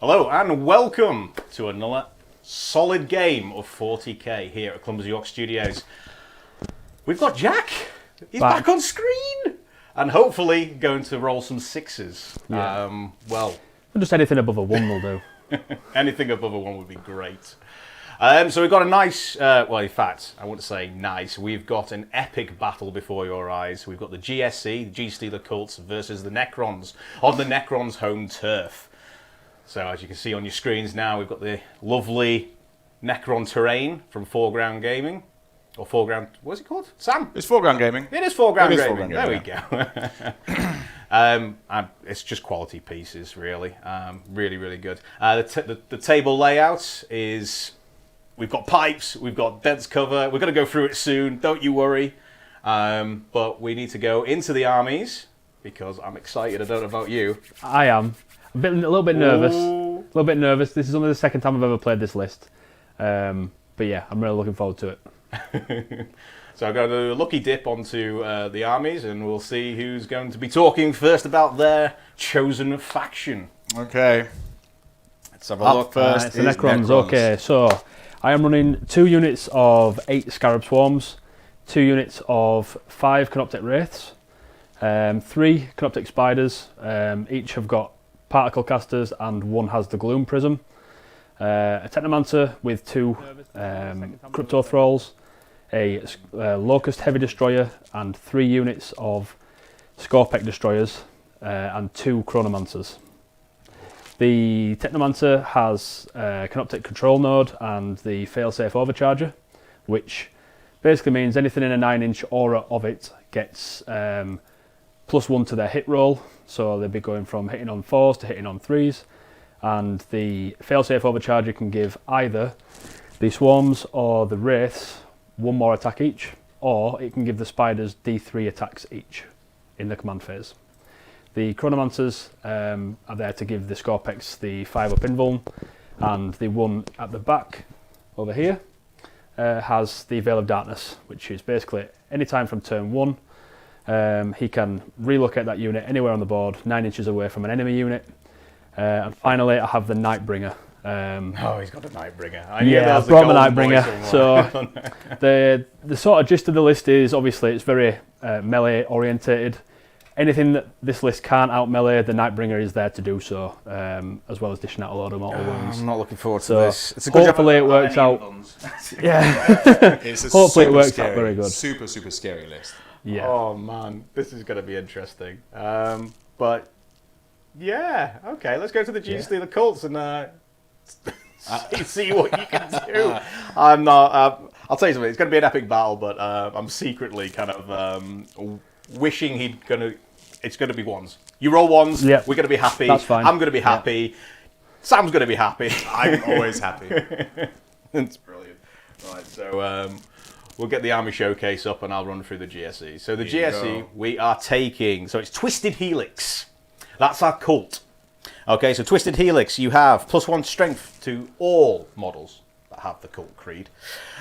Hello and welcome to another solid game of 40k here at Clumsy York Studios. We've got Jack. He's back on screen. And hopefully going to roll some sixes. Yeah. Well, just anything above a 1 will do. Anything above a 1 would be great. So we've got a nice, well in fact, I wouldn't say nice, we've got an epic battle before your eyes. We've got the GSC, the Genestealer cults, versus the Necrons, on the Necrons' home turf. So as you can see on your screens now, we've got the lovely Necron terrain from Foreground Gaming. Or Foreground, what's it called? Sam? It's Foreground Gaming. It is Foreground Gaming. Foreground Gaming. There we go. It's just quality pieces, really. Really, really good. The table layout is... We've got pipes, we've got dense cover, we're going to go through it soon, don't you worry. But we need to go into the armies, because I'm excited, I don't know about you. I am. A little bit nervous. This is only the second time I've ever played this list. But yeah, I'm really looking forward to it. So I'm going to do a lucky dip onto the armies, and we'll see who's going to be talking first about their chosen faction. Okay. Let's have a look. First the Necrons. Okay, so I am running 2 units of 8 Scarab Swarms, 2 units of 5 Canoptek Wraiths, 3 Canoptek Spiders, each have got particle casters and 1 has the Gloom Prism, a Technomancer with 2 Crypto Thralls, a Locust Heavy Destroyer and 3 units of Scorpec Destroyers and 2 Chronomancers. The Technomancer has Canoptek Control Node and the Failsafe Overcharger, which basically means anything in a 9-inch aura of it gets +1 to their hit roll, so they'll be going from hitting on 4s to hitting on 3s, and the Failsafe Overcharger can give either the Swarms or the Wraiths 1 more attack each, or it can give the Spiders D3 attacks each in the command phase. The Chronomancers are there to give the Scorpex the 5-up invuln, and the one at the back over here has the Veil of Darkness, which is basically any time from turn 1 he can relocate that unit anywhere on the board 9 inches away from an enemy unit. And finally I have the Nightbringer. Oh, he's got a Nightbringer. I've brought my Nightbringer. So the sort of gist of the list is obviously it's very melee orientated. Anything that this list can't out melee, the Nightbringer is there to do so, as well as dishing out a load of mortal wounds. I'm not looking forward to this. It's a good hopefully it works out. Yeah. Hopefully it works out very good. Super scary list. Yeah. Oh man, this is going to be interesting. But yeah, okay, let's go to the Genestealer cults and see what you can do. I'm not. I'll tell you something. It's going to be an epic battle, but I'm secretly kind of wishing it's going to be 1s. You roll 1s. Yep. We're going to be happy. That's fine. I'm going to be happy. Yep. Sam's going to be happy. I'm always happy. It's brilliant. Right, so we'll get the army showcase up, and I'll run through the GSE. So the GSE we are taking. So it's Twisted Helix. That's our cult. Okay, so Twisted Helix, you have +1 strength to all models that have the cult creed,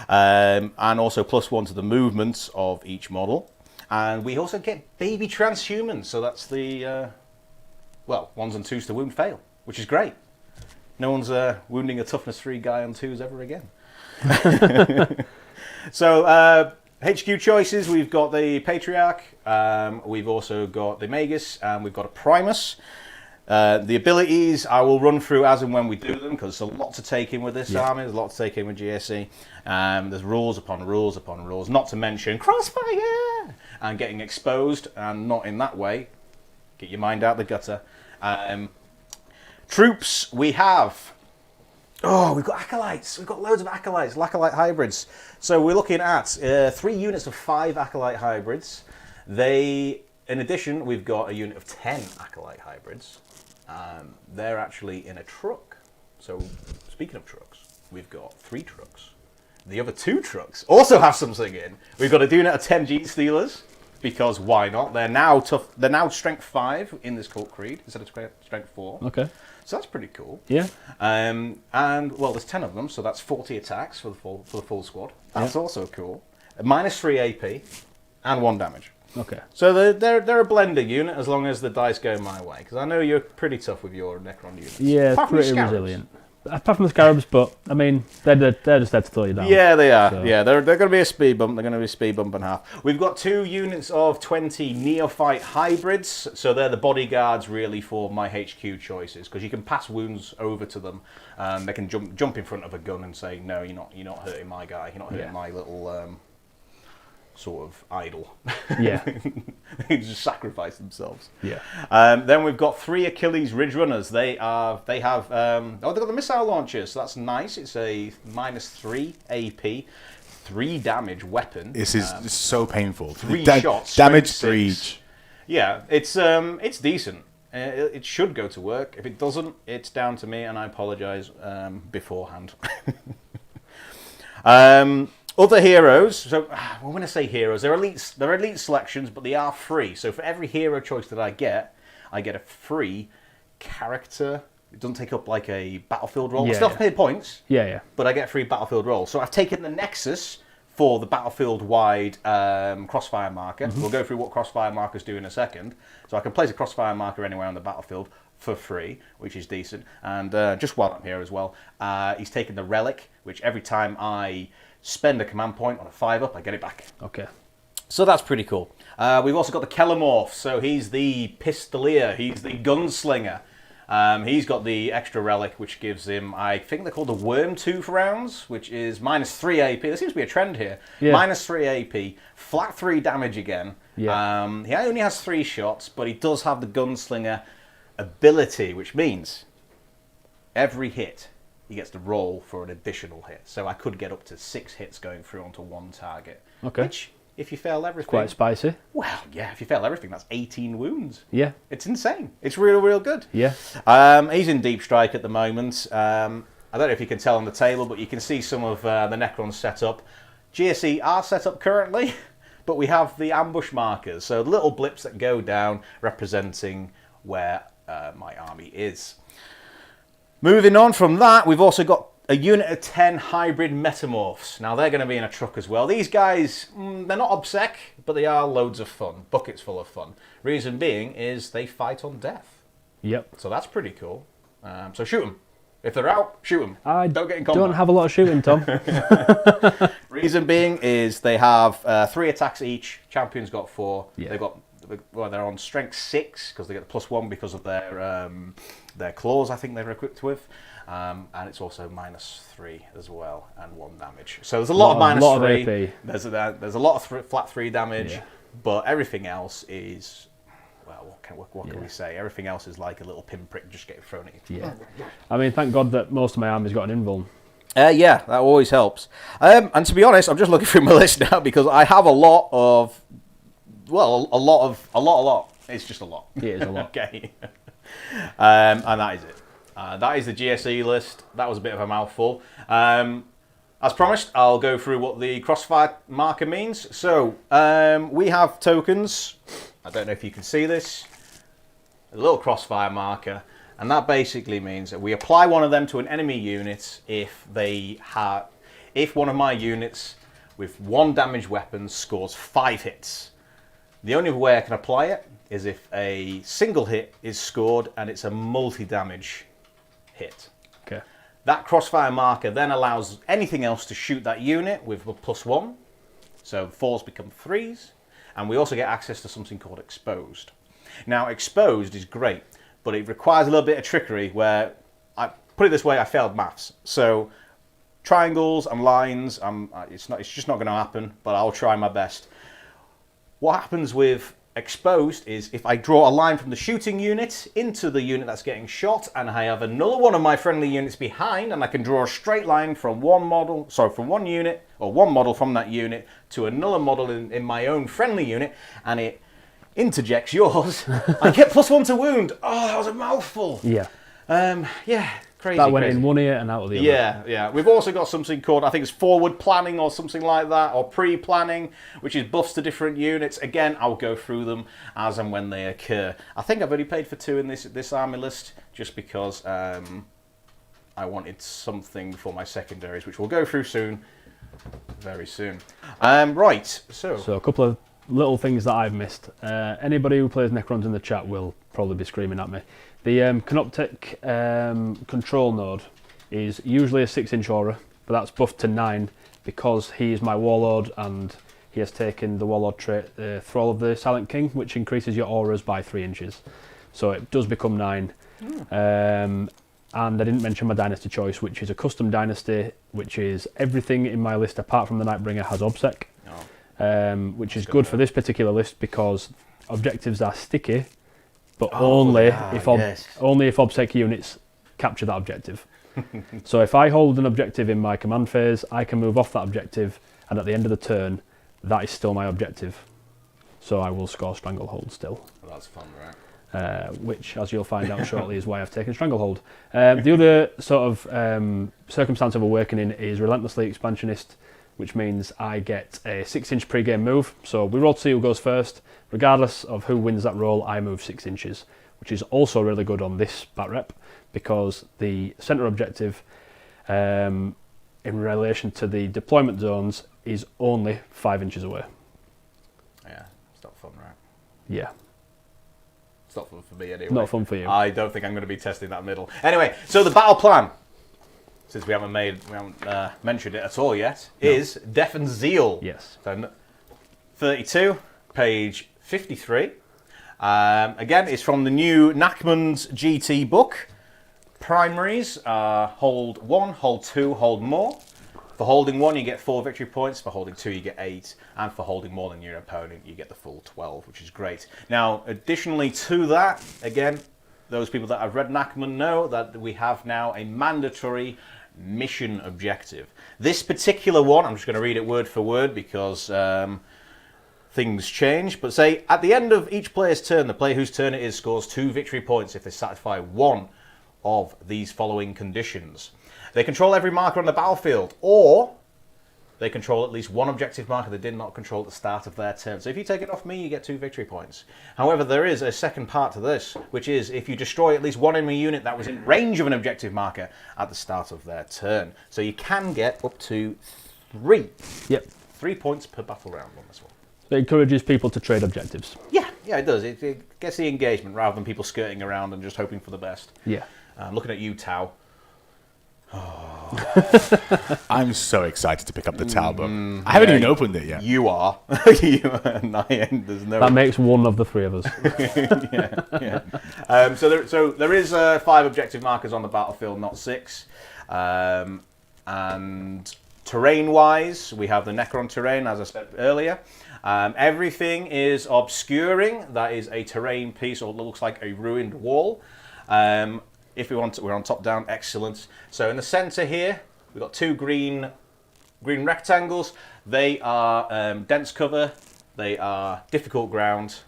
and also +1 to the movements of each model. And we also get baby transhumans, so that's the, 1s and 2s to wound fail, which is great. No one's wounding a toughness 3 guy on 2s ever again. So, HQ choices, we've got the Patriarch, we've also got the Magus, and we've got a Primus. The abilities I will run through as and when we do them, because there's a lot to take in with this army, there's a lot to take in with GSE. There's rules upon rules upon rules, not to mention crossfire and getting exposed, and not in that way. Get your mind out the gutter. Troops, we have... Oh, we've got Acolytes. We've got loads of Acolytes, Acolyte hybrids. So we're looking at 3 units of 5 Acolyte hybrids. In addition, we've got a unit of 10 Acolyte hybrids. They're actually in a truck. So, speaking of trucks, we've got 3 trucks. The other 2 trucks also have something in. We've got a unit of 10 Genestealers, because why not? They're now tough. They're now strength 5 in this cult creed instead of strength 4. Okay. So that's pretty cool. Yeah. And well, there's 10 of them, so that's 40 attacks for the full squad. That's also cool. -3 AP and 1 damage. Okay. So they're a blending unit as long as the dice go my way. Because I know you're pretty tough with your Necron units. Yeah, Apart from pretty Scarabs. resilient. Apart from the Scarabs, but I mean, they're just there to slow you down. Yeah, they are. So. Yeah, they're going to be a speed bump. They're going to be a speed bump and a half. We've got 2 units of 20 neophyte hybrids. So they're the bodyguards really for my HQ choices, because you can pass wounds over to them. They can jump in front of a gun and say, no, you're not hurting my guy. You're not hurting my little sort of idol. Yeah. They just sacrifice themselves. Yeah. Then we've got 3 Achilles Ridge Runners. They've got the missile launchers, so that's nice. It's a -3 AP, 3 damage weapon. This is so painful. 3 shots, Damage strength 3 6. each. Yeah, it's decent. It should go to work. If it doesn't, it's down to me, and I apologise beforehand. Other heroes. So when I say heroes, they're elite selections, but they are free. So for every hero choice that I get a free character. It doesn't take up like a battlefield roll. I still have to pay points. Yeah. But I get a free battlefield roll. So I've taken the Nexus for the battlefield-wide crossfire marker. We'll go through what crossfire markers do in a second. So I can place a crossfire marker anywhere on the battlefield for free, which is decent. And just while I'm here as well, he's taken the Relic, which every time I spend a command point on a 5-up, I get it back. Okay. So that's pretty cool. We've also got the Kellamorph. So he's the Pistolier. He's the Gunslinger. He's got the extra relic, which gives him, I think they're called the Worm Tooth rounds, which is -3 AP. There seems to be a trend here. Yeah. -3 AP, flat 3 damage again. Yeah. He only has 3 shots, but he does have the Gunslinger ability, which means every hit he gets to roll for an additional hit. So I could get up to 6 hits going through onto one target. Okay. Which, if you fail everything... Quite spicy. Well, yeah, if you fail everything, that's 18 wounds. Yeah. It's insane. It's real, real good. Yeah. He's in Deep Strike at the moment. I don't know if you can tell on the table, but you can see some of the Necrons set up. GSE are set up currently, but we have the ambush markers. So little blips that go down representing where my army is. Moving on from that, we've also got a unit of 10 hybrid metamorphs. Now, they're going to be in a truck as well. These guys, they're not obsec, but they are loads of fun. Buckets full of fun. Reason being is they fight on death. Yep. So that's pretty cool. So shoot them. If they're out, shoot them. I don't get in combat. don't have a lot of shooting, Tom. Reason being is they have 3 attacks each. Champion's got 4. Yeah. They're on strength 6 because they get the +1 because of their claws, I think they're equipped with. And it's also -3 as well, and 1 damage. So there's a lot of -3. There's a lot of flat 3 damage, but everything else is, well, what can we say? Everything else is like a little pinprick just getting thrown at you. Yeah. I mean, thank God that most of my army's got an invuln. Yeah, that always helps. And to be honest, I'm just looking through my list now because I have a lot of, well, a lot. It's just a lot. It is a lot. Okay. And that is it. That is the GSE list. That was a bit of a mouthful. As promised, I'll go through what the crossfire marker means. So, we have tokens. I don't know if you can see this. A little crossfire marker. And that basically means that we apply one of them to an enemy unit if one of my units with 1 damage weapon scores 5 hits. The only way I can apply it is if a single hit is scored and it's a multi-damage hit. Okay. That crossfire marker then allows anything else to shoot that unit with a +1. So 4s become 3s. And we also get access to something called Exposed. Now, Exposed is great, but it requires a little bit of trickery where, put it this way, I failed maths. So triangles and lines, it's just not going to happen, but I'll try my best. What happens with Exposed is if I draw a line from the shooting unit into the unit that's getting shot, and I have another one of my friendly units behind, and I can draw a straight line from one model from that unit to another model in my own friendly unit, and it interjects yours, I get +1 to wound. Oh, that was a mouthful. Yeah. Crazy. That went in one ear and out of the other. Yeah. We've also got something called, I think it's forward planning or something like that, or pre-planning, which is buffs to different units. Again, I'll go through them as and when they occur. I think I've only paid for 2 in this army list, just because I wanted something for my secondaries, which we'll go through soon. Very soon. Right, So a couple of little things that I've missed. Anybody who plays Necrons in the chat will probably be screaming at me. The Canoptek control node is usually a 6-inch aura, but that's buffed to 9 because he is my warlord and he has taken the warlord trait, Thrall of the Silent King, which increases your auras by 3 inches. So it does become 9. And I didn't mention my dynasty choice, which is a custom dynasty, which is everything in my list apart from the Nightbringer has obsec, which is good for this particular list because objectives are sticky, but only if obsec units capture that objective. So if I hold an objective in my command phase, I can move off that objective, and at the end of the turn, that is still my objective. So I will score Stranglehold still. Well, that's fun, right? Which, as you'll find out shortly, is why I've taken Stranglehold. The other sort of circumstance of Awakening is Relentlessly Expansionist, which means I get a 6-inch pre-game move. So we roll to see who goes first. Regardless of who wins that roll, I move 6 inches, which is also really good on this bat rep because the centre objective in relation to the deployment zones is only 5 inches away. Yeah, it's not fun, right? Yeah. It's not fun for me anyway. Not fun for you. I don't think I'm going to be testing that middle. Anyway, so the battle plan, since we haven't mentioned it at all yet, is Death and Zeal. Yes. So 32, page 53. Again, it's from the new Nachman's GT book. Primaries are hold 1, hold 2, hold more. For holding 1, you get 4 victory points. For holding 2, you get 8. And for holding more than your opponent, you get the full 12, which is great. Now, additionally to that, again, those people that have read Nachman know that we have now a mandatory mission objective. This particular one, I'm just going to read it word for word because things change. But say, at the end of each player's turn, the player whose turn it is scores 2 victory points if they satisfy one of these following conditions. They control every marker on the battlefield, or they control at least one objective marker they did not control at the start of their turn. So if you take it off me, you get 2 victory points. However, there is a second part to this, which is if you destroy at least one enemy unit that was in range of an objective marker at the start of their turn. So you can get up to 3. Yep. 3 points per battle round on this one. It encourages people to trade objectives. Yeah, it does. It gets the engagement rather than people skirting around and just hoping for the best. Yeah. Looking at you, Tau. I'm so excited to pick up the Tau book. I haven't even opened it yet. You are. There's no. That makes one of the 3 of us. yeah. So there is 5 objective markers on the battlefield, not 6. And terrain-wise, we have the Necron terrain, as I said earlier. Everything is obscuring. That is a terrain piece, or it looks like a ruined wall. If we want to, we're on top down, excellent. So in the centre here, we've got 2 green rectangles. They are dense cover. They are difficult ground.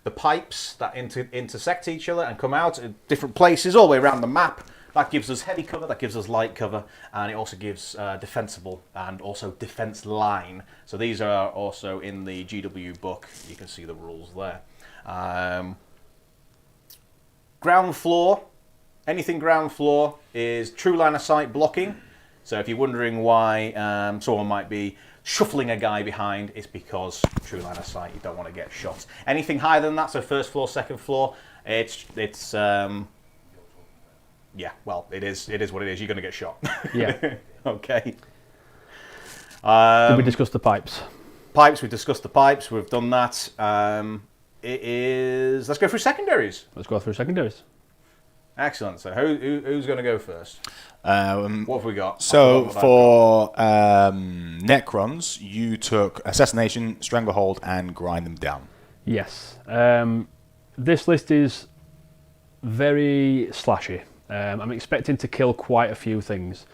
The pipes that intersect each other and come out in different places all the way around the map. That gives us heavy cover, that gives us light cover, and it also gives defensible and also defense line. So these are also in the GW book. You can see the rules there. Ground floor, anything ground floor is true line of sight blocking. So if you're wondering why someone might be shuffling a guy behind, it's because true line of sight, you don't want to get shot. Anything higher than that, so first floor, second floor, it's yeah, well, it is what it is. You're going to get shot. Yeah. Okay. Did we discuss the pipes? Pipes, we've discussed the pipes. We've done that. Let's go through secondaries. Let's go through secondaries. Excellent. So who's going to go first? What have we got? So for Necrons, you took Assassination, Stranglehold, and Grind them down. Yes. This list is very slashy. I'm expecting to kill quite a few things.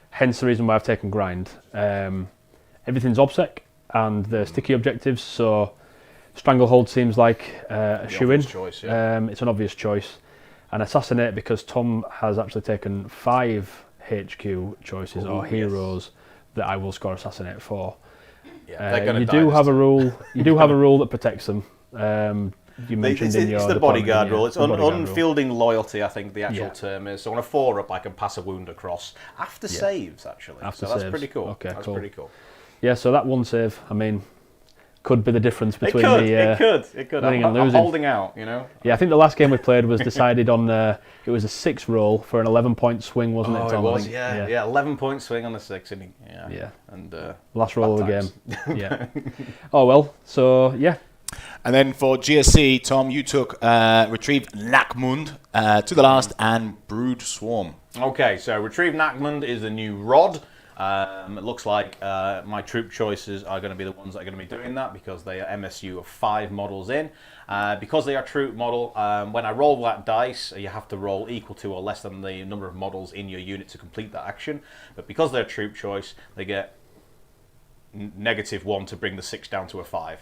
Hence the reason why I've taken Grind. Everything's OBSEC and the sticky objectives, so Stranglehold seems like a shoe-in. It's an obvious choice. And Assassinate, because Tom has actually taken 5 HQ choices or heroes that I will score Assassinate for. Yeah, you do have a rule. You do have a rule that protects them. You mentioned it's the bodyguard rule. It's unfielding loyalty, I think the actual term is. So on a 4-up, I can pass a wound across after saves, actually. After so that's saves. pretty cool. Okay, that's cool. pretty cool. Yeah, so that one save, I mean, could be the difference between It could. winning I'm and losing. holding out, you know. Yeah, I think the last game we played was decided on it was a 6 roll for an 11-point swing, wasn't it, Oh, Tom? it I was, think? yeah. 11-point swing on the 6 inning. Yeah. Yeah. And Last roll of the times. game. Yeah. Oh well. So yeah. And then for GSC, Tom, you took Retrieve Nakmund to the last and Brood Swarm. Okay, so Retrieve Nakmund is the new rod. It looks like my troop choices are going to be the ones that are going to be doing that because they are MSU of 5 models in. Because they are troop model, when I roll that dice, you have to roll equal to or less than the number of models in your unit to complete that action. But because they're troop choice, they get -1 to bring the 6 down to a 5.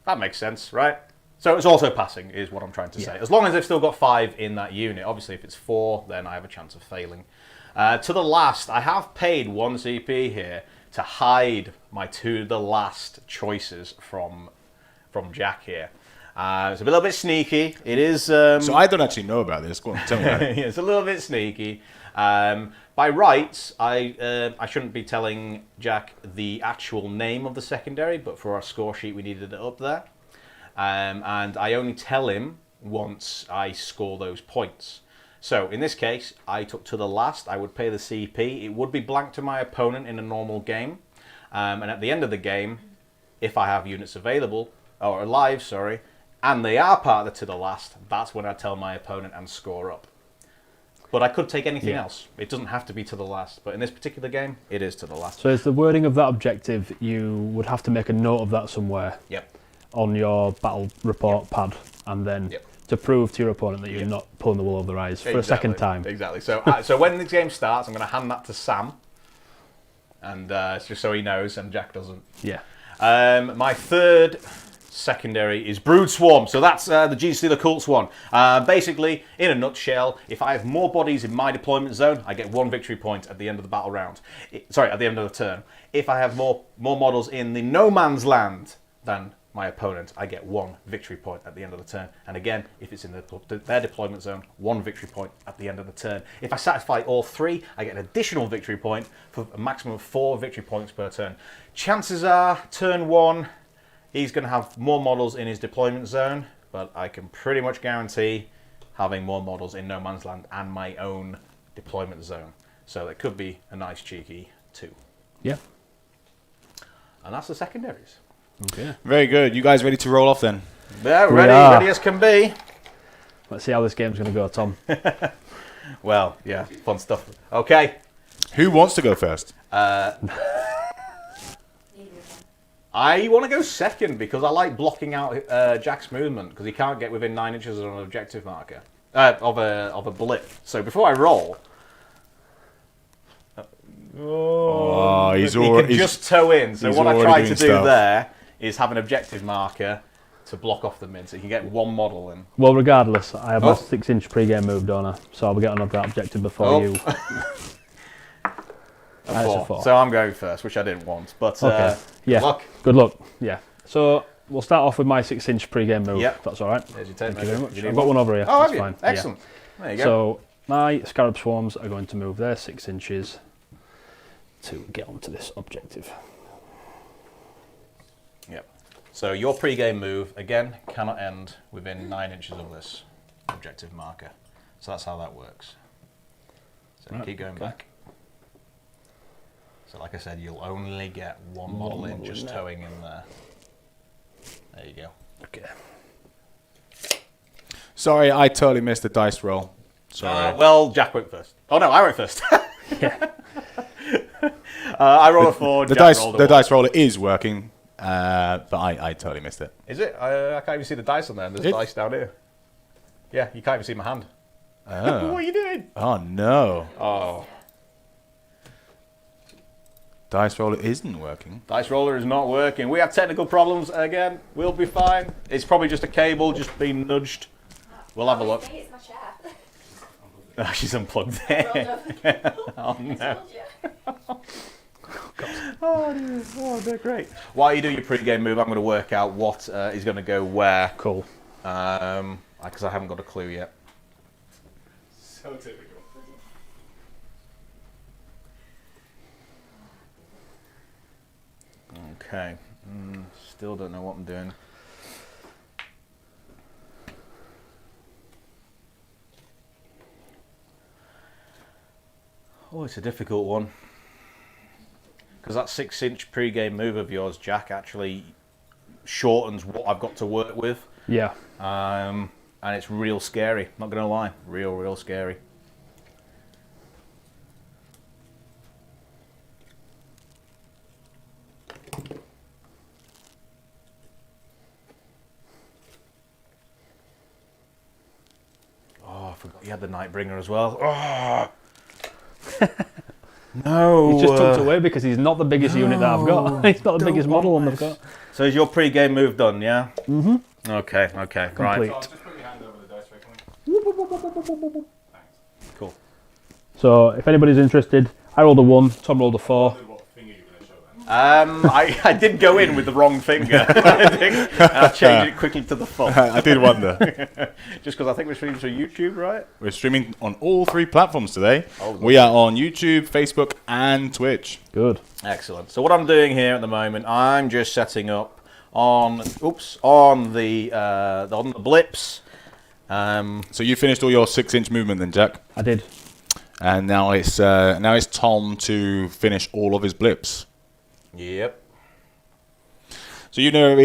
That makes sense, right? So it's also passing, is what I'm trying to say. As long as they've still got 5 in that unit. Obviously, if it's 4, then I have a chance of failing. To the last, I have paid 1 CP here to hide my to the last choices from Jack here. It's a little bit sneaky. It is. So I don't actually know about this. Go on, tell me about it. Yeah, it's a little bit sneaky. By rights, I shouldn't be telling Jack the actual name of the secondary, but for our score sheet, we needed it up there. And I only tell him once I score those points. So in this case, I took to the last. I would pay the CP. It would be blank to my opponent in a normal game. And at the end of the game, if I have units available, or alive, sorry, and they are part of the to the last, that's when I tell my opponent and score up. But I could take anything else. It doesn't have to be to the last. But in this particular game, it is to the last. So is the wording of that objective, you would have to make a note of that somewhere on your battle report pad, and then to prove to your opponent that you're not pulling the wool over their eyes for a second time. Exactly. So, so when the game starts, I'm going to hand that to Sam, and just so he knows, and Jack doesn't. Yeah. My third secondary is Brood Swarm, so that's the Genestealer Cults one. Basically, in a nutshell, if I have more bodies in my deployment zone, I get 1 victory point at the end of the battle round. At the end of the turn. If I have more models in the no man's land than my opponent, I get 1 victory point at the end of the turn. And again, if it's in their deployment zone, 1 victory point at the end of the turn. If I satisfy all 3, I get an additional victory point for a maximum of 4 victory points per turn. Chances are, turn 1, he's going to have more models in his deployment zone, but I can pretty much guarantee having more models in no man's land and my own deployment zone. So it could be a nice cheeky 2. Yeah. And that's the secondaries. Okay. Very good. You guys ready to roll off then? Yeah, ready as can be. Let's see how this game's going to go, Tom. Well, yeah, fun stuff. Okay. Who wants to go first? I want to go second because I like blocking out Jack's movement because he can't get within 9 inches of an objective marker of a blip. So before I roll, He's he can just toe in. So what I tried to do there is have an objective marker to block off the mid, so you can get 1 model in. Well, regardless, I have my 6-inch pre-game move, don't I? So I'll be getting on that objective before you. A 4. So I'm going first, which I didn't want. But okay. Good luck. Good luck. Yeah. So we'll start off with my 6-inch pre-game move. Yep. If that's all right. There's your Thank you very much. You I've got one over here. Oh, that's have you? fine. Excellent. Yeah. There you go. So my Scarab Swarms are going to move their 6 inches to get onto this objective. Yep. So your pre-game move, again, cannot end within 9 inches of this objective marker. So that's how that works. So keep going back. So like I said, you'll only get 1 model in, just towing in there. There you go. Okay. Sorry, I totally missed the dice roll. Sorry. Well, Jack went first. Oh no, I went first. Yeah. I rolled a 4. The Jack dice, rolled a the 1. dice roller is working, but I totally missed it. Is it? I can't even see the dice on there. There's dice down here. Yeah, you can't even see my hand. Oh. What are you doing? Oh no. Oh. Dice roller isn't working. Dice roller is not working. We have technical problems again. We'll be fine. It's probably just a cable just being nudged. We'll have a look. It's my chair. Oh, she's unplugged there. Oh no. Oh, dear. Oh, they're great. While you do your pre-game move, I'm going to work out what is going to go where. Cool. Because I haven't got a clue yet. So typical. Okay. Still don't know what I'm doing. Oh, it's a difficult one. Because that 6-inch pre-game move of yours, Jack, actually shortens what I've got to work with. Yeah. And it's real scary, not going to lie. Real scary. Oh, I forgot you had the Nightbringer as well. Oh. No. He's just tucked away because he's not the biggest unit that I've got. He's not the biggest model one I've got. So is your pre-game move done, yeah? Mm-hmm. Okay, Complete. right. So just put your hand over the dice tray. Thanks. Cool. So if anybody's interested, I rolled a 1, Tom rolled a 4. What finger are you going to show them? I did go in with the wrong finger. And I changed it quickly to the thumb. I did wonder. Just because I think we're streaming to YouTube, right? We're streaming on all 3 platforms today. Oh, We are on YouTube, Facebook, and Twitch. Good. Excellent. So what I'm doing here at the moment, I'm just setting up on the blips. So you finished all your 6-inch movement then, Jack? I did. And now it's Tom to finish all of his blips. Yep. So you've never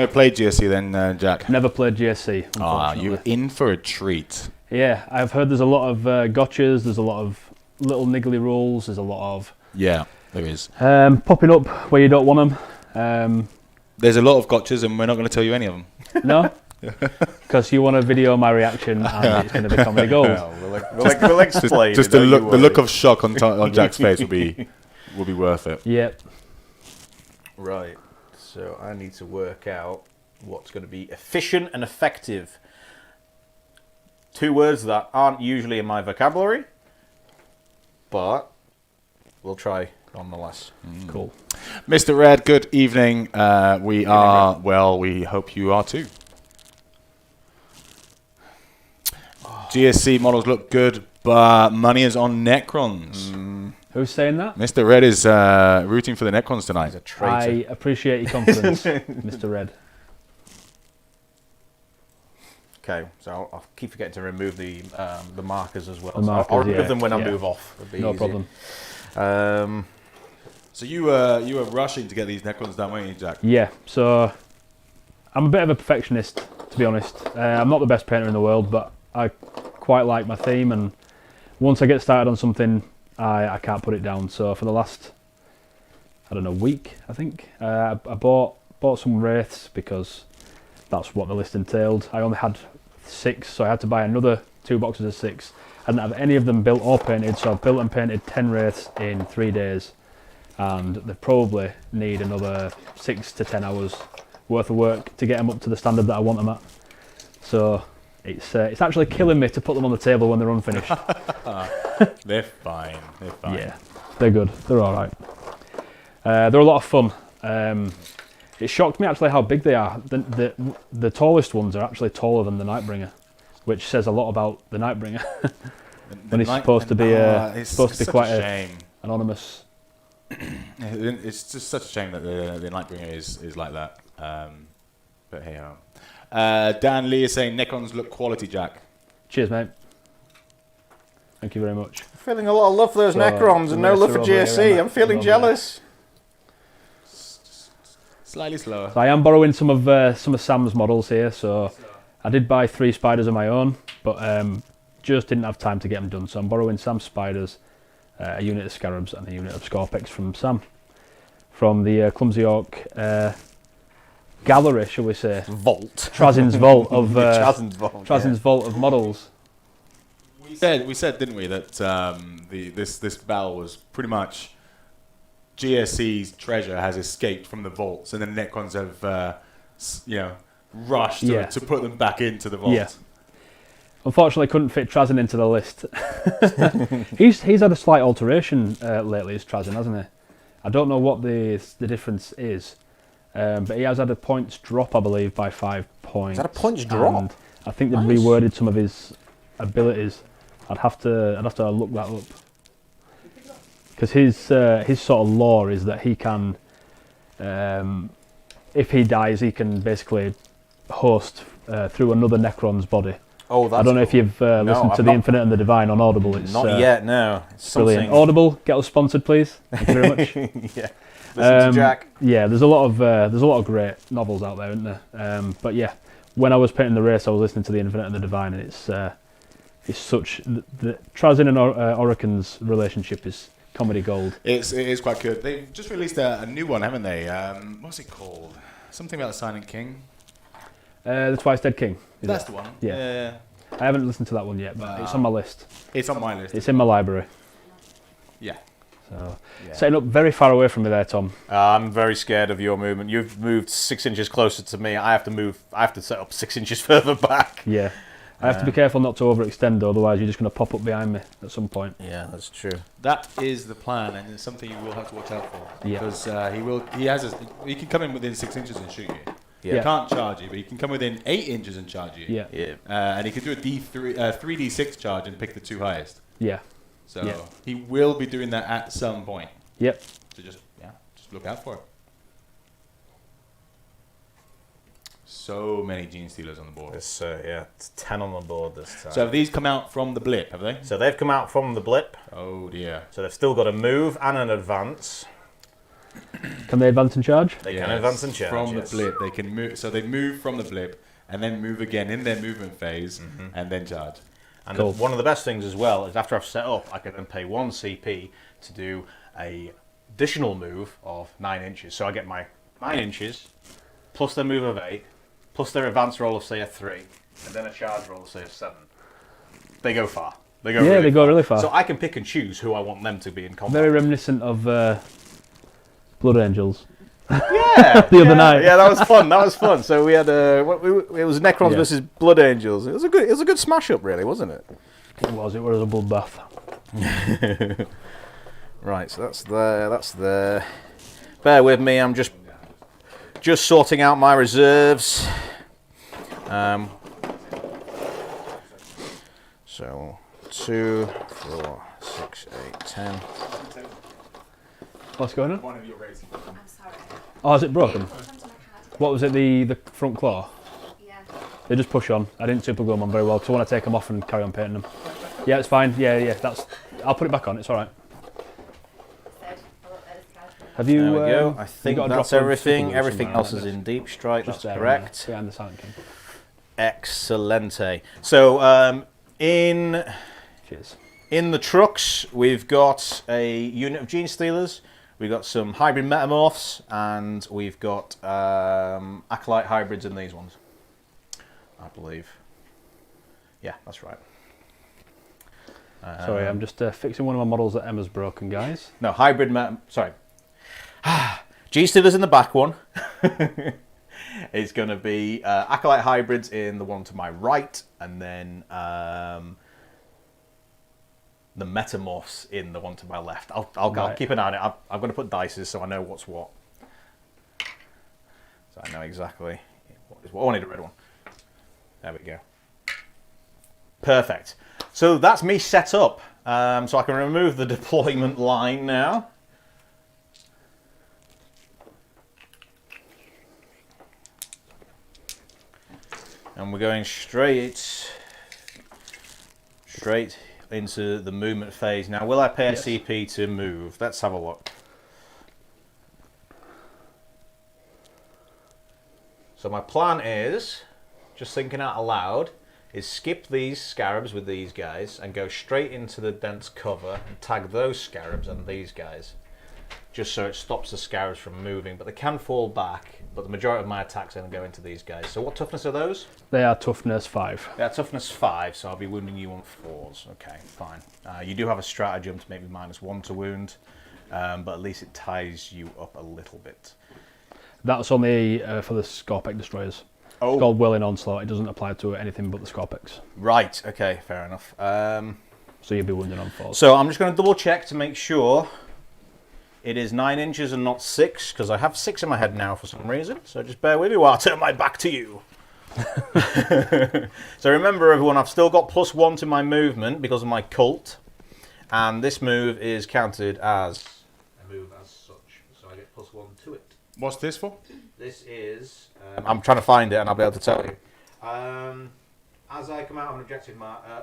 played GSC then, Jack? Never played GSC, Ah, unfortunately. you're in for a treat. Yeah, I've heard there's a lot of gotchas, there's a lot of little niggly rules, there's a lot of Yeah, there is. popping up where you don't want them. There's a lot of gotchas, and we're not going to tell you any of them. No? Because you want to video my reaction and it's going to be comedy gold. We'll explain. Just the look of shock on Jack's face will be worth it. Yep. Right. So I need to work out what's going to be efficient and effective. 2 words that aren't usually in my vocabulary, but we'll try nonetheless. Cool. Mr. Red, good evening. We are, well, we hope you are too. GSC models look good, but money is on Necrons. Who's saying that? Mr. Red is rooting for the Necrons tonight. He's a traitor. I appreciate your confidence, Mr. Red. Okay, so I'll keep forgetting to remove the markers as well. The markers, I'll remove yeah, them when I yeah. move off. It'll be No easier. problem. So you were rushing to get these Necrons done, weren't you, Jack? Yeah, so I'm a bit of a perfectionist, to be honest. I'm not the best painter in the world, but I quite like my theme, and once I get started on something, I can't put it down. So for the last, I don't know, week, I think, I bought some Wraiths because that's what the list entailed. I only had 6, so I had to buy another 2 boxes of 6. I didn't have any of them built or painted, so I've built and painted 10 Wraiths in 3 days. And they probably need another 6 to 10 hours worth of work to get them up to the standard that I want them at. So it's actually killing me to put them on the table when they're unfinished. They're fine. They're fine. Yeah, they're good. They're all right. They're a lot of fun. It shocked me actually how big they are. The tallest ones are actually taller than the Nightbringer, which says a lot about the Nightbringer. When he's supposed to be quite a shame. anonymous. It's just such a shame that the Nightbringer is like that. But hey ho. Dan Lee is saying Necrons look quality, Jack. Cheers, mate. Thank you very much. Feeling a lot of love for those So, Necrons and no the love for racer over GSC. here, I'm feeling over jealous. Slightly slower. So I am borrowing some of Sam's models here. So I did buy 3 spiders of my own, but just didn't have time to get them done. So I'm borrowing Sam's spiders, a unit of Scarabs and a unit of Scorpex from Sam, from the Clumsy Orc gallery, shall we say? Vault. Trazin's vault of Trazin's vault. Trazin's vault of models. We said, didn't we, that this battle was pretty much GSC's treasure has escaped from the vaults, and the Necrons have, rushed to put them back into the vault. Yeah. Unfortunately, couldn't fit Trazin into the list. he's had a slight alteration lately, is Trazin, hasn't he? I don't know what the difference is, but he has had a points drop, I believe, by 5 points. Is that a points drop? And I think they've Nice. reworded some of his abilities. I'd have to look that up, because his sort of lore is that he can if he dies, he can basically host through another Necron's body. Oh, that's I don't know if you've listened to The Infinite and the Divine on Audible. It's not yet, no. It's brilliant. something... Audible, get us sponsored, please. Thank you very much. Yeah. Listen to Jack. Yeah, there's a lot of great novels out there, isn't there? But yeah, when I was painting the race, I was listening to The Infinite and the Divine, and it's such the Trazyn and Oricon's relationship is comedy gold. It is quite good. They've just released a new one, haven't they? What's it called? Something about the Silent King. The Twice Dead King. That's the one. Yeah. I haven't listened to that one yet, but it's on my list. It's on my list. It's in my library. Yeah. So, setting up very far away from me there, Tom. I'm very scared of your movement. You've moved 6 inches closer to me. I have to set up 6 inches further back. Yeah. I have to be careful not to overextend, otherwise you're just going to pop up behind me at some point. Yeah, that's true. That is the plan, and it's something you will have to watch out for. Yeah. Because he can come in within 6 inches and shoot you. Yeah. He can't charge you, but he can come within 8 inches and charge you. Yeah. And he can do a 3d6 charge and pick the 2 highest. Yeah. So he will be doing that at some point. Yep. So just look out for it. So many Genestealers on the board. It's 10 on the board this time. So have these come out from the blip, have they? So they've come out from the blip. Oh dear. So they've still got a move and an advance. Can they advance and charge? They can advance and charge. From the blip, they can move. So they move from the blip and then move again in their movement phase and then charge. And one of the best things as well is after I've set up, I can then pay 1 CP to do a additional move of 9 inches. So I get my 9 inches plus their move of 8 plus their advance roll of say a 3 and then a charge roll of say a 7. They go far. They go really far. So I can pick and choose who I want them to be in combat. Very reminiscent of Blood Angels. Yeah, the other night. Yeah, that was fun. So we had it was Necrons versus Blood Angels. It was a good smash up, really, wasn't it? It was a bloodbath. Right, so that's there. Bear with me, I'm just sorting out my reserves. So 2, 4, 6, 8, 10. What's going on? One of your racing. I'm sorry. Oh, is it broken? What was it, the front claw? Yeah. They just push on. I didn't super glue them on very well, so I want to take them off and carry on painting them. Yeah, it's fine. Yeah. I'll put it back on. It's all right. Have you? There we go. I think that's everything. Super glue Everything somewhere, else is in deep strike. That's correct. Behind the Silent King. Excellente. So Cheers. in the trucks, we've got a unit of Genestealers. We've got some hybrid metamorphs, and we've got Acolyte hybrids in these ones, I believe. Yeah, that's right. Sorry, I'm just fixing one of my models that Emma's broken, guys. No, hybrid sorry. Genestealers in the back one. It's going to be Acolyte hybrids in the one to my right, and then the metamorphs in the one to my left. I'll keep an eye on it. I'm going to put dices so I know what's what. So I know exactly what is what. Oh, I need a red one. There we go. Perfect. So that's me set up. So I can remove the deployment line now. And we're going straight into the movement phase. Now, will I pay a CP to move? Let's have a look. So my plan is, just thinking out aloud, is skip these scarabs with these guys and go straight into the dense cover and tag those scarabs and these guys. Just so it stops the scarabs from moving, but they can fall back, but the majority of my attacks are going to go into these guys. So what toughness are those? They are toughness 5. They are toughness 5, so I'll be wounding you on 4s. Okay, fine. You do have a stratagem to make me -1 to wound, but at least it ties you up a little bit. That's only for the Scorpec destroyers. Oh. It's called Whirling Onslaught. It doesn't apply to anything but the Scorpecs. Right, okay, fair enough. So you'll be wounded on 4s. So I'm just going to double check to make sure it is 9 inches and not 6, because I have 6 in my head now for some reason. So just bear with me while I turn my back to you. So remember, everyone, I've still got +1 to my movement because of my cult. And this move is counted as a move as such. So I get +1 to it. What's this for? This is... I'm trying to find it and I'll be able to tell you. As I come out of an objective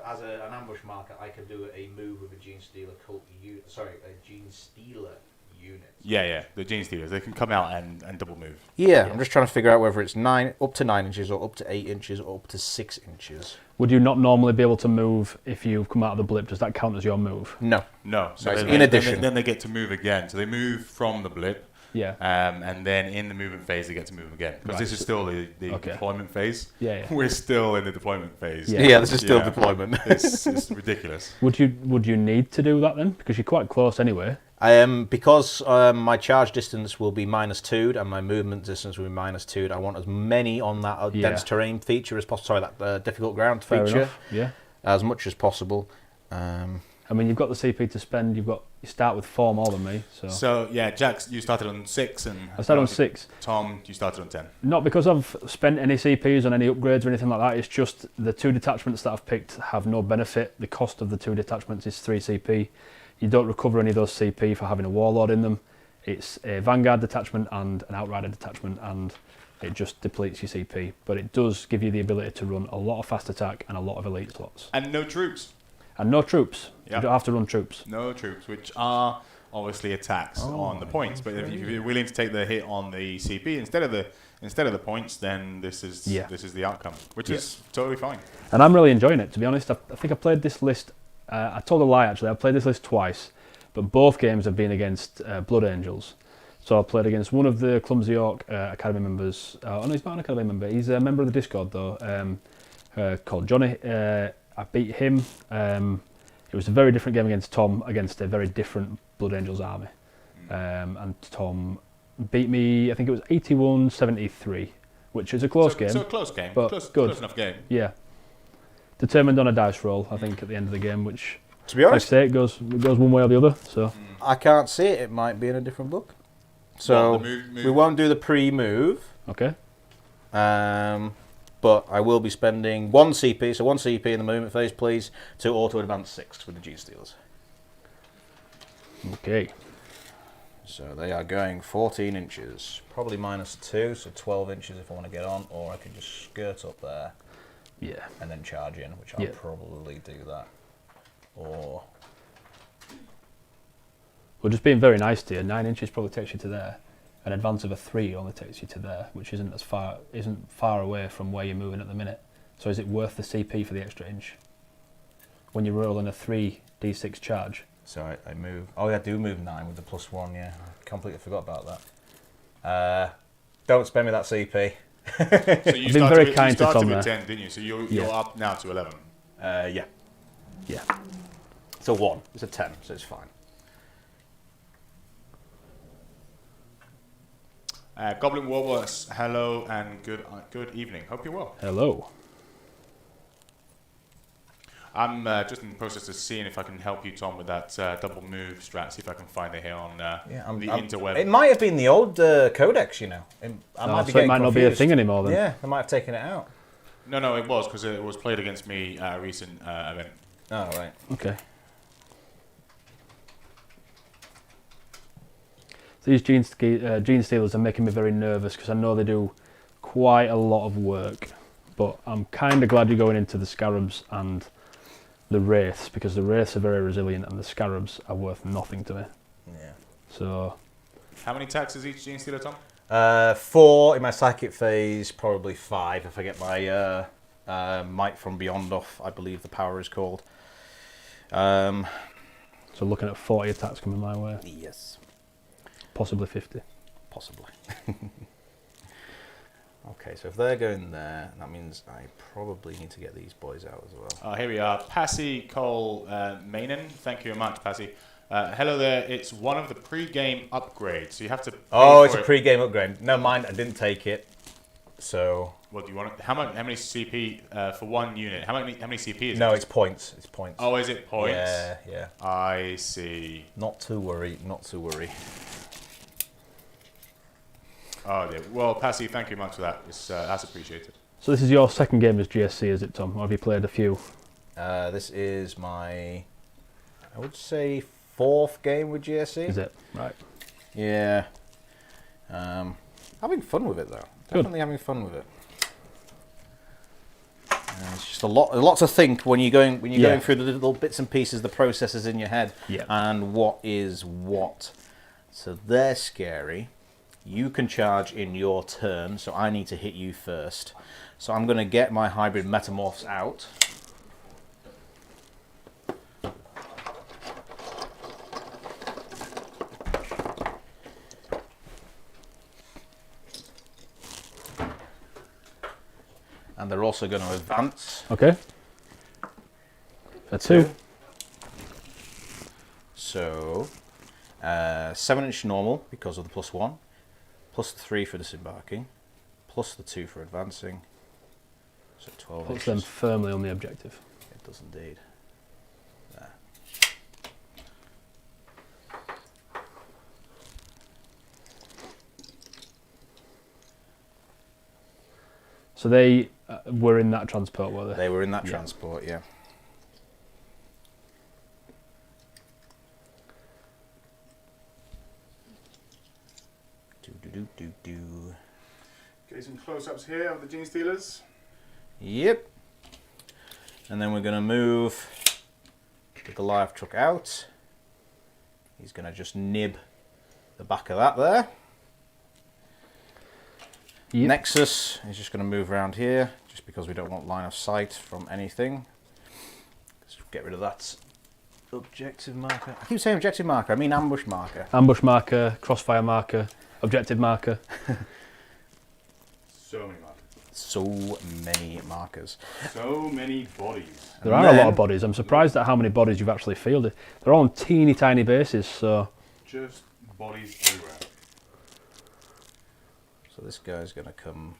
as an ambush marker, I can do a move with a Genestealer a Genestealer unit. Yeah, the Genestealers. They can come out and double move. Yeah, I'm just trying to figure out whether it's up to 9 inches or up to 8 inches or up to 6 inches. Would you not normally be able to move if you come out of the blip? Does that count as your move? No. So in addition. Then they get to move again. So they move from the blip. Yeah. And then in the movement phase, they get to move again. Because this is still the deployment phase. Yeah. We're still in the deployment phase. Yeah, this is still deployment. It's ridiculous. Would you need to do that then? Because you're quite close anyway. Because my charge distance will be -2'd and my movement distance will be -2'd, I want as many on that dense terrain feature as possible. Sorry, that difficult ground Fair feature. enough. Yeah. As much as possible. I mean, you've got the CP to spend. You start with 4 more than me. So yeah, Jax, you started on 6, and I started on 6. Tom, you started on 10. Not because I've spent any CPs on any upgrades or anything like that. It's just the 2 detachments that I've picked have no benefit. The cost of the 2 detachments is 3 CP. You don't recover any of those CP for having a Warlord in them. It's a Vanguard detachment and an Outrider detachment, and it just depletes your CP. But it does give you the ability to run a lot of fast attack and a lot of elite slots. And no troops. And no troops. Yep. You don't have to run troops. No troops, which are obviously attacks on the points. But if you're willing to take the hit on the CP instead of the points, then this is the outcome, which is totally fine. And I'm really enjoying it, to be honest. I think I played this list. I told a lie actually. I played this list twice, but both games have been against Blood Angels. So I played against one of the Clumsy Orc Academy members. Oh no, he's not an Academy member. He's a member of the Discord though, called Johnny. I beat him. It was a very different game against Tom, against a very different Blood Angels army. And Tom beat me, I think it was 81-73, which is a close game. So a close game, but close enough game. Yeah. Determined on a dice roll, I think, at the end of the game, which, to be honest, like I say, it goes one way or the other. So I can't see it. It might be in a different book. So we won't do the pre-move. Okay. But I will be spending 1 CP, so 1 CP in the movement phase, please, to auto-advance 6 with the Genestealers. Okay. So they are going 14 inches, probably -2, so 12 inches if I want to get on, or I can just skirt up there. Yeah. And then charge in, which I'll probably do that. Or... Well, just being very nice to you, 9 inches probably takes you to there. An advance of a 3 only takes you to there, which isn't far away from where you're moving at the minute. So is it worth the CP for the extra inch? When you're rolling a 3d6 charge. So I move... Oh, yeah, I do move 9 with the +1, yeah. I completely forgot about that. Don't spend me that CP. So you started with 10, didn't you? So you're up now to 11. Yeah. Yeah. It's a 1. It's a 10, so it's fine. Goblin Warworks, hello and good evening. Hope you're well. Hello. I'm just in the process of seeing if I can help you, Tom, with that double move strat. See if I can find it here on the interweb. It might have been the old codex, you know. It might not be a thing anymore then. Yeah, they might have taken it out. No, it was, because it was played against me at a recent event. Oh, right. Okay. These Genestealers are making me very nervous because I know they do quite a lot of work, but I'm kind of glad you're going into the Scarabs and the Wraiths, because the Wraiths are very resilient and the Scarabs are worth nothing to me. Yeah. So... How many attacks is each Genestealer, Tom? 4 in my Psychic phase, probably 5 if I get my Might from Beyond off, I believe the power is called. So looking at 40 attacks coming my way. Yes. Possibly 50. Possibly. Okay, so if they're going there, that means I probably need to get these boys out as well. Here we are. Passy Cole Mainen. Thank you very much, Passy. Hello there. It's one of the pre-game upgrades. So you have to. It's a pre-game upgrade. No, mind. I didn't take it. So. What do you want? How many CP for one unit? How many CP is it? No, it's points. It's points. Oh, is it points? Yeah. I see. Not to worry. Not to worry. Oh, dear. Well, Passy, thank you much for that. That's appreciated. So this is your second game as GSC, is it, Tom? Or have you played a few? This is my, I would say, 4th game with GSC. Is it? Right. Yeah. Having fun with it though. Definitely having fun with it. It's just a lot to think when you're going through the little bits and pieces, the processes in your head, and what is what. So they're scary. You can charge in your turn, so I need to hit you first. So I'm going to get my hybrid metamorphs out. And they're also going to advance. Okay. A 2. So, 7-inch normal because of the +1, plus the 3 for disembarking, plus the 2 for advancing. So 12 Puts inches. them firmly on the objective. It does indeed. There. So they were in that transport, were they? They were in that transport, yeah. Do. Getting some close-ups here of the Genestealers. Yep. And then we're going to move the Goliath truck out. He's going to just nib the back of that there. Yep. Nexus is just going to move around here, just because we don't want line of sight from anything. Let's get rid of that objective marker. I keep saying objective marker, I mean ambush marker. Ambush marker, crossfire marker, objective marker. So many markers. So many markers. So many bodies. There are a lot of bodies. I'm surprised at how many bodies you've actually fielded. They're all on teeny tiny bases, so... Just bodies everywhere. So this guy's going to come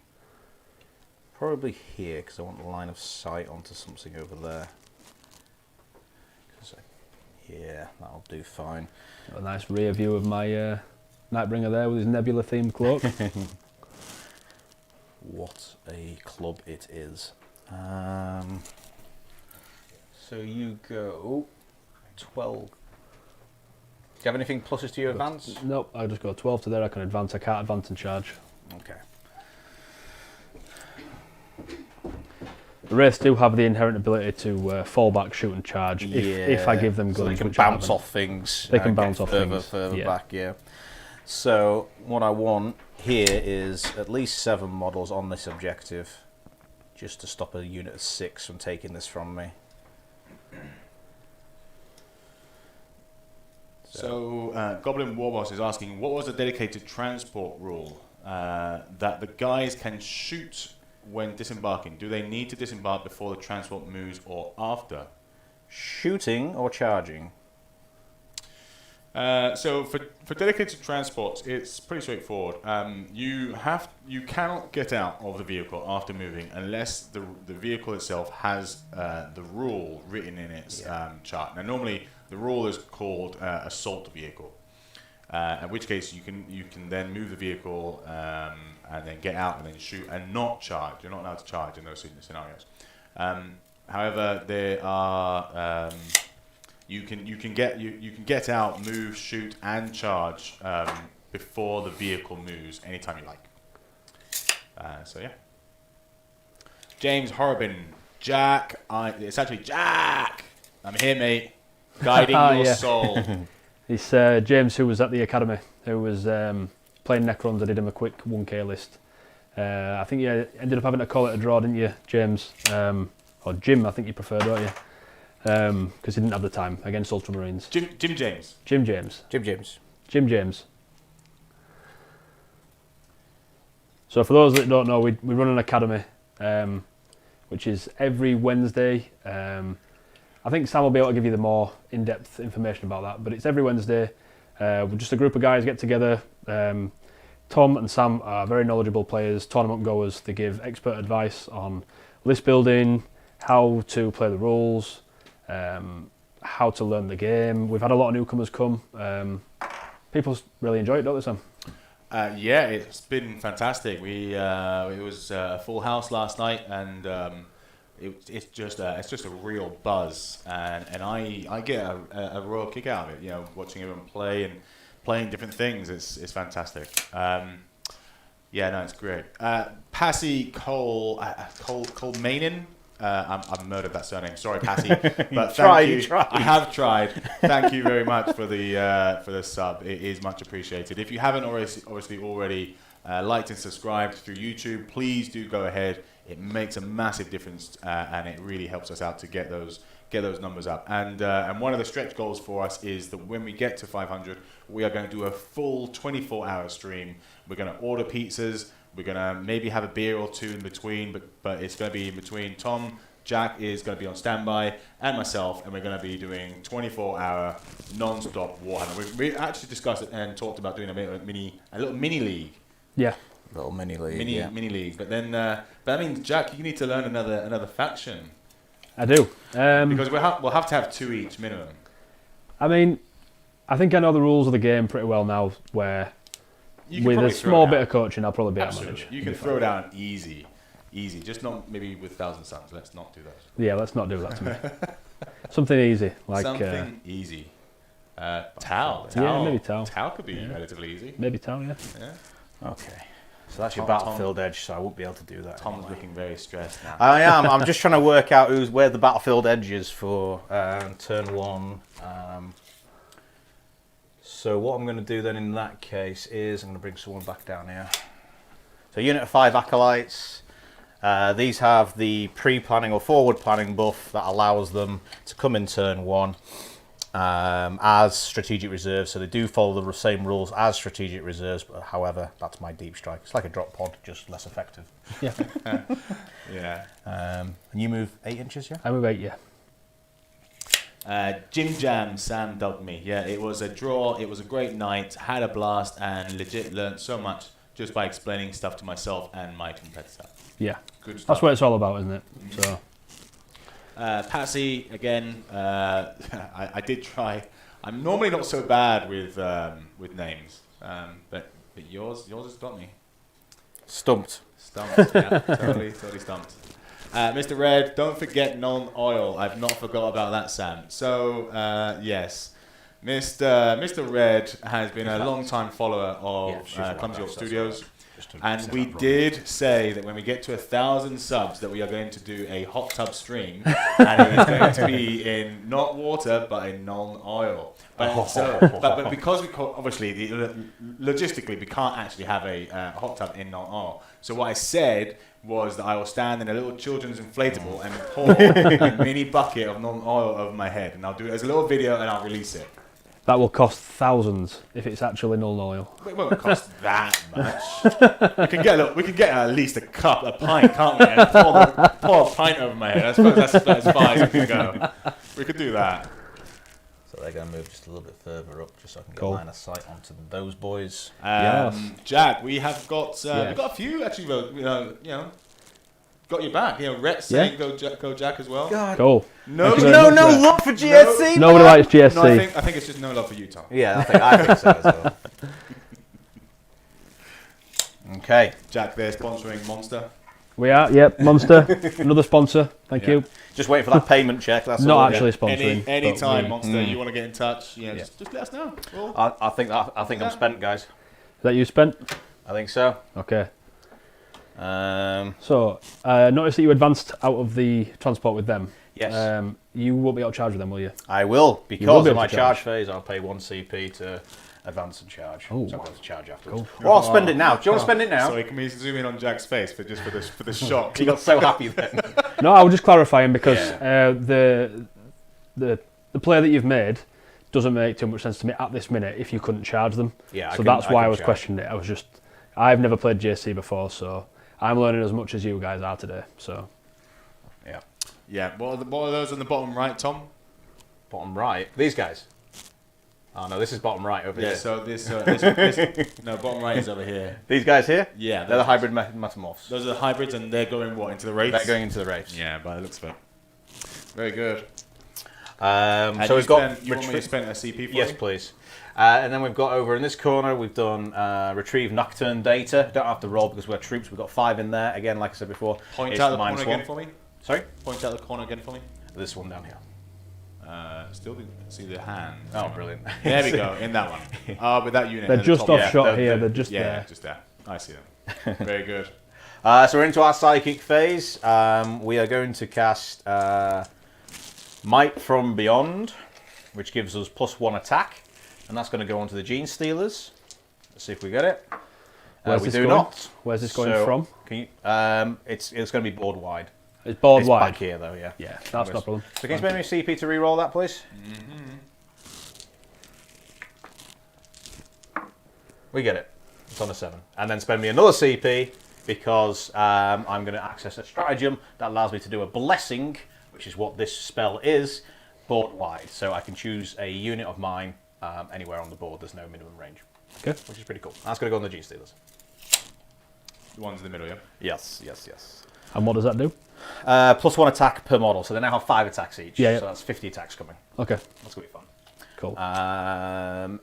probably here, because I want the line of sight onto something over there. Yeah, that'll do fine. Got a nice rear view of my Nightbringer there with his nebula themed cloak. What a club it is. So you go 12. Do you have anything pluses to your advance? Nope, I just got 12 to there. I can advance. I can't advance and charge. Okay. The Wraiths do have the inherent ability to fall back, shoot and charge if I give them guns. So they can which I bounce haven't. off things. They can bounce off things. Further back, yeah. So what I want here is at least 7 models on this objective, just to stop a unit of 6 from taking this from me. So Goblin Warboss is asking, what was the dedicated transport rule that the guys can shoot when disembarking? Do they need to disembark before the transport moves or after? Shooting or charging? So for dedicated transports, it's pretty straightforward. You cannot get out of the vehicle after moving unless the vehicle itself has the rule written in its chart. Now, normally the rule is called assault vehicle. In which case you can then move the vehicle and then get out and then shoot and not charge. You're not allowed to charge in those scenarios. However, there are you can get out, move, shoot, and charge before the vehicle moves anytime you like. So yeah. James Horrobin, Jack. It's actually Jack. I'm here, mate. Guiding your soul. It's James, who was at the academy, who was playing Necrons. I did him a quick 1k list. I think you ended up having to call it a draw, didn't you, James? Or Jim, I think you prefer, don't you? Because he didn't have the time against Ultramarines. Jim James. Jim James. Jim James. Jim James. So for those that don't know, we run an academy, which is every Wednesday. I think Sam will be able to give you the more in-depth information about that, but it's every Wednesday. Just a group of guys get together. Tom and Sam are very knowledgeable players, tournament goers. They give expert advice on list building, how to play the rules, how to learn the game. We've had a lot of newcomers come. People really enjoy it, don't they, Sam? Yeah, it's been fantastic. It was a full house last night, and it's just a real buzz, and I get a real kick out of it. You know, watching everyone play and playing different things. It's fantastic. Yeah, no, it's great. Passy Cole Mainin. I've murdered that surname. Sorry, Passy. But thank you. Tried. I have tried. Thank you very much for the sub. It is much appreciated. If you haven't already liked and subscribed through YouTube, please do go ahead. It makes a massive difference, and it really helps us out to get those numbers up. And one of the stretch goals for us is that when we get to 500, we are going to do a full 24-hour stream. We're going to order pizzas. We're going to maybe have a beer or two in between, but it's going to be in between. Tom, Jack is going to be on standby, and myself, and we're going to be doing 24-hour non-stop Warhammer. We actually discussed it and talked about doing a little mini league. Yeah. Little mini league. Mini league. But then, but I mean, Jack, you need to learn another faction. I do. Because we'll have to have 2 each minimum. I mean, I think I know the rules of the game pretty well now, where with a small bit of coaching, I'll probably be able to manage. You can throw down easy. Just not maybe with 1,000 Suns. Let's not do that. Yeah, let's not do that to me. Something easy, like something easy. Tau. Yeah, maybe Tau. Tau could be relatively easy. Maybe Tau, yeah. Okay. So that's your battlefield edge, so I won't be able to do that. Tom's looking very stressed now. I am. I'm just trying to work out where the battlefield edge is for turn 1. So what I'm going to do then in that case is I'm going to bring someone back down here. So unit of 5 Acolytes. These have the pre-planning or forward planning buff that allows them to come in turn 1 as strategic reserves. So they do follow the same rules as strategic reserves, but however, that's my deep strike. It's like a drop pod, just less effective. Yeah. Yeah. And you move 8 inches, yeah? I move 8, yeah. Jim Jam, Sam dubbed me. Yeah, it was a draw. It was a great night. Had a blast and legit learned so much just by explaining stuff to myself and my competitor. Yeah. Good stuff. That's what it's all about, isn't it? So. Patsy, again, I did try. I'm normally not so bad with names, but yours has got me. Stumped. Yeah, totally stumped. Mr. Red, don't forget non-oil. I've not forgot about that, Sam. So, yes, Mr. Red has been a long-time follower of Clumsy Orc Studios. And we did say that when we get to 1,000 subs that we are going to do a hot tub stream, and it is going to be in not water but in non-oil. But because obviously logistically we can't actually have a hot tub in non-oil. So what I said was that I will stand in a little children's inflatable and pour a mini bucket of non-oil over my head, and I'll do it as a little video and I'll release it. That will cost thousands if it's actually null oil. It won't cost that much. we can get at least a pint, can't we? And pour a pint over my head. I suppose that's as far as we can go. We could do that. So they're going to move just a little bit further up, just so I can get line of sight onto those boys. Jack, we have got we've got a few actually. You know, got your back. You know, Rhett saying go Jack as well. God. Cool. No love for GSC. Nobody likes GSC. No, I think it's just no love for you, Tom. Yeah, I think so as well. Okay. Jack, they're sponsoring Monster. We are, yep, Monster, another sponsor. Thank you. Just waiting for that payment check. That's not actually sponsoring. Any time, Monster, you want to get in touch? Just let us know. Cool. I think I'm spent, guys. Is that you spent? I think so. Okay. So, notice that you advanced out of the transport with them. Yes. You won't be able to charge with them, will you? I will, because of my charge phase. I'll pay 1 CP to advance and charge. Oh. So I'll have to charge after. Cool. Or I'll spend it now. Do you want to spend it now? Sorry, can we zoom in on Jack's face for the shock? He got so happy then. No, I was just clarifying because the player that you've made doesn't make too much sense to me at this minute if you couldn't charge them. Yeah. So that's why I was questioning it. I've never played JC before, so I'm learning as much as you guys are today. So. Yeah. What are those on the bottom right, Tom? Bottom right. These guys. Oh no, this is bottom right over here. Yeah. So this no, bottom right is over here. These guys here. Yeah. They're the hybrid metamorphs. Those are the hybrids, and they're going into the race. They're going into the race. Yeah, by the looks of it. Very good. So we've got. You want me to spend a CP for Yes, you? please. And then we've got over in this corner, we've done retrieve nocturne data. Don't have to roll because we're troops. We've got 5 in there. Again, like I said before. Point out the corner again for me. Sorry? Point out the corner again for me. This one down here. Still didn't see the hand. Oh, brilliant. There we go, in that one. With that unit. They're just off shot Yeah, here. They're just yeah, there. just there. I see them. Very good. So we're into our psychic phase. We are going to cast Might from Beyond, which gives us +1 attack, and that's going to go onto the Genestealers. Let's see if we get it. Where's we this do going? not. Where's this going from? Can you? It's going to be board wide. It's board It's wide. back here though, yeah. Yeah, that's no problem. So can you spend me a CP to re-roll that, please? We get it. It's on a 7. And then spend me another CP because I'm going to access a stratagem that allows me to do a blessing, which is what this spell is, board wide. So I can choose a unit of mine anywhere on the board. There's no minimum range. Okay. Which is pretty cool. That's going to go on the Genestealers. The ones in the middle, yeah? Yes. And what does that do? +1 attack per model. So they now have 5 attacks each. Yeah. So that's 50 attacks coming. Okay. That's going to be fun. Cool.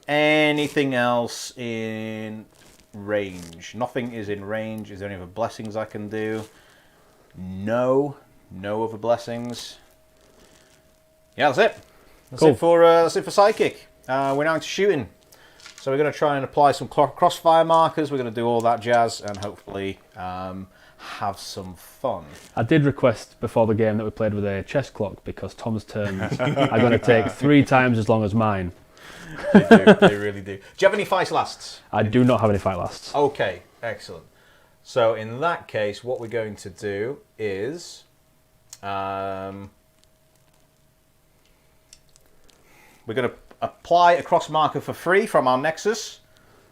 Anything else in range? Nothing is in range. Is there any other blessings I can do? No other blessings. Yeah, that's it. That's it for psychic. We're now into shooting. So we're going to try and apply some crossfire markers. We're going to do all that jazz and hopefully have some fun. I did request before the game that we played with a chess clock because Tom's turns are going to take 3 times as long as mine. They do. They really do. Do you have any fight lasts? I do not have any fight lasts. Okay, excellent. So in that case, what we're going to do is we're going to apply a cross marker for free from our Nexus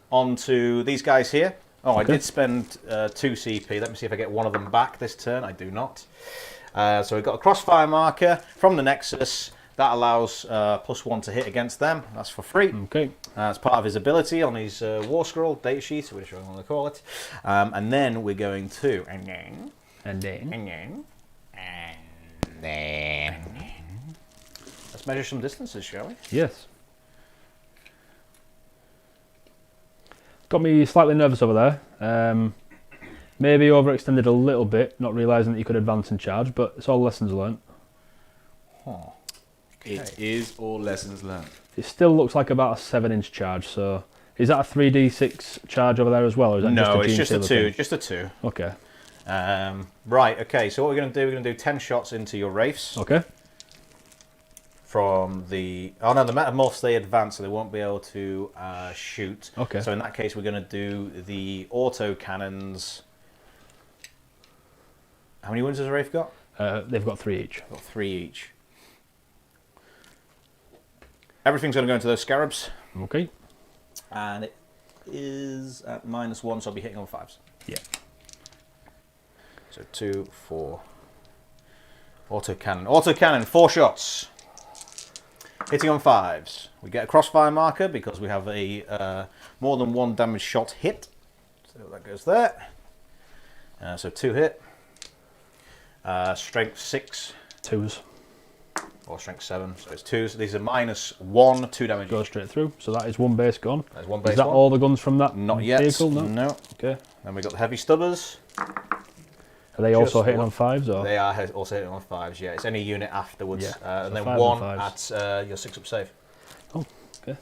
onto these guys here. Oh, okay. I did spend 2 CP. Let me see if I get one of them back this turn. I do not. So we've got a crossfire marker from the Nexus. That allows +1 to hit against them. That's for free. Okay. It's part of his ability on his War Scroll data sheet, whichever you want to call it. And then we're going to... Let's measure some distances, shall we? Yes. Got me slightly nervous over there. Maybe overextended a little bit, not realising that you could advance and charge, but it's all lessons learnt. Huh. It is all lessons learned. It still looks like about a 7-inch charge, so is that a 3d6 charge over there as well, or is that no, just a it's just a 2. thing? Just a 2. Okay. Right, okay, so what we're going to do, we're going to do 10 shots into your Wraiths. Okay. From the... Oh no, the Metamorphs, they advance, so they won't be able to shoot. Okay. So in that case, we're going to do the auto cannons. How many wounds has a Wraith got? They've got 3 each. Got 3 each. Everything's going to go into those Scarabs. Okay. And it is at -1, so I'll be hitting on 5s. Yeah. So 2, 4. Auto cannon, 4 shots. Hitting on 5s. We get a crossfire marker because we have a more than 1 damage shot hit. So that goes there. So 2 hit. Strength 6. 2s. Or strength 7. So it's 2s. These are -1, 2 damage. Go straight through. So that is 1 base gone. There's 1 base. Is that all the guns from that Not yet. vehicle? No. Okay. Then we got the heavy stubbers. Are they also hitting on 5s? Or? They are also hitting on 5s, yeah. It's any unit afterwards. Yeah. And So then 5 1 and at your 6-up save. Oh, okay.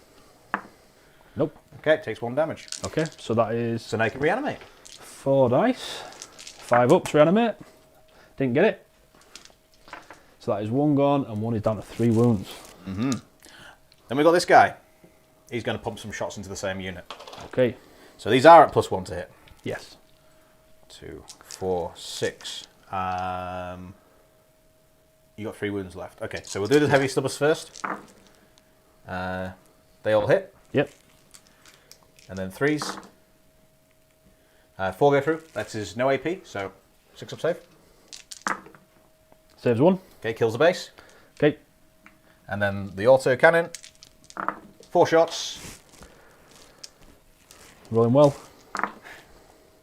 Nope. Okay, takes 1 damage. Okay, so that is... So now you can reanimate. 4 dice. 5 ups, reanimate. Didn't get it. So that is 1 gone, and 1 is down to 3 wounds. Mm-hmm. Then we've got this guy. He's going to pump some shots into the same unit. Okay. So these are at +1 to hit. Yes. 2, 4, 6. You got 3 wounds left. Okay, so we'll do the heavy stubbers first. They all hit. Yep. And then 3s. 4 go through. That is no AP, so 6-up save. Saves 1. Okay, kills the base. Okay. And then the auto cannon. 4 shots. Rolling well.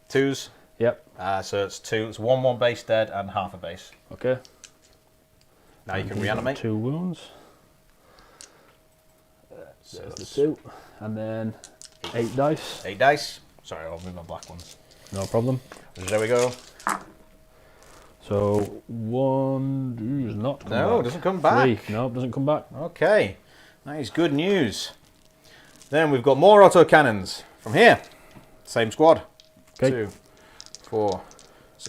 2s. Yep. So it's 2. It's 1 base dead and half a base. Okay. Now you can reanimate. 2 wounds. So There's the that's 2. And then 8 dice. 8 dice. Sorry, I'll move my black ones. No problem. There we go. So 1 does not come back. No, it doesn't come back. 3. No, it doesn't come back. Okay, that is good news. Then we've got more auto cannons from here. Same squad. Okay. 2, 4.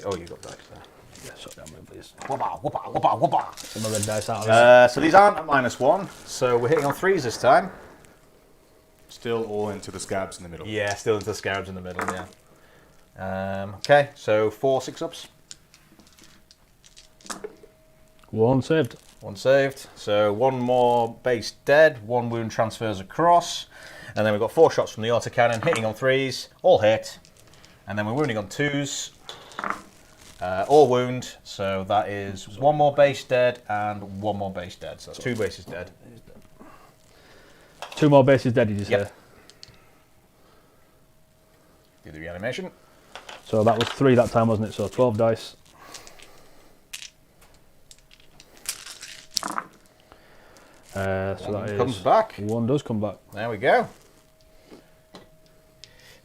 Oh, you got dice there. Yeah, sorry, I'm moving, please. Whoppa, whoppa, whoppa, whoppa. Some of the red dice out of there. So these aren't at -1, so we're hitting on 3s this time. Still all into the scabs in the middle. Yeah, still into the scarabs in the middle, yeah. Okay, so 4 6-ups. 1 saved. 1 saved. So 1 more base dead, 1 wound transfers across. And then we've got 4 shots from the autocannon, hitting on 3s, all hit. And then we're wounding on 2s, all wound. So that is 1 more base dead and 1 more base dead. So that's 2 bases dead. 2 more bases dead, did you say? Yep. Do the reanimation. So that was 3 that time, wasn't it? So 12 dice. So that is comes back. 1 does come back. There we go.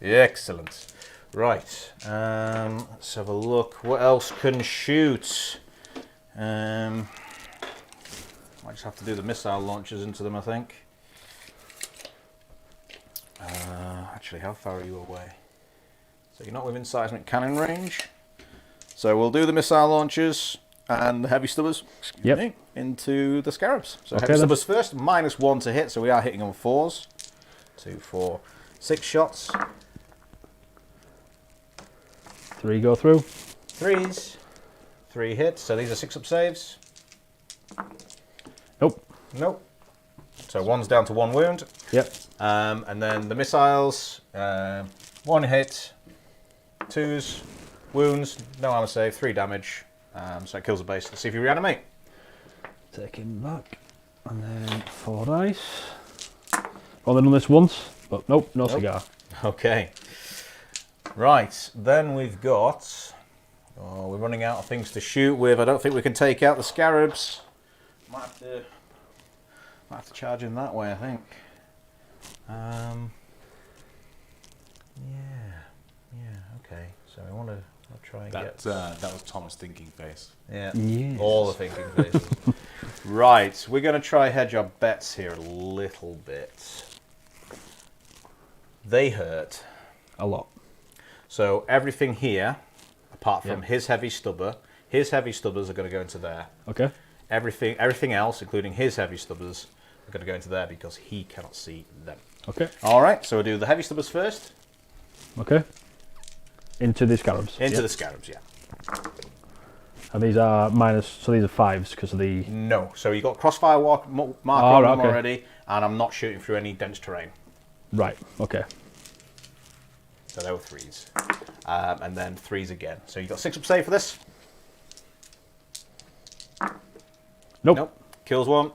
Excellent. Right. Let's have a look. What else can shoot? Might just have to do the missile launchers into them, I think. Actually, how far are you away? So you're not within seismic cannon range. So we'll do the missile launchers and the heavy stubbers into the scarabs. So heavy stubbers first, -1 to hit, so we are hitting on 4s. 2, 4, 6 shots. 3 go through. 3s. 3 hits, so these are 6-up saves. Nope. Nope. So 1's down to 1 wound. Yep. And then the missiles, 1 hit, 2s, wounds, no armor save, 3 damage. So it kills the base. Let's see if you reanimate. Take him back. And then 4 dice. Only done this once, but nope, no cigar. Okay. Right, then we've got... Oh, we're running out of things to shoot with. I don't think we can take out the scarabs. Might have to charge in that way, I think. Yeah, okay. So we want to try and get... That was Tom's thinking face. Yeah, Yes. all the thinking faces. Right, we're going to try hedge our bets here a little bit. They hurt. A lot. So everything here, apart from his heavy stubbers are going to go into there. Okay. Everything else, including his heavy stubbers, are going to go into there because he cannot see them. Okay. All right, so we'll do the heavy stubbers first. Okay. Into the scarabs. Into the scarabs, yeah. And these are so these are 5s because of the... No, so you got crossfire marker on them already, and I'm not shooting through any dense terrain. Right, okay. So they were 3s. And then 3s again. So you got 6-up save for this? Nope. Kills 1. Do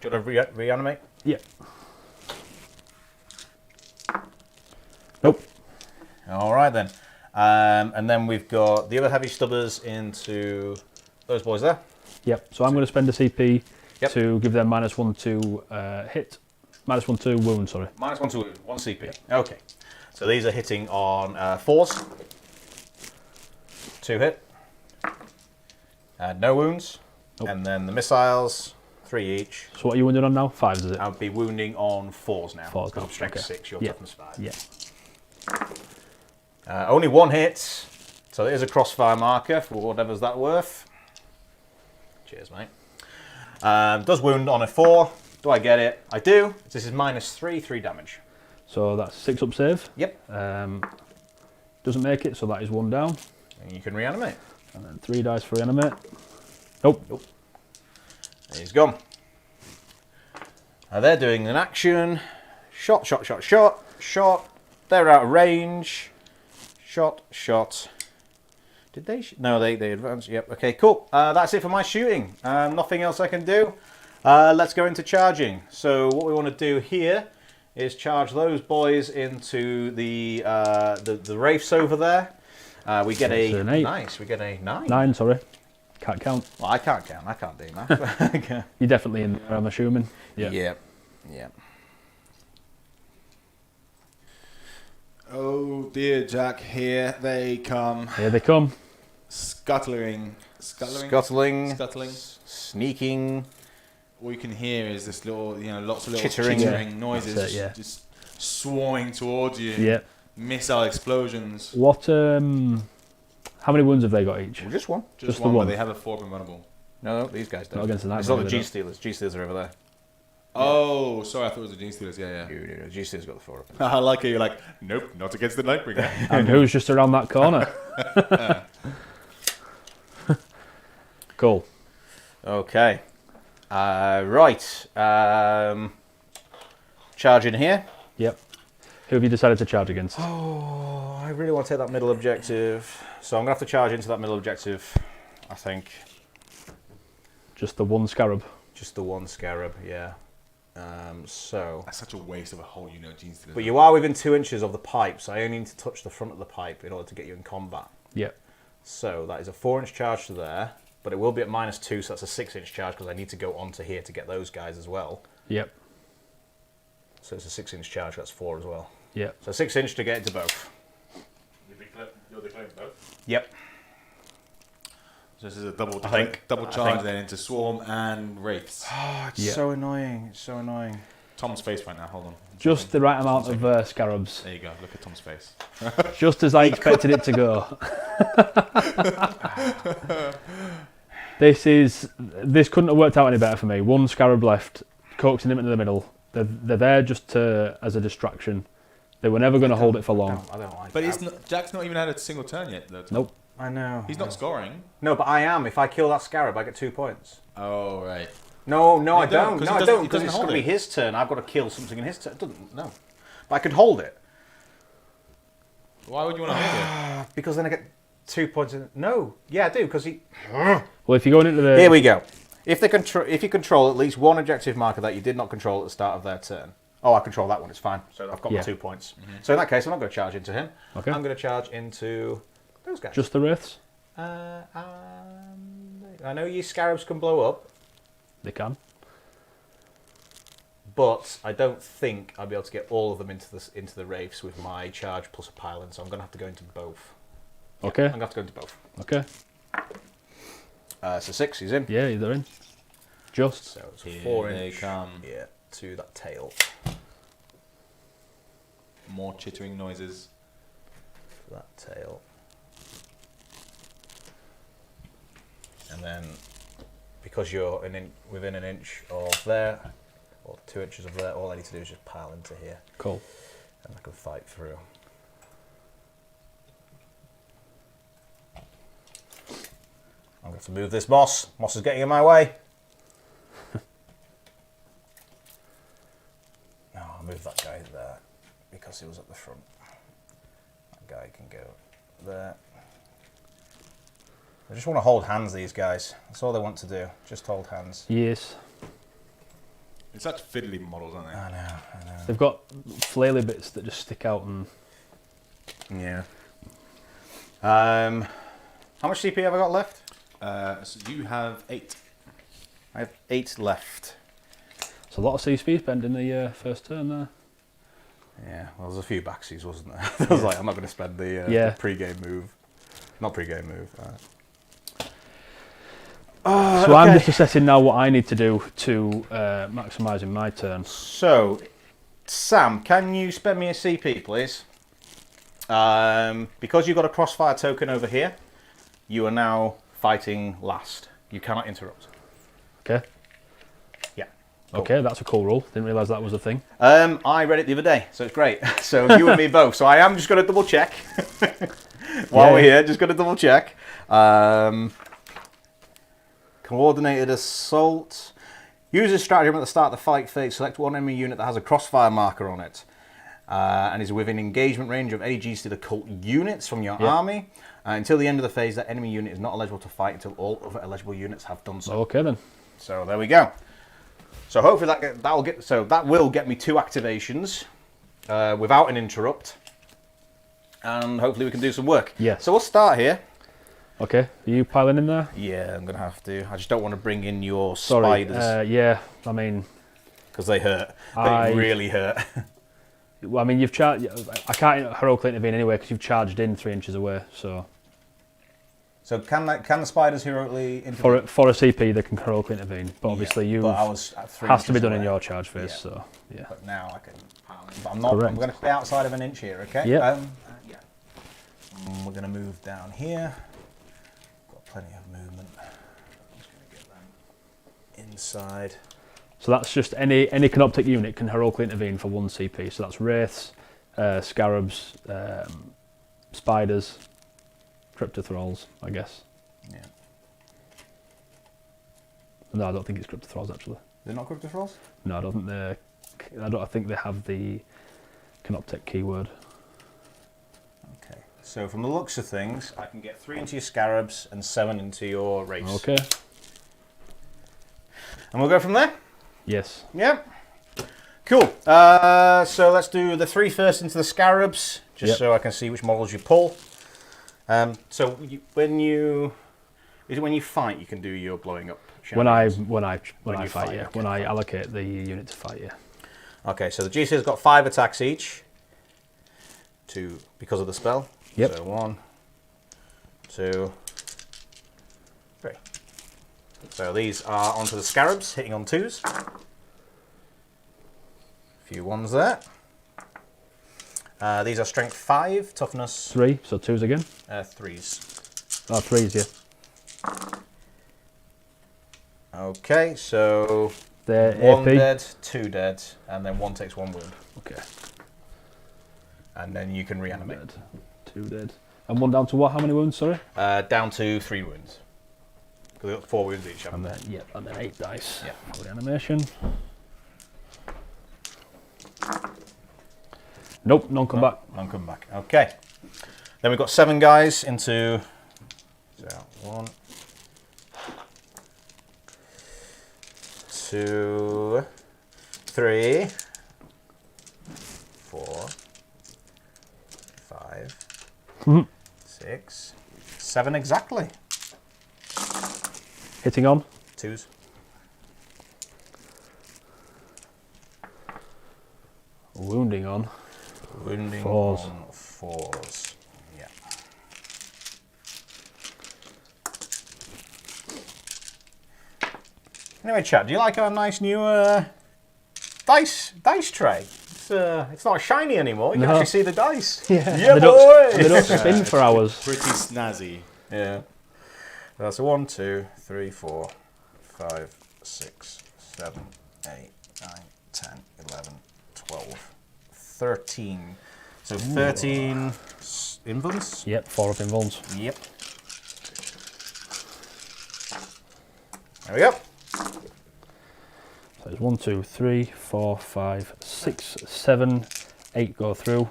you want to reanimate? Yeah. Nope. All right then. And then we've got the other heavy stubbers into those boys there. Yep. So I'm going to spend a CP to give them -1 to hit, -1 to wound. Sorry. -1 to wound, 1 CP. Yep. Okay. So these are hitting on 4s. 2 hit. No wounds. Nope. And then the missiles, 3 each. So what are you wounded on now? 5s, is it? I'll be wounding on 4s now. 4s. I'm strength 6, your toughness 5. Yeah. Only 1 hit, so it is a crossfire marker for whatever's that worth. Cheers, mate. Does wound on a 4. Do I get it? I do. This is -3, 3 damage. So that's 6-up save. Yep. Doesn't make it, so that is 1 down. And you can reanimate. And then 3 dice for reanimate. Nope. He's gone. They're doing an action. Shot. They're out of range. Shot. Did they? No, they advanced. Yep. Okay, cool. That's it for my shooting. Nothing else I can do. Let's go into charging. So what we want to do here is charge those boys into the wraiths over there. We get an 8. Nice. We get a 9. 9, sorry. Can't count. Well, I can't count. I can't do math. You're definitely in there, I'm assuming. Yeah. Yeah. Oh dear, Jack, here they come. Here they come. Scuttling. Sneaking. All you can hear is this little, lots of little Chittering. noises, That's it, just swarming towards you. Yeah. Missile explosions. What How many wounds have they got each? Well, just one. Just the one, one. but they have a 4 invulnerable. No, these guys don't. Not against the Nightbringer, It's not the they don't. Genestealers. Genestealers are over there. Oh, sorry, I thought it was the Genestealers. Yeah, No, Genestealers got the 4 up. I like it. You're like, nope, not against the Nightbringer. And who's just around that corner? Cool. Okay. Right. Charge in here. Yep. Who have you decided to charge against? Oh, I really want to take that middle objective. So I'm going to have to charge into that middle objective, I think. Just the one scarab. Just the one scarab, yeah. So. That's such a waste of a whole unit of Genestealers. But you are within 2 inches of the pipe, so I only need to touch the front of the pipe in order to get you in combat. Yep. So that is a 4-inch charge to there, but it will be at -2, so that's a 6-inch charge because I need to go onto here to get those guys as well. Yep. So it's a 6-inch charge, that's 4 as well. Yep. So 6-inch to get into both. You're declaring both? Yep. So this is a double I charge think. then into Swarm and Wraiths. Oh, it's Yeah. so annoying. It's so annoying. Tom's face right now, hold on. Just the right amount of scarabs. There you go, look at Tom's face. Just as I expected it to go. This couldn't have worked out any better for me. One scarab left, coaxing him into the middle. They're there just as a distraction. They were never going to hold it for long. I don't like But that. Jack's not even had a single turn yet, though. Nope. I know. He's not scoring. No, but I am. If I kill that scarab, I get 2 points. Oh, right. No, I don't, don't. 'cause No, he I doesn't- don't, he because doesn't it's got to hold be it. his turn. I've got to kill something in his turn. It doesn't, no. But I could hold it. Why would you want to hold it? Because then I get 2 points. No, yeah, I do, because he... Well, if you're going into the... Here we go. If you control at least one objective marker that you did not control at the start of their turn. Oh, I control that one, it's fine. So I've got my 2 points. So in that case, I'm not going to charge into him. Okay. I'm going to charge into those guys. Just the wraiths? I know your scarabs can blow up, They can. but I don't think I'll be able to get all of them into the wraiths with my charge plus a pylon, so I'm going to have to go into both. Okay. I'm going to have to go into both. Okay. So 6, he's in. Yeah, they're in. Just. So it's Here 4 they inch. come. Yeah, to that tail. More chittering noises. For that tail. And then, because you're within an inch of there, or 2 inches of there, all I need to do is just pile into here, Cool. and I can fight through. I'm going to move this moss. Moss is getting in my way. No, I'll move that guy there, because he was at the front. That guy can go there. I just want to hold hands, these guys. That's all they want to do. Just hold hands. Yes. It's such fiddly models, aren't they? I know. They've got flaily bits that just stick out and... Yeah. How much CP have I got left? So you have 8. I have 8 left. It's a lot of CSP spend in the first turn there. Yeah, well, there's a few backsies, wasn't there? I was like, I'm not going to spend the pre-game move. Not pre-game move. So I'm just assessing now what I need to do to maximising my turn. So, Sam, can you spend me a CP, please? Because you've got a crossfire token over here, you are now fighting last. You cannot interrupt. Okay. Yeah. Cool. Okay, that's a cool rule. Didn't realise that was a thing. I read it the other day, so it's great. So you and me both. So I am just going to double check while we're here. Just going to double check. Coordinated assault. Use a stratagem at the start of the fight phase. Select one enemy unit that has a crossfire marker on it, and is within engagement range of any Genestealer cult units from your army. Until the end of the phase, that enemy unit is not eligible to fight until all other eligible units have done so. Okay then. So there we go. So hopefully that will get me 2 activations without an interrupt, and hopefully we can do some work. Yeah. So we'll start here. Okay, are you piling in there? Yeah, I'm gonna have to. I just don't want to bring in your Sorry. spiders Yeah, I mean... because they hurt. They really hurt. Well, I mean, you've charged... I can't heroically intervene anyway because you've charged in 3 inches away, so... So can the spiders heroically intervene? For a CP, they can heroically intervene, but obviously you But I was at 3 has to be inches done in away. your charge phase, Yeah. so yeah. But now I can. But I'm not. Correct. I'm going to stay outside of an inch here. Okay. Yeah. We're going to move down here. plenty of movement. I'm just going to get them inside. So that's just any Canoptic unit can heroically intervene for 1 CP. So that's Wraiths, Scarabs, Spiders, Cryptothralls, I guess. Yeah. No, I don't think it's Cryptothralls actually. Is it not Cryptothralls? No, I think they have the Canoptic keyword. Okay. So from the looks of things, I can get 3 into your Scarabs and 7 into your Wraiths. Okay. And we'll go from there? Yes. Yeah. Cool. So let's do the 3 first into the Scarabs, just so I can see which models you pull. So when you fight, you can do your blowing up. When I fight, okay. When I allocate the unit to fight, yeah. Okay, so the GC has got 5 attacks each, because of the spell. Yep. So 1, 2, 3. So these are onto the Scarabs, hitting on 2s. A few 1s there. These are strength 5, toughness 3, so 2s again. 3s. Oh, 3s, yeah. Okay, so They're 1 AP. dead, 2 dead, and then 1 takes 1 wound. Okay. And then you can reanimate. Dead. 2 dead. And 1 down to what? How many wounds, sorry? Down to 3 wounds. Because they've got 4 wounds each, haven't And they? then, yeah, and then 8 dice. Yeah. For reanimation. Nope, none come back. None come back. Okay. Then we've got 7 guys into... So 1, 2, 3, 4, 5, 6, 7 exactly. Hitting on. 2s. Wounding on. Wounding 4s. on 4s. Yeah. Anyway, chat, do you like our nice new dice tray? It's not shiny anymore. You can actually see the dice. Yeah, Yeah, they boy. They don't spin for hours. Pretty snazzy. Yeah. That's 1, 2, 3, 4, 5, 6, 7, 8, 9, 10, 11, 12, 13. So 13 invulns? Yep, 4 up in vulns. Yep. There we go. So it's 1, 2, 3, 4, 5, 6, 7, 8 go through.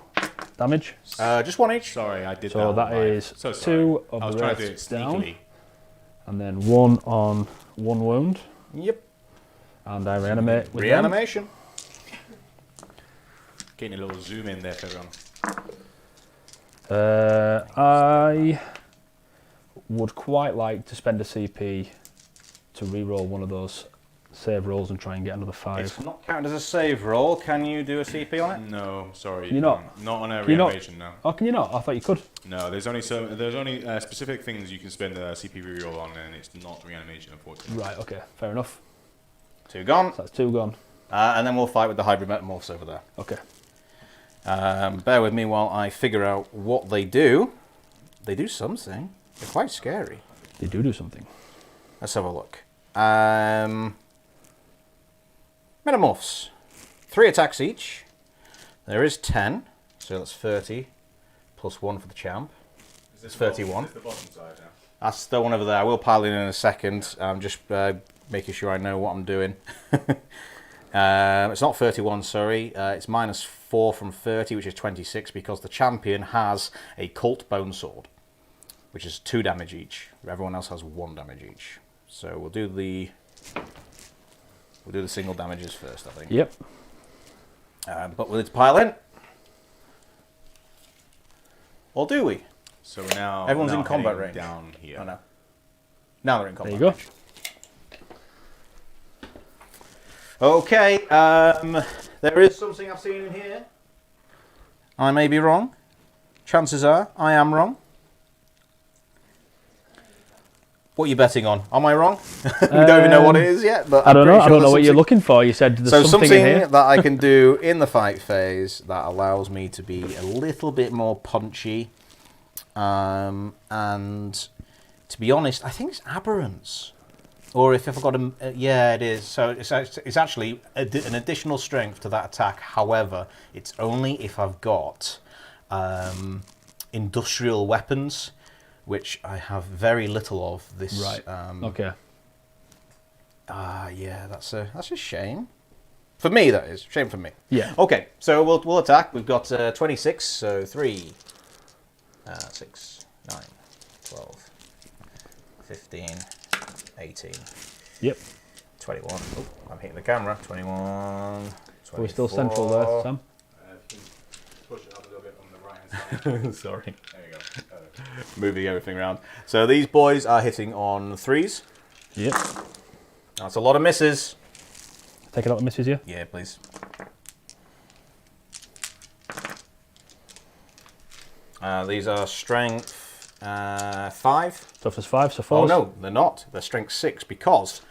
Damage. Just 1 each. Sorry, I did that. So that online. is So sorry. 2 of I was the trying to do it rest down. sneakily. And then 1 on 1 wound. Yep. And I reanimate with Reanimation. Getting a little zoom in there for everyone. I would quite like to spend a CP to re-roll one of those save rolls and try and get another 5. It's not counted as a save roll. Can you do a CP on it? No, sorry. You're not? Not on a You're not? reanimation, no. Oh, can you not? I thought you could. No, there's only specific things you can spend a CP reroll on, and it's not reanimation, unfortunately. Right, okay, fair enough. 2 gone. So that's 2 gone. And then we'll fight with the hybrid metamorphs over there. Okay. Bear with me while I figure out what they do. They do something. They're quite scary. They do something. Let's have a look. Metamorphs. 3 attacks each. There is 10, so that's 30, plus 1 for the champ. It's 31. Is this the bottom side now? That's the one over there. I will pile it in a second. I'm just making sure I know what I'm doing. It's not 31, sorry. It's minus 4 from 30, which is 26, because the champion has a cult bone sword, which is 2 damage each. Everyone else has 1 damage each. So we'll do the single damages first, I think. Yep. But we'll pile in. Or do we? So we're now Everyone's now in combat heading range. down here. Oh no. Now they're in combat. There you go. Range. Okay. There is something I've seen in here. I may be wrong. Chances are I am wrong. What are you betting on? Am I wrong? We don't even know what it is yet. But I don't know. I'm pretty I sure don't know there's what you're something- looking for. You said there's So something in here. that I can do in the fight phase that allows me to be a little bit more punchy, and To be honest, I think it's aberrants. Or if I've got a... yeah, it is. So it's actually an additional strength to that attack. However, it's only if I've got industrial weapons, which I have very little of. This. Right. Okay. Yeah, that's a shame. For me, that is. Shame for me. Yeah. Okay, so we'll attack. We've got 26, so 3, 6, 9, 12, 15, 18. Yep. 21. Oh, I'm hitting the camera. 21. 24. Are we still central there, Sam? Push it up a little bit on the right hand side. Sorry. There you go. Moving everything around. So these boys are hitting on 3s. Yep. That's a lot of misses. Take it out the misses here. Yeah, please. These are strength 5. Toughness 5, so 4s. Oh no, they're not. They're strength 6 because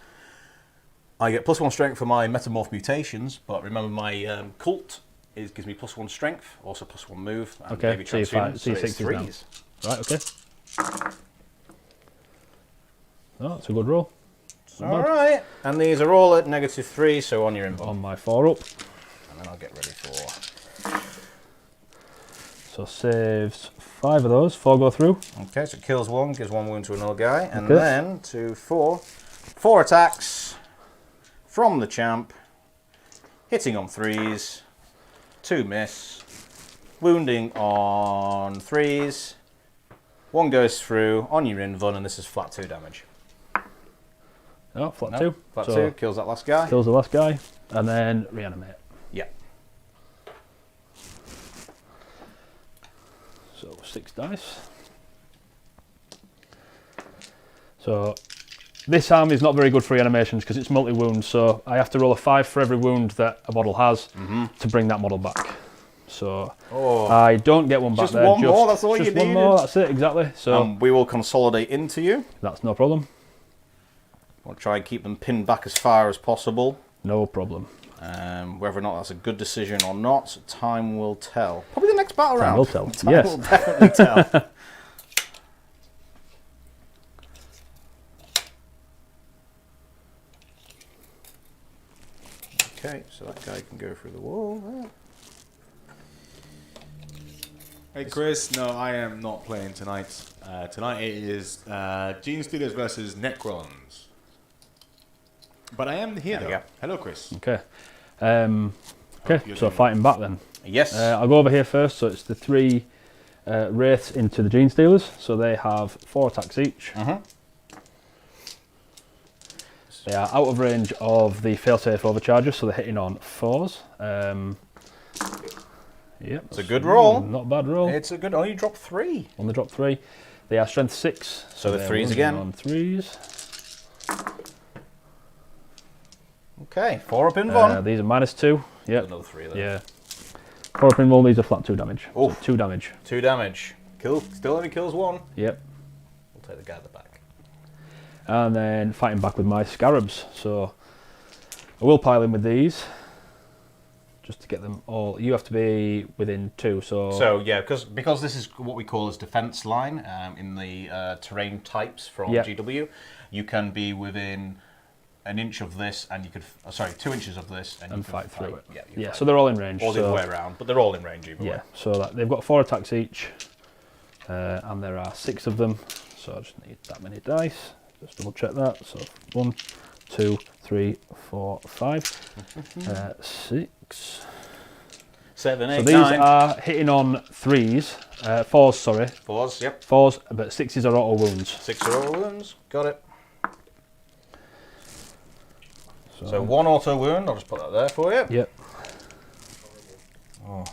I get +1 strength for my metamorph mutations. But remember, my cult gives me +1 strength, also +1 move. And Okay, maybe so you're transhuman, so you're it's 6s now. 3s. Right, okay. Oh, it's a good roll. All right, and these are all at -3, so on your invuln. On my 4 up. And then I'll get ready for... So saves 5 of those. 4 go through. Okay, so it kills 1, gives 1 wound to another guy, and Okay. then to 4. 4 attacks from the champ, hitting on 3s, 2 miss, wounding on 3s, 1 goes through on your invuln, and this is flat 2 damage. Oh, flat No, 2. Flat So 2, kills that last guy. kills the last guy. And then reanimate. Yeah. So 6 dice. So this arm is not very good for reanimations because it's multi-wound, so I have to roll a 5 for every wound that a model has to bring that model back. So I don't get one back Just there. one more, that's all you Just one needed. more, that's it, exactly. So We will consolidate into you. that's no problem. We'll try and keep them pinned back as far as possible. No problem. Whether or not that's a good decision or not, time will tell. Probably the next battle round. Time will tell. Time Yes. will definitely tell. Okay, so that guy can go through the wall there. Hey Chris, no, I am not playing tonight. Tonight it is Genestealers versus Necrons. But I am here There we though. go. Hello Chris. Okay. Okay, you're so doing fighting back then. Yes. I'll go over here first. So it's the 3 wraiths into the Genestealers. So they have 4 attacks each. They are out of range of the failsafe overcharger, so they're hitting on 4s. Yep, It's a good roll. Not a bad roll. It's a good... Oh, you dropped 3. On the drop 3. They are strength 6. So the they're 3s running again. On 3s. Okay, 4 up in one. These are -2. Yep. Another 3 there. Yeah. 4 up in roll, these are flat 2 damage. Oh. So 2 damage. 2 damage. Still only kills 1. Yep. We'll take the guy at the back. And then fighting back with my scarabs. So I will pile in with these. Just to get them all. You have to be within 2. So yeah, because this is what we call as defense line in the terrain types from Yep. GW, you can be within an inch of this, and you could 2 inches of this, and you can fight through it. Yeah, you Yeah, fight. so they're all in range. Or the so, other way around, but they're all in range either way. yeah, so that, they've got 4 attacks each, and there are 6 of them. So I just need that many dice. Just double check that. So 1, 2, 3, 4, 5, 6. 7, 8, So these 9. are hitting on 3s, 4s, sorry. 4s, yep. 4s, but 6s are auto wounds. 6 are auto wounds. Got it. So 1 auto wound. I'll just put that there for you. Yep. Oh.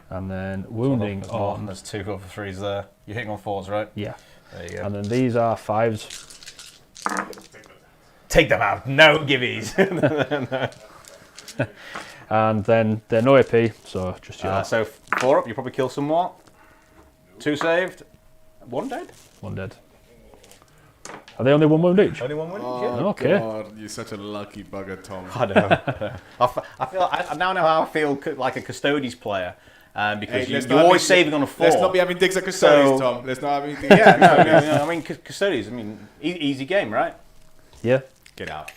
And then wounding There's more. on. There's 2 over 3s there. You're hitting on 4s, right? Yeah. There you go. And then these are 5s. Take them out. No gibbies. And then they're no AP, so just your So 4 up. You probably kill some more. 2 saved. 1 dead. 1 dead. Are they only 1 wound each? Only 1 wound. Oh, Okay. God, you're such a lucky bugger, Tom. I know. I feel. I now know how I feel like a Custodes player. because you're always saving on a 4. Let's not be having digs at Custodians, Tom. Let's not have any digs. Yeah, no. I mean, Custodians. I mean, easy game, right? Yeah. Get out.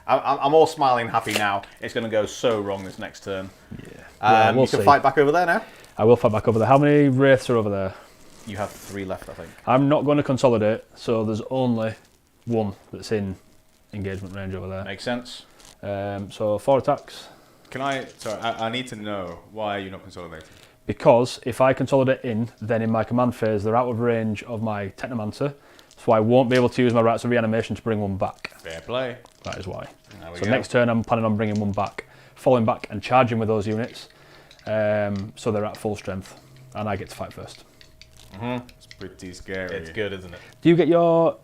I'm all smiling, happy now. It's going to go so wrong this next turn. Yeah. You can fight back over there now. I will fight back over there. How many wraiths are over there? You have 3 left, I think. I'm not going to consolidate, so there's only 1 that's in engagement range over there. Makes sense. So 4 attacks. Sorry, I need to know why you're not consolidating. Because if I consolidate in, then in my command phase, they're out of range of my Technomancer, so I won't be able to use my rights of reanimation to bring 1 back. Fair play. That is why. So next turn, I'm planning on bringing 1 back, falling back and charging with those units, so they're at full strength, and I get to fight first. It's pretty scary. It's good, isn't it? Do you get your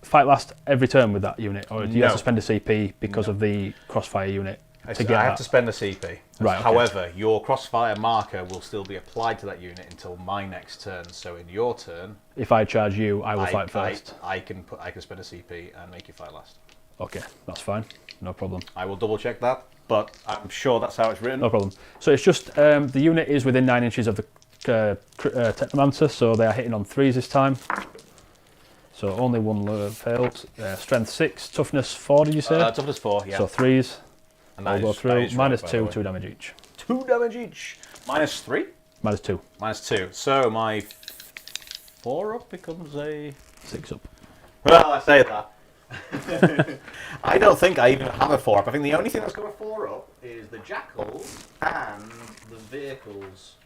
fight last every turn with that unit, or do you have to spend a CP because of the crossfire unit? I have to spend a CP. Right, okay. However, your crossfire marker will still be applied to that unit until my next turn. So in your turn, if I charge you, I will fight first. I can spend a CP and make you fight last. Okay, that's fine. No problem. I will double check that, but I'm sure that's how it's written. No problem. So it's just the unit is within 9 inches of the Technomancer, so they are hitting on 3s this time. So only 1 failed. Strength 6, toughness 4. Did you say? Toughness 4. Yeah. So 3s. And I'll go through. Minus 2, 2 damage each. 2 damage each. Minus 3. Minus 2. Minus 2. So my 4 up becomes a 6 up. Well, I say that. I don't think I even have a 4 up. I think the only thing that's got a 4 up is the jackals and the vehicles.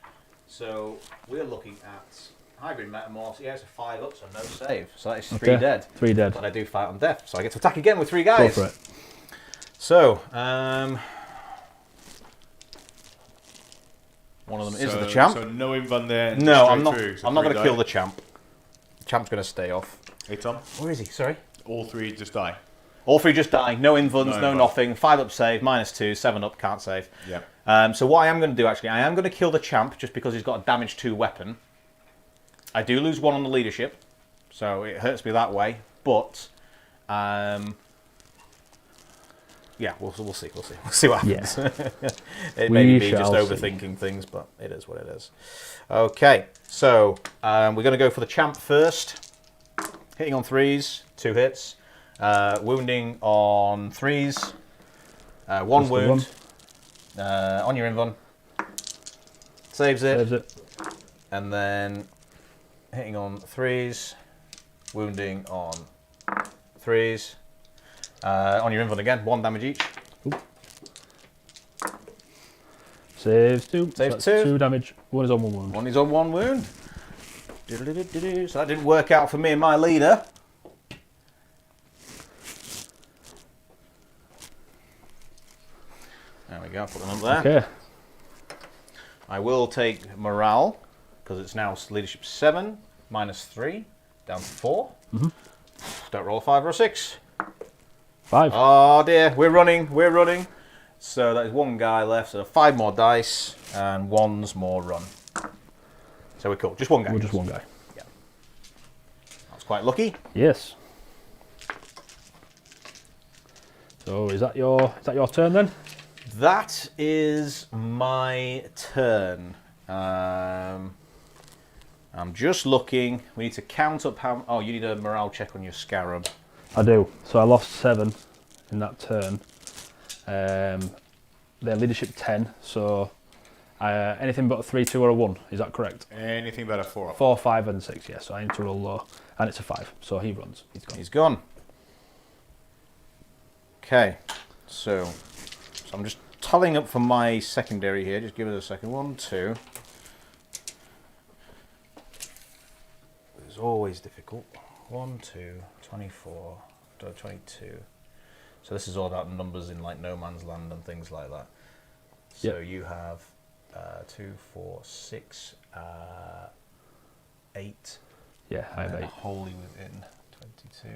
So we're looking at hybrid metamorphs. Yeah, it's a 5 up, so no save. So that is 3 dead. 3 dead. But I do fight on death, so I get to attack again with 3 guys. Go for it. So, one of them is the champ. So no invuln there. No, I'm not. Through, so I'm not going to die. kill the champ. The champ's going to stay off. Hey Tom. Where is he? Sorry. All 3 just die. All 3 just die. No invuns, no invuln. nothing. 5 up save, minus 2, 7 up can't save. Yeah. So what I am going to do actually, I am going to kill the champ just because he's got a damage 2 weapon. I do lose 1 on the leadership, so it hurts me that way. But yeah, we'll see. We'll see what happens. Yeah. It may be just shall overthinking things, but it is what it is. Okay, so we're going to go for the champ first. Hitting on 3s, 2 hits. Wounding on 3s, 1 Just wound. On your invuln. Saves it. And then hitting on 3s, wounding on 3s. On your invuln again, 1 damage each. Ooh. Saves 2. Saves so 2. 2 damage. 1 is on 1 wound. 1 is on 1 wound. So that didn't work out for me and my leader. There we go, put them up there. Okay. I will take morale, because it's now leadership 7, minus 3, down to 4. Don't roll a 5 or a 6. 5. Oh dear, we're running. So that is 1 guy left, so 5 more dice, and 1's more run. So we're cool, just 1 guy. We're just 1 guy. Yeah. That's quite lucky. Yes. So is that your turn then? That is my turn. I'm just looking. We need to count up how... Oh, you need a morale check on your scarab. I do. So I lost 7 in that turn. Their leadership 10. So anything but a 3, 2 or a 1. Is that correct? Anything but a 4 up. 4, 5 and 6. Yeah. So I need to roll low. And it's a 5. So he runs. He's gone. He's gone. Okay. So I'm just tallying up for my secondary here. Just give it a second. 1, 2. It's always difficult. 1, 2, 24, 22. So this is all about numbers in like no man's land and things like that. So you have 2, 4, 6, 8. Yeah, I have 8. Wholly within 22,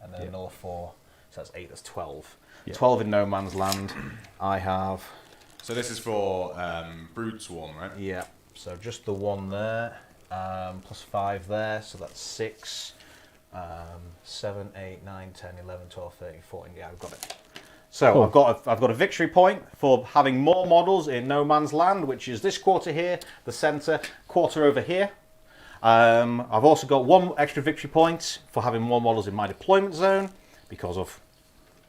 and then another 4. So that's 8. That's 12. Yeah. 12 in no man's land. I have. So this is for Brood Swarm, right? Yeah. So just the 1 there, plus 5 there. So that's 6, 7, 8, 9, 10, 11, 12, 13, 14. Yeah, I've got it. So Cool. I've got a victory point for having more models in no man's land, which is this quarter here, the centre, quarter over here. I've also got 1 extra victory point for having more models in my deployment zone, because of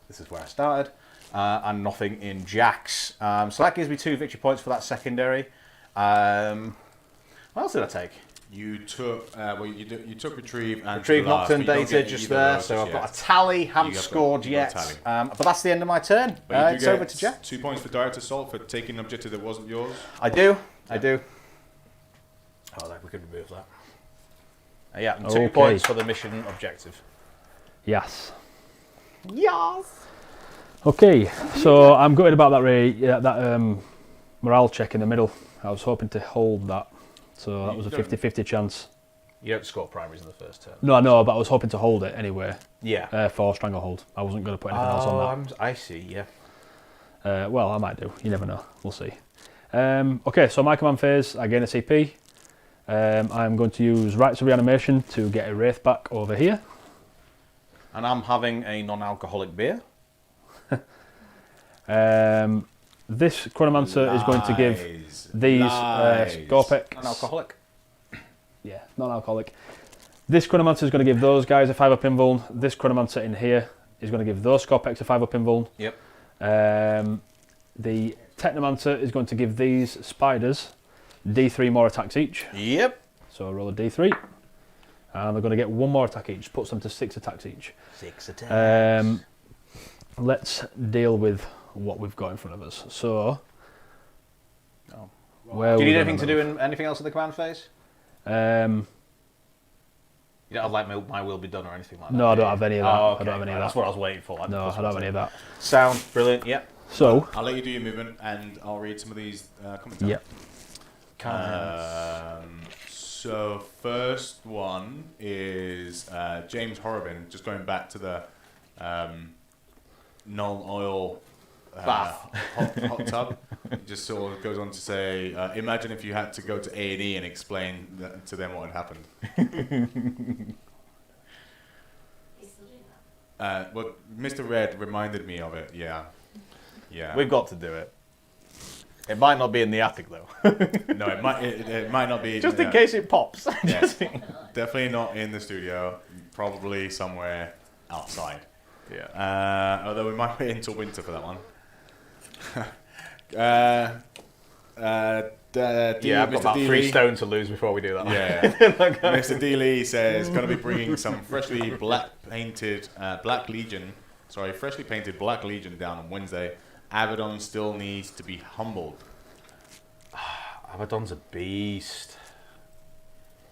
this is where I started, and nothing in Jack's. So that gives me 2 victory points for that secondary. What else did I take? You took you took retrieve and Retrieve blast, nocturne but you don't data get just either of there, those so just I've got yet. a tally, haven't You got- scored you got a yet. tally. But that's the end of my turn. But you do It's get over to Jack. 2 points for direct assault for taking an objective that wasn't yours. I do. Oh, we could remove that. Yeah, and 2 Okay. points for the mission objective. Yes. Yes. Okay, so I'm gutted about that morale check in the middle. I was hoping to hold that, so that was a 50-50 chance. You don't score primaries in the first turn. No, I know, but I was hoping to hold it anyway Yeah. for Stranglehold. I wasn't going to put anything else on that. I see. Yeah. Well, I might do. You never know. We'll see. Okay, so my command phase, I gain a CP. I'm going to use Rites of Reanimation to get a Wraith back over here. And I'm having a non-alcoholic beer. This Chronomancer is going to give these Scorpex. Non-alcoholic. Yeah, non-alcoholic. This Chronomancer is going to give those guys a 5-up invuln. This Chronomancer in here is going to give those Scorpex a 5-up invuln. Yep. The Technomancer is going to give these spiders D3 more attacks each. Yep. So roll a D3. And they're going to get 1 more attack each. Puts them to 6 attacks each. 6 attacks. Let's deal with what we've got in front of us. So, where Do you we need gonna anything to do move? in anything else in the command phase? You don't have like my will be done or anything like that. No, I don't have any of that. Oh, okay. I don't have any of That's that. what I was waiting for. No, I don't have any of that. Sound brilliant. Yep. So, I'll let you do your movement, and I'll read some of these comments. yeah. So first one is James Horrobin, just going back to the null oil Bath. hot tub. It just sort of goes on to say, imagine if you had to go to A&E and explain to them what had happened. Well, Mr. Red reminded me of it. Yeah. We've got to do it. It might not be in the attic though. No, it might not be. Just in case it pops. Yeah. Definitely not in the studio. Probably somewhere outside. Yeah. Although we might wait until winter for that one. Yeah, I've got about 3 stone to lose before we do that. Yeah. Mr. D. Lee says going to be bringing some freshly painted Black Legion down on Wednesday. Abaddon still needs to be humbled. Abaddon's a beast.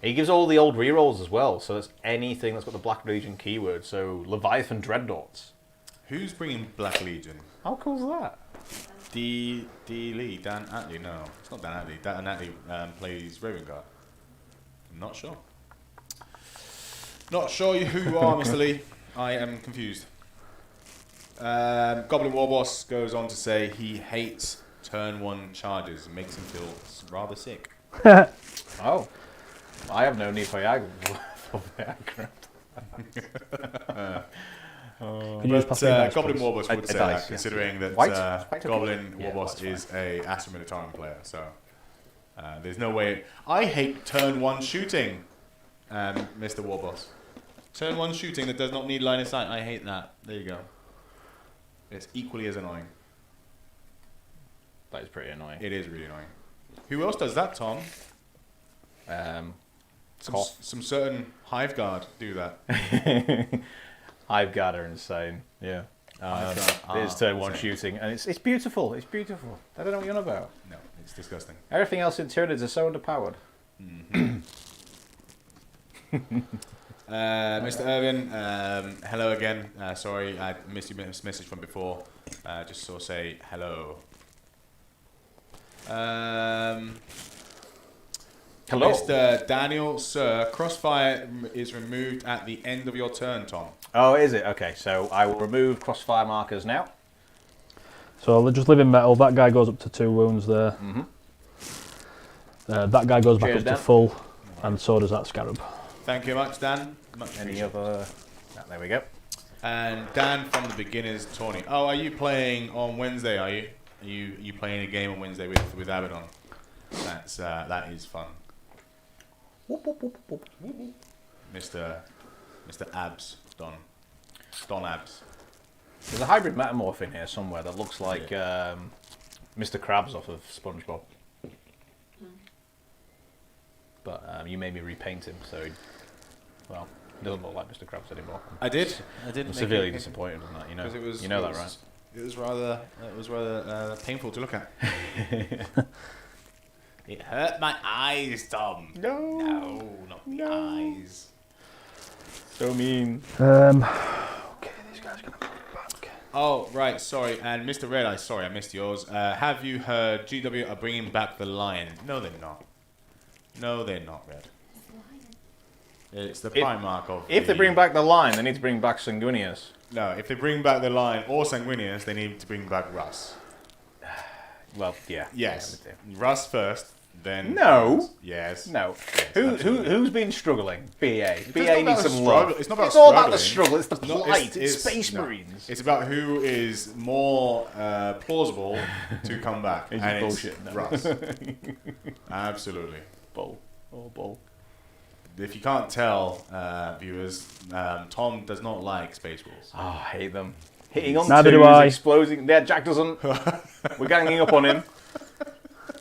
He gives all the old rerolls as well, so that's anything that's got the Black Legion keyword. So Leviathan Dreadnoughts. Who's bringing Black Legion? How cool is that? D. Lee, Dan Atlee. No, it's not Dan Atlee. Dan Atlee plays Raven Guard. I'm not sure. Not sure who you are, Mr. Lee. I am confused. Goblin Warboss goes on to say he hates turn 1 charges and makes him feel rather sick. Oh. I have no need for Viagra. Can you just pass me a dice, Goblin please? Warboss would A say dice, that, yeah. considering that White? White, okay. Goblin Yeah, Warboss that's is a Astra Militarum player, so there's no way. I hate turn 1 shooting, Mr. Warboss. Turn 1 shooting that does not need line of sight. I hate that. There you go. It's equally as annoying. That is pretty annoying. It is really annoying. Who else does that, Tom? Some certain Hive Guard do that. Hive Guard are insane. Yeah. It is turn 1 shooting, and it's beautiful. It's beautiful. I don't know what you're on about. No, it's disgusting. Everything else in Tyranids are so underpowered. Mr. Irvin, hello again. Sorry, I missed your message from before. Just sort of say hello. Hello. Mr. Daniel, sir, Crossfire is removed at the end of your turn, Tom. Oh, is it? Okay, so I will remove crossfire markers now. So let's just live in metal. That guy goes up to 2 wounds there. That guy goes back Cheers, up Dan. to full, and so does that scarab. Thank you much, Dan. Much Any appreciated. other... No, there we go. And Dan from the beginners tourney. Oh, are you playing on Wednesday? Are you? Are you playing a game on Wednesday with Abaddon? That is fun. Mr. Abs Don Abs. There's a hybrid metamorph in here somewhere that looks like Mr. Krabs off of SpongeBob. But you made me repaint him, so well, he doesn't look like Mr. Krabs anymore. I did. I'm severely disappointed in that. You know, that, right? It was rather painful to look at. It hurt my eyes, Tom. No, not the eyes. So mean. Okay, these guys are gonna come back. Oh, right, sorry. And Mr. Red Eye, sorry, I missed yours. Have you heard GW are bringing back the lion? No, they're not. No, they're not, Red. It's the Primarch of... If they bring back the lion, they need to bring back Sanguinius. No, if they bring back the lion or Sanguinius, they need to bring back Russ. Well, yeah. Yes. Yeah, Russ first, then... No. Yes. No. Yes, Who's been struggling? BA. BA needs some love. It's not about It's all about the struggle. It's the No, plight. It's Space Marines. It's about who is more plausible to come back. It's and bullshit. It's Russ. Absolutely. Bull. Oh, bull. If you can't tell, viewers, Tom does not like Space Wolves. Oh, I hate them. Hitting on Neither twos, do I. exploding. Yeah, Jack doesn't. We're ganging up on him.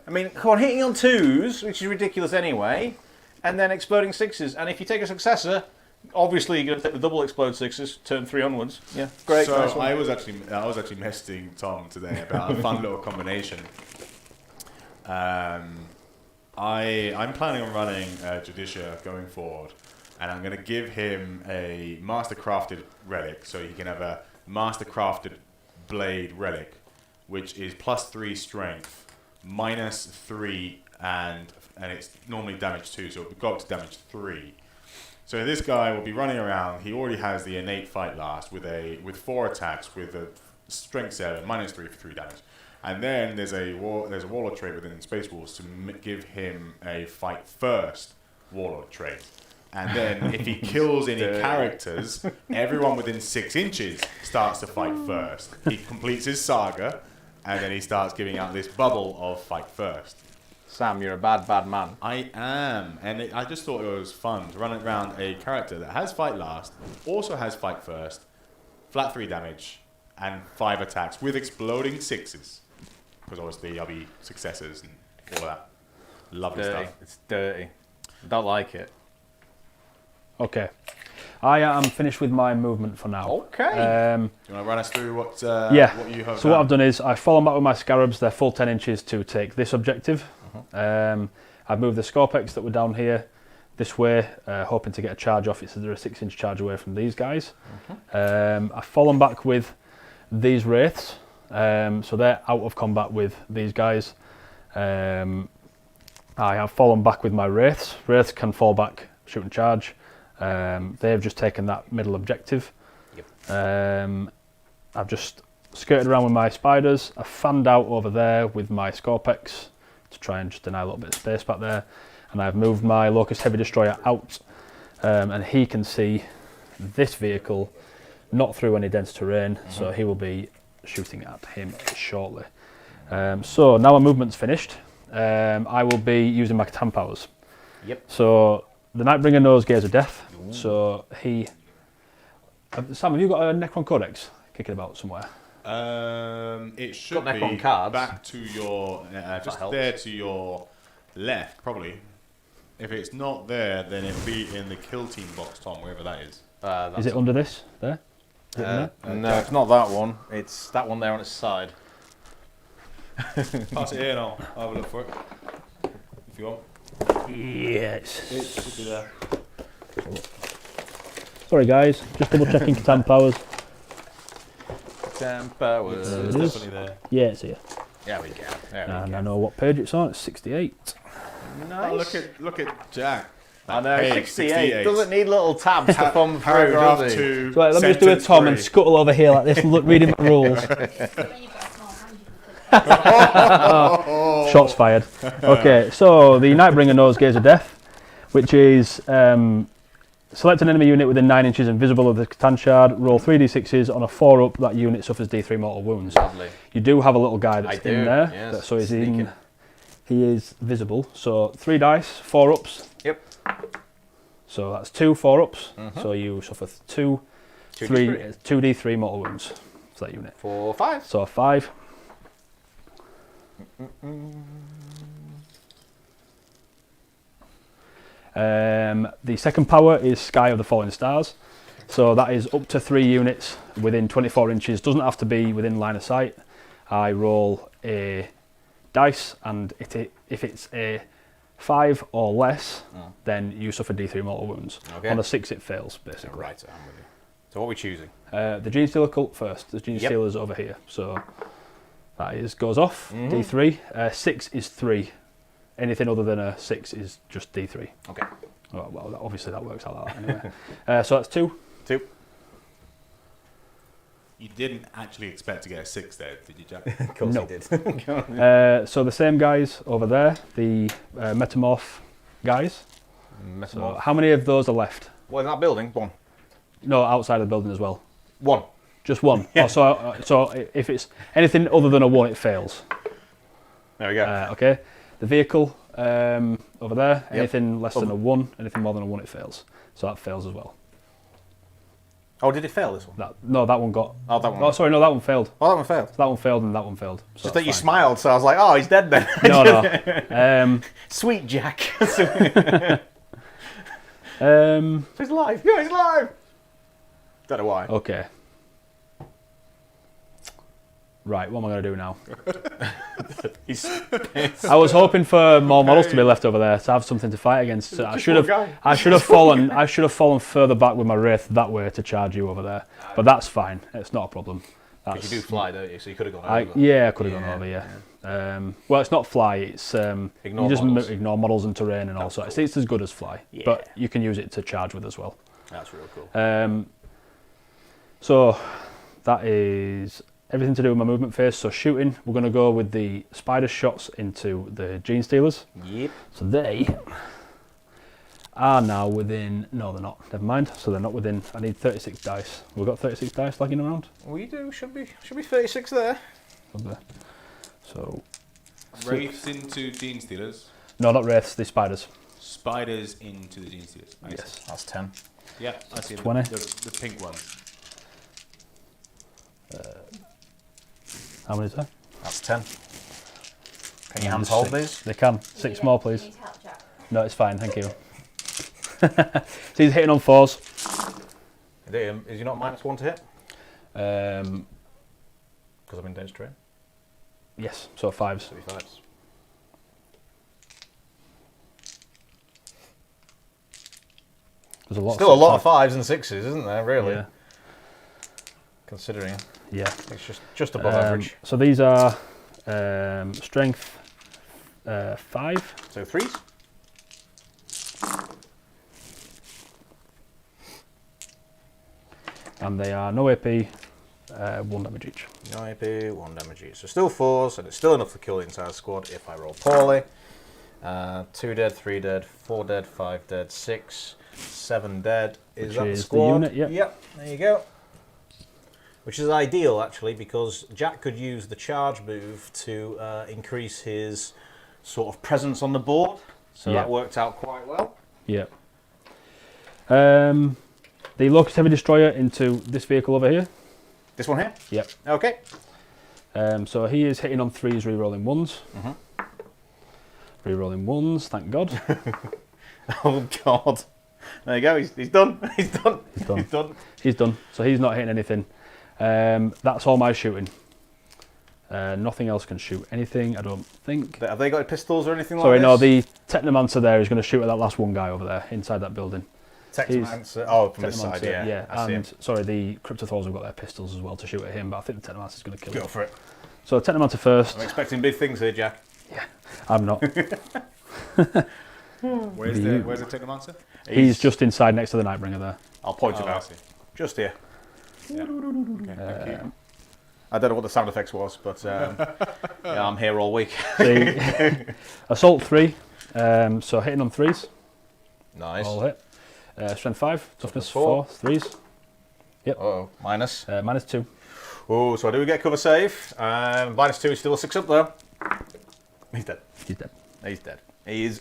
I mean, come on, hitting on twos, which is ridiculous anyway, and then exploding sixes. And if you take a successor, obviously you're going to take the double explode sixes, turn 3 onwards. Yeah, great. So nice one. I was actually messaging Tom today about a fun little combination. I'm planning on running Judicia going forward, and I'm going to give him a master crafted relic, so he can have a master crafted blade relic, which is +3 strength, -3, and it's normally damage 2, so it would go up to damage 3. So this guy will be running around. He already has the innate fight last with 4 attacks with a strength 7, -3 for 3 damage. And then there's a warlord trait within Space Wolves to give him a fight first warlord trait. And then if he kills any characters, everyone within 6 inches starts to fight first. He completes his saga, and then he starts giving out this bubble of fight first. Sam, you're a bad, bad man. I am, and I just thought it was fun to run around a character that has fight last, also has fight first, flat 3 damage, and 5 attacks with exploding 6s. Because obviously I'll be successors and all of that lovely Dirty. stuff. It's dirty. I don't like it. Okay. I am finished with my movement for now. Okay. Do you want to run us through what you have So what I've done is I've fallen back with my Scarabs. They're full 10 inches to take this objective. I've moved the Scorpex that were down here this way, hoping to get a charge off it, so they're a 6-inch charge away from these guys. I've fallen back with these Wraiths. So they're out of combat with these guys. I have fallen back with my Wraiths. Wraiths can fall back, shoot and charge. They've just taken that middle objective. Yep. I've just skirted around with my Spiders. I've fanned out over there with my Scorpex to try and just deny a little bit of space back there. And I've moved my Locust Heavy Destroyer out. And he can see this vehicle not through any dense terrain, so he will be shooting at him shortly. So now my movement's finished. I will be using my Catan powers. Yep. So the Nightbringer knows Gaze of Death. Ooh. So he... Sam, have you got a Necron Codex kicking about somewhere? It should got be Necron cards. Back to your... just there to your left, probably. If it's not there, then it'll be in the kill team box, Tom, wherever that is. Is it under this? There? No, it's not that one. It's that one there on its side. Pass it here and I'll have a look for it. If you want. Yes. It should be there. Sorry guys, just double checking Catan powers. Catan powers. It's definitely there. Yeah, it's here. There we go. And I know what page it's on. It's 68. Nice. Oh, look at Jack. I know, Page 68. Doesn't need little tabs to thumb through, Paragraph does he? 2. So, let me just do a Tom and scuttle over here like this and look, reading my rules. Shots fired. Okay, so the Nightbringer knows Gaze of Death, which is select an enemy unit within 9 inches and visible of the Catan shard. Roll 3d6s. On a 4-up, that unit suffers d3 mortal wounds. Lovely. You do have a little guy that's in there, yes. so he's Sneaking. in. He is visible. So 3 dice, 4-ups. Yep. So that's 2 4-ups. So you suffer 2 2d3. 2d3 mortal wounds for that unit. 4, 5. So 5. The second power is Sky of the Falling Stars. So that is up to 3 units within 24 inches. Doesn't have to be within line of sight. I roll a dice, and if it's a 5 or less, then you suffer d3 mortal wounds. Okay. On a 6, it fails, basically. Right, I'm with you. So what are we choosing? The Genestealer cult first. The Genestealer's over here. So that goes off, d3. 6 is 3. Anything other than a 6 is just d3. Okay. Oh, well, obviously that works out like that anyway. So that's 2. 2. You didn't actually expect to get a 6 there, did you, Jack? Of course No. he did. So the same guys over there, the Metamorph guys. So how many of those are left? Well, in that building, 1. No, outside of the building as well. 1. Just 1. Yeah. Oh, so if it's anything other than a 1, it fails. There we go. Okay. The vehicle over there, anything less than a 1, anything more than a 1, it fails. So that fails as well. Oh, did it fail, this one? That one got. Oh, that one. Oh, sorry, no, that one failed. Oh, that one failed. That one failed and that one failed. So Just that you that's fine. smiled, so I was like, oh, he's dead then. No. Sweet Jack. He's He's alive. Yeah, he's alive. Don't know why. Okay. Right, what am I going to do now? He's I was hoping for more models to be left over there to have something to fight against. So I should have fallen further back with my wraith that way to charge you over there. But that's fine. It's not a problem. Because you do fly, don't you? So you could have gone over. I could have gone over. Yeah. Well, it's not fly. It's Ignore you just models. ignore models and terrain and all sorts. It's as good as fly, but you can use it to charge with as well. That's real cool. So that is everything to do with my movement phase. So shooting, we're going to go with the spider shots into the Genestealers. Yep. So they are now within. No, they're not. Never mind. So they're not within. I need 36 dice. We've got 36 dice lagging around. We do. Should be 36 there. Lovely. So Wraiths into Genestealers. no, not wraiths. The spiders. Spiders into the Genestealers. Nice. Yes. That's 10. Yeah, I see 20. The pink one. How many is that? That's 10. Can your hands hold these? They can. 6 more, please. Need help, Jack? No, it's fine. Thank you. So he's hitting on 4s. Is he not -1 to hit? Because I'm in dense terrain. Yes. So 5s. 3 5s. There's a lot. Still a lot of 5s and 6s, isn't there? Really? Yeah. Considering Yeah. it's just above average. So these are strength 5. So 3s. And they are no AP, 1 damage each. No AP, 1 damage each. So still 4s, and it's still enough to kill the entire squad if I roll poorly. 2 dead, 3 dead, 4 dead, 5 dead, 6, 7 dead. Which That is the the squad? unit, yep. Yep, there you go. Which is ideal, actually, because Jack could use the charge move to increase his sort of presence on the board. So Yeah. that worked out quite well. Yeah. The Locust Heavy Destroyer into this vehicle over here. This one here? Yep. Okay. So he is hitting on 3s, re-rolling 1s. Re-rolling 1s, thank God. Oh, God. There you go, he's done. He's done. He's done. He's done. He's done. So he's not hitting anything. That's all my shooting. Nothing else can shoot anything, I don't think. Have they got pistols or anything Sorry, like this? no, the Technomancer there is going to shoot at that last one guy over there, inside that building. Technomancer. Oh, from this side, Technomancer, yeah. I see and him. sorry, the Cryptothors have got their pistols as well to shoot at him, but I think the Technomancer is going to kill Go him. for it. So Technomancer first. I'm expecting big things here, Jack. I'm not. Where's the Technomancer? He's just inside next to the Nightbringer there. I'll point him I out. see. Just here. Yeah. Okay, thank you. I don't know what the sound effects was, but yeah, I'm here all week. The Assault 3, so hitting on 3s. Nice. All hit. Strength 5, toughness four. 4, 3s. Yep. Oh, minus. Minus 2. Oh, so I do get cover save. -2 is still a 6 up though. He's dead. He's dead. He's dead.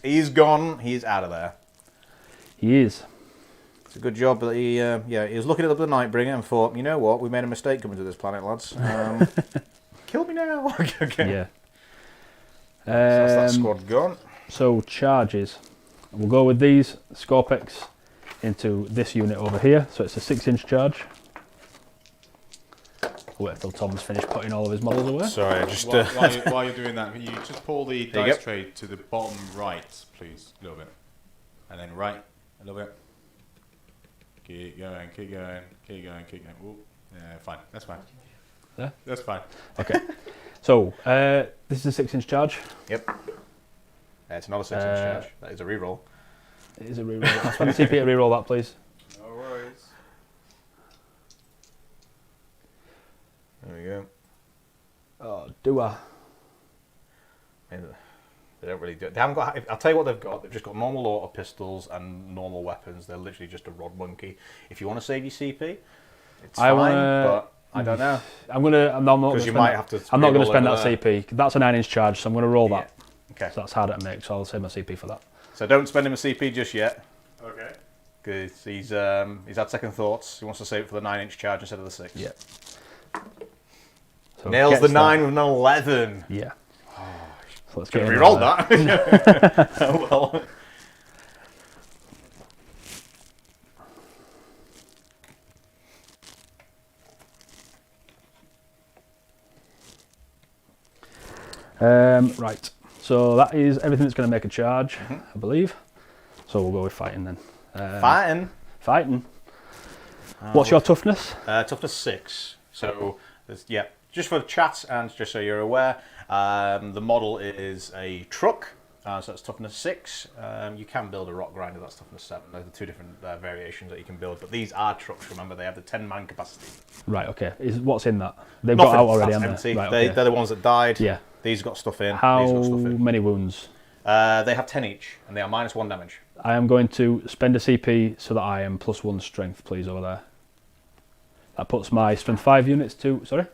He's gone. He's out of there. He is. It's a good job that he was looking at the Nightbringer and thought, you know what, we made a mistake coming to this planet, lads. Kill me now. Okay. Yeah. So that's that squad gone. So charges. We'll go with these Scorpex into this unit over here. So it's a 6-inch charge. I'll wait until Tom's finished putting all of his models away. Sorry, I just... While you're doing that, can you just pull the dice tray to the bottom right, please, a little bit. And then right, a little bit. Keep going, keep going, keep going, keep going. Ooh, yeah, fine, that's fine. Yeah? That's fine. Okay. So, this is a 6-inch charge. Yep. It's another 6-inch charge. That is a reroll. It is a reroll. I'll spend the CP to reroll that, please. No worries. There we go. Oh, do I? They don't really do it. They haven't got... I'll tell you what they've got. They've just got normal auto pistols and normal weapons. They're literally just a rod monkey. If you want to save your CP, it's fine, but I don't know. I'm not going to spend that CP. That's a 9-inch charge, so I'm going to roll that. Okay. So that's harder to make, so I'll save my CP for that. So don't spend him a CP just yet. Okay. Because he's had second thoughts. He wants to save it for the 9-inch charge instead of the 6. Yeah. So Nails the 9 with an 11. Yeah. So let's get re-rolled that. Oh, well. Right. So that is everything that's going to make a charge, I believe. So we'll go with fighting then. Fighting. Fighting. What's your toughness? Toughness 6. So just for the chat and just so you're aware, the model is a truck. So that's toughness 6. You can build a rock grinder, that's toughness 7. Those are 2 different variations that you can build. But these are trucks, remember, they have the 10-man capacity. Right, okay. What's in that? They've Nothing. got out already, That's haven't empty. they? Right, okay. They're the ones that died. Yeah. These got stuff in. How These got stuff in. many wounds? They have 10 each, and they are -1 damage. I am going to spend a CP so that I am +1 strength, please, over there. That puts my strength 5 units to... Sorry?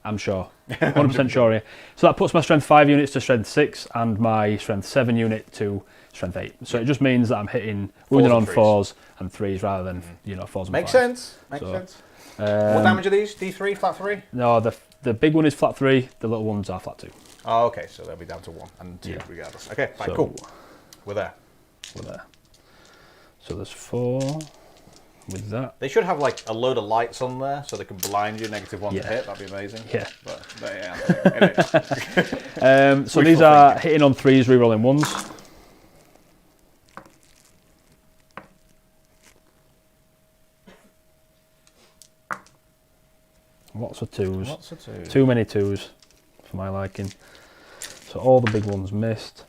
I'm sure. 100% sure here. So that puts my strength 5 units to strength 6 and my strength 7 unit to strength 8. So it just means that I'm hitting wounded on 4s and 3s rather than 4s and Makes 5s. sense. Makes sense. What damage are these? D3, flat 3? No, the big one is flat 3, the little ones are flat 2. Oh, okay, so they'll be down to 1 and 2 regardless. Okay, fine, So, cool. We're there. So there's 4 with that. They should have like a load of lights on there so they can blind you -1 to hit. That'd be amazing. Yeah. But so these are hitting on 3s, rerolling 1s. Lots of 2s. Lots of 2s. Too many 2s for my liking. So all the big ones missed.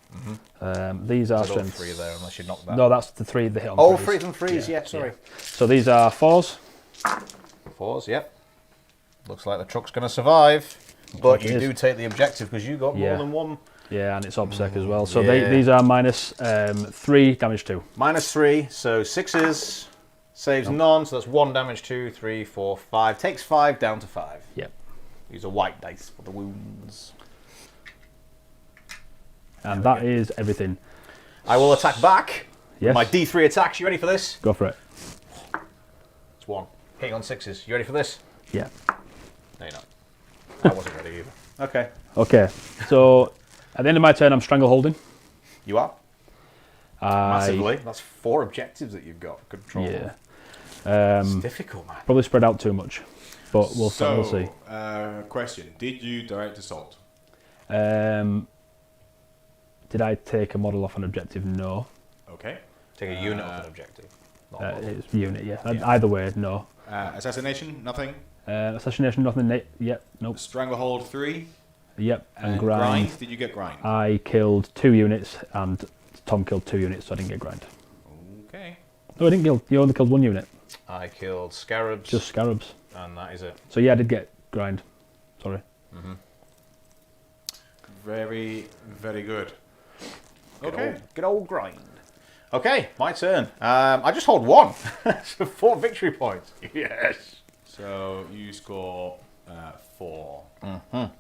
These are strength 3 there, unless you knock that. No, that's the 3 that hit on 3s. 3s and 3s, yeah, sorry. So these are 4s. 4s, yep. Looks like the truck's going to survive. But you is. do take the objective because you got more than 1. Yeah, and it's obsec as well. So these are -3 damage 2. -3, so 6s. Saves none, so that's 1 damage, 2, 3, 4, 5. Takes 5 down to 5. Yep. Use a white dice for the wounds. And that is everything. I will attack back. Yes. My D3 attacks. You ready for this? Go for it. It's 1. Hitting on 6s. You ready for this? Yeah. No, you're not. I wasn't ready either. Okay. Okay. So at the end of my turn, I'm strangle holding. You are? Massively. That's 4 objectives that you've got. Control. Yeah. It's difficult, man. Probably spread out too much, but we'll see. Question: did you direct assault? Did I take a model off an objective? No. Okay. Take a unit off an objective. Not a model. It's unit, yeah. Either way, no. Assassination, nothing. Assassination, nothing. Yep, nope. Stranglehold 3. Yep, and grind. Did you get grind? I killed 2 units, and Tom killed 2 units, so I didn't get grind. Okay. No, I didn't kill. You only killed 1 unit. I killed scarabs. Just scarabs. And that is it. So yeah, I did get grind. Sorry. Very, very good. Good old grind. Okay, my turn. I just hold 1. So 4 victory points. Yes. So you score 4. Okay.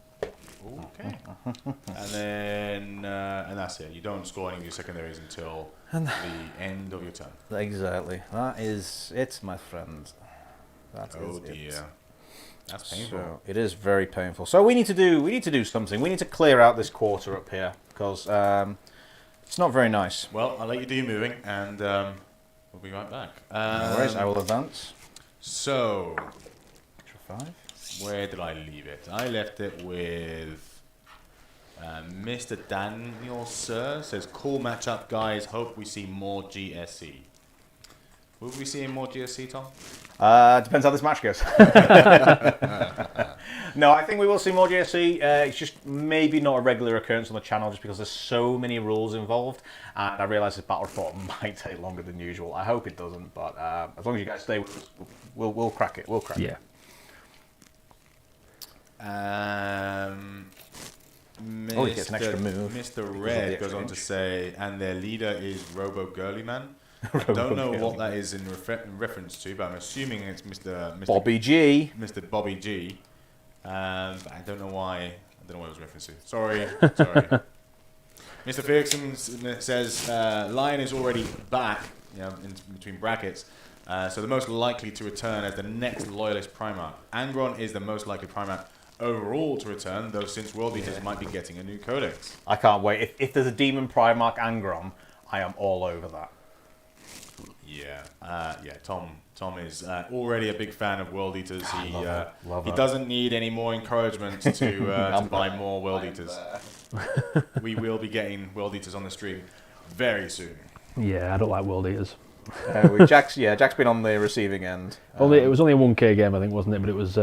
And then and that's it. You don't score any of your secondaries until the end of your turn. Exactly. That is it, my friend. That is dear. it. That's painful. So it is very painful. So we need to do something. We need to clear out this quarter up here because it's not very nice. Well, I'll let you do your moving, and we'll be right back. No worries, I will advance. So, Extra 5. where did I leave it? I left it with Mr. Daniel Sir. Says, cool matchup, guys. Hope we see more GSC. Will we see more GSC, Tom? Depends how this match goes. No, I think we will see more GSC. It's just maybe not a regular occurrence on the channel just because there's so many rules involved. And I realise this battle report might take longer than usual. I hope it doesn't, but as long as you guys stay with us, we'll crack it. We'll crack it. Oh, he gets an extra move. Mr. Red goes on to say, and their leader is Robo Girly Man. I don't know what that is in reference to, but I'm assuming it's Mr. Bobby G. Mr. Bobby G. But I don't know why. I don't know what it was reference to. Sorry. Mr. Ferguson says Lion is already back, in between brackets. So the most likely to return as the next Loyalist Primarch. Angron is the most likely Primarch overall to return, though since World Eaters might be getting a new codex. I can't wait. If there's a Demon Primarch Angron, I am all over that. Tom is already a big fan of World Eaters. Love he it. doesn't need any more encouragement to buy more World Eaters. We will be getting World Eaters on the stream very soon. Yeah, I don't like World Eaters. Jack's been on the receiving end. It was only a 1k game, I think, wasn't it? But it was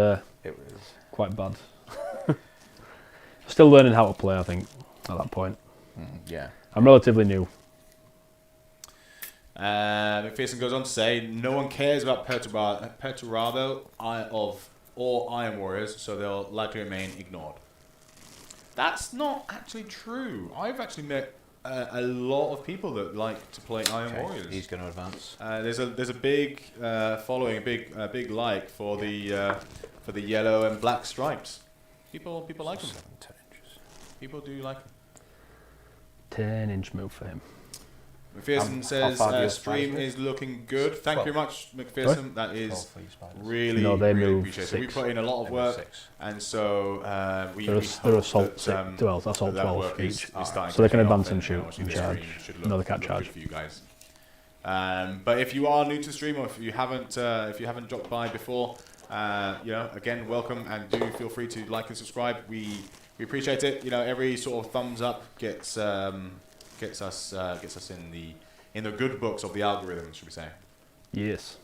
quite bad. Still learning how to play, I think, at that point. Yeah. I'm relatively new. McPherson goes on to say, no one cares about Perturabo or Iron Warriors, so they'll likely remain ignored. That's not actually true. I've actually met a lot of people that like to play Iron Warriors. He's going to advance. There's a big following, a big like for the yellow and black stripes. People like them. 10 inches. People do like them. 10-inch move for him. McPherson says stream is looking good. Thank you very much, McPherson. That is really appreciated. We put in a lot of work, and so they're assault 12 each, so they can advance and shoot and charge. Another cat charge for you guys. But if you are new to the stream, or if you haven't dropped by before, again, welcome, and do feel free to like and subscribe. We appreciate it. Every sort of thumbs up gets us in the good books of the algorithm, should we say? Yes.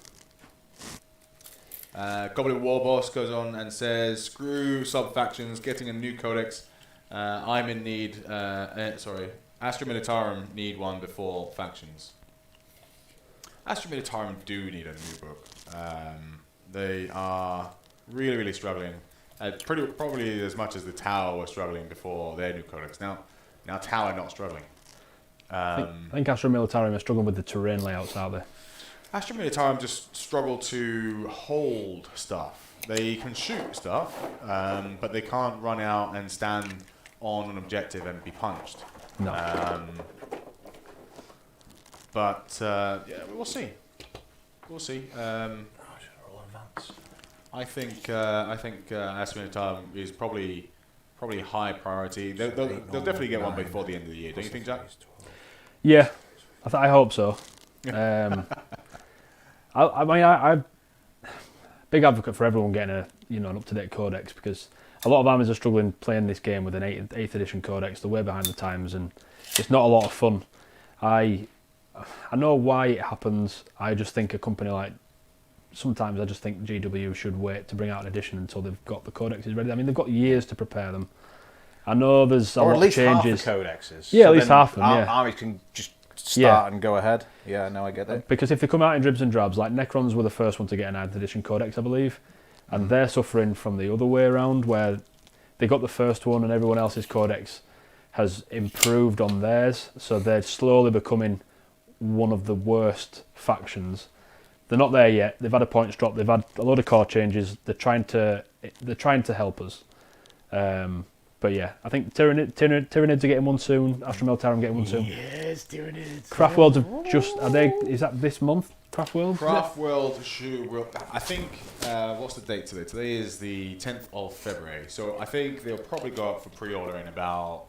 Goblin Warboss goes on and says, "Screw sub factions, getting a new codex. I'm in need. Astra Militarum need one before factions. Astra Militarum do need a new book. They are really struggling. Probably as much as the Tower were struggling before their new codex. Now Tower not struggling." I think Astra Militarum are struggling with the terrain layouts, aren't they? Astra Militarum just struggle to hold stuff. They can shoot stuff, but they can't run out and stand on an objective and be punched. No. We'll see. We'll see. I think Astra Militarum is probably high priority. They'll definitely get one before the end of the year. Don't you think, Jack? Yeah, I hope so. I'm big advocate for everyone getting an up-to-date codex, because a lot of armies are struggling playing this game with an 8th edition codex. They're way behind the times, and it's not a lot of fun. I know why it happens. I just think a company sometimes I just think GW should wait to bring out an edition until they've got the codexes ready. I mean, they've got years to prepare them. I know there's a lot of changes. Or at least half the codexes. Yeah, at least half of them, yeah. Armies can just start and go ahead. Yeah, no, I get that. Because if they come out in dribs and drabs, like Necrons were the first one to get an 9th edition codex, I believe, and they're suffering from the other way around, where they got the first one and everyone else's codex has improved on theirs, so they're slowly becoming one of the worst factions. They're not there yet. They've had a points drop. They've had a load of core changes. They're trying to help us. But yeah, I think Tyranids are getting one soon. Astral Militarum getting one soon. Yes, Tyranids. Craft Worlds have just... Is that this month? Craft Worlds? Craft World I think, what's the date today? Today is the 10th of February. So I think they'll probably go up for pre-order in about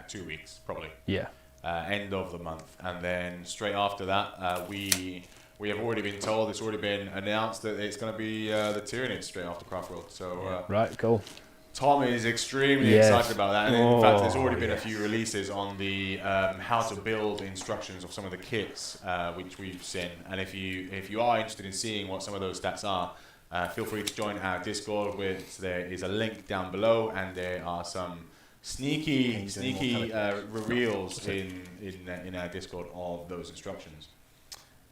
2 weeks, probably. Yeah. End of the month. And then straight after that, we have already been told, it's already been announced that it's going to be the Tyranids straight after Craft World. So, right, cool. Tom is extremely excited about that, and in fact, there's already been a few releases on the how to build instructions of some of the kits, which we've seen. And if you are interested in seeing what some of those stats are, feel free to join our Discord. There is a link down below, and there are some sneaky reveals in our Discord of those instructions.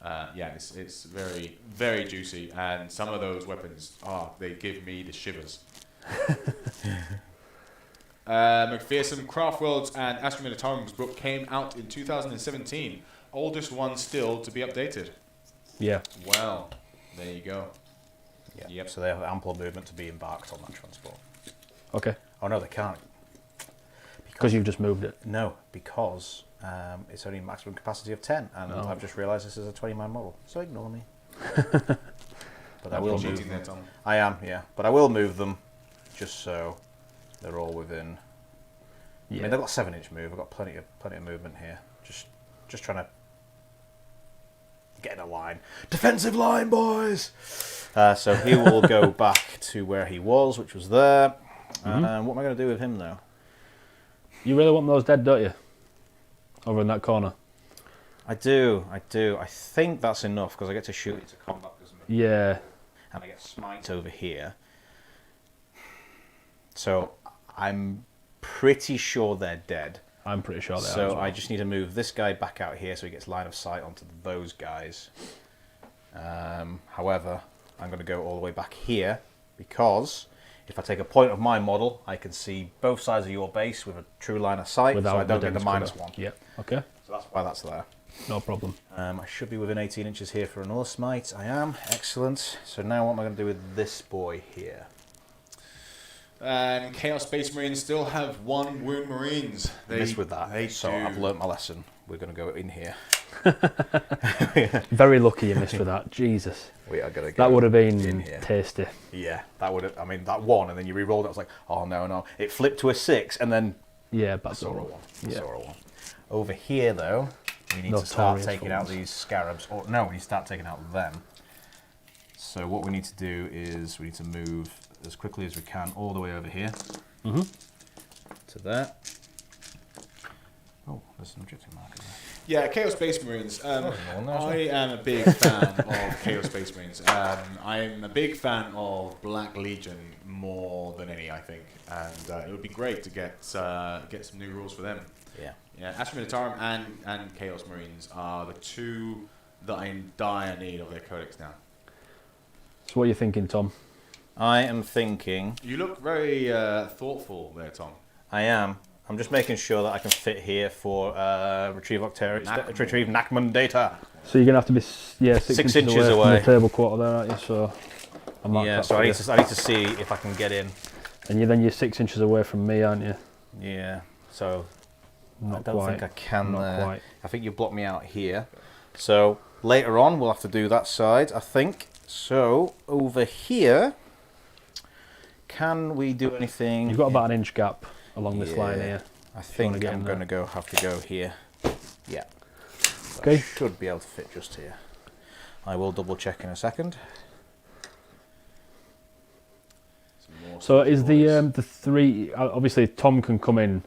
Yeah, it's very, very juicy, and some of those weapons they give me the shivers. McPherson, Craft Worlds and Astral Militarum's book came out in 2017. Oldest one still to be updated. Yeah. Well, there you go. Yeah. Yep. So they have ample movement to be embarked on that transport. Okay. Oh no, they can't. Because you've just moved it. No, because it's only maximum capacity of 10, and I've just realised this is a 20-man model. So ignore me. But I will move them. There, Tom. I am, yeah. But I will move them. Just so they're all within. Yeah. I mean, they've got 7-inch move. I've got plenty of movement here. Just trying to get in a line. Defensive line, boys. So he will go back to where he was, which was there. And what am I going to do with him now? You really want those dead, don't you? Over in that corner. I do. I think that's enough because I get to shoot into combat. Yeah. And I get smite over here. So I'm pretty sure they're dead. I'm pretty sure they are. So as well. I just need to move this guy back out here so he gets line of sight onto those guys. However, I'm going to go all the way back here because if I take a point of my model, I can see both sides of your base with a true line of sight, so I don't get the -1. Yep. Okay. So that's why that's there. No problem. I should be within 18 inches here for another smite. I am. Excellent. So now what am I going to do with this boy here? And Chaos Space Marines still have 1 Wound Marines. They missed with that, so I've learnt my lesson. We're going to go in here. Very lucky you missed with that. Jesus. We are going to go. That would have been in here. Tasty. Yeah, that would have. I mean, that 1, and then you re-rolled it. I was like, oh no. It flipped to a 6, and then back saw a 1. Yeah. Saw a 1. Over here, though, we need to start taking out these scarabs. Or no, we need to start taking out them. So what we need to do is we need to move as quickly as we can all the way over here to there. Oh, there's an objective marker there. Yeah, Chaos Space Marines. I am a big fan of Chaos Space Marines. I'm a big fan of Black Legion more than any, I think, and it would be great to get some new rules for them. Yeah. Astral Militarum and Chaos Marines are the 2 that are in dire need of their codex now. So what are you thinking, Tom? I am thinking... You look very thoughtful there, Tom. I am. I'm just making sure that I can fit here for retrieve Nachman data. So you're going to have to be 6 inches away from the table quarter there, aren't you? So so I need to see if I can get in. And you're 6 inches away from me, aren't you? Yeah. So not I don't quite. think I can. Not quite. I think you blocked me out here. So later on we'll have to do that side, I think. So over here, can we do anything? You've got about an inch gap along this line here. I think I'm going to have to go here. Yeah. Okay. I should be able to fit just here. I will double check in a second. So is the 3? Obviously, Tom can come in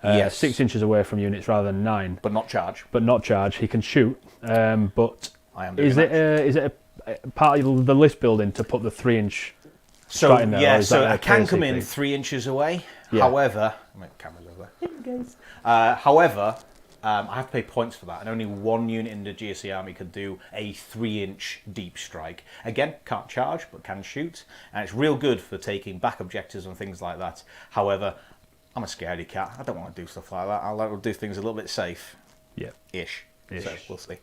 6 inches away from units rather than 9, but not charge. He can shoot. But I am doing is it a part of the list building to put the 3-inch? So in there, yeah, so I can come in 3 inches away. Yeah. However, my camera's over there. However, I have to pay points for that, and only 1 unit in the GSC army can do a 3-inch deep strike. Again, can't charge, but can shoot, and it's real good for taking back objectives and things like that. However, I'm a scaredy cat. I don't want to do stuff like that. I like to do things a little bit safe. Yeah. Ish. So we'll see.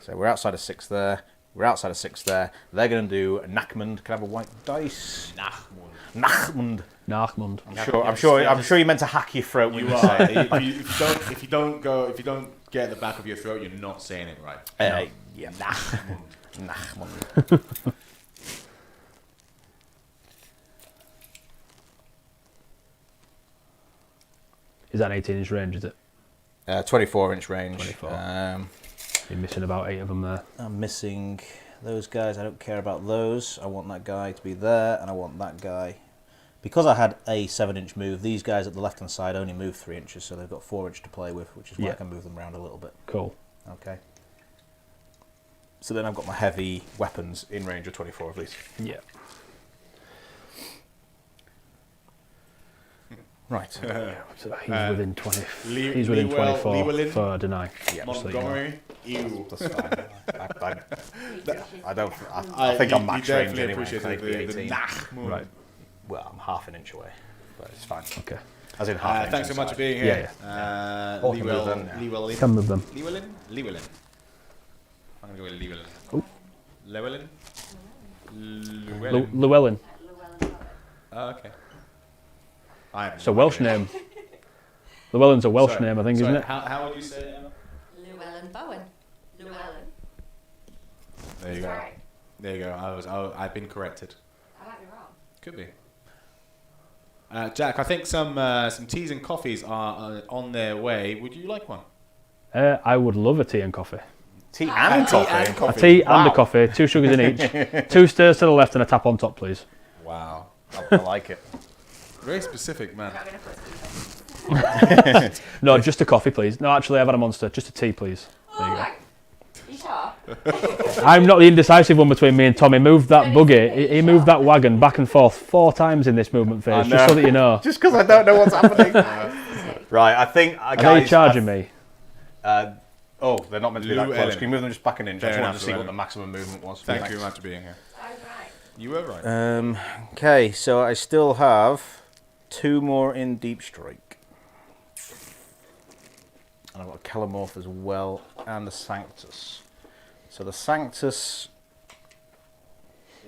So we're outside of 6 there. We're outside of 6 there. They're going to do Nachmund. Can I have a white dice? Nachmund. I'm sure you meant to hack your throat when you say it. If you don't get at the back of your throat, you're not saying it right. Yeah. Nachmund. Is that an 18-inch range, is it? 24-inch range. 24. You're missing about 8 of them there. I'm missing those guys. I don't care about those. I want that guy to be there, and I want that guy. Because I had a 7-inch move, these guys at the left-hand side only move 3 inches, so they've got 4-inch to play with, which is why I can move them around a little bit. Cool. Okay. So then I've got my heavy weapons in range of 24 of these. Yeah. Right. So he's within 20. He's within 24 for deny. Yeah, Montgomery. Ew. That's fine. I think I'm max range anyway. Right. Well, I'm half an inch away, but it's fine. Okay. As in half an inch. Thanks so much for being here. Llewellyn. Can move them. Llewellyn. I'm going to go with Llewellyn. Oh. Llewellyn. Llewellyn. Oh, okay. It's a Welsh name. Llewellyn's a Welsh name, I think, isn't it? How would you say it, Emma? Llewellyn Bowen. Llewellyn. There you go. Right. There you go. I've been corrected. I might be wrong. Could be. Jack, I think some teas and coffees are on their way. Would you like one? I would love a tea and coffee. Tea and coffee? A tea and a coffee, 2 sugars in each. 2 stirs to the left and a tap on top, please. Wow. I like it. Very specific, man. No, just a coffee, please. No, actually, I've had a Monster. Just a tea, please. There you go. You sure? I'm not the indecisive one between me and Tom. He moved that buggy, he moved that wagon back and forth 4 times in this movement phase, just so that you know. Just because I don't know what's happening. Right, I think... Are they charging me? They're not meant to be that close. Ellen. Can you move them just back an inch? I just Fair wanted enough, to see what Ellen. the maximum movement was. Thank you very much for being here. I was right. You were right. Okay, so I still have 2 more in Deep Strike. And I've got a Calomorph as well, and the Sanctus. So the Sanctus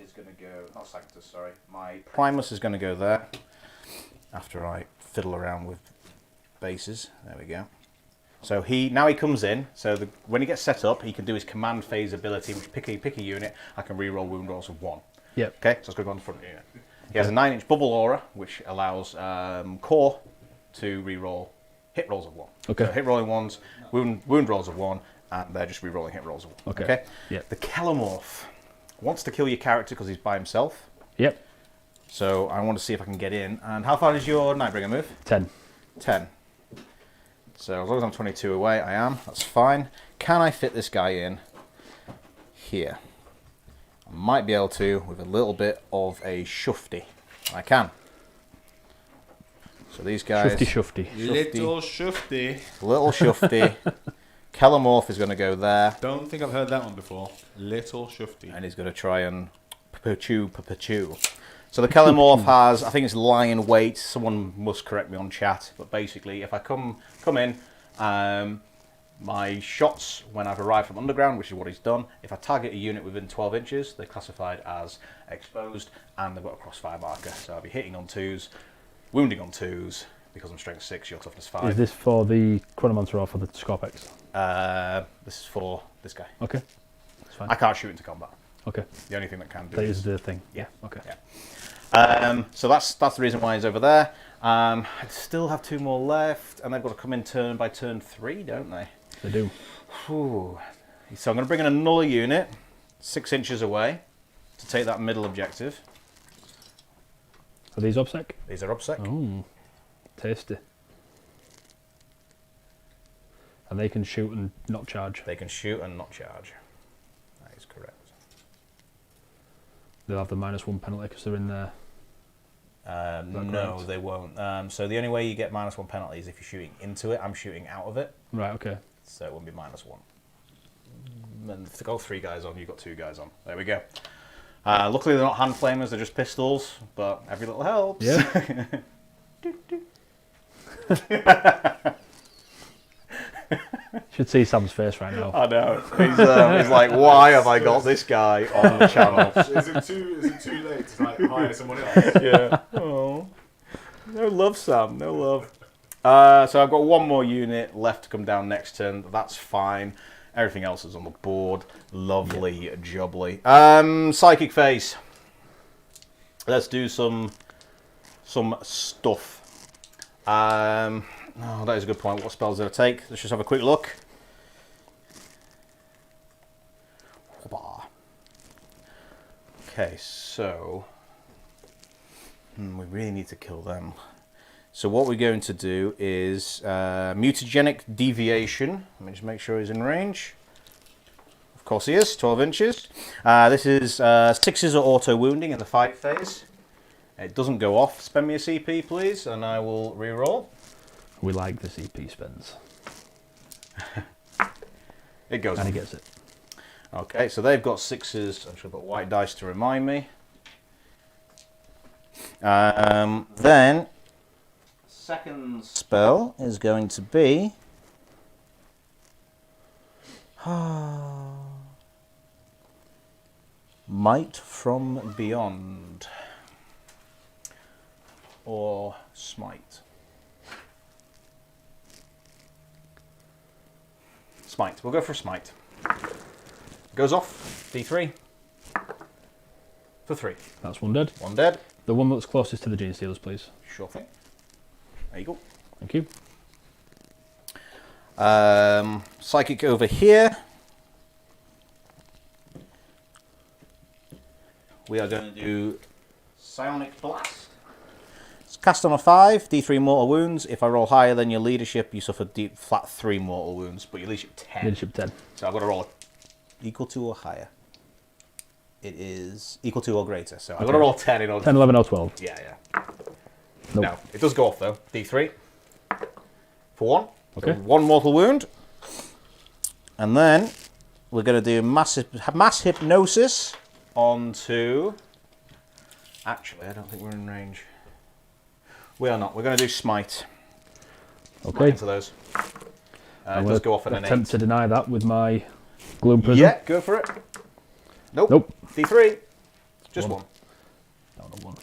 is going to go... Not Sanctus, sorry. My Primus is going to go there, after I fiddle around with bases. There we go. So now he comes in, so when he gets set up, he can do his command phase ability, which pick a unit, I can reroll wound rolls of 1. Yep. Okay, so it's going to go on the front unit. He has a 9-inch bubble aura, which allows core to reroll hit rolls of 1. Okay. So hit rolling 1s, wound rolls of 1, and they're just rerolling hit rolls of 1. Okay. Yep. The Calomorph wants to kill your character because he's by himself. Yep. So I want to see if I can get in. And how far is your Nightbringer move? 10. 10. So as long as I'm 22 away, I am. That's fine. Can I fit this guy in here? I might be able to with a little bit of a shufty. I can. So these guys... Shufty. Little shufty. Little shufty. Calomorph is going to go there. Don't think I've heard that one before. Little shufty. And he's going to try and papachew. So the Calomorph has, I think it's lion weight. Someone must correct me on chat. But basically, if I come in, my shots, when I've arrived from underground, which is what he's done, if I target a unit within 12 inches, they're classified as exposed, and they've got a crossfire marker. So I'll be hitting on 2s, wounding on 2s, because I'm strength 6, you're toughness 5. Is this for the Chronomancer or for the Scorpex? This is for this guy. Okay. That's fine. I can't shoot into combat. Okay. The only thing that can do That is the thing. Yeah. Okay. Yeah. So that's the reason why he's over there. I still have 2 more left, and they've got to come in turn by turn 3, don't they? They do. Whew. So I'm going to bring in another unit 6 inches away to take that middle objective. Are these OBSEC? These are OBSEC. Oh, tasty. And they can shoot and not charge. They can shoot and not charge. That is correct. They'll have the -1 penalty because they're in there. No, correct? they won't. So the only way you get -1 penalty is if you're shooting into it. I'm shooting out of it. Right, okay. So it won't be -1. And if they've got 3 guys on, you've got 2 guys on. There we go. Luckily they're not hand flamers, they're just pistols, but every little helps. Yeah. Should see Sam's face right now. I know. He's like, why have I got this guy on the channel? Is it too late to like hire someone else? Yeah. Oh. No love, Sam. No love. So I've got one more unit left to come down next turn. That's fine. Everything else is on the board. Lovely jubbly. Psychic phase. Let's do some stuff. Oh, that is a good point. What spells did I take? Let's just have a quick look. Okay, so we really need to kill them. So what we're going to do is mutagenic deviation. Let me just make sure he's in range. Of course he is, 12 inches. This is 6s or auto wounding in the fight phase. It doesn't go off. Spend me a CP, please, and I will reroll. We like the CP spends. It goes And off. he gets it. Okay, so they've got 6s. I should have got white dice to remind me. Then, second spell is going to be... Might from Beyond. Or Smite. Smite. We'll go for Smite. Goes off. D3. For 3. That's one dead. One dead. The one that's closest to the Genestealers, please. Sure thing. There you go. Thank you. Psychic over here. We are going to do Psionic Blast. It's cast on a 5, D3 mortal wounds. If I roll higher than your leadership, you suffer flat 3 mortal wounds, but your leadership 10. Leadership 10. So I've got to roll equal to or higher. It is equal to or greater. So I've got to roll 10 in order 10, 11, or 12. Yeah. Nope. No, it does go off though. D3 for 1. Okay. So 1 mortal wound. And then we're going to do mass hypnosis onto... Actually, I don't think we're in range. We are not. We're going to do smite. Okay. Right into those. It does go off at an 8. Attempt to deny that with my gloom prism. Yeah, go for it. Nope. Nope. D3. Just 1. No, not 1.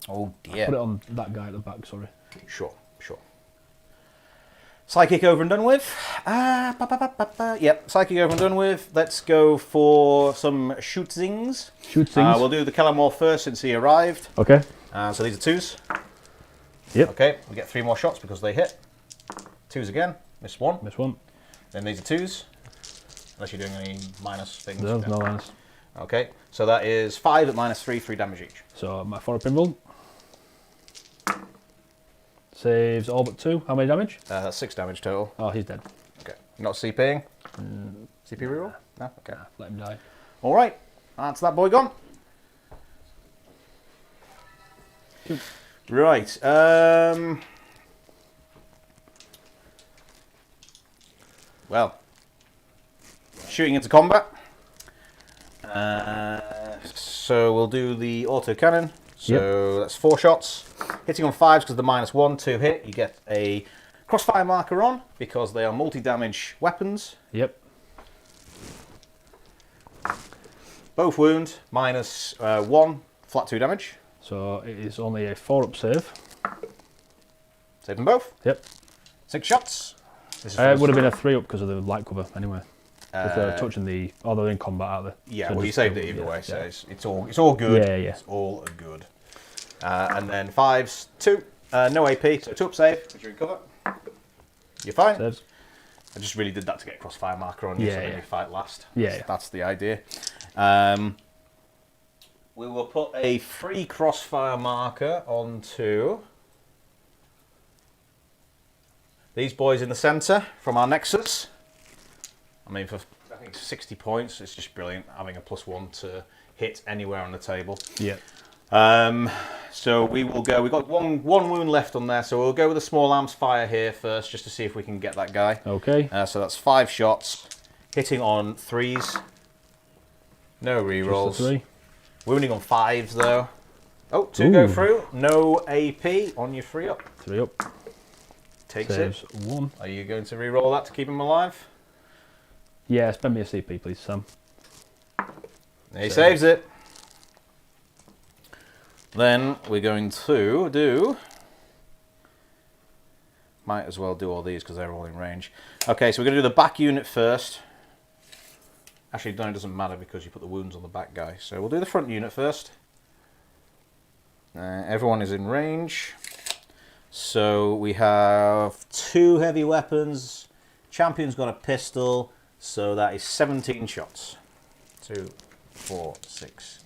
Oh dear. Put it on that guy at the back, sorry. Sure. Psychic over and done with. Yep, Psychic over and done with. Let's go for some shootings. We'll do the Kellamore first since he arrived. Okay. So these are 2s. Yep. Okay, we get 3 more shots because they hit. 2s again. Miss 1. Miss 1. Then these are 2s. Unless you're doing any minus things. No minus. Okay, so that is 5 at -3, 3 damage each. So my 4 pinball. Saves all but 2. How many damage? That's 6 damage total. Oh, he's dead. Okay. Not CPing? CP reroll? No? Okay. Let him die. Alright, that's that boy gone. Right. Well, shooting into combat. So we'll do the auto cannon. So that's 4 shots. Hitting on 5s because the -1 to hit. You get a crossfire marker on because they are multi-damage weapons. Yep. Both wound, -1, flat 2 damage. So it is only a 4-up save. Save them both. Yep. 6 shots. It would have been a 3-up because of the light cover anyway. If they're touching the... Oh, they're in combat, aren't they? Yeah, so well, you saved it either way, so yeah. it's all good. Yeah. It's all good. And then 5s, 2. No AP, so 2-up save, which you recover. You're fine. Saves. I just really did that to get a crossfire marker on you, so then you fight last. Yeah. That's the idea. We will put a free crossfire marker onto these boys in the centre from our Nexus. I mean, for I think 60 points, it's just brilliant having a +1 to hit anywhere on the table. Yeah. So we will go. We've got one wound left on there, so we'll go with the small arms fire here first, just to see if we can get that guy. Okay. So that's 5 shots, hitting on 3s. No rerolls. Just the 3. Wounding on 5s though. Oh, 2 go through. No AP on your 3-up. 3-up. Takes Saves it. 1. Are you going to reroll that to keep him alive? Yeah, spend me a CP, please, Sam. He saves it. Then we're going to do... Might as well do all these because they're all in range. Okay, so we're going to do the back unit first. Actually, no, it doesn't matter because you put the wounds on the back guy. So we'll do the front unit first. Everyone is in range. So we have 2 heavy weapons. Champion's got a pistol. So that is 17 shots. 2, 4, 6,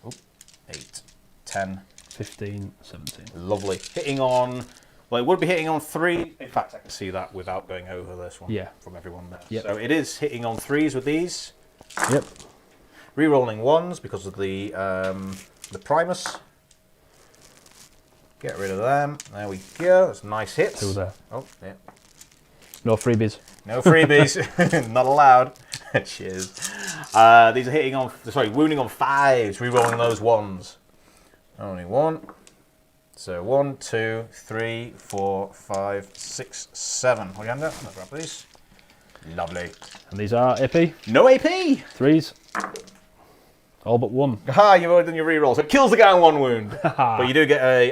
8, 10. 15, 17. Lovely. Hitting on... Well, it would be hitting on 3. In fact, I can see that without going over this one from everyone there. Yep. So it is hitting on 3s with these. Yep. Rerolling 1s because of the Primus. Get rid of them. There we go. That's nice hits. 2 there. Oh, yeah. No freebies. No freebies. Not allowed. Cheers. These are hitting on... Sorry, wounding on 5s. Rerolling those 1s. Only 1. So 1, 2, 3, 4, 5, 6, 7. Hold your hand up. I'll grab these. Lovely. And these are AP. No AP. 3s. All but 1. Ah, you've already done your reroll. So it kills the guy on 1 wound. But you do get a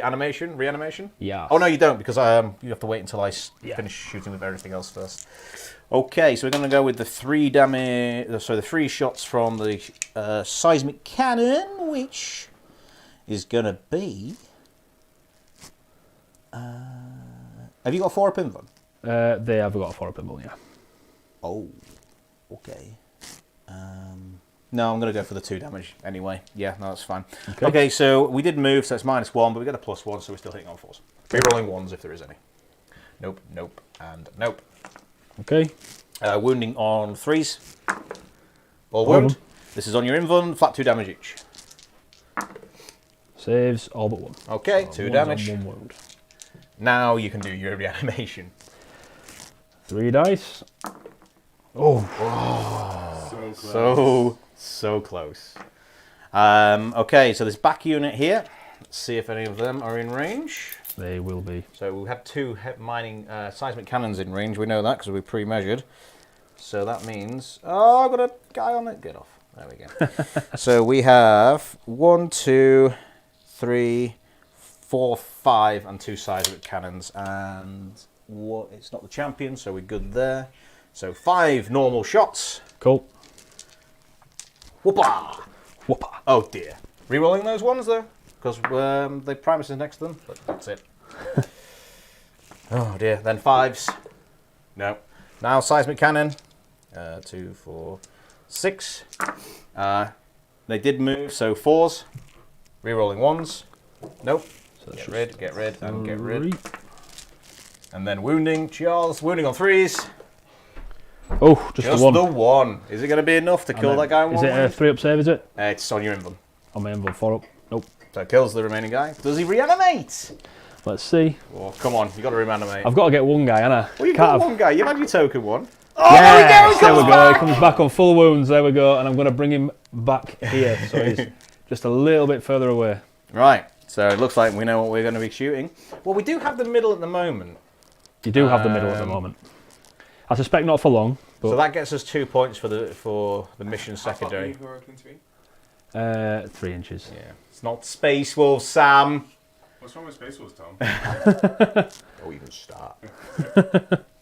reanimation. Yeah. Oh no, you don't because you have to wait until I finish shooting with everything else first. Okay, so we're going to go with the 3 damage. So the 3 shots from the seismic cannon, which is going to be. Have you got 4 up invuln? They have got a 4 up invuln, yeah. Oh, okay. No, I'm going to go for the 2 damage anyway. Yeah, no, that's fine. Okay, so we did move, so it's -1, but we got a +1, so we're still hitting on 4s. Rerolling 1s if there is any. Nope, nope, and nope. Okay. Wounding on 3s. All wound. This is on your invuln, flat 2 damage each. Saves, all but 1. Okay, So 2 damage. 1 wound. Now you can do your reanimation. 3 dice. Oh. So close. Okay, so this back unit here. Let's see if any of them are in range. They will be. So we had 2 mining seismic cannons in range. We know that because we pre-measured. So that means... Oh, I've got a guy on it. Get off. There we go. So we have 1, 2, 3, 4, 5, and 2 seismic cannons. And it's not the champion, so we're good there. So 5 normal shots. Cool. Whoopah! Whoopah. Oh dear. Rerolling those ones though, because the Primus is next to them, but that's it. Oh dear. Then 5s. No. Now seismic cannon. 2, 4, 6. They did move, so 4s. Rerolling 1s. Nope. So get rid, and get rid. And then wounding. Charles. Wounding on 3s. Oh, just the 1. the 1. Is it going to be enough to kill that guy in 1 Is it a 3 up save, is it? It's on your invuln. On my invuln, 4 up. Nope. So it kills the remaining guy. Does he reanimate? Let's see. Oh, come on. You've got to reanimate. I've got to get 1 guy, haven't I? Well, you've got 1 guy. You've had your token 1. Oh, yes, there we go. He comes back on full wounds. There we go. And I'm going to bring him back here. So he's just a little bit further away. Right. So it looks like we know what we're going to be shooting. Well, we do have the middle at the moment. You do have the middle at the moment. I suspect not for long. But so that gets us 2 points for the mission secondary. 3 inches. Yeah. It's not Space Wolves, Sam. What's wrong with Space Wolves, Tom? Oh, you can start.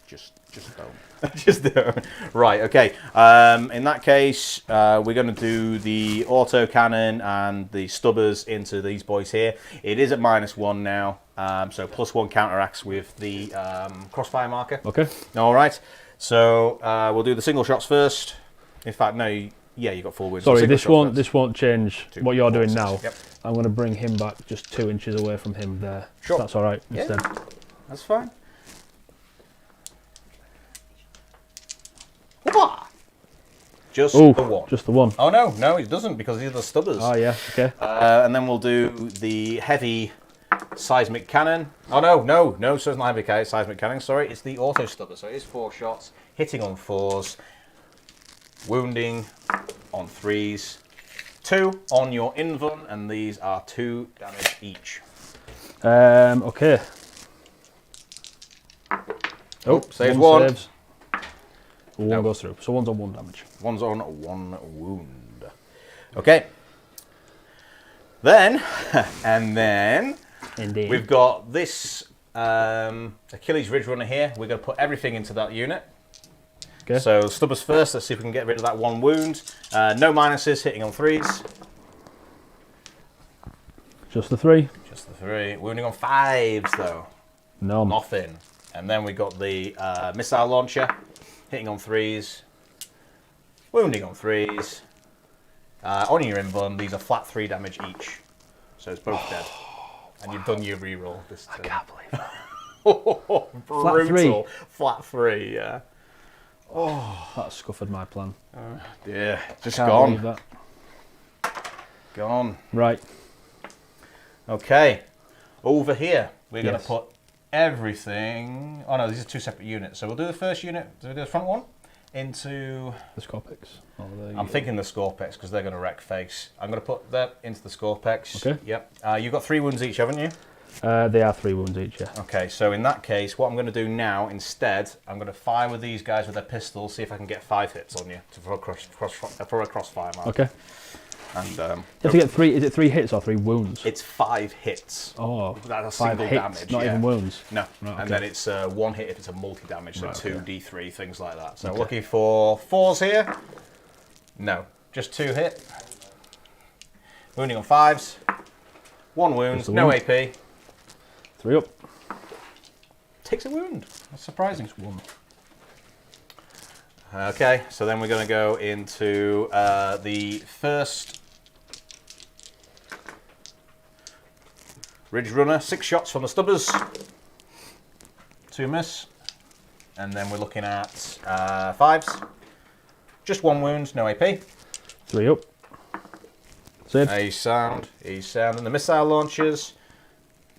Just don't. Just don't. Right, okay. In that case, we're going to do the autocannon and the stubbers into these boys here. It is at -1 now, so +1 counteracts with the crossfire marker. Okay. All right. So we'll do the single shots first. In fact, no. Yeah, you got 4 wounds. Sorry, this won't change 2, what you're 4, doing 6. now. Yep. I'm going to bring him back just 2 inches away from him there. Sure. That's all right. Yeah. Instead. That's fine. Just the 1. Just the 1. Oh no, it doesn't because these are the stubbers. Oh yeah, okay. And then we'll do the heavy seismic cannon. Oh no, so it's not heavy seismic cannon. Sorry, it's the auto stubber. So it is 4 shots, hitting on 4s, wounding on 3s, 2 on your invuln, and these are 2 damage each. Okay. Oh, saves 1 1. saves. One No. goes through. So one's on 1 damage. One's on 1 wound. Okay. Then, and then, Indeed. we've got this Achilles Ridge Runner here. We're going to put everything into that unit. Okay. So Stubbers first. Let's see if we can get rid of that 1 wound. No minuses, hitting on 3s. Just the 3. Just the 3. Wounding on 5s though. No. Nothing. And then we got the missile launcher, hitting on 3s. Wounding on 3s. On your invuln, these are flat 3 damage each. So it's both dead. And you've done your reroll this turn. I can't believe that. Brutal. Flat 3, yeah. That scuppered my plan. Yeah, just Can't gone. believe that. Gone. Right. Okay. Over here, we're going to Yes. put everything... Oh no, these are 2 separate units. So we'll do the first unit, do we do the front one? Into... The Scorpix. I'm thinking the Scorpex because they're going to wreck face. I'm going to put that into the Scorpex. Okay. Yep. You've got 3 wounds each, haven't you? They are 3 wounds each, yeah. Okay, so in that case, what I'm going to do now, instead, I'm going to fire with these guys with their pistols, see if I can get 5 hits on you for a crossfire mark. Okay. And You have to get 3, is it 3 hits or 3 wounds? it's 5 hits. Oh, That's 5 single hits, damage, not yeah. even wounds. No, Right, and okay. then it's 1 hit if it's a multi-damage, so Right, 2 okay. D3, things like that. So Okay. looking for 4s here. No, just 2 hit. Wounding on 5s. 1 wound, Just the no one. AP. 3 up. Takes a wound. That's surprising. 1. Okay, so then we're going to go into the first Ridge Runner. 6 shots from the Stubbers. 2 miss. And then we're looking at 5s. Just 1 wound, no AP. 3 up. Sid. He's sound. And the missile launchers.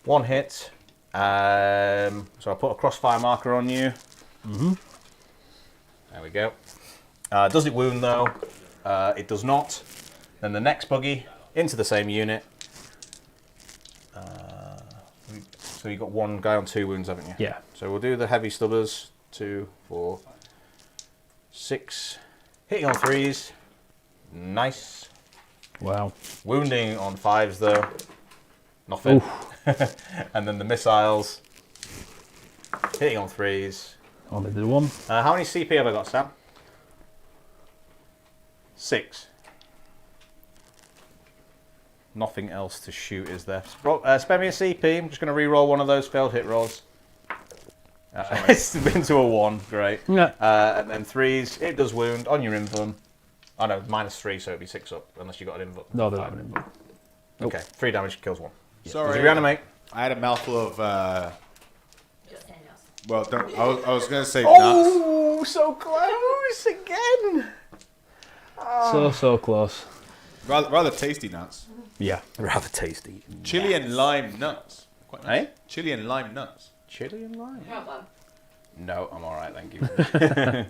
1 hit. So I'll put a crossfire marker on you. There we go. Does it wound though? It does not. Then the next buggy into the same unit. So you've got 1 guy on 2 wounds, haven't you? Yeah. So we'll do the heavy Stubbers. 2, 4, 6. Hitting on 3s. Nice. Wow. Wounding on 5s though. Nothing. And then the missiles. Hitting on 3s. Only did 1. How many CP have I got, Sam? 6. Nothing else to shoot, is there? Spare me a CP. I'm just going to re-roll one of those failed hit rolls. It's been to a 1. Great. Yeah. And then 3s. It does wound on your invuln. Oh no, -3, so it'd be 6 up, unless you got an invuln. No, they don't have an invuln. Okay, 3 damage kills 1. Sorry. Does he reanimate? I had a mouthful of. Just saying yes. Well, don't, I was going to say nuts. Oh, so close again. So close. Rather tasty nuts. Yeah. Rather tasty. Chili and lime nuts. Quite nice. Eh? Chili and lime nuts. Chili and lime? Well done. No, I'm all right, thank you.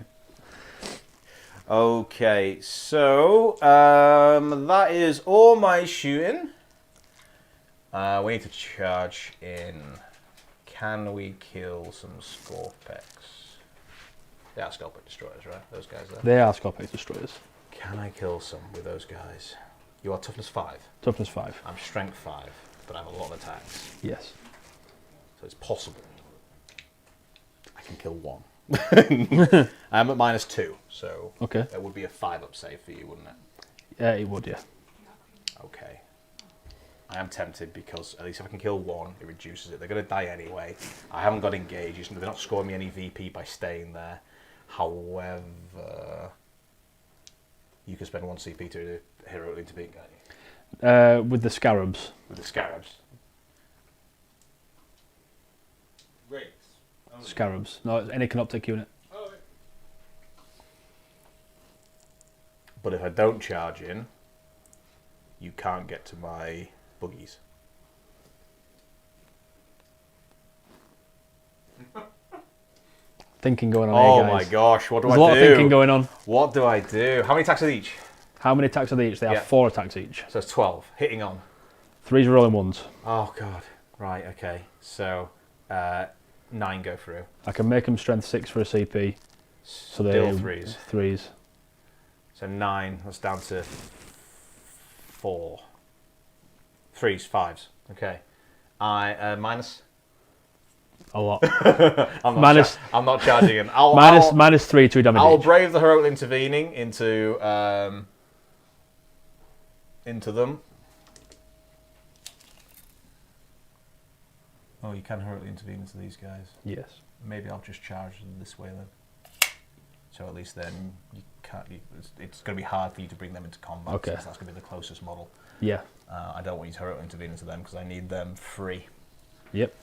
Okay, so that is all my shooting. We need to charge in. Can we kill some Scorpex? They are Scorpex destroyers, right? Those guys there. They are Scorpix destroyers. Can I kill some with those guys? You are toughness 5. Toughness 5. I'm strength 5, but I have a lot of attacks, Yes. so it's possible. I can kill 1. I'm at -2, so Okay. that would be a 5-up save for you, wouldn't it? Yeah, it would, yeah. Okay. I am tempted because at least if I can kill 1, it reduces it. They're going to die anyway. I haven't got engaged. They're not scoring me any VP by staying there. However, you can spend 1 CP to heroically intervene, can't you? With the Scarabs. With the Scarabs. Scarabs. No, it's any Canoptic unit. But if I don't charge in, you can't get to my buggies. Thinking going on Oh here, my guys. gosh, what do There's I a lot do? of thinking going on. What do I do? How many attacks are each? How many attacks are they each? They have Yeah. 4 attacks each. So it's 12. Hitting on. 3's rolling 1s. Oh god. Right, okay. So 9 go through. I can make them strength 6 for a CP. So they're Still threes. Threes. So 9. That's down to 4. Threes, 5s. Okay. Minus. A lot. I'm not Minus- I'm not charging him. Minus 3 to damage I'll each. brave the heroic intervening into them. Oh, you can heroically intervene into these guys. Yes. Maybe I'll just charge them this way then. So at least then you can't. It's going to be hard for you to bring them into combat. Okay. Since that's going to be the closest model. Yeah. I don't want you to heroically intervene into them because I need them free. Yep.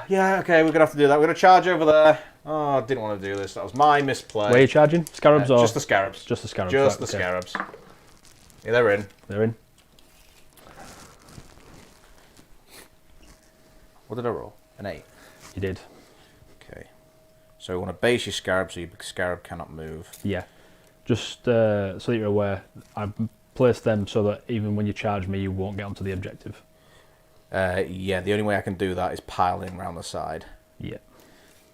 Yeah, okay, we're going to have to do that. We're going to charge over there. Oh, I didn't want to do this. That was my misplay. Where are you charging? Scarabs or? Just the scarabs. Just the scarabs. Just right, the okay. scarabs. Yeah, they're in. They're in. What did I roll? An 8. You did. Okay. So we want to base your scarab so your scarab cannot move. Yeah. Just so that you're aware, I've placed them so that even when you charge me, you won't get onto the objective. Yeah, the only way I can do that is pile in around the side. Yeah.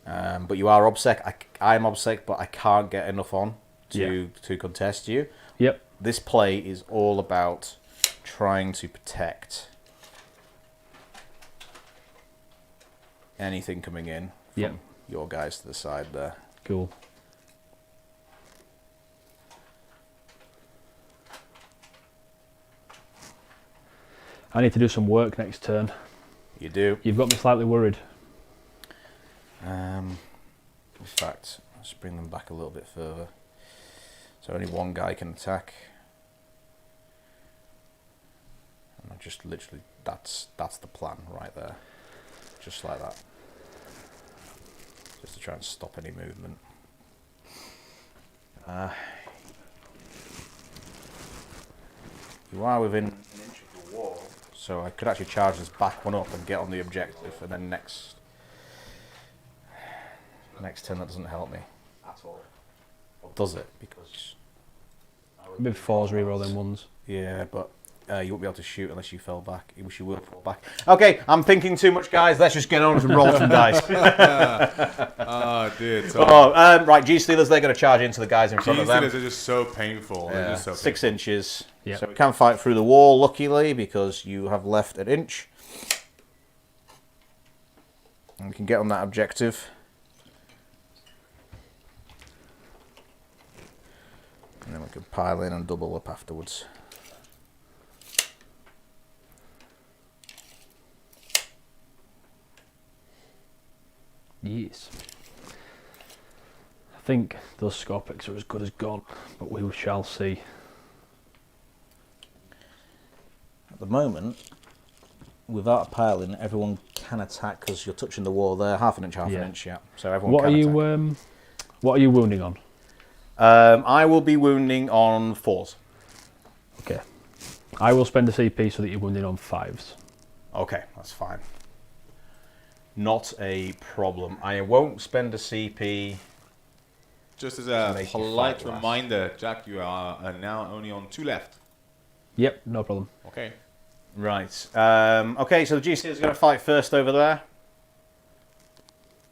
But you are obsec. I'm obsec, but I can't get enough on to contest you. Yep. This play is all about trying to protect anything coming in from your guys to the side there. Cool. I need to do some work next turn. You do. You've got me slightly worried. In fact, let's bring them back a little bit further. So only one guy can attack. And I just literally, that's the plan right there. Just like that. Just to try and stop any movement. You are within an inch of the wall, so I could actually charge this back one up and get on the objective, and then next turn that doesn't help me at all. Or does it? Because Maybe 4s reroll them 1s. yeah, but you won't be able to shoot unless you fell back. You wish you would fall back. Okay, I'm thinking too much, guys. Let's just get on and roll some dice. Oh, dear. Right, Genestealers, they're going to charge into the guys in front of them. Genestealers are just so painful. They're Yeah, just so 6 inches. Yep. So we can fight through the wall, luckily, because you have left an inch. And we can get on that objective. And then we can pile in and double up afterwards. Yes. I think those Scorpix are as good as gone, but we shall see. At the moment, without a piling, everyone can attack because you're touching the wall there, half an inch, yeah. So everyone What can are attack. you? What are you wounding on? I will be wounding on 4s. Okay. I will spend a CP so that you're wounding on 5s. Okay, that's fine. Not a problem. I won't spend a CP. Just as To a make you polite fight less. reminder, Jack, you are now only on 2 left. Yep, no problem. Okay. Right. Okay, so the GC is going to fight first over there.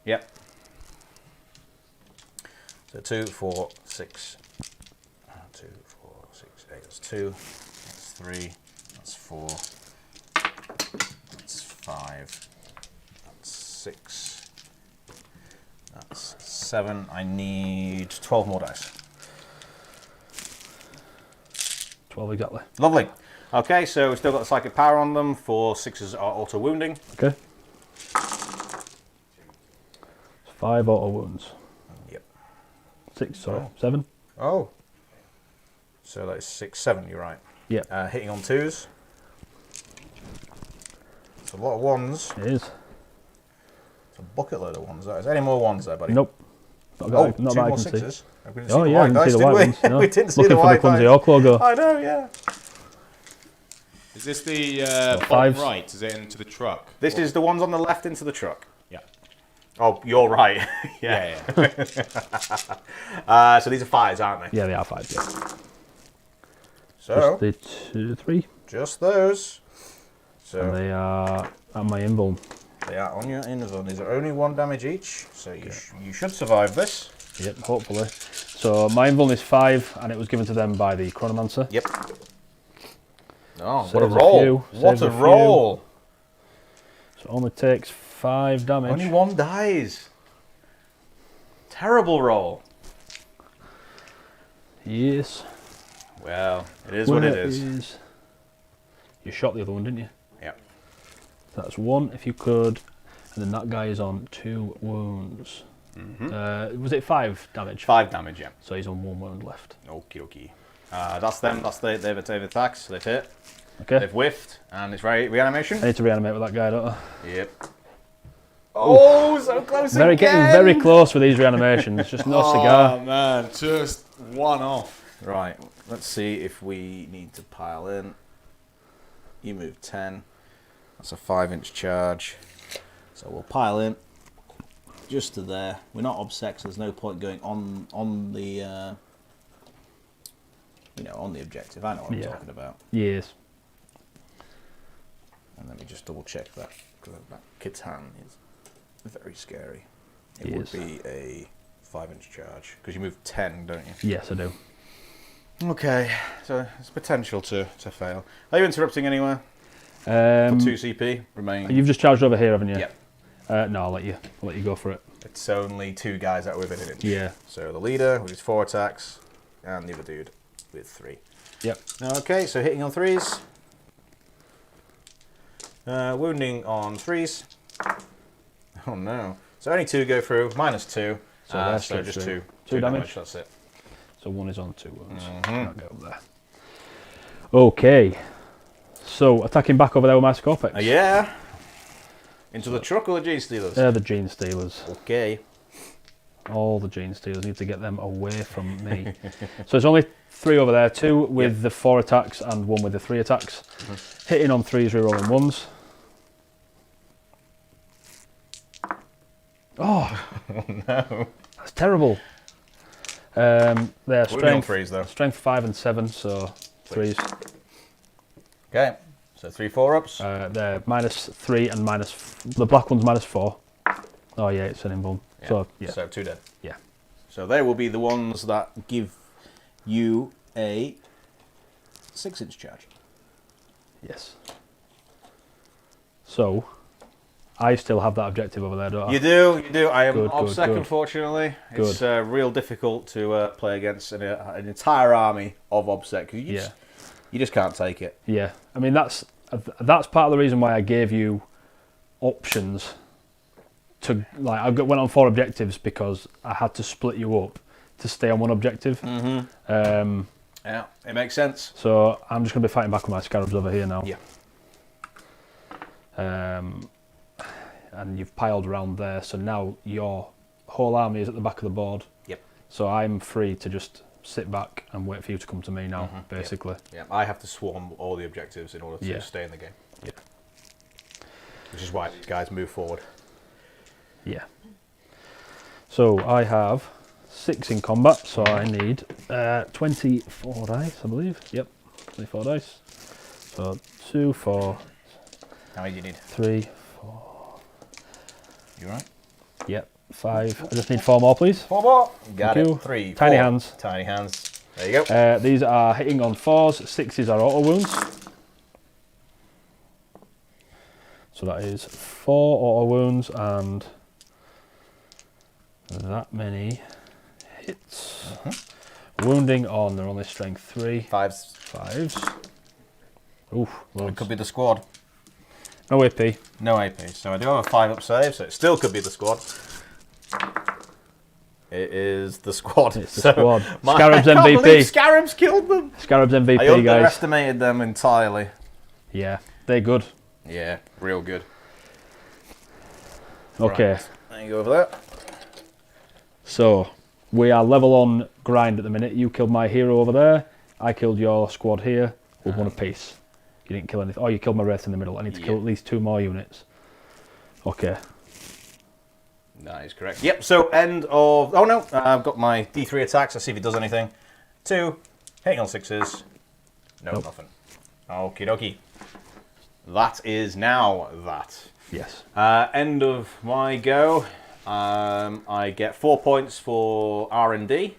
Yep. So 2, 4, 6. 2, 4, 6, 8. That's 2. That's 3. That's 4. That's 5. That's 6. That's 7. I need 12 more dice. 12 exactly. Lovely. Okay, so we've still got the psychic power on them for 6s are auto wounding. Okay. 5 auto wounds. Yep. 6, sorry. Oh. 7. Oh. So that is 6, 7, you're right. Yep. Hitting on 2s. It's a lot of 1s. It is. It's a bucket load of 1s. That is. Any more 1s there, buddy? Nope. Not Oh, that, not 2 that I more can see. 6s. We didn't Oh see the yeah, white I can dice, see the did white we? ones. No. We didn't see Looking the for white the clumsy dice. orc logo. I know, yeah. Is this the bottom fives. right? Is it into the truck? This is the ones on the left into the truck. Yeah. Oh, you're right. Yeah. So these are 5s, aren't they? Yeah, they are 5. Yeah. So, Just the 2, 3, just those. So and they are at my invuln. they are on your invuln. These are only 1 damage each, so you should survive this. Yep, hopefully. So my invuln is 5, and it was given to them by the Chronomancer. Yep. Oh, Saves what a a roll! few, What saves a a few. roll! So it only takes 5 damage. Only 1 dies. Terrible roll. Yes. Well, it is what it Where is. You shot the other one, didn't you? Yep. That's 1, if you could. And then that guy is on 2 wounds. Was it 5 damage? 5 damage, yeah. So he's on 1 wound left. Okie dokie. That's them. They've attacks. They've hit. Okay. They've whiffed, and it's reanimation. I need to reanimate with that guy, don't I? Yep. Oh, so close again! Getting very close with these reanimations. Just no cigar. Oh man, just one off. Right, let's see if we need to pile in. You move 10. That's a 5-inch charge. So we'll pile in just to there. We're not obsec, so there's no point going on the on the objective. I know what I'm talking about. Yes. And let me just double check that, because that kid's hand is very scary. It He would is. be a 5-inch charge, because you move 10, don't you? Yes, I do. Okay, so there's potential to fail. Are you interrupting anywhere? For 2 CP, remain. You've just charged over here, haven't you? Yep. No, I'll let you go for it. It's only 2 guys that are within an inch. Yeah. So the leader, which is 4 attacks, and the other dude with 3. Yep. Okay, so hitting on 3s. Wounding on 3s. Oh no. So only 2 go through, -2. So that's so just through. 2. 2 damage. That's it. So 1 is on 2 wounds. Mm-hmm. I'll go up there. Okay. So attacking back over there with my Scorpex. Yeah. Into the truck or the Genestealers? They're the Genestealers. Okay. All the Genestealers, need to get them away from me. So there's only 3 over there, 2 with the 4 attacks and 1 with the 3 attacks. Hitting on 3s, rerolling 1s. Oh No. that's terrible. They're Wounding on strength 3s though. strength 5 and 7, so 3s. Okay. So 3 4-ups. They're -3 and the black one's -4. Oh yeah, it's an invuln. Yeah. So yeah, So 2 dead. yeah. So they will be the ones that give you a 6-inch charge. Yes. So I still have that objective over there, don't I? You do. I am Good, obsec, good. unfortunately. Good. It's real difficult to play against an entire army of obsec, because you just can't take it. Yeah. I mean that's part of the reason why I gave you options to I went on 4 objectives, because I had to split you up to stay on one objective. Yeah, it makes sense. So I'm just going to be fighting back with my scarabs over here now. Yeah. And you've piled around there, so now your whole army is at the back of the board. Yep. So I'm free to just sit back and wait for you to come to me now, basically. Yeah, I have to swarm all the objectives in order to stay in the game. Yeah. Which is why these guys move forward. Yeah. So I have 6 in combat, so I need 24 dice, I believe. Yep, 24 dice. So 2, 4, How many do you need? 3, 4. You right? Yep, 5. I just need 4 more, please. 4 more. Got Thank it. you. 3. Tiny 4. hands. Tiny hands. There you go. These are hitting on 4s, 6s are auto wounds. So that is 4 auto wounds and that many hits. Wounding on, they're only strength 3. 5s. 5s. Oof, It loads. could be the squad. No AP. No AP. So I do have a 5-up save, so it still could be the squad. It is the squad. It's the squad. I Scarabs can't MVP. believe Scarabs killed them. Scarabs I MVP, guys. underestimated them entirely. Yeah, they're good. Yeah, real good. Okay, Right. There you go over there. so we are level on grind at the minute. You killed my hero over there. I killed your squad here with 1 apiece. You didn't kill anything. Oh, you killed my wraith in the middle. I need to kill at least 2 more units. Okay. That is correct. Yep, so end of... Oh, no. I've got my D3 attacks. Let's see if it does anything. 2. Hitting on 6s. No, Nope. nothing. Okie dokie. That is now that. Yes. End of my go. I get 4 points for R&D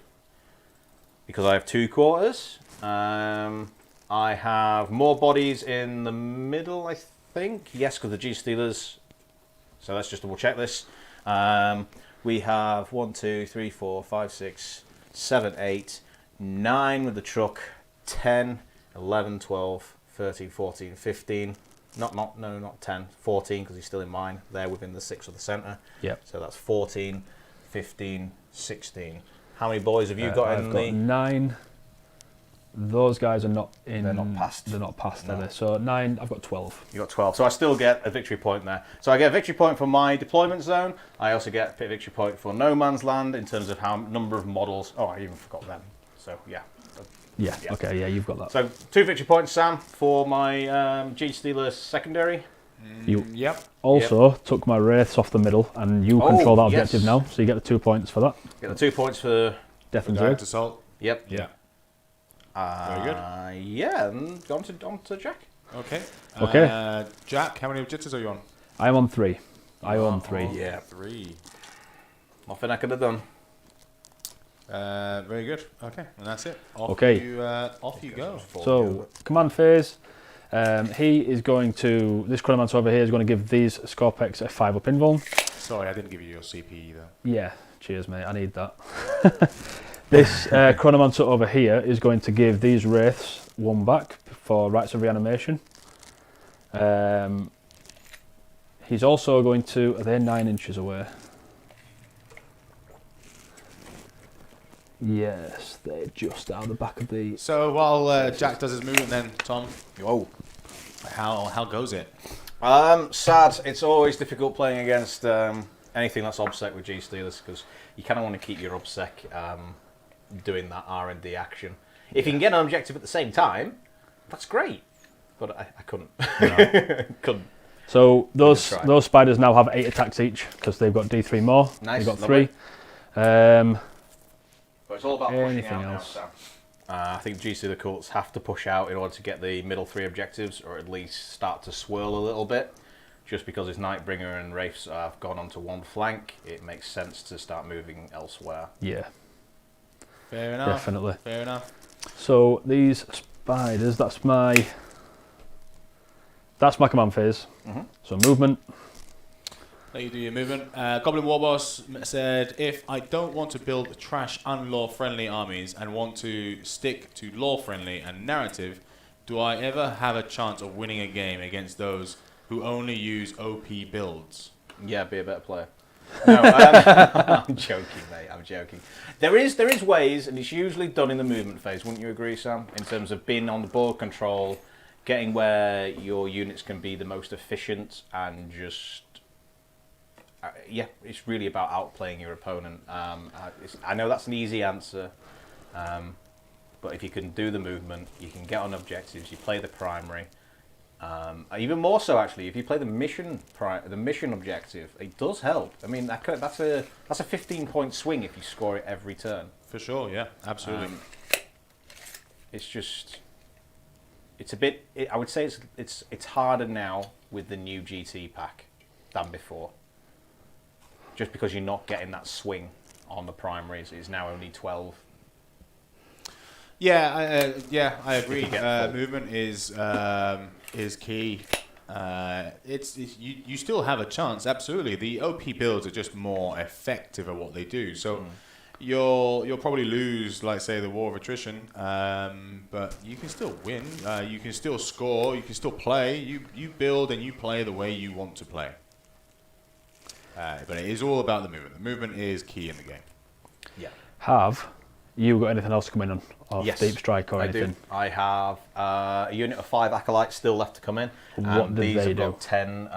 because I have 2 quarters. I have more bodies in the middle, I think. Yes, because the Genestealers. So let's just double check this. We have 1, 2, 3, 4, 5, 6, 7, 8, 9 with the truck, 10, 11, 12, 13, 14, 15. Not 10, 14 because he's still in mine. They're within the 6 of the centre. Yep. So that's 14, 15, 16. How many boys have you got in I've the... got 9. Those guys are not in. They're not passed. They're not passed, No. are they? So 9. I've got 12. You got 12. So I still get a victory point there. So I get a victory point for my deployment zone. I also get a victory point for no man's land in terms of how number of models. Oh, I even forgot them. So yeah. Yeah. Okay. Yeah, you've got that. So 2 victory points, Sam, for my Genestealer secondary. You Yep. also took my wraiths off the middle, and you control that objective yes. now. So you get the 2 points for that. Get the 2 points for... Death and Direct Zerg. assault. Yep. Yeah. Very good. Yeah, and on to Jack. Okay. Okay. Jack, how many objectives are you on? I'm on 3. I own 3. Yeah. 3. Nothing I could have done. Very good. Okay, and that's it. Off you go. So command phase. He is going to. This Chronomancer over here is going to give these Scorpex a 5-up invuln. Sorry, I didn't give you your CP either. Yeah. Cheers, mate. I need that. This Chronomancer over here is going to give these wraiths 1 back for rites of reanimation. He's also going to. Are they 9 inches away? Yes, they're just out the back of the. So while Jack does his movement, then Tom, Oh. how goes it? Sad. It's always difficult playing against anything that's obsec with Genestealers because you kind of want to keep your obsec doing that R&D action. If you can get an objective at the same time, that's great. But I couldn't. No. Couldn't. So those try. spiders now have 8 attacks each because they've got D3 more. Nice, They've got lovely. 3. But it's all about pushing Anything out else? now, Sam. I think Genestealer cults have to push out in order to get the middle 3 objectives, or at least start to swirl a little bit. Just because his Nightbringer and Wraiths have gone onto one flank, it makes sense to start moving elsewhere. Yeah, Fair enough. definitely. Fair enough. So these spiders, that's my command phase. Mm-hmm. So movement. Let you do your movement. Goblin Warboss said, if I don't want to build trash unlore-friendly armies and want to stick to lore-friendly and narrative, do I ever have a chance of winning a game against those who only use OP builds? Yeah, be a better player. No, I'm joking, mate. I'm joking. There is ways, and it's usually done in the movement phase. Wouldn't you agree, Sam? In terms of being on the board control, getting where your units can be the most efficient, and just yeah, it's really about outplaying your opponent. I know that's an easy answer, but if you can do the movement, you can get on objectives. You play the primary. Even more so, actually, if you play the mission objective, it does help. I mean, that's a 15-point swing if you score it every turn. For sure, yeah, absolutely. It's a bit. I would say it's harder now with the new GT pack than before. Just because you're not getting that swing on the primaries, it's now only 12. Yeah, I agree. you get Movement is key. You still have a chance. Absolutely, the OP builds are just more effective at what they do. So you'll probably lose, like say, the War of Attrition, but you can still win. You can still score. You can still play. You build and you play the way you want to play. But it is all about the movement. The movement is key in the game. Yeah. Have you got anything else coming on? Of Yes, Deep Strike or I anything? do. I have a unit of 5 Acolytes still left to come in. What do these they have do? got 10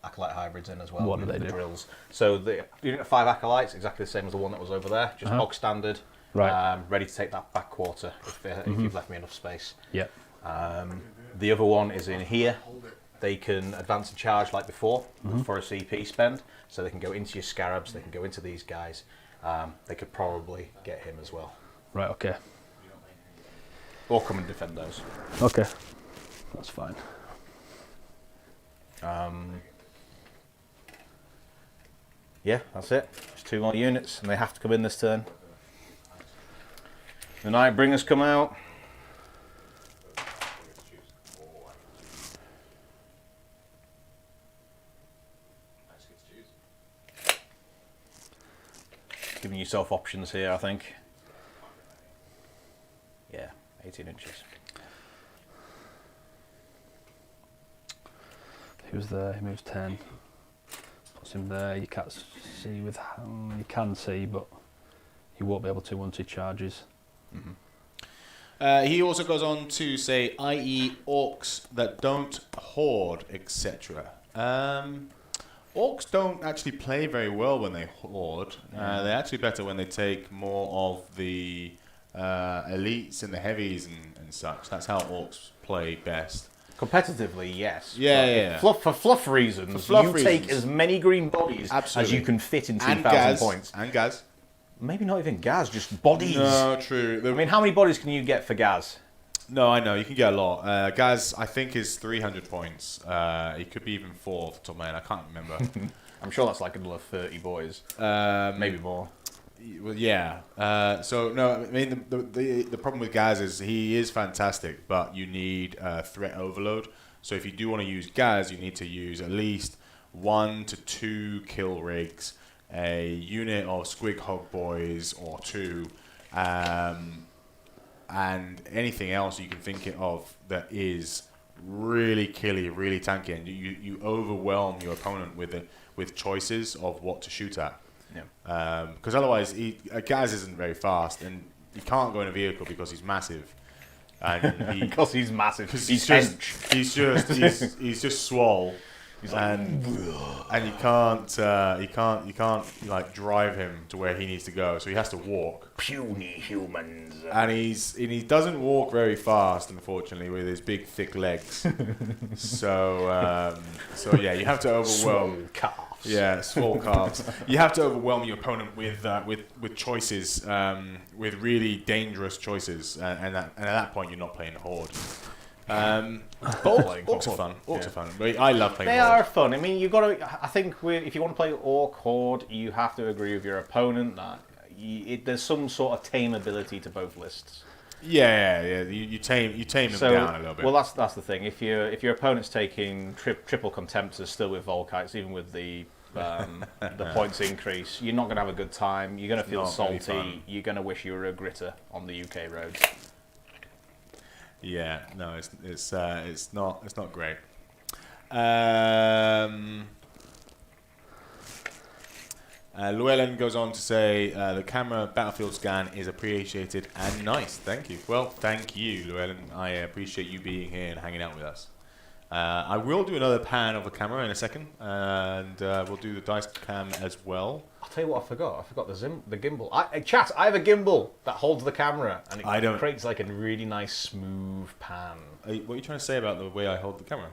Acolyte hybrids in as well. What do with they the do? drills. So the unit of 5 Acolytes, exactly the same as the one that was over there, just bog standard, Right. ready to take that back quarter if you've left me enough space. Yeah. The other one is in here. They can advance and charge like before for a CP spend, so they can go into your Scarabs, they can go into these guys. They could probably get him as well. Right. Okay. Or come and defend those. Okay. That's fine. Yeah, that's it. It's 2 more units, and they have to come in this turn. The Nightbringers come out. Giving yourself options here, I think. Yeah, 18 inches. He was there, he moves 10. Puts him there, you can't see with hand, you can see, but you won't be able to once he charges. He also goes on to say, i.e. orcs that don't hoard, etc. Orcs don't actually play very well when they hoard. They're actually better when they take more of the elites and the heavies and such. That's how orcs play best. Competitively, yes. Yeah. For fluff reasons, take as many green bodies as you can fit in 2,000 points. And Gaz. Maybe not even Gaz, just bodies. No, true. I mean, how many bodies can you get for Gaz? No, I know. You can get a lot. Gaz, I think, is 300 points. It could be even 4 off the top of my head. I can't remember. I'm sure that's like another 30 boys. Maybe more. Well, yeah. So, no, I mean, the problem with Gaz is he is fantastic, but you need threat overload. So if you do want to use Gaz, you need to use at least 1 to 2 kill rigs, a unit of Squig Hog Boys or 2, and anything else you can think of that is really killy, really tanky, and you overwhelm your opponent with choices of what to shoot at. Yeah. Because otherwise, Gaz isn't very fast, and he can't go in a vehicle because he's massive. And because he's massive. He's just swole. And you can't like drive him to where he needs to go, so he has to walk. Puny humans. And he doesn't walk very fast, unfortunately, with his big thick legs. so yeah, you have to overwhelm. Swole calves. Yeah, small calves. You have to overwhelm your opponent with choices, with really dangerous choices, and at that point you're not playing Horde. Orcs are fun. Orcs are fun. I love playing. They Horde. are fun. I mean, you got to. I think if you want to play Orc Horde, you have to agree with your opponent that there's some sort of tameability to both lists. Yeah. You tame them down a little bit. Well, that's the thing. If your opponent's taking triple contemptors still with Volkites, even with the points increase, you're not going to have a good time. You're going to feel salty. You're going to wish you were a gritter on the UK roads. Yeah, no, it's not great. Llewellyn goes on to say the camera battlefield scan is appreciated and nice. Thank you. Well, thank you, Llewellyn. I appreciate you being here and hanging out with us. I will do another pan of the camera in a second, and we'll do the dice cam as well. I'll tell you what I forgot. I forgot the gimbal. Chat, I have a gimbal that holds the camera, and it creates like a really nice smooth pan. What are you trying to say about the way I hold the camera?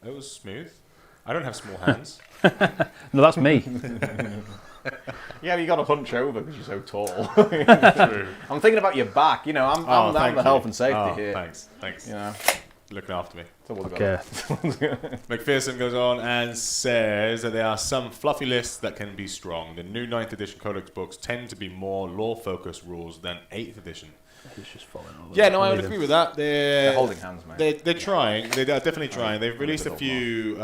It was smooth. I don't have small hands. No, that's me. Yeah, but you got to hunch over because you're so tall. True. I'm thinking about your back. You know, I'm the health and safety here. Thanks. You know, looking after me. Okay. McPherson goes on and says that there are some fluffy lists that can be strong. The new 9th edition Codex books tend to be more lore-focused rules than 8th edition. He's just falling over. Yeah, no, I would agree with that. They're holding hands, mate. They're trying. They're definitely trying. They've released a few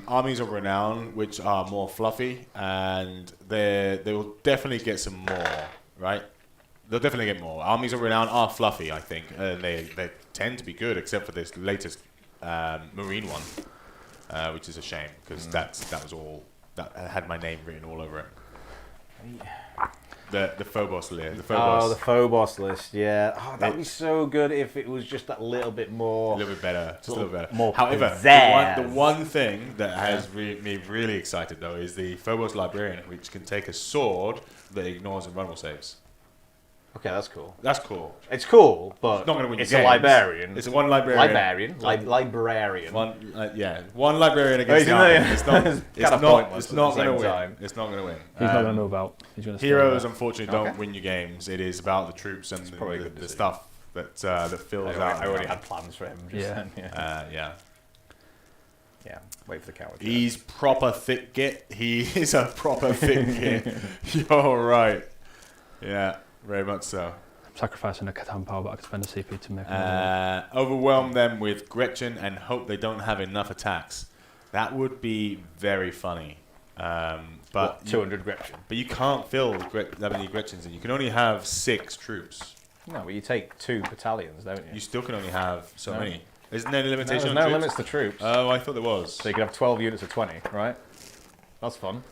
Armies of Renown, which are more fluffy, and they will definitely get some more, right? They'll definitely get more. Armies of Renown are fluffy, I think. They tend to be good, except for this latest Marine one, which is a shame, because that was all that had my name written all over it. The Phobos list. The Phobos list, yeah. Oh, that'd be so good if it was just that little bit more. A little bit better. Just a little better. More However, the one thing that has me really excited, though, is the Phobos Librarian, which can take a sword that ignores invulnerable saves. Okay, that's cool. That's cool. It's cool, but it's not going to win. It's a librarian. It's one librarian. Librarian. One librarian against the army. It's not going to win. It's not going to win. He's not going to know about. He's going to. Heroes, unfortunately, don't win your games. It is about the troops and the stuff that fills out. I already had plans for him. Yeah. Yeah, wait for the counter. He's proper thick git. He is a proper thick git. You're right. Yeah, very much so. I'm sacrificing a Catan power, but I can spend a CP to make another Overwhelm them with Gretchen and hope they don't have enough attacks. That would be very funny. But 200 Gretchen. But you can't fill that many Gretchens in. You can only have 6 troops. No, but you take 2 battalions, don't you? You still can only have so many. Isn't there any No, limitation there's on no troops? limits to troops. Oh, I thought there was. So you could have 12 units of 20, right? That's fun.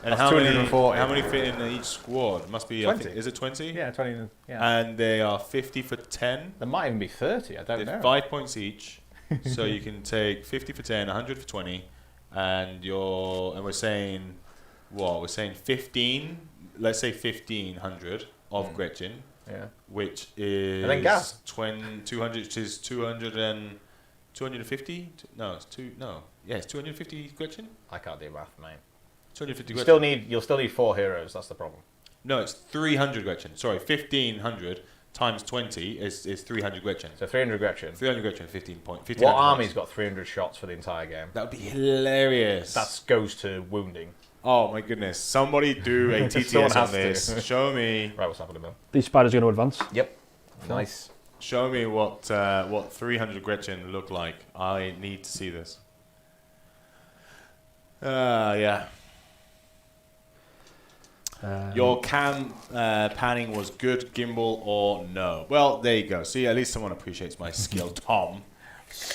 And That's how 240. many fit in each squad? Must be 20. Is it 20? Yeah, 20. Yeah. And they are 50 for 10. There might even be 30. I don't They're know. 5 points each. So you can take 50 for 10, 100 for 20, and we're saying what? We're saying 15. Let's say 1500 of Gretchen. Yeah. Which is And then gas. 200, which is 250. No, it's 250 Gretchen. I can't do math, mate. 250 You'll Gretchen. still need 4 heroes. That's the problem. No, it's 300 Gretchen. Sorry, 1500 times 20 is 300 Gretchen. So 300 Gretchen. 300 Gretchen, 15 points. What army's got 300 shots for the entire game? That would be hilarious. That goes to wounding. Oh my goodness! Somebody do a Someone TTS has on this. to. Show me. Right, what's happening, Bill? These spiders are going to advance. Yep. Nice. Show me what 300 Gretchen look like. I need to see this. Yeah. Your cam panning was good, gimbal or no? Well, there you go. See, at least someone appreciates my skill, Tom.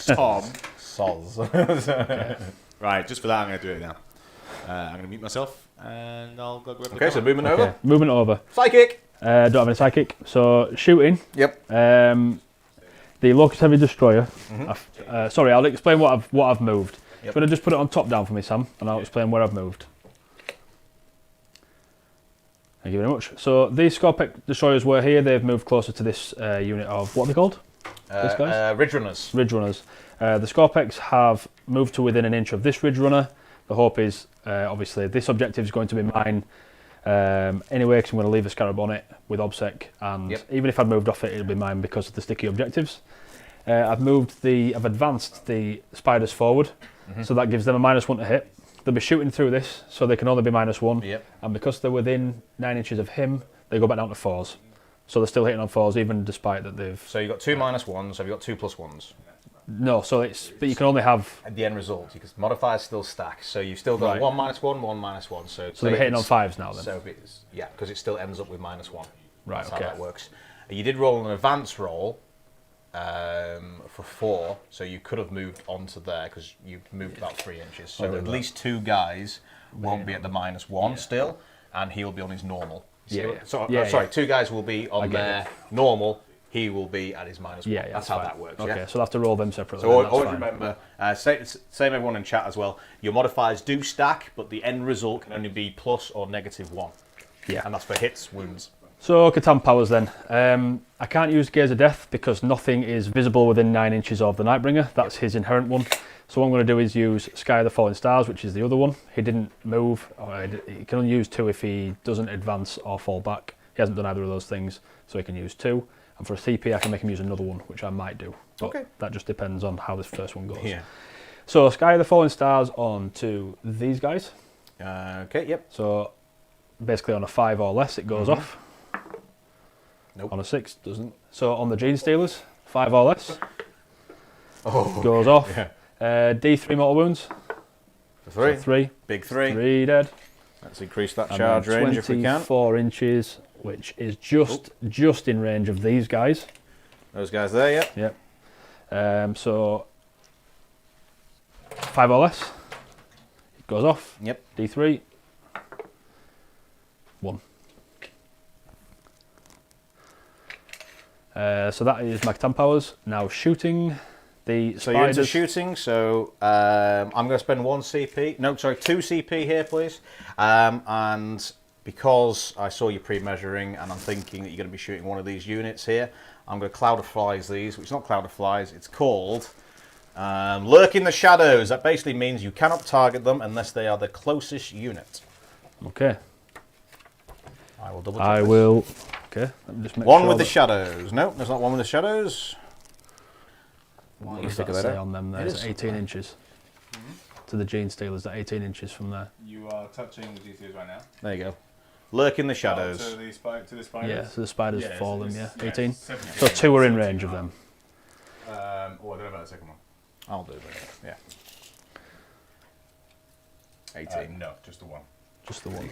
Tom. Soz. Right, just for that, I'm going to do it now. I'm going to mute myself, and I'll go grab the Okay, so camera. moving over. Moving over. Psychic. Don't have any psychic. So shooting. Yep. The Locust Heavy Destroyer. Sorry, I'll explain what I've moved. Yep. Going to just put it on top down for me, Sam, and I'll explain where I've moved. Thank you very much. So these Scorpec Destroyers were here. They've moved closer to this unit of what are they called? These guys? Ridge Runners. Ridge Runners. The Scorpecs have moved to within an inch of this Ridge Runner. The hope is, obviously, this objective is going to be mine anyway, because I'm going to leave a Scarab on it with OBSEC, and even if I'd moved off it, it'll be mine because of the sticky objectives. I've advanced the spiders forward, so that gives them a -1 to hit. They'll be shooting through this, so they can only be -1. Yep. And because they're within 9 inches of him, they go back down to 4s. So they're still hitting on 4s, even despite that they've... So you've got 2 -1s, have you got 2 +1s? No, so but you can only have... At the end result, because modifiers still stack, so you've still got 1 -1, 1 -1. So they're hitting on 5s now then? So yeah, because it still ends up with -1. Right, That's okay. how that works. You did roll an advance roll for 4, so you could have moved onto there because you moved about 3 inches. So at least 2 guys won't be at the -1 still, and he'll be on his normal. Sorry, 2 guys will be on their normal. He will be at his -1. That's how that works. Okay, so I'll have to roll them separately. So always remember, same everyone in chat as well, your modifiers do stack, but the end result can only be plus or -1. Yeah. And that's for hits, wounds. So Catan powers then. I can't use Gaze of Death because nothing is visible within 9 inches of the Nightbringer. That's his inherent one. So what I'm going to do is use Sky of the Falling Stars, which is the other one. He didn't move. He can only use 2 if he doesn't advance or fall back. He hasn't done either of those things, so he can use 2. And for a CP, I can make him use another one, which I might do. But that just depends on how this first one goes. Yeah. So Sky of the Falling Stars on to these guys. Okay, yep. So basically on a 5 or less, it goes off. Nope. On a 6, doesn't. So on the Genestealers, 5 or less, goes off. Yeah. D3 mortal wounds. For 3. So 3. Big 3. 3 dead. Let's increase that And charge then range if we can. 24 inches, which is just in range of these guys. Those guys there, yep. Yep. So 5 or less, it goes off. Yep. D3. 1. So that is my Catan powers. Now shooting the So you're into spiders. shooting, so I'm going to spend 1 CP. No, sorry, 2 CP here, please. And because I saw you pre-measuring and I'm thinking that you're going to be shooting one of these units here, I'm going to Cloud of Flies these, which is not Cloud of Flies, it's called Lurk in the Shadows. That basically means you cannot target them unless they are the closest unit. Okay. I will double check I this. will. Okay. Let me just make One sure with the that- shadows. No, there's not one with the shadows. What You does stick that that say out. on them? It There's is 18 inches. to the Genestealers, that 18 inches from there. You are touching the GCs right now. There you go. Lurk in the shadows. To the spiders. Yeah, so the spiders Yeah, fall it's- them, it's- yeah. yeah, 18. it's 17. So 2 are in 17 range of them. Oh, I don't know about the second one. I'll do that. Yeah. 18. No, just the one. Just the one.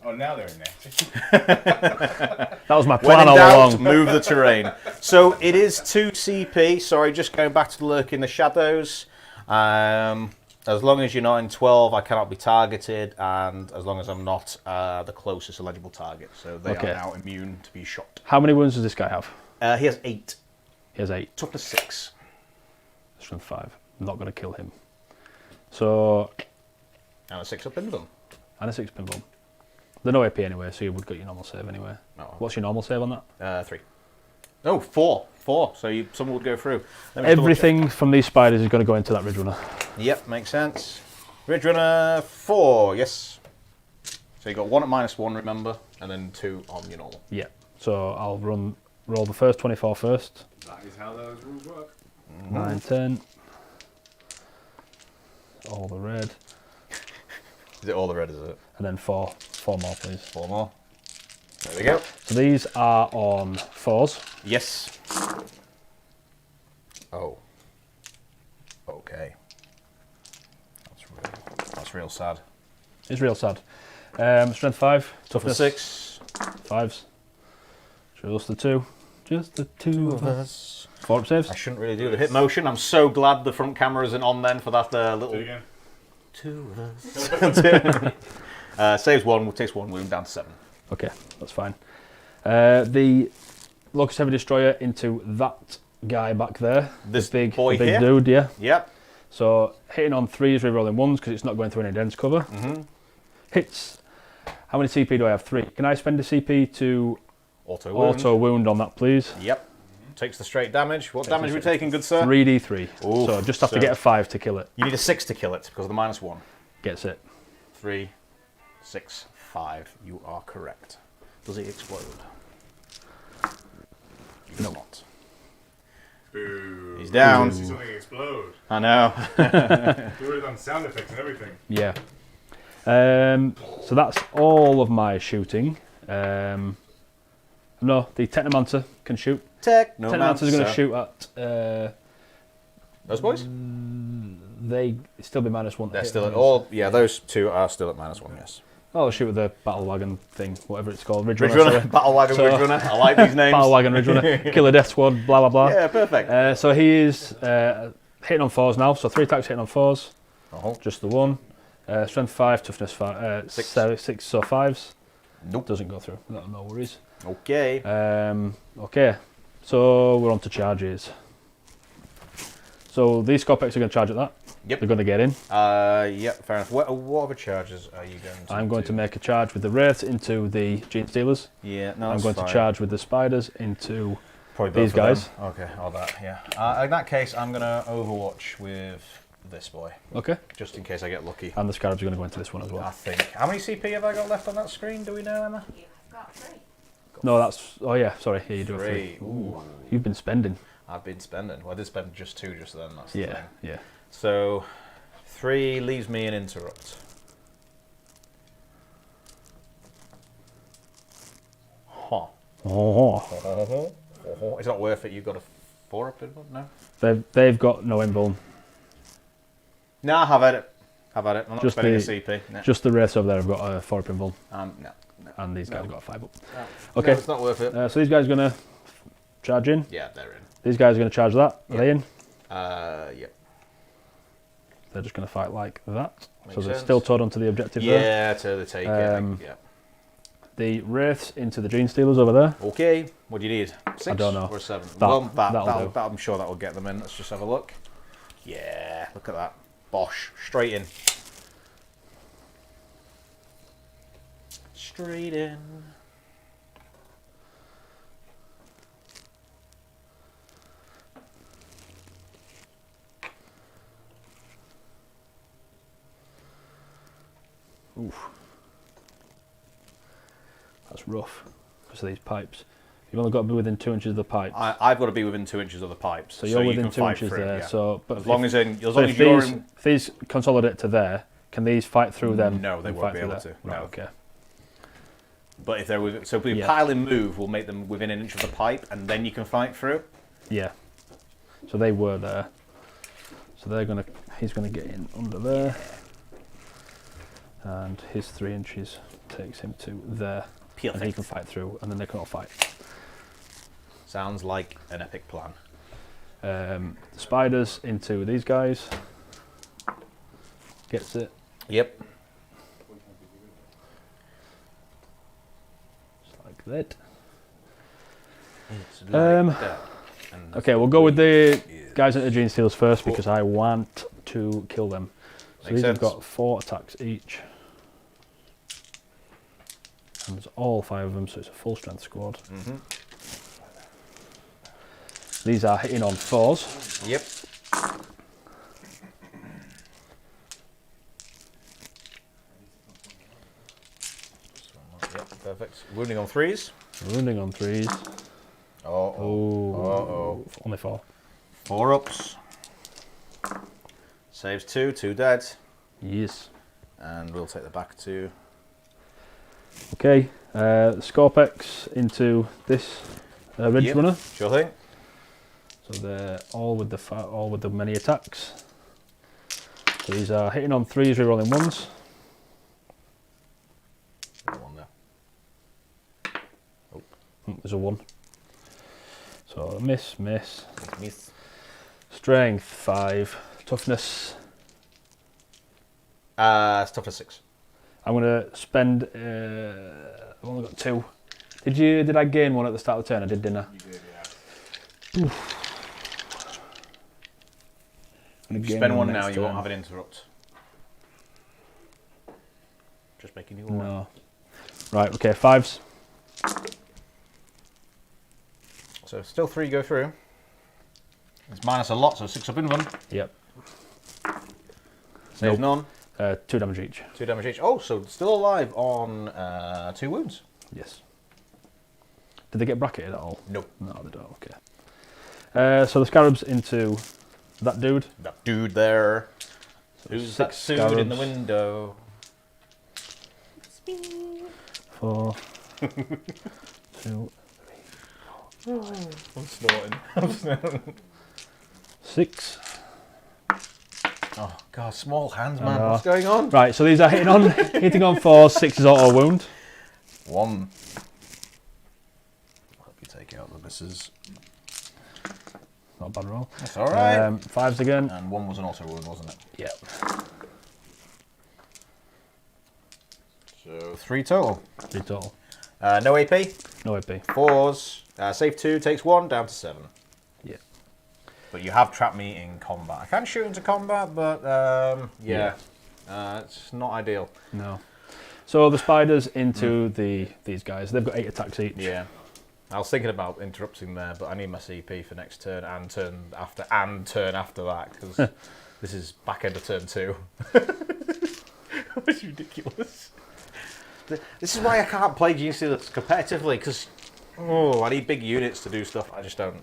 Oh, now they're in there. That was my When plan in all doubt, along. move the terrain. So it is 2 CP. Sorry, just going back to the lurk in the shadows. As long as you're not in 12, I cannot be targeted, and as long as I'm not the closest eligible target. So they Okay. are now immune to be shot. How many wounds does this guy have? He has 8. He has 8. Toughness 6. Strength 5. I'm not going to kill him. So, And a 6 up into them. and a 6 pinball. They're no AP anyway, so you would get your normal save anyway. Oh. What's your normal save on that? 3. Oh, 4. 4. So someone would go through. Let me just Everything from these spiders is going to go into that Ridge Runner. Yep, makes sense. Ridge Runner 4, yes. So you got 1 at -1, remember, and then 2 on your normal. Yeah. So I'll roll the first 24 first. That is how those rules work. 9, 10. All the red. Is it all the red, is it? And then 4. 4 more, please. 4 more. There we go. So these are on 4s. Yes. Oh. Okay. That's real sad. It's real sad. Strength 5. Toughness 6. 5s. Just the 2. Just the 2 of us. 4 up saves. I shouldn't really do the hit motion. I'm so glad the front camera isn't on then for that little... Do it again. 2 of us. Saves 1, takes 1 wound down to 7. Okay, that's fine. The Locust Heavy Destroyer into that guy back there. This the big, boy the big here? dude, yeah. Yep. Yep. So hitting on 3s, rerolling 1s because it's not going through any dense cover. Hits. How many CP do I have? 3. Can I spend a CP to auto wound on that, please? Yep. Takes the straight damage. What damage are we taking, good sir? 3d3. Oof, So just have to so- get a 5 to kill it. You need a 6 to kill it because of the -1. Gets it. 3, 6, 5. You are correct. Does it explode? No. Not. Boo. He's down. See something explode. I know. We would have done sound effects and everything. Yeah. So that's all of my shooting. No, the Technomancer can shoot. Technomancer's going to shoot at... Those boys? They still be -1. to They're hit still at those. all. Yeah, those 2 are still at -1. Yes. I'll shoot with the battle wagon thing, whatever it's called. Ridge Ridge Runner. Runner, sorry. Battle Wagon, So- Ridge Runner. I like these names. Battle wagon, Ridge Runner. Killer Death Squad, blah blah blah. Yeah, perfect. So he is hitting on 4s now. So 3 attacks hitting on 4s. Just the 1. Strength 5, toughness 5, 6. 6, so 5s. Nope. Doesn't go through. No worries. Okay. Okay. So we're on to charges. So these Scorpex are going to charge at that. Yep. They're going to get in. Yeah, fair enough. What other charges are you going to I'm going do? to make a charge with the Wraiths into the Genestealers. Yeah, no, I'm that's going fine. to charge with the Spiders into Probably these both of guys. them. Okay, all that, yeah. In that case, I'm going to Overwatch with this boy, Okay. just in case I get lucky. And the Scarabs are going to go into this one as I well. think. How many CP have I got left on that screen? Do we know, Emma? You have got 3. No, that's... Oh, yeah, sorry. Here, you do a 3. 3. Ooh. You've been spending. I've been spending. Well, I did spend just 2 just then. That's the Yeah, thing. yeah. So, 3 leaves me an interrupt. Huh. Oh. It's not worth it. You've got a 4 up in one? No? They've got no invuln. No, have at it. Have at it. I'm not Just spending the- a CP. No. Just the Wraiths over there have got a 4 up invuln. No. And these guys No. have got a 5 up. No. Okay. No, it's not worth it. So these guys are going to charge in. Yeah, they're in. These guys are going to charge that. Are they in? Yep. They're just going to fight like that. Makes so they're sense. still towed onto the objective there. Yeah, to the take. Yeah. The Wraiths into the Genestealers over there. Okay. What do you need? 6 I don't know. or 7? That'll do. I'm sure that will get them in. Let's just have a look. Yeah, look at that. Bosh. Straight in. Straight in. Oof. That's rough because of these pipes. You've only got to be within 2 inches of the pipe. I've got to be within 2 inches of the pipes. So you're you within can 2 fight inches through, there. yeah. So, but as long as if you're in... if these consolidate to there, can these fight through them? No, they and won't fight be through able there? to. Right, No. okay. But if they're if the Yeah. pile and move will make them within an inch of the pipe, and then you can fight through. Yeah. So they were there. So they're gonna. He's gonna get in under there, and his 3 inches takes him to there, and he can fight through, and then they can all fight. Sounds like an epic plan. Spiders into these guys. Gets it. Yep. Just like that. It's like that. And Okay, we'll go with the guys into Genestealers first because I want to kill them. So Makes these have sense. got 4 attacks each. And there's all 5 of them, so it's a full strength squad. Mhm. These are hitting on 4s. Yep. Yep, perfect. Wounding on 3s. Wounding on 3s. Oh. Only 4. 4 ups. Saves 2, 2 dead. Yes. And we'll take the back 2. Okay, Scorpex into this Ridge Yep. Runner. Sure thing. So they're all with the many attacks. So these are hitting on 3s, rerolling 1s. One there. There's a 1. So miss. Miss. Strength 5, toughness. Toughness 6. I'm gonna spend. I've only got 2. Did I gain 1 at the start of the turn? I did, didn't I? You did, yeah. I'm gonna If you gain spend 1 next now, you won't turn. have an interrupt. Just making you aware. No. Right. Okay. 5s. So still 3 go through. It's minus a lot, so 6 up in 1. Yep. Saves none. 2 damage each. 2 damage each. Oh, so still alive on 2 wounds. Yes. Did they get bracketed at all? Nope. No, they don't. Okay. So the scarabs into that dude. That dude there. So Who's 6 that dude in the scarabs. window? 4, 2, I'm snorting. 6. Oh, God, small hands, I man. know. What's going on? Right. So these are hitting on 4s. 6 is auto wound. 1. Hope you take out the misses. Not a bad roll. That's alright. 5s again. And 1 was an auto wound, wasn't it? Yep. So 3 total. 3 total. No AP. No AP. 4s. Save 2, takes 1, down to 7. Yeah. But you have trapped me in combat. I can shoot into combat, but yeah. It's not ideal. No. So the spiders into these guys. They've got 8 attacks each. Yeah. I was thinking about interrupting there, but I need my CP for next turn and turn after that, because this is back end of turn 2. It's ridiculous. This is why I can't play Genestealers competitively, because I need big units to do stuff. I just don't.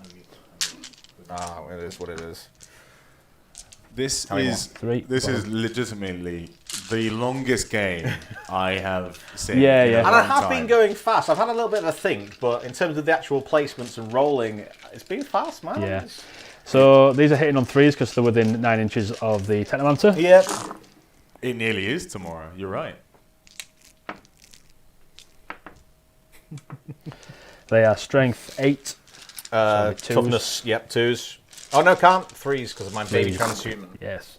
It is what it is. This How many is more? 3. this is legitimately the longest game I have seen. Yeah, in yeah. a And I long have time. been going fast. I've had a little bit of a think, but in terms of the actual placements and rolling, it's been fast, man. Yeah. So these are hitting on 3s because they're within 9 inches of the Technomancer. Yep. It nearly is tomorrow. You're right. They are strength 8. Sorry, 2s. Toughness, yep, 2s. Oh, no, can't. 3s because of my baby 3s. transhuman. Yes.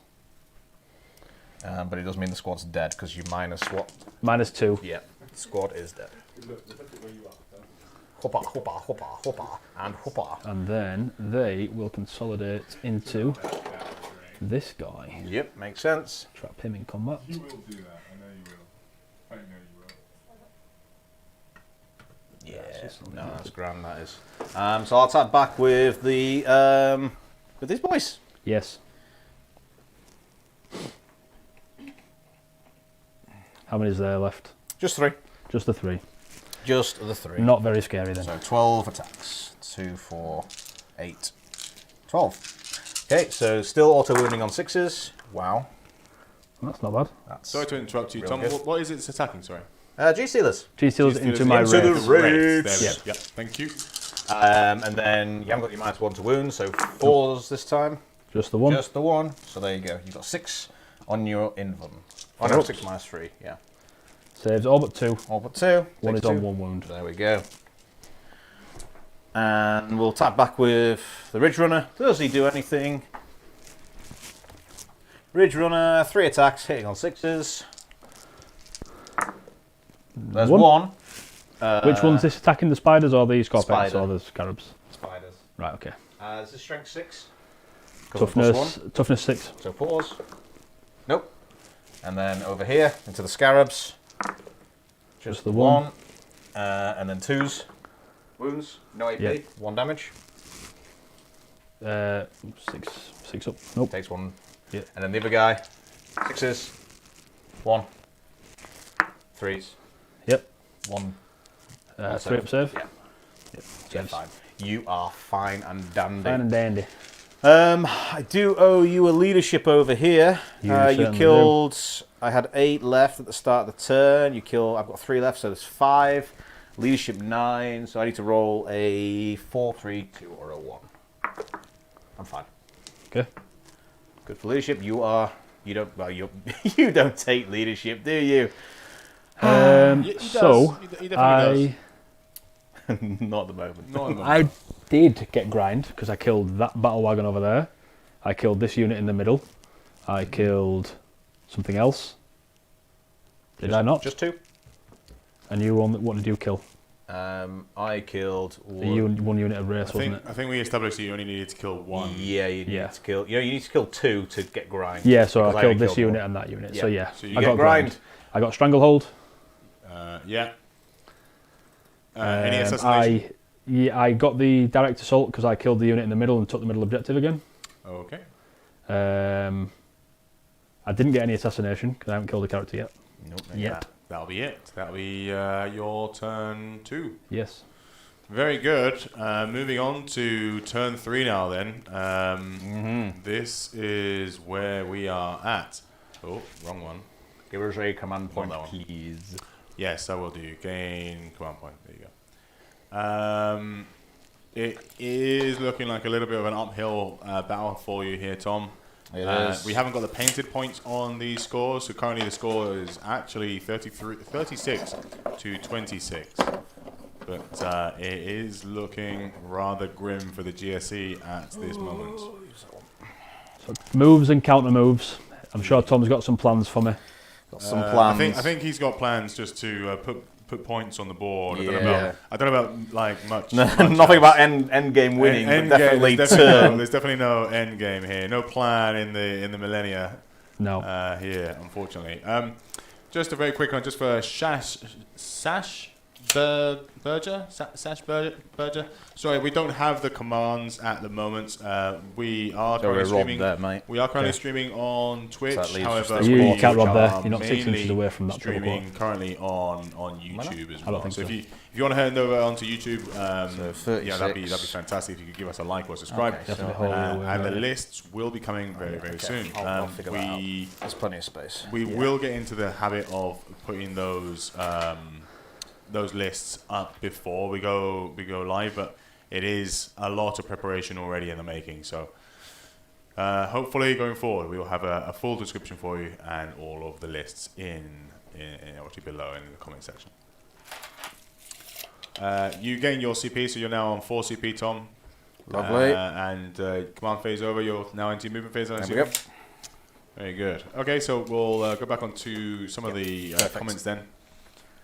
But it does mean the squad's dead because you minus what? -2. Yeah, the squad is dead. Hoppa, hoppa, hoppa, hoppa, and hoppa. And then they will consolidate into this guy. Yep, makes sense. Trap him in combat. You will do that. I know you will. I know you will. Yeah, no, that's grand, that is. So I'll attack back with the with these boys. Yes. How many is there left? Just 3. Just the 3. Just the 3. Not very scary then. So 12 attacks. 2, 4, 8, 12. Okay, so still auto wounding on 6s. Wow. That's not bad. That's Sorry to interrupt you, real Tom. good. What is it it's attacking? Sorry. Genestealers. G-Steals into my into the wraith. wraiths. There we Yep. go. Yep. Thank you. And then you haven't got your -1 to wound, so 4s this time. Just the one. Just the 1. So there you go. You've got 6 on your invuln. Oh no, 6 -3. Yeah. Saves all but 2. All but 2. One is Takes on 2. 1 wound. There we go. And we'll tap back with the Ridge Runner. Does he do anything? Ridge Runner, 3 attacks, hitting on 6s. There's one. Which one's this attacking? The spiders or the scorpions Spider. or the scarabs? Spiders. Right, okay. Is this strength 6? 'Cause of Toughness 6. +1. So 4s. Nope. And then over here into the scarabs. Just the the one. 1. And then 2s. Wounds. No AP. Yep. 1 damage. 6 up. Nope. Takes 1. Yeah. And then the other guy. 6s. 1. 3s. Yep. 1. 3 up save. Yeah. Yep. Yeah, Saves. fine. You are fine and dandy. Fine and dandy. I do owe you a leadership over here. You You certainly killed. I had 8 left at the start of the turn. You kill. I've got 3 left, so there's 5. Leadership 9. So I need to roll a 4, 3, 2, or a 1. I'm fine. Okay. Good for leadership. You are. You don't. Well, you you don't take leadership, do you? He does. So, He definitely does. Not at the moment. Not at the moment. I did get grind because I killed that battle wagon over there. I killed this unit in the middle. I killed something else. Did I not? Just 2. And you, what did you kill? I killed. One unit of race, wasn't it? I think we established that you only needed to kill 1. Yeah, you need Yeah. to kill. You need to kill 2 to get grind. Yeah, so because I killed only this unit one. and that unit. Yeah. So yeah, So you I get got grind. I got stranglehold. Yeah. Any assassination? I got the direct assault because I killed the unit in the middle and took the middle objective again. Okay. I didn't get any assassination because I haven't killed a character yet. Nope. Yet. That'll be it. That'll be your turn 2. Yes. Very good. Moving on to turn 3 now then. This is where we are at. Oh, wrong one. Give us a command point, that one. please. Yes, I will do. Gain command point. There you go. It is looking like a little bit of an uphill battle for you here, Tom. It is. We haven't got the painted points on these scores, so currently the score is actually 36 to 26. But it is looking rather grim for the GSE at this moment. So moves and counter moves. I'm sure Tom's got some plans for me. Got some plans. I think he's got plans just to put points on the board. Yeah. I don't know about like much. Nothing else. about end game winning, End but game, definitely there's turn. there's definitely no end game here. No plan in the millennia No. here, unfortunately. Just a very quick one, just for Sash Berger. Sorry, we don't have the commands at the moment. We are currently streaming. there, mate. We are currently streaming on Twitch. that leaves However, just You we can't rob there. are You're not 6 inches mainly away from that streaming currently on YouTube as I don't well. think So so. if you want to head over onto YouTube, So 36. yeah, that'd be fantastic if you could give us a like or subscribe. Okay, Definitely so, hold it away, And the right. lists will be coming very Okay, soon. I'll figure that out. There's plenty of space. We will get into the habit of putting those lists up before we go live, but it is a lot of preparation already in the making. So hopefully going forward we will have a full description for you and all of the lists in below in the comment section. You gain your CP, so you're now on 4 CP, Tom. Lovely. And command phase over, you're now into movement phase. I There we assume? go. Very good. Okay, so we'll go back onto some of the comments then.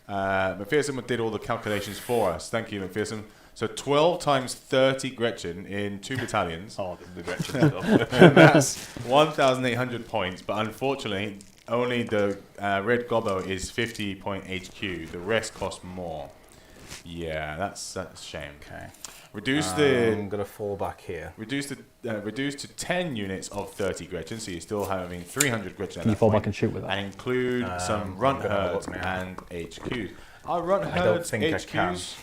McPherson did all the calculations for us. Thank you, McPherson. So 12 times 30 Gretchen in 2 battalions. Oh, the Gretchen stuff. And that's 1,800 points. But unfortunately, only the Red Gobbo is 50 point HQ. The rest cost more. Yeah, that's a shame. Okay. Reduce I'm gonna fall back here. reduce to 10 units of 30 Gretchen, so you're still having 300 Gretchen. Can you fall back and shoot with that? And include some run I'm gonna herds look now. and HQ. I'll run I don't Herds think I can. HQs.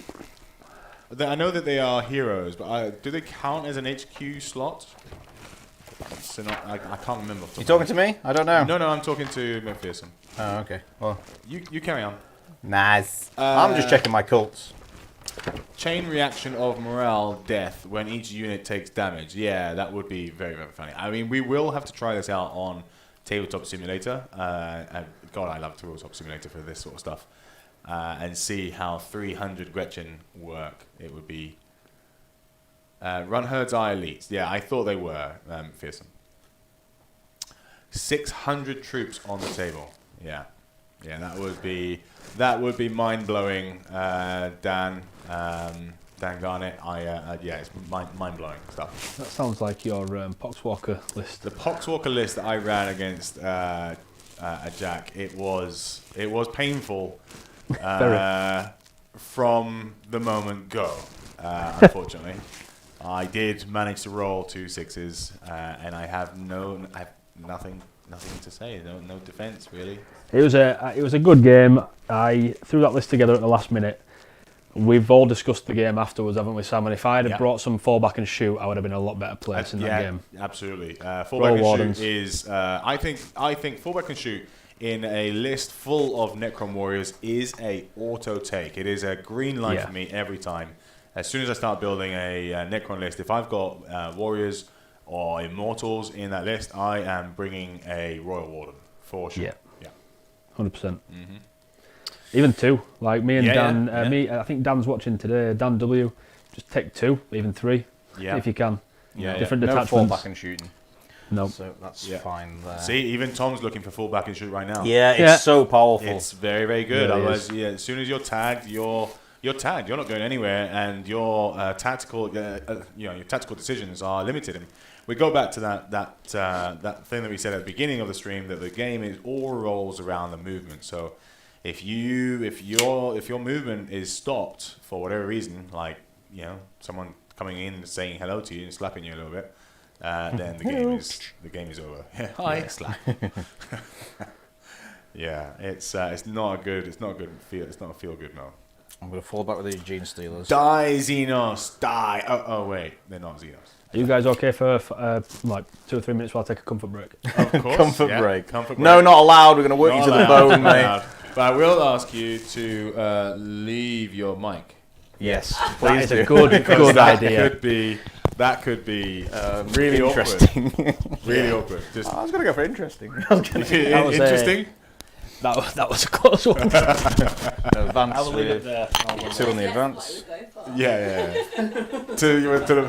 I know that they are heroes, but do they count as an HQ slot? So I can't remember. You talking to me? I don't know. No, I'm talking to McPherson. Oh, okay. Well, You carry on. nice. I'm just checking my cults. Chain reaction of morale death when each unit takes damage. Yeah, that would be very, very funny. I mean, we will have to try this out on Tabletop Simulator. God, I love Tabletop Simulator for this sort of stuff. And see how 300 Gretchen work. It would be... Run Herds are elites. Yeah, I thought they were, fearsome. 600 troops on the table. Yeah, that would be mind-blowing, Dan Garnett. Yeah, it's mind-blowing stuff. That sounds like your Poxwalker list. The Poxwalker list that I ran against Jack, it was painful from the moment go. Unfortunately, I did manage to roll 2 6s, and I have nothing to say. No defense really. It was a good game. I threw that list together at the last minute. We've all discussed the game afterwards, haven't we, Sam? And if I had brought some fallback and shoot, I would have been in a lot better place in that game. Absolutely. Fallback and shoot is, I think fallback and shoot in a list full of Necron warriors is a auto take. It is a green light for me every time. As soon as I start building a Necron list, if I've got warriors or immortals in that list, I am bringing a Royal Warden for sure. Yeah. 100%. Even 2, like me and Dan. I think Dan's watching today. Dan W, just take 2, even 3, if you can. Different detachments. No fallback and shooting. No. So that's fine there. See, even Tom's looking for fallback and shoot right now. Yeah, it's so powerful. It's very, very good. It Otherwise, as soon as you're tagged, you're tagged. You're not going anywhere, and your tactical, your tactical decisions are limited. And we go back to that thing that we said at the beginning of the stream, that the game all rolls around the movement. So if your movement is stopped for whatever reason, like someone coming in and saying hello to you and slapping you a little bit, then the game is over. Hi, slap. Yeah, it's not a good feel. It's not a feel good no. I'm going to fall back with the Genestealers. Die, Xenos, die. Oh wait, they're not Xenos. Are you guys okay for like 2 or 3 minutes while I take a comfort break? Of course. Comfort break. No, not allowed. We're going to work you to the bone, mate. But I will ask you to leave your mic. Yes, That is please a do. good idea. That could be really interesting. awkward. Really awkward. Just I was going to go for interesting. interesting. That was a close one. Advance with 2 on the advance. Yeah.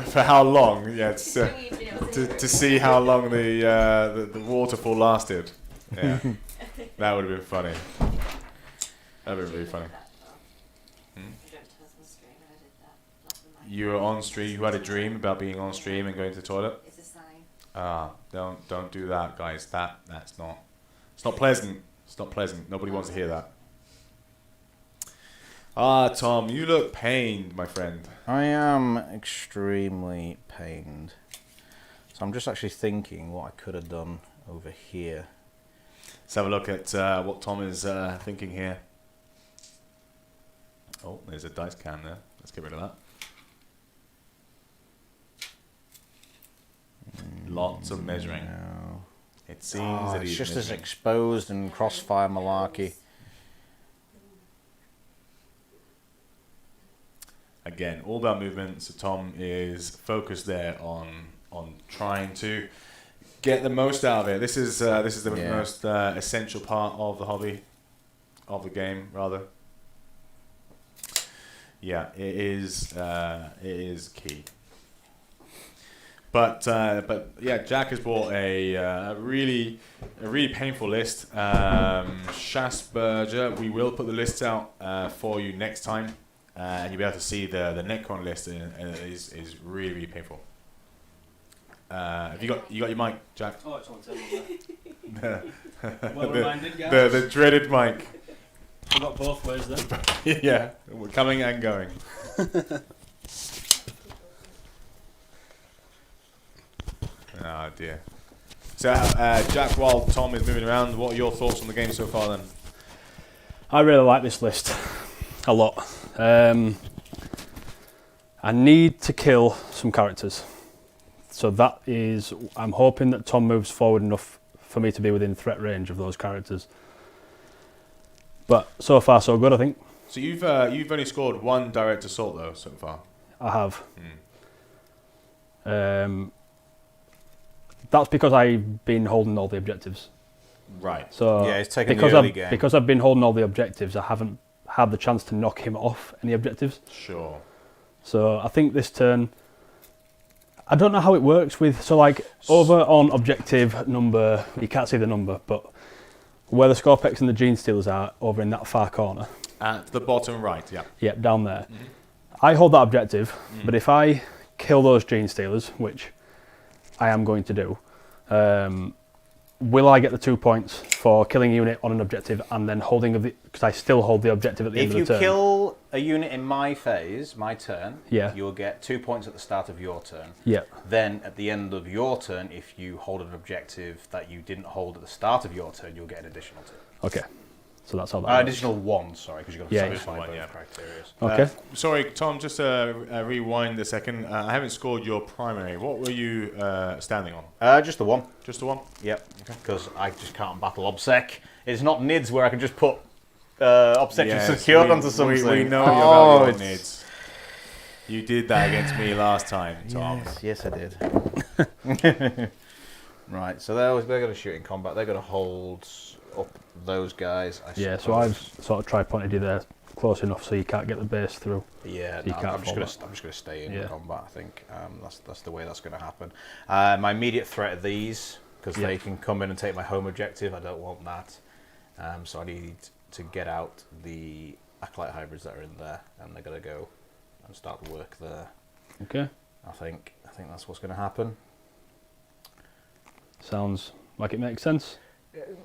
For how long? Yeah, to see how long the waterfall lasted. Yeah, that would have been funny. That would have been really funny. You were on stream. You had a dream about being on stream and going to the toilet. It's a sign. Don't do that, guys. That's not. It's not pleasant. It's not pleasant. Nobody wants to hear that. Tom, you look pained, my friend. I am extremely pained. So I'm just actually thinking what I could have done over here. Let's have a look at what Tom is thinking here. Oh, there's a dice can there. Let's get rid of that. Lots of measuring. No. It seems that it's he's just this measuring. exposed and crossfire malarkey. Again, all about movement. So Tom is focused there on trying to get the most out of it. This is the most essential part of the hobby, of the game rather. Yeah, it is key. But yeah, Jack has brought a really painful list. Shasberger, we will put the lists out for you next time, and you'll be able to see the Necron list, and it is really painful. Have you got your mic, Jack? Oh, it's on the table there. Well reminded, guys. The dreaded mic. We've got both ways there. Yeah, we're coming and going. Oh dear. So, Jack, while Tom is moving around, what are your thoughts on the game so far then? I really like this list. A lot. I need to kill some characters. So that is, I'm hoping that Tom moves forward enough for me to be within threat range of those characters. But so far so good, I think. So you've only scored 1 direct assault though so far. I have. That's because I've been holding all the objectives. Right. So Yeah, he's taken because the early game. because I've been holding all the objectives, I haven't had the chance to knock him off any objectives. Sure. So I think this turn, I don't know how it works with, so like over on objective number, you can't see the number, but where the Scorpex and the Genestealers are, over in that far corner. At the bottom right, yeah. Yep, down there. I hold that objective, but if I kill those Genestealers, which I am going to do, will I get the 2 points for killing a unit on an objective and then holding of the, because I still hold the objective at the end of the turn. If you kill a unit in my phase, my turn, Yeah. you'll get 2 points at the start of your turn. Yeah. Then at the end of your turn, if you hold an objective that you didn't hold at the start of your turn, you'll get an additional 2. Okay. So that's how that works. Additional 1, sorry, because you've got to Yeah, satisfy yeah. both Yeah. criteria. Okay. Sorry, Tom, just rewind a second. I haven't scored your primary. What were you standing on? Just the 1. Just the 1? Yep, because I just can't battle OBSEC. It's not NIDS where I can just put OBSEC secured onto something. We know Oh, your value on NIDS. You did that against me last time, Tom. Yes, I did. Right, so they're going to shoot in combat. They're going to hold up those guys. Yeah, so I've sort of tripointed you there close enough so you can't get the base through. Yeah, You no, can't I'm just fall going to stay in Yeah. combat. I think that's the way that's going to happen. My immediate threat are these because Yeah. they can come in and take my home objective. I don't want that, so I need to get out the Acolyte hybrids that are in there, and they're going to go and start work there. Okay. I think that's what's going to happen. Sounds like it makes sense.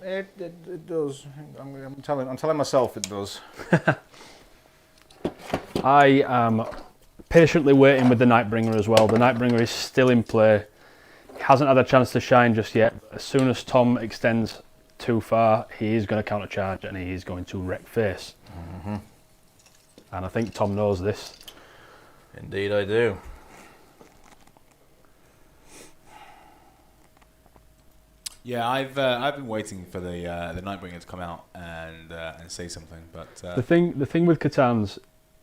It does. I'm telling myself it does. I am patiently waiting with the Nightbringer as well. The Nightbringer is still in play. He hasn't had a chance to shine just yet. As soon as Tom extends too far, he is going to countercharge and he is going to wreck face. And I think Tom knows this. Indeed, I do. Yeah, I've been waiting for the Nightbringer to come out and say something, but The thing with Catans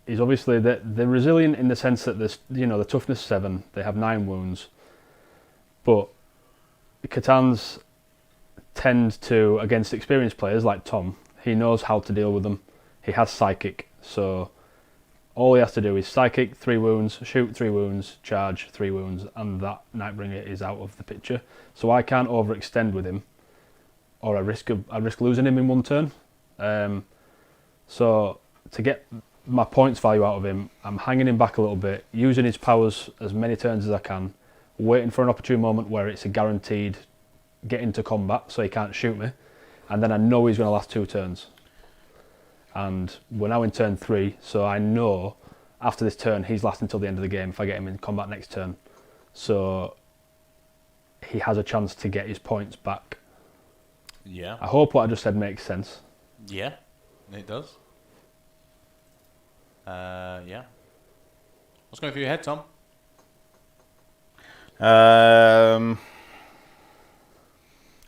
is obviously that they're resilient in the sense that there's, you know, the toughness 7, they have 9 wounds, but Catans tend to, against experienced players like Tom, he knows how to deal with them. He has Psychic, so all he has to do is Psychic 3 wounds, shoot 3 wounds, charge 3 wounds, and that Nightbringer is out of the picture. So I can't overextend with him, or I risk losing him in one turn. So to get my points value out of him, I'm hanging him back a little bit, using his powers as many turns as I can, waiting for an opportune moment where it's a guaranteed get into combat so he can't shoot me, and then I know he's going to last 2 turns. And we're now in turn 3, so I know after this turn he's lasting until the end of the game if I get him in combat next turn. So he has a chance to get his points back. yeah, I hope what I just said makes sense. yeah, it does. Yeah. What's going through your head, Tom?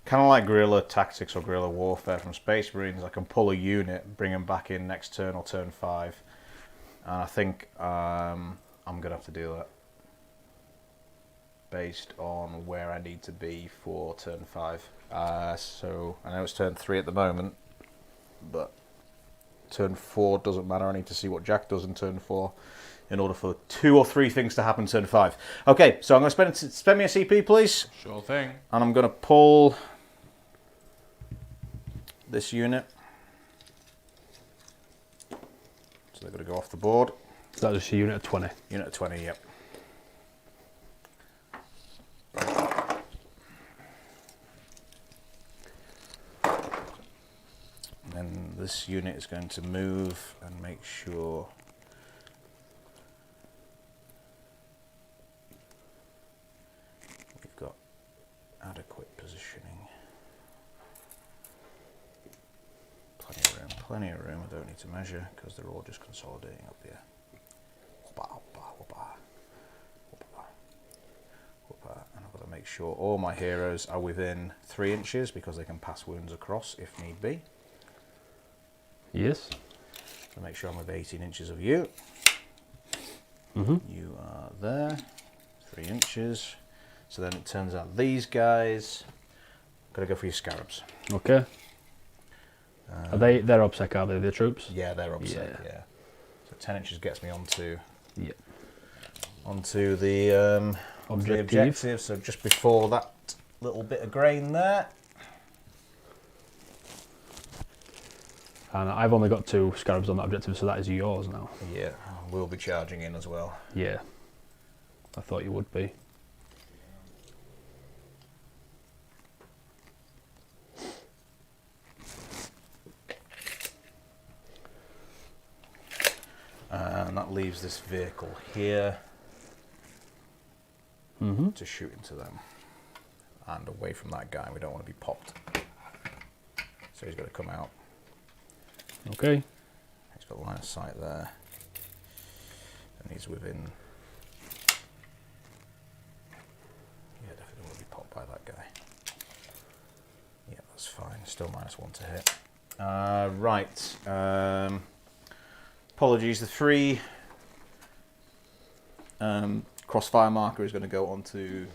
Kind of like guerrilla tactics or guerrilla warfare from Space Marines. I can pull a unit, bring them back in next turn or turn 5, and I think I'm gonna have to do that based on where I need to be for turn 5. So I know it's turn 3 at the moment, but turn 4 doesn't matter. I need to see what Jack does in turn 4 in order for 2 or 3 things to happen turn 5. Okay, so I'm going to spend me a CP, please. Sure thing. And I'm going to pull this unit. So they're going to go off the board. That's just a unit of 20. Unit of 20, yep. And then this unit is going to move and make sure we've got adequate positioning. Plenty of room, plenty of room. I don't need to measure because they're all just consolidating up here. And I've got to make sure all my heroes are within 3 inches because they can pass wounds across if need be. Yes. So make sure I'm within 18 inches of you. You are there, 3 inches. So then it turns out these guys got to go for your scarabs. Okay. Are they're obsec, are they? The troops? Yeah, they're upset. Yeah. So 10 inches gets me onto Yeah. onto the objective. So just before that little bit of grain there. And I've only got 2 scarabs on that objective, so that is yours now. Yeah, we'll be charging in as well. Yeah. I thought you would be. And that leaves this vehicle here to shoot into them. And away from that guy, we don't want to be popped. So he's got to come out. Okay. He's got line of sight there. And he's within... Yeah, definitely don't want to be popped by that guy. Yeah, that's fine. Still -1 to hit. Right. Apologies, the 3 crossfire marker is going to go onto...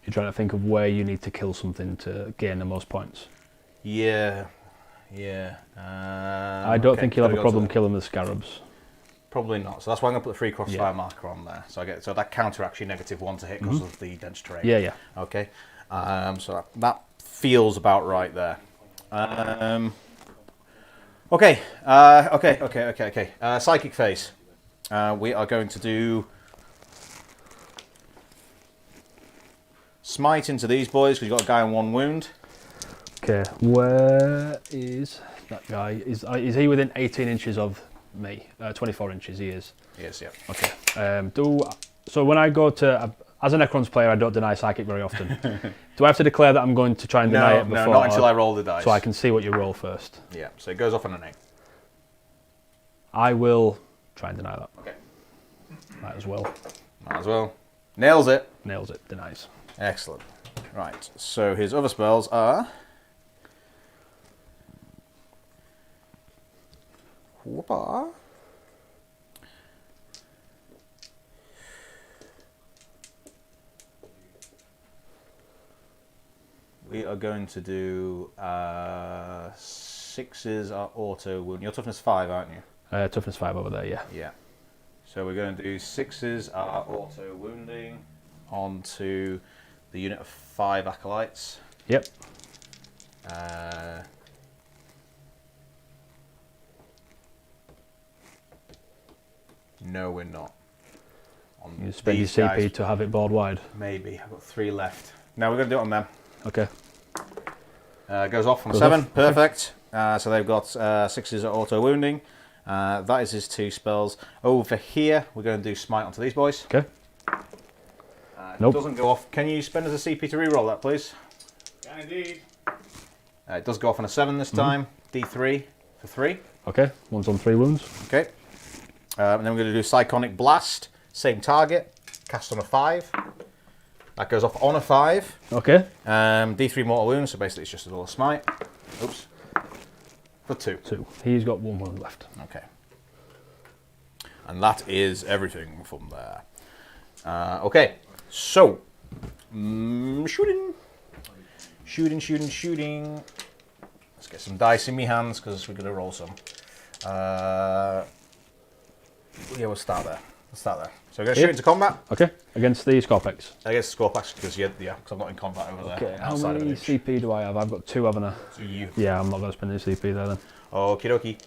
You're trying to think of where you need to kill something to gain the most points. Yeah. I don't think you'll have a problem killing the scarabs. Probably not. So that's why I'm going to put the 3 crossfire marker on there. So I get that counter actually -1 to hit because of the dense terrain. Yeah. Okay. So that feels about right there. Okay. Okay. Psychic phase. We are going to do smite into these boys because you've got a guy on 1 wound. Okay. Where is that guy? Is he within 18 inches of me? 24 inches he is. Yes, yeah. Okay. So when I go to as a Necrons player, I don't deny psychic very often. Do I have to declare that I'm going to try and deny it before? No, not until I roll the dice. So I can see what you roll first. Yeah. So it goes off on an 8. I will try and deny that. Okay. Might as well. Might as well. Nails it. Nails it. Denies. Excellent. Right. So his other spells are. Whoopa. We are going to do 6s are auto wound. You're toughness 5, aren't you? Toughness 5 over there, yeah. Yeah. So we're going to do 6s are auto wounding onto the unit of 5 acolytes. Yep. No, we're not. You spend your CP to have it board wide. Maybe. I've got 3 left. No, we're going to do it on them. Okay. Goes off on 7. Perfect. So they've got 6s at auto wounding. That is his 2 spells. Over here, we're going to do smite onto these boys. Okay. It doesn't go off. Can you spend as a CP to reroll that, please? Yeah, indeed. It does go off on a 7 this time. D3 for 3. Okay. One's on 3 wounds. Okay. And then we're going to do Psionic Blast. Same target. Cast on a 5. That goes off on a 5. Okay. D3 mortal wounds, so basically it's just a little smite. Oops. For 2. 2. He's got 1 wound left. Okay. And that is everything from there. Okay. So, shooting. Let's get some dice in my hands because we're going to roll some. Yeah, we'll start there. So we're going to shoot into combat. Okay. Against the Scorpex. Against Scorpex because because I'm not in combat over there. Okay. How many CP do I have? I've got 2, haven't I? So you. Yeah, I'm not going to spend any CP there then. Okie dokie.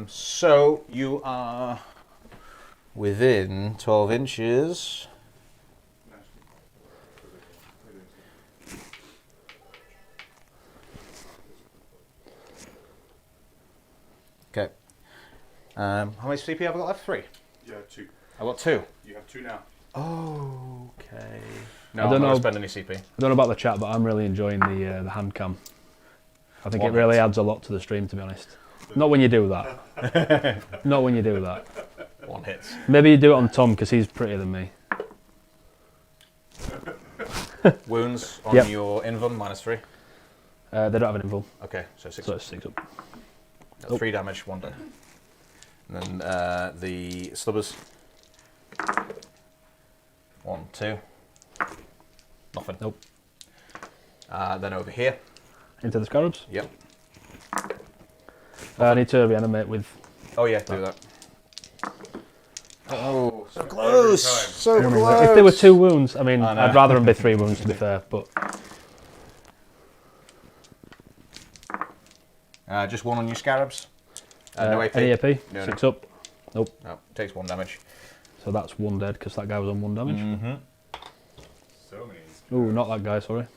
So you are within 12 inches. Okay. How many CP have I got left? 3? Yeah, 2. I've got 2. You have 2 now. Okay. No, I I'm don't not know. spend any CP. I don't know about the chat, but I'm really enjoying the hand cam. I think One it really hit. adds a lot to the stream, to be honest. Not when you do that. Not when you do that. 1 hit. Maybe you do it on Tom because he's prettier than me. Wounds on Yep. your invuln, -3. They don't have an invul, Okay, so 6. so it's 6 up. That's 3 damage, 1 dead. And then the stubbers. 1, 2. Nothing. Nope. Then over here. Into the scarabs. Yep. I need to reanimate with. Oh yeah, do that. Oh, so close. So If there were 2 wounds, I mean, I know. I'd rather them be 3 wounds to be fair, but just 1 on your scarabs. No AP. any AP, No, 6 up. No, takes 1 damage. So that's 1 dead because that guy was on 1 damage. Mm-hmm. So many. Ooh, not that guy, sorry.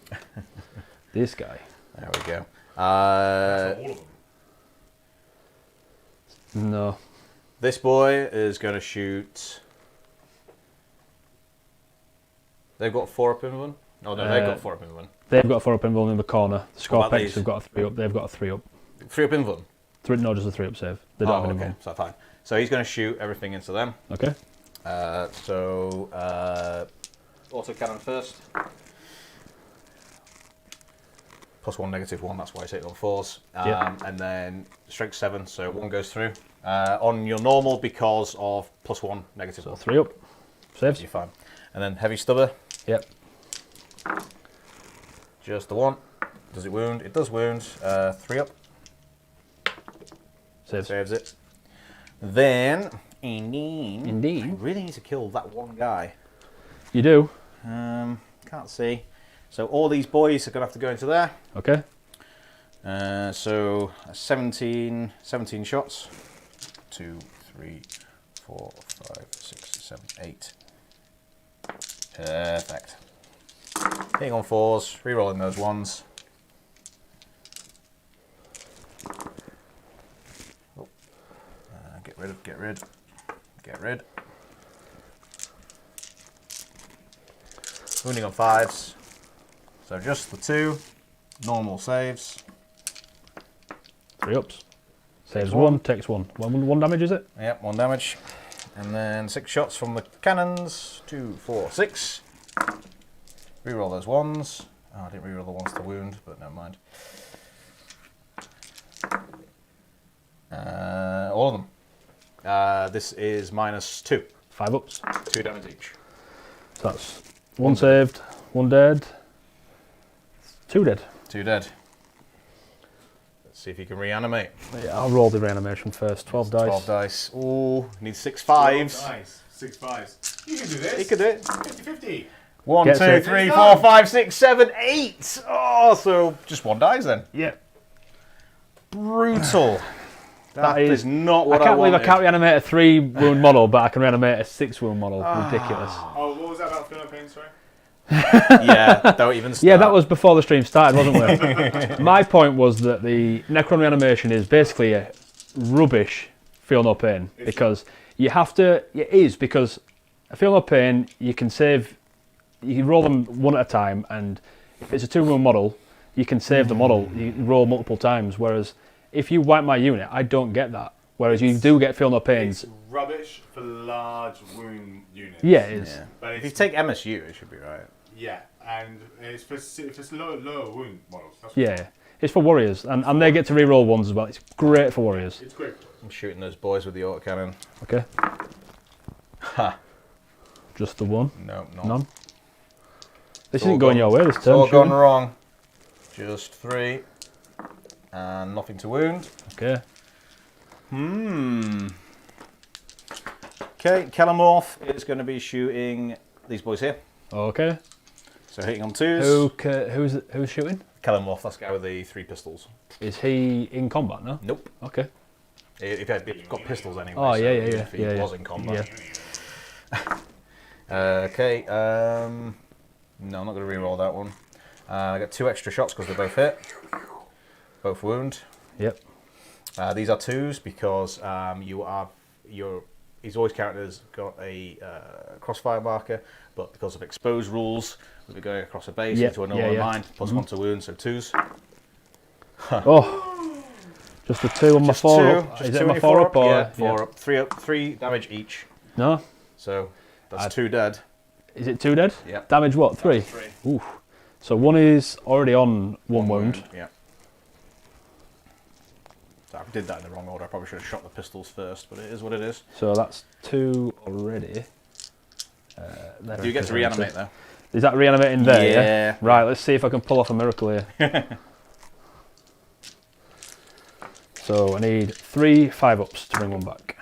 This guy. There we go. That's all of them. No. This boy is going to shoot. They've got 4 up in one. Oh no, they've got 4 up in one. They've got a 4 up invuln in the corner. The What about Scorpex these? have got a 3 up. They've got a 3 up. 3 up in one. No, just a 3 up save. They don't have an okay, invuln. so fine. So he's going to shoot everything into them. Okay. Auto cannon first. +1, -1. That's why I say it on 4s. Yep. And then strength 7, so 1 goes through. On your normal, because of +1, -1. So 3 up. Saves. You're fine. And then heavy stubber. Yep. Just the 1. Does it wound? It does wound. 3 up. Saves. Saves it. Then, I Indeed. really need to kill that one guy. You do. Can't see. So all these boys are going to have to go into there. Okay. So 17 shots. 2, 3, 4, 5, 6, 7, 8. Perfect. Hitting on 4s, re-rolling those 1s. Oh. Get rid. Wounding on 5s. So just the 2 normal saves. 3 ups. Saves one. 1, takes 1. 1 damage, is it? Yep, 1 damage. And then 6 shots from the cannons. 2, 4, 6. Reroll those 1s. Oh, I didn't reroll the 1s to wound, but never mind. All of them. This is -2. 5 ups. 2 damage each. So that's 1 saved, 1 dead, 2 dead. 2 dead. Let's see if you can reanimate. Yeah, I'll roll the reanimation first. 12 dice. 12 dice. Ooh, need 6 5s. Nice. 6 5s. You can do this. He could do it. 50-50. 1, Get 2, it. 3, 4, 5, 6, 7, 8. Oh, so just 1 dies then. Yeah. Brutal. That is is not what I can't believe I wanted. can't reanimate a 3 wound model, but I can reanimate a 6 wound model. Ridiculous. Oh, what was that about Philip Payne, sorry? Yeah, don't even start. Yeah, that was before the stream started, wasn't it? My point was that the Necron reanimation is basically a rubbish feel no pain because you have to. It is because a feel no pain you can save. You can roll them 1 at a time, and if it's a 2 wound model, you can save the model. You roll multiple times. Whereas if you wipe my unit, I don't get that. Whereas you do get feel no pains. It's rubbish for large wound units. Yeah, it is. Yeah. But If you it's, take MSU, it should be right. yeah, and it's for if it's lower wound models. That's Yeah, it's for warriors, and they get to reroll 1s as well. It's great for warriors. It's great. I'm shooting those boys with the autocannon. Okay, Ha! just the 1. No, not. None. This It's all isn't going gone- your way this It's turn. all gone shooting. wrong. Just 3. And nothing to wound. Okay. Okay, Kellamorph is going to be shooting these boys here. Okay. So hitting on 2s. Who's shooting? Kellamorph, that's the guy with the 3 pistols. Is he in combat now? Nope. Okay. If he's got pistols anyway. Oh, so yeah, if he yeah. was in combat. Yeah. Okay. No, I'm not going to re-roll that one. I got 2 extra shots because they both hit. Both wound. Yep. These are 2s because your he's always counted as got a crossfire marker, but because of exposed rules, we'll be going across a base into a normal mine, plus 1 to wound, so 2s. Oh, just a 2 on my 4 up. Is it my 4 up? Or? Yeah, 4 up. 3 up. 3 damage each. No. So that's 2 dead. Is it 2 dead? Yeah. Damage what? 3? 3. Ooh. So 1 is already on 1 wound. Yeah. So I did that in the wrong order. I probably should have shot the pistols first, but it is what it is. So that's 2 already. Do you get to reanimate though? Is that reanimating there? Yeah. Right, let's see if I can pull off a miracle here. So I need 3 5-ups to bring 1 back.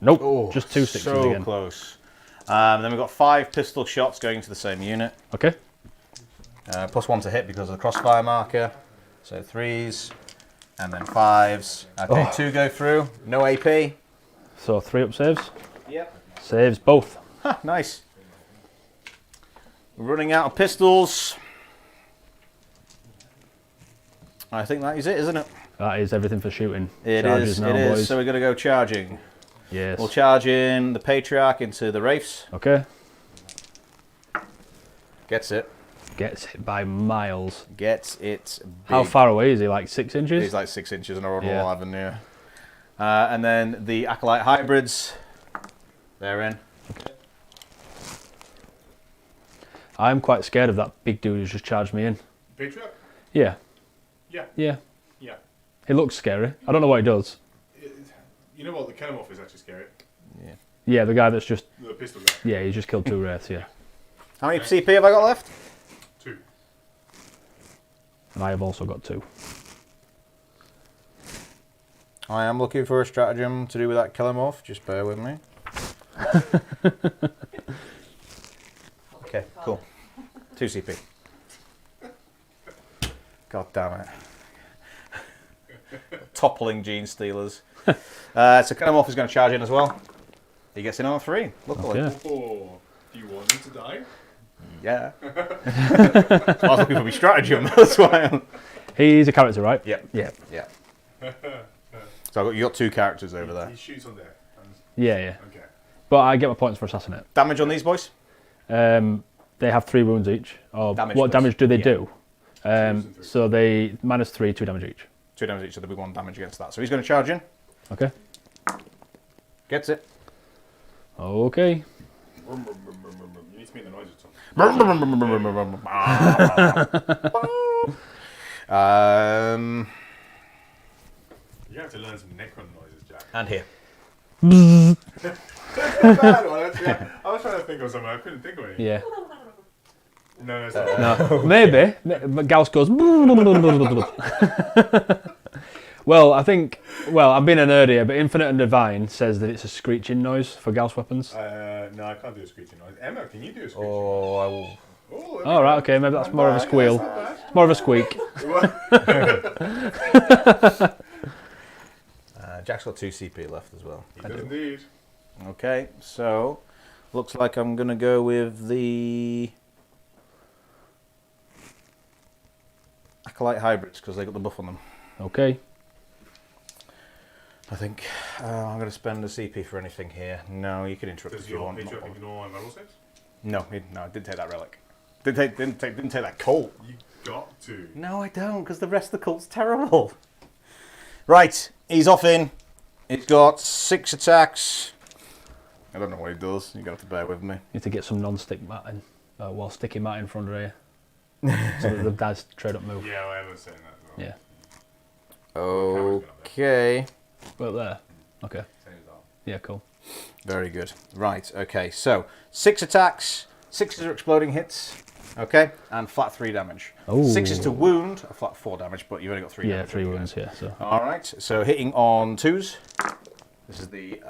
Nope, Oh, just 2 6s so again. close. Then we've got 5 pistol shots going to the same unit. Okay. Plus 1 to hit because of the crossfire marker. So 3s, and then 5s. Okay, 2 go through, no AP. So 3 up saves. Yep. Saves both. Ha, nice. Running out of pistols. I think that is it, isn't it? That is everything for shooting. It Charges is. now, It is. boys. So we're going to go charging. Yes. We'll charge in the Patriarch into the Wraiths. Okay. Gets it. Gets hit by miles. Gets it. Big. How far away is he? Like 6 inches? He's like 6 inches and around Yeah. 11 near. And then the Acolyte hybrids. They're in. I'm quite scared of that big dude who's just charged me in. Patriarch? Yeah. Yeah. Yeah. Yeah. He looks scary. I don't know what he does. You know what? The Kenomorph is actually scary. Yeah, the guy that's just... The pistol guy. Yeah, he's just killed 2 wraiths, yeah. How many CP have I got left? 2. And I have also got 2. I am looking for a stratagem to do with that Kenomorph. Just bear with me. Okay, cool. 2 CP. God damn it. Toppling Genestealers. So Kenomorph is going to charge in as well. He gets in on 3, luckily. Okay. Oh, do you want him to die? Yeah. I was looking for my stratagem, that's why I'm... He's a character, right? Yep. Yeah. Yeah. So you got 2 characters over there. He shoots on there. Yeah, yeah. Okay. But I get my points for assassinate. Damage on these boys? They have 3 wounds each. Or Damage what does. damage do they Yeah. do? and 3. So they -3, 2 damage each. 2 damage each, so there'll be 1 damage against that. So he's going to charge in. Okay. Gets it. Okay. You need to make the noise or something. You have to learn some Necron noises, Jack. And here. Bad one, actually. I was trying to think of something. I couldn't think of anything. Yeah. No, that's not. No. Maybe. But Gauss goes... Well, I think... Well, I'm being a nerd here, but Infinite and Divine says that it's a screeching noise for Gauss weapons. No, I can't do a screeching noise. Emma, can you do a screeching noise? Oh, I will. Oh, Oh, right, okay, maybe that's more of a squeal. It's more of a squeak. Jack's got 2 CP left as well. He does indeed. Okay, so looks like I'm going to go with the Acolyte hybrids because they got the buff on them. Okay. I think I'm going to spend a CP for anything here. No, you can interrupt Does if you your want. Patriarch ignore level 6? No, I didn't take that relic. Didn't take that Colt. You got to. No, I don't, because the rest of the Colt's terrible. Right, he's off in. He's got 6 attacks. I don't know what he does. You're going to have to bear with me. Need to get some non-stick matting. Well, sticky matting from under here. So that the dad's trade up move. Yeah, I was saying that as well. Yeah. Okay. Well, there. Okay. Same as that. Yeah, cool. Very good. Right, okay. So, 6 attacks. 6 are exploding hits. Okay. And flat 3 damage. Oh. 6 is to wound. A flat 4 damage, but you've only got 3 Yeah, damage. 3 wounds, yeah. So. Alright. So, hitting on 2s. This is the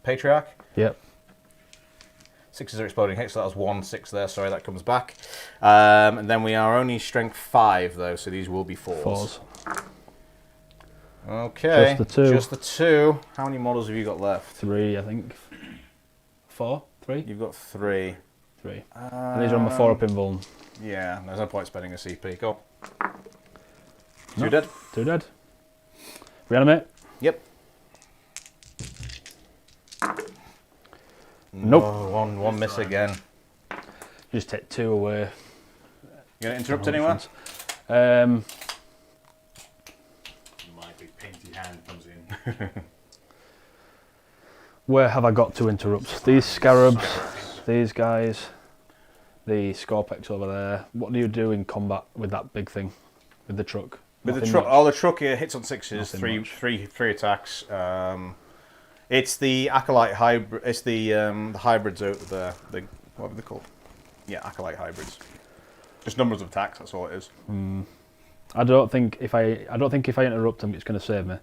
Patriarch. Yep. 6s are exploding hits, so that was 1 6 there. Sorry, that comes back. And then we are only strength 5, though, so these will be 4s. 4s. Okay. Just the 2. Just the 2. How many models have you got left? 3, I think. 4? 3? You've got 3. 3. And these are on my 4 up in Vuln. Yeah, there's no point spending a CP. Go. No. 2 dead? 2 dead. Reanimate. Yep. Nope. Oh, one miss again. Just take 2 away. You gonna interrupt anywhere? My big painty hand comes in. Where have I got to interrupt? These scarabs, these guys, the Scorpex over there. What do you do in combat with that big thing, with the truck? With the Nothing truck, much. the truck here hits on 6s, Nothing three attacks. It's the Acolyte hybrid. It's the hybrids out there. What are they called? Yeah, Acolyte hybrids. Just numbers of attacks. That's all it is. I don't think if I interrupt them, it's going to save me.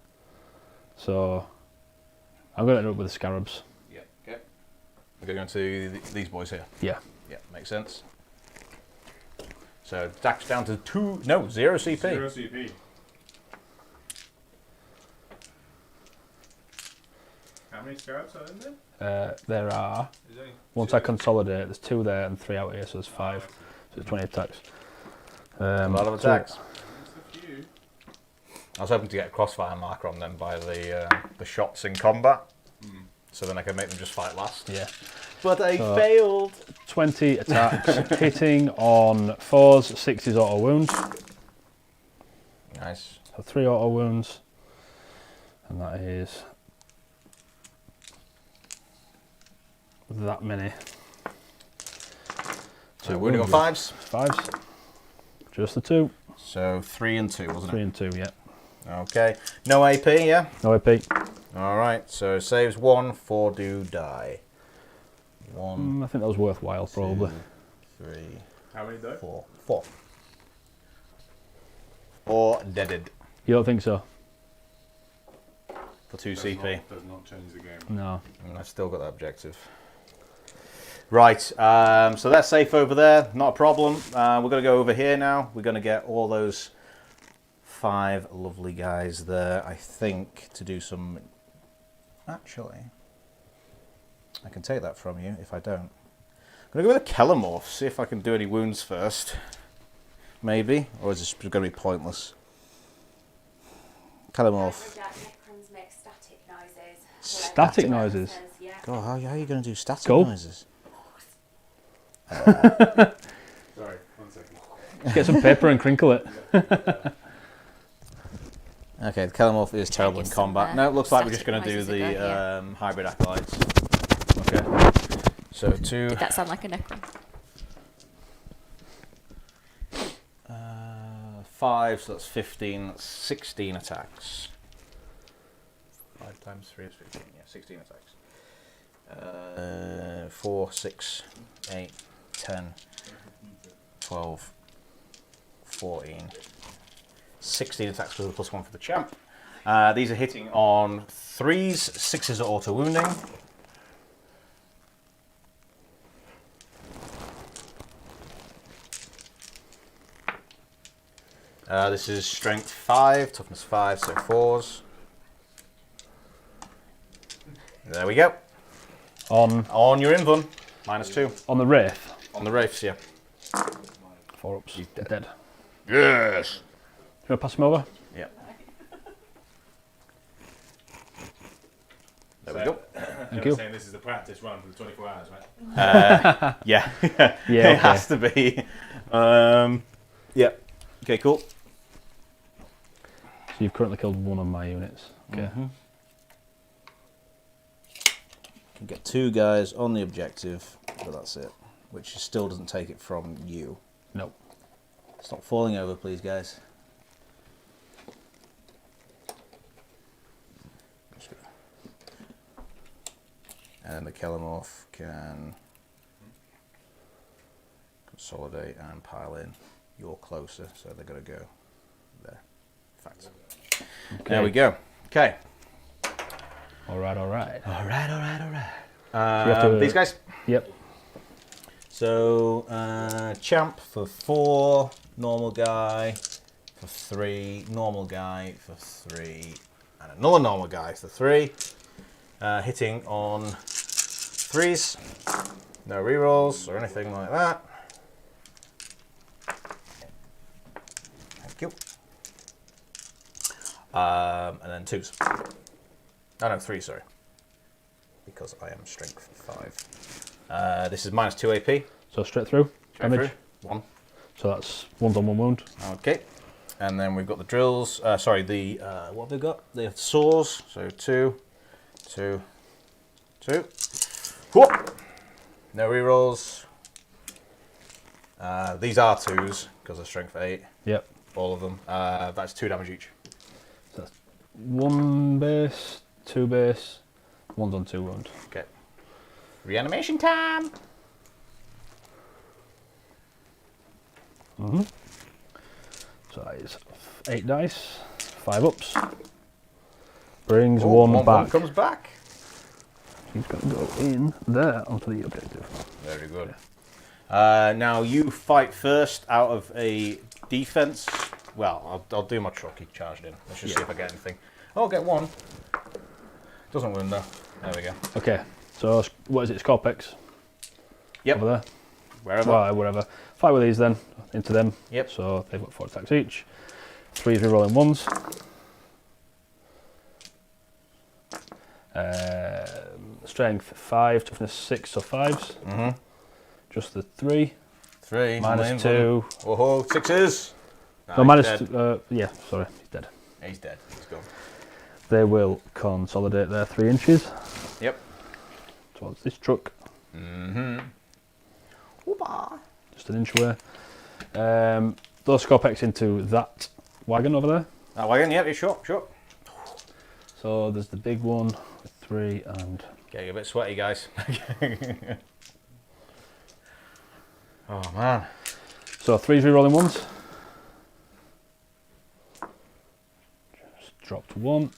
So I'm going to interrupt with the scarabs. Yeah. Okay. We're going to these boys here. Yeah. Yeah, makes sense. So attacks down to 0 CP. 0 CP. How many scarabs are in there? There are. Is there Once I consolidate, there's 2 there and 3 out here, so there's 5. So it's 20 attacks. A lot of attacks. It's a few. I was hoping to get a crossfire marker on them by the shots in combat, so then I could make them just fight last. Yeah. But I So- failed. 20 attacks, hitting on 4s, 6 is auto wounds. Nice. So 3 auto wounds, and that is that many. So we're going to go 5s. 5s. Just the 2. So 3 and 2, wasn't 3 and 2, yeah. it? Okay. No AP, yeah? No AP. All right. So saves 1, 4 do die. 1, I think that was worthwhile, probably. 3, How many though? 4. 4. Or deaded You don't think so? for 2 CP. Does not change the game. No. And I've still got that objective. Right, so that's safe over there, not a problem. We're going to go over here now. We're going to get all those 5 lovely guys there, I think, to do some... Actually, I can take that from you if I don't. I'm going to go with a Kellamorph, see if I can do any wounds first. Maybe, or is this going to be pointless? Kellamorph. Necrons make static noises. Static noises? Yeah. God, how are you going to do static Go. noises? Sorry, 1 second. Let's get some paper and crinkle it. Okay, the Kellamorph is terrible in Take some, combat. No, it looks like we're just static going to do noises that go the here. hybrid acolytes. Okay. So 2, Did that sound like a Necron? 5, so that's 15, that's 16 attacks. 5 times 3 is 15, yeah, 16 attacks. 4, 6, 8, 10, 12, 14. 16 attacks with a +1 for the champ. These are hitting on 3s, 6s are auto wounding. This is strength 5, toughness 5, so 4s. There we go. On your invuln, -2. On the Wraith. On the Wraiths, yeah. 4 ups. He's dead. Dead. Yes! You want to pass him over? Yeah. There we go. Thank You're you. saying this is the practice run for the 24 hours, right? Yeah. Yeah, It okay. has to be. Yeah. Okay, cool. So you've currently killed 1 of my units. Okay. Can get 2 guys on the objective, but that's it. Which still doesn't take it from you. No. Stop falling over, please, guys. And the Kellamorph can consolidate and pile in. You're closer, so they're going to go there. In fact, there we go. Okay. All right, all right. All right. you have to- These guys. Yep. So, champ for 4, normal guy for 3, normal guy for 3, and another normal guy for 3. Hitting on 3s, no rerolls or anything like that. Thank you. And then 2s. Oh no, 3, sorry. because I am strength 5. This is -2 AP. So straight through. Straight Damage. through. 1. So that's 1 on 1 wound. Okay. And then we've got the drills. Sorry, the what have they got? They have saws. So 2, 2, 2. Whoop! No rerolls. These are 2s because of strength 8. Yep. All of them. That's 2 damage each. So that's 1 base, 2 base, 1 on 2 wound. Okay. Reanimation time. So that is 8 dice, 5 ups. Brings Oh, 1 one back. comes back. He's going to go in there onto the objective. Very good. Now you fight first out of a defense. Well, I'll do my truck. He charged in. Let's just see if I get anything. Oh, I'll get 1. Doesn't win though. There we go. Okay, so what is it, Scorpex? Yep. Over there? Wherever. Well, wherever. Fight with these then, into them. Yep. So they've got 4 attacks each. 3 rerolling 1s. Strength 5, toughness 6, so 5s. Just the 3. 3. Minus 2. Oh, 6s. No, minus 2. Yeah, sorry, he's dead. He's dead. He's gone. They will consolidate their 3 inches Yep. towards this truck. Whoopah. Just an inch away. Those Scorpex into that wagon over there. That wagon, yep, sure. So there's the big one with 3 and... Getting a bit sweaty, guys. Oh, man. So 3 rerolling 1s. Just dropped 1.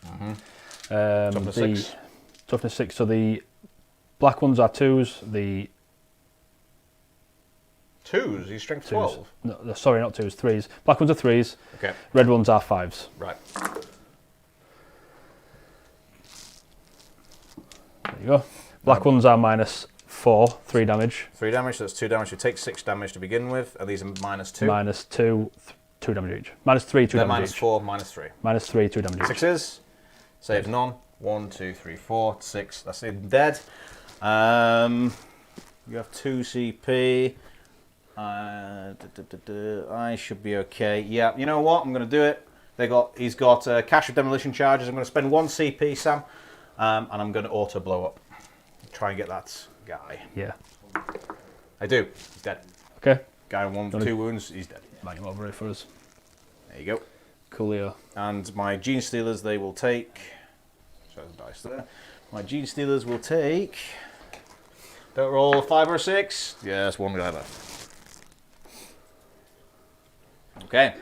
Toughness 6. Toughness 6. So the black ones are 2s. The 2s? He's strength 12? No, sorry, not 2s, 3s. Black ones are 3s. Okay. Red ones are 5s. Right. There you go. Black ones are -4, 3 damage. 3 damage, so that's 2 damage. You take 6 damage to begin with, and these are -2. -2, 2 damage each. -3, 2 Then damage each. -4, -3. -3, 2 damage each. 6s. Save none. 1, 2, 3, 4, 6. That's it. Dead. You have 2 CP. I should be okay. Yeah, you know what? I'm going to do it. He's got cache of demolition charges. I'm going to spend 1 CP, Sam, and I'm going to auto blow up. Try and get that guy. Yeah. I do. He's dead. Okay. Guy on 2 wounds. He's dead. Bang him over here for us. There you go. Coolio. And my Genestealers, they will take. So the dice there. My Genestealers will take. Don't roll a 5 or a 6. Yeah, that's 1 guy left. Okay.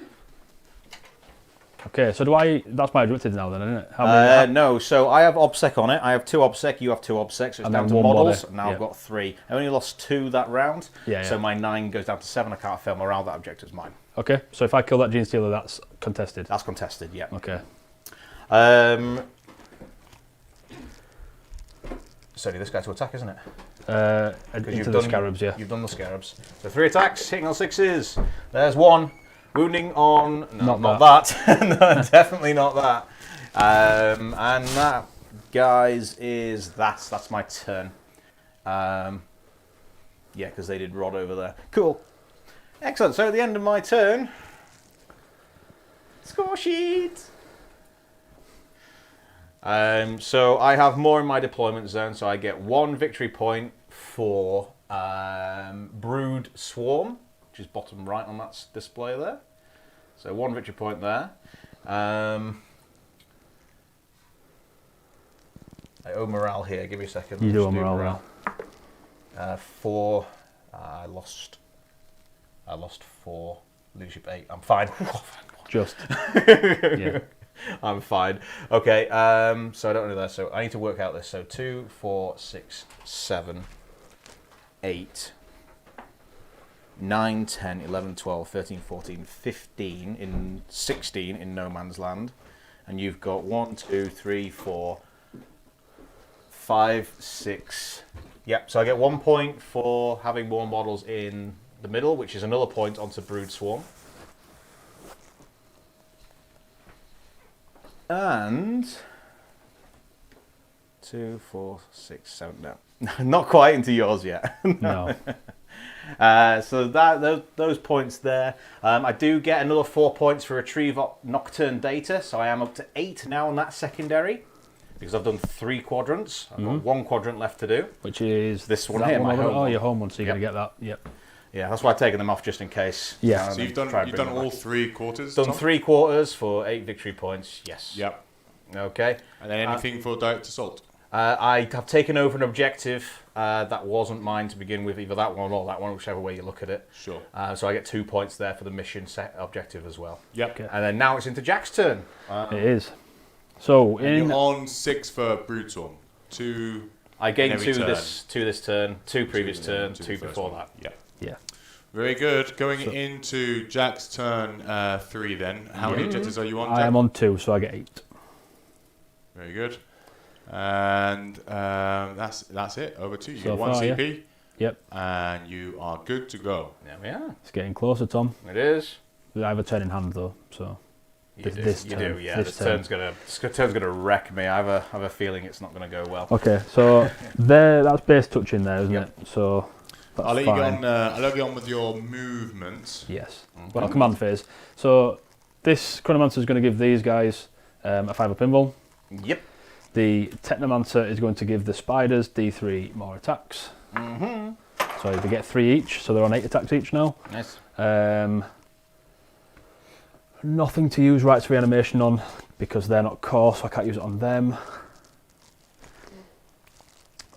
Okay, so that's my objective now then, isn't it? How many? No, so I have OBSEC on it. I have 2 OBSEC, you have 2 OBSEC, so it's And down then to 1 models. body. Now I've got 3. I only lost 2 that round, Yeah, so yeah. my 9 goes down to 7. I can't fail my round. That objective's mine. Okay, so if I kill that Genestealer, that's contested. That's contested, yeah. Okay. It's only this guy to attack, isn't it? Into the Scarabs, yeah. You've done the Scarabs. So 3 attacks, hitting on 6s. There's 1. Wounding on... No, not that. No, definitely not that. And that, guys, is... That's my turn. Yeah, because they did Rod over there. Cool. Excellent. So at the end of my turn... Score sheet! So I have more in my deployment zone, so I get 1 victory point for Brood Swarm, which is bottom right on that display there. So 1 victory point there. I owe morale here. Give me a second. You do Just owe morale now. 4. I lost 4. Leadership 8. I'm fine. Just. Yeah. I'm fine. Okay, so I don't know that. So I need to work out this. So 2, 4, 6, 7, 8, 9, 10, 11, 12, 13, 14, 15, in 16 in no man's land. And you've got 1, 2, 3, 4, 5, 6. Yep, so I get 1 point for having more models in the middle, which is another point onto Brood Swarm. And 2, 4, 6, 7. No, not quite into yours yet. No. So those points there. I do get another 4 points for retrieve nocturne data, so I am up to 8 now on that secondary because I've done 3 quadrants. I've got 1 quadrant left to do. Which is this one that here, my over- home Oh, one. your home one, so you're Yep. going to get that. Yep. Yeah, that's why I've taken them off just in case. Yeah. So you've done all 3 quarters. Done Tom? 3 quarters for 8 victory points. Yes. Yep. Okay. And then anything for direct assault. I have taken over an objective that wasn't mine to begin with, either that one or that one, whichever way you look at it. Sure. So I get 2 points there for the mission set objective as well. Yep. Okay. And then now it's into Jack's turn. It is. So And you're on 6 for brutal. 2. I gained every 2 turn. this turn, 2 previous turn, 2 the first before one. that. Yep. Yeah. Very good. Going into Jack's turn 3 then. How many objectives are you on, Jack? I am on 2, so I get 8. Very good. And that's it. Over to you. So 1 far, yeah. CP. Yep. And you are good to go. There we are. It's getting closer, Tom. It is. I have a turn in hand, though, so... You This do. turn. Yeah, This this turn's gonna wreck me. I have a feeling it's not gonna go well. Okay, so that's base touching there, isn't Yep. it? So that's I'll let fine. you get on. I'll let you get on with your movements. Yes. Well, command phase. So this Chronomancer is going to give these guys a 5 up invul. Yep. The Technomancer is going to give the spiders D3 more attacks. So they get 3 each, so they're on 8 attacks each now. Nice. Nothing to use rights reanimation on because they're not core, so I can't use it on them.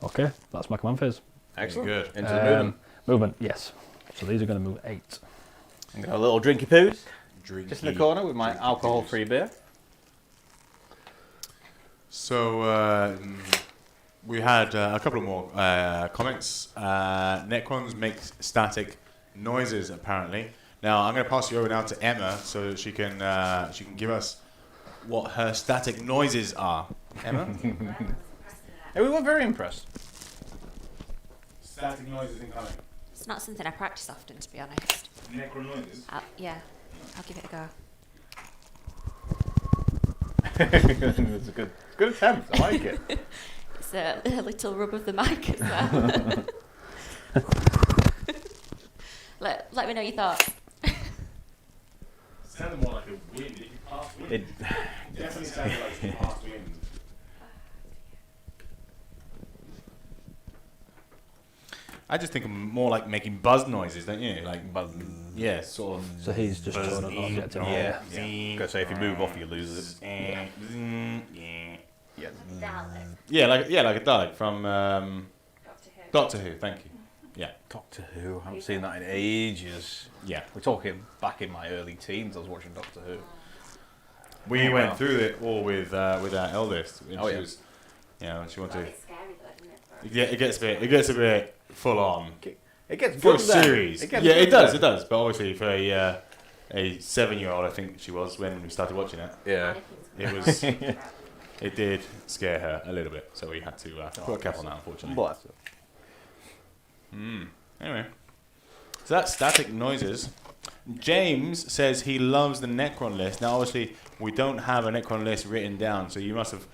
Okay, that's my command phase. Excellent. Good. Into the movement. Movement, yes. So these are going to move 8. I'm got a little drinky poos Drinky. just in the corner with my alcohol-free beer. So we had a couple of more comments. Necrons make static noises apparently. Now I'm going to pass you over now to Emma so that she can give us what her static noises are. Emma. Hey, we were very impressed. Static noises incoming. It's not something I practice often, to be honest. Necron noises. I'll give it a go. It's a good attempt. I like it. It's a little rub of the mic as well. let me know your thoughts. Sounded more like a wind. If you pass wind. It, Definitely sounded like you passed wind. I just think of more like making buzz noises, don't you? Like buzz. yeah, sort of. So he's just Buzz- throwing an object in the Yeah. air. Yeah. Gotta say, if you move off, you lose it. Yeah. Yeah, like a Dalek from Doctor Who. Thank you. Yeah, Doctor Who. I haven't seen that in ages. yeah. We're talking back in my early teens. I was watching Doctor Who. We Oh, went wow. through it all with our eldest. And Oh, she yeah. was, you know, she wanted to. It's scary though, isn't it? Yeah, it gets a bit full on It gets for a good then. series. It gets Yeah, good it does. then. It does. But obviously for a 7-year-old, I think she was when we started watching it. Yeah. It was. It did scare her a little bit, so we had to put a cap on that, unfortunately. Bless her. Anyway, so that's static noises. James says he loves the Necron list. Now, obviously, we don't have a Necron list written down, so you must have,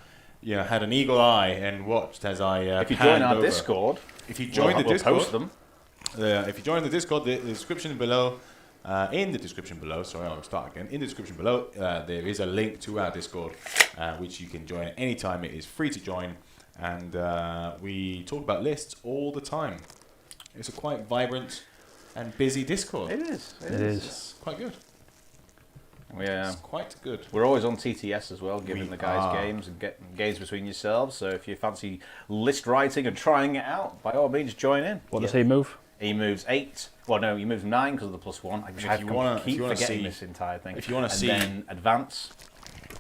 had an eagle eye and watched as I. If you panned join our over. Discord, If you join the we'll Discord, post them. if you join the Discord, the description below. In the description below, sorry, I'll start again. In the description below, there is a link to our Discord, which you can join at any time. It is free to join, and we talk about lists all the time. It's a quite vibrant and busy Discord. It is. It is. It's quite good. It's Quite good. We're always on TTS as well, giving We the guys are. games and get games between yourselves. So if you fancy list writing and trying it out, by all means, join in. What does he move? He moves 8. Well, no, he moves 9 because of the +1. I If you wanna- keep if you wanna forgetting see- this entire thing. if you wanna and see- then advance,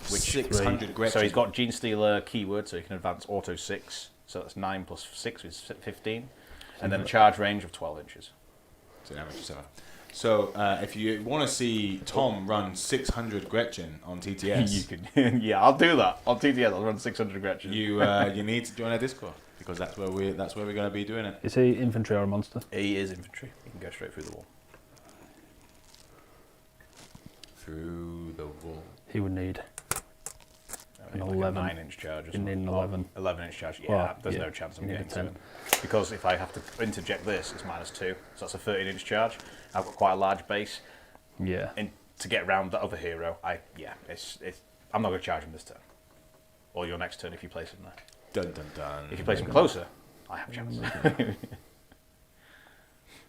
which 600 Gretchen. so he's got Genestealer keyword, so he can advance auto 6. So that's 9 + 6 is 15, and then a charge range of 12 inches. So amateur 7. So if you want to see Tom run 600 Gretchen on TTS, You can, yeah, I'll do that on TTS. I'll run 600 Gretchen. you need to join our Discord because that's where we're going to be doing it. Is he infantry or a monster? He is infantry. He can go straight through the wall. Through the wall. He would need maybe An like 11. a 9-inch charge. Or You need something. an Or 11. 11-inch charge. Yeah, Well, there's yeah, no chance I'm you need a getting to 10. it. Because if I have to interject this, it's -2. So that's a 13-inch charge. I've got quite a large base. Yeah. And to get around that other hero, I'm not going to charge him this turn. Or your next turn if you place him there. Dun dun dun. If you place him closer, I have a chance.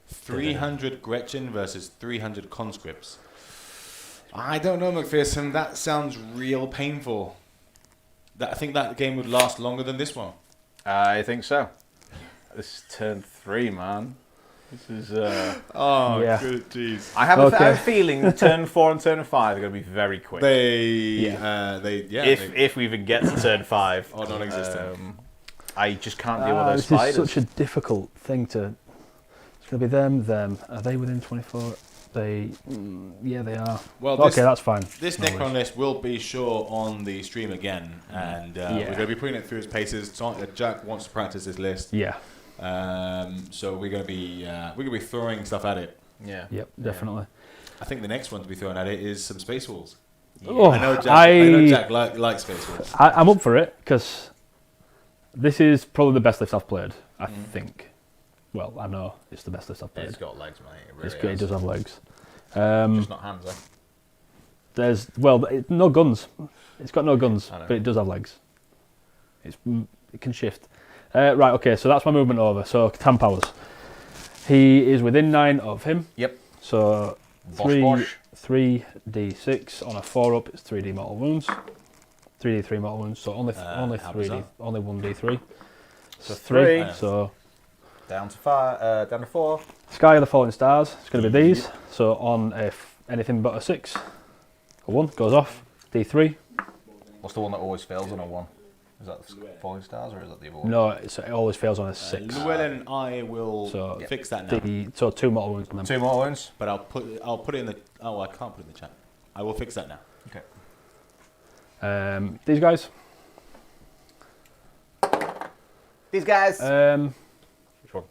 300 Gretchen versus 300 conscripts. I don't know, McPherson. That sounds real painful. I think that game would last longer than this one. I think so. This is turn 3, man. This is. Oh, Yeah. good jeez. I have Okay. a feeling turn 4 and turn 5 are going to be very quick. If we even get to turn 5. Or non-existent. I just can't deal with those This spiders. is such a difficult thing to. It's going to be them. Are they within 24? Yeah, they are. Well, Okay, that's fine. This No Necron worries. list will be sure on the stream again, and we're going to be putting it through its paces. Jack wants to practice this list, Yeah. so we're going to be throwing stuff at it. Yeah. Yep, definitely. I think the next one to be thrown at it is some Space Wolves. Oh, I know Jack likes Space Wolves. I'm up for it because this is probably the best list I've played. I think. Well, I know it's the best list I've played. It's got legs, mate. It really It's good. It has. does have legs. Just not hands, eh? There's no guns. It's got no guns, I know. but it does have legs. It can shift. Right. Okay. So that's my movement over. So Catan powers. He is within 9 of him. Yep. So Bosh, bosh. 3d6 on a 4-up. It's 3d mortal wounds. 3d3 mortal wounds. So only how 3d, bizarre. only 1d3. So 3. 3. So Down to 5. Down to 4. Sky of the Falling Stars. It's going to be these. So on anything but a 6, a 1 goes off. D3. What's the one that always fails on a 1? Is that the Falling Stars or is that the other one? No, it always fails on a 6. Llewellyn and I will So fix that now. So 2 mortal wounds on them. 2 more wounds. But I'll put it in the. Oh, I can't put it in the chat. I will fix that now. Okay. These guys. These guys. Which one?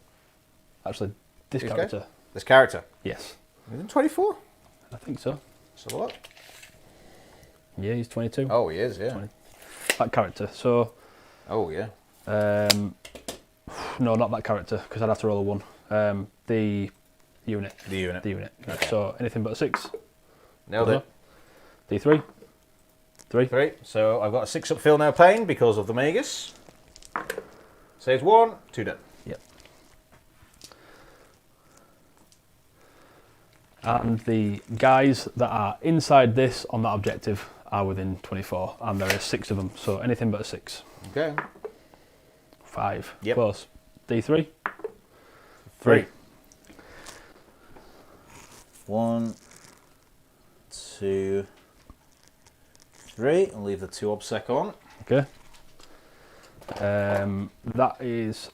Actually, this These character. This character. Yes, Isn't 24? I think so. So what? Yeah, he's 22. Oh, he is, yeah. 20. That character. So, Oh, yeah. no, not that character because I'd have to roll a 1. The unit. The unit. The unit. Okay. So anything but a 6. Nailed it. D3. 3. 3. So I've got a 6 up Feel No Pain because of the Magus. Saves 1. 2 dead. Yep. And the guys that are inside this on that objective are within 24, and there are 6 of them. So anything but a 6. Okay. 5. Yep. Close. D3. 3. 1, 2, 3. And leave the 2 obsec on. Okay. That is.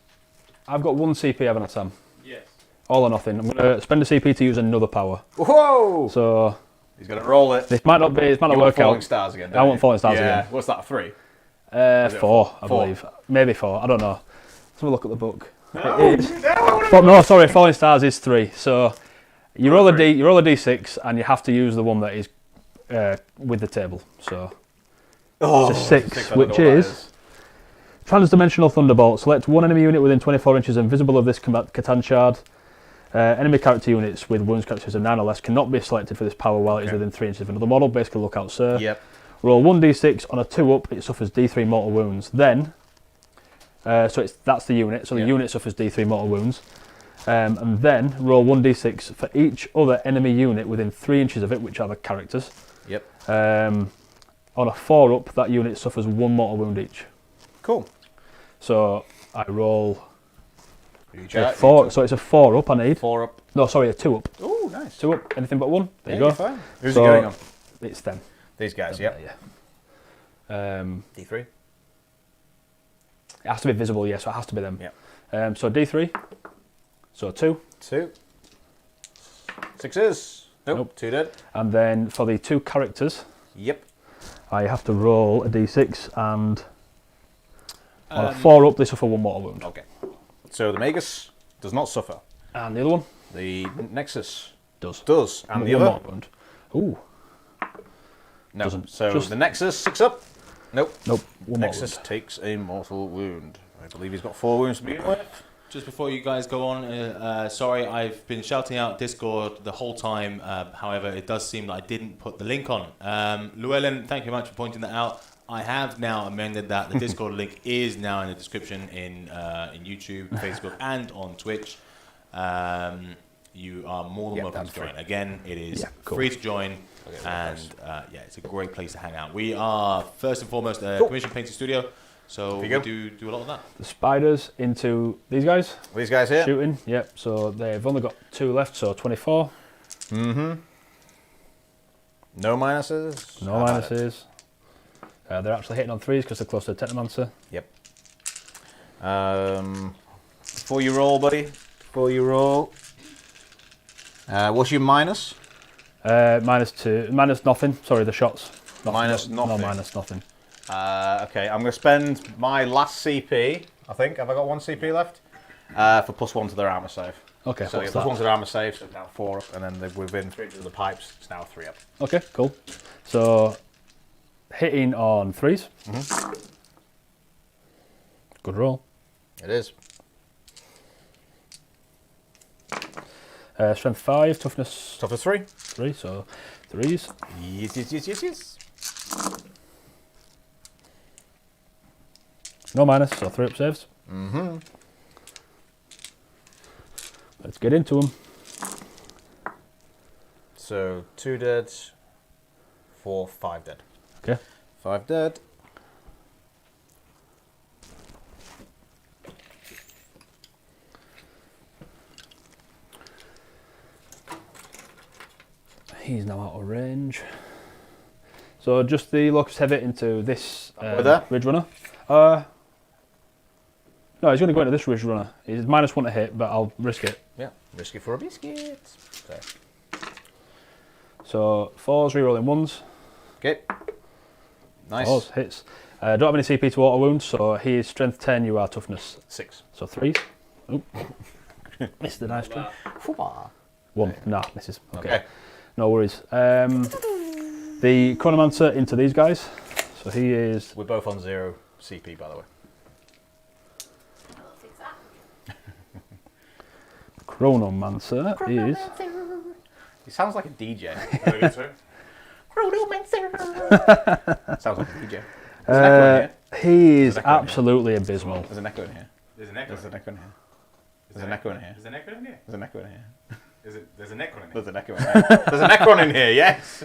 I've got 1 CP, haven't I, Sam? Yes. All or nothing. I'm going to spend a CP to use another power. Whoa! So He's going to roll it. this might not be. It might not You want work Falling out. Stars again, I don't want you? Falling Stars yeah. again. What's that, 3? Is it 4, I 4? believe. Maybe 4. I don't know. Let's have a look at the book. It is. But no, sorry. Falling Stars is 3. So you roll a D. You roll a D6, and you have to use the one that is with the table. So it's a 6, I don't which know what that is. Transdimensional Thunderbolt. Select 1 enemy unit within 24 inches invisible of this Catan shard. Enemy character units with wounds characters of 9 or less cannot be selected for this power while it is Okay. within 3 inches of another model. Basically, look out, sir. Yep. Roll 1d6 on a 2-up. It suffers D3 mortal wounds. Then, that's the unit. So the Yeah. unit suffers D3 mortal wounds. And then roll 1d6 for each other enemy unit within 3 inches of it, which are the characters. Yep. On a 4-up, that unit suffers 1 mortal wound each. Cool. So I roll You a chat, 4. So it's a 4-up I need. 4 up. No, sorry, a 2-up. Oh, nice. 2-up, anything but 1. There you you're go. fine. Who's So- it going on? It's them. These guys, yep. Yeah. D3. It has to be visible, yeah, so it has to be them. Yep. So D3. So 2. 2. 6s. Nope. Nope. 2 dead. And then for the 2 characters, Yep. I have to roll a D6 and on a 4-up, they suffer 1 mortal wound. Okay. So the Magus does not suffer. And the other one The Nexus does. does. And the One other? mortal wound. Ooh. No. doesn't. So Just- the Nexus, 6 up. Nope. Nope. One more Nexus wound. takes a mortal wound. I believe he's got 4 wounds to begin with. Just before you guys go on, sorry, I've been shouting out Discord the whole time. However, it does seem that I didn't put the link on. Llewellyn, thank you very much for pointing that out. I have now amended that. The Discord link is now in the description in YouTube, Facebook, and on Twitch. You are more than welcome to join. Again, it is free to join, and it's a great place to hang out. We are first and foremost a commission painting studio, so we do a lot of that. The spiders into these guys. These guys here? Shooting, yep. So they've only got 2 left, so 24. Mm-hmm. No minuses? No minuses. They're actually hitting on 3s because they're close to the Technomancer. Yep. Before you roll, buddy. Before you roll. What's your minus? -2. Minus nothing. Sorry, the shots. Minus nothing. No, minus nothing. Okay, I'm going to spend my last CP, I think. Have I got 1 CP left? For +1 to their armor save. Okay, So what's +1 that? to their armor save, so now 4 up, and then they've within 3 of the pipes, it's now 3 up. Okay, cool. So, hitting on 3s. Good roll. It is. Strength 5, toughness Toughness 3. 3, so 3s. Yes. No minus, so 3 up saves. Mm-hmm. Let's get into them. So 2 dead, 4, 5 dead. Okay. 5 dead. He's now out of range. So just the Locust Heavy into this there? Ridge Runner. No, he's going to go into this Ridge Runner. He's -1 to hit, but I'll risk it. Yeah, risk it for a biscuit. So 4s, rerolling 1s. Okay. Nice. 4s, hits. Don't have any CP to auto wounds, so he is strength 10, you are toughness 6. So 3s. Oop. Missed the nice try. 1, nah, misses. Okay. No worries. The Chronomancer into these guys. So he is... We're both on 0 CP, by the way. Chronomancer is... He sounds like a DJ. Sounds like a DJ. There's an echo in here. He is There's an echo in here. absolutely abysmal. There's an echo in here. There's an echo. There's an echo in here. There's an echo in here. There's an echo in here. There's an echo in here. There's an echo in here. There's an echo in here. There's an echo in here, yes.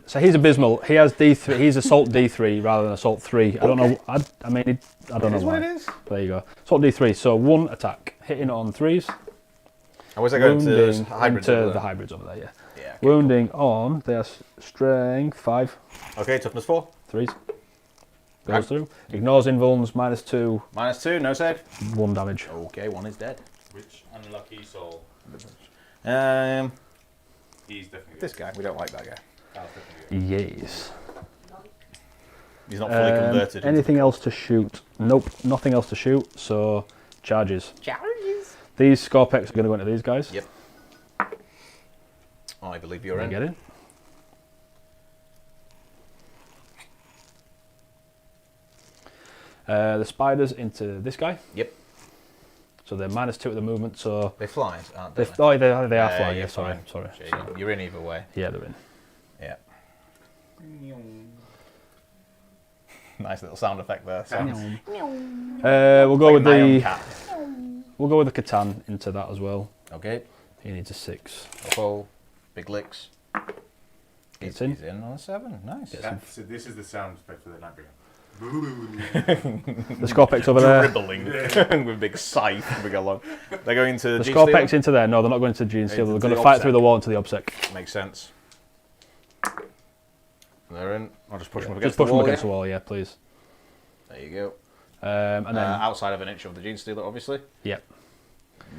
So he's abysmal. He has D3. He's Assault D3 rather than Assault 3. I don't know. I mean, I don't know why. What it is. There you go. Assault D3. So 1 attack, hitting on 3s. And where's that going to Wounding hybrids? into the hybrids over there. Yeah. Yeah. Okay, Wounding on their strength 5. Okay, toughness 4. 3s. Goes through. Ignores invulns, -2, -2, no save. 1 damage. Okay, 1 is dead. Which unlucky soul? He's definitely This guy, we don't like that guy. That's definitely good. Yes. He's not fully converted. into Anything else to shoot? Nope, nothing else to shoot. So charges. Charges. These Scorpex are going to go into these guys. Yep. I believe you're in. Get in. The spiders into this guy. Yep. So they're -2 at the movement. So They fly, aren't they, they? oh, they are Yeah, flying. you're Yeah, sorry, fine. sorry. So you're in either way. Yeah, they're in. Yeah. Nice little sound effect there. Sounds. We'll go with Like my own the cat. we'll go with the Catan into that as well. Okay. He needs a 6. Oh, big licks. It's He's in on a 7. Nice. So this is the sound effect for the Nightbringer. The Scorpex over there. Dribbling with a big scythe. Big along. They're going to The Genestealer? Scorpex into there. No, they're not going to Genestealer. They're Into going the to fight OBSEC. through the wall into the OBSEC. Makes sense. They're in. I'll just push them up Just against push the them wall. against Yeah? the wall, yeah, please. There you go. And then, Outside of an inch of the Genestealer, obviously. yep,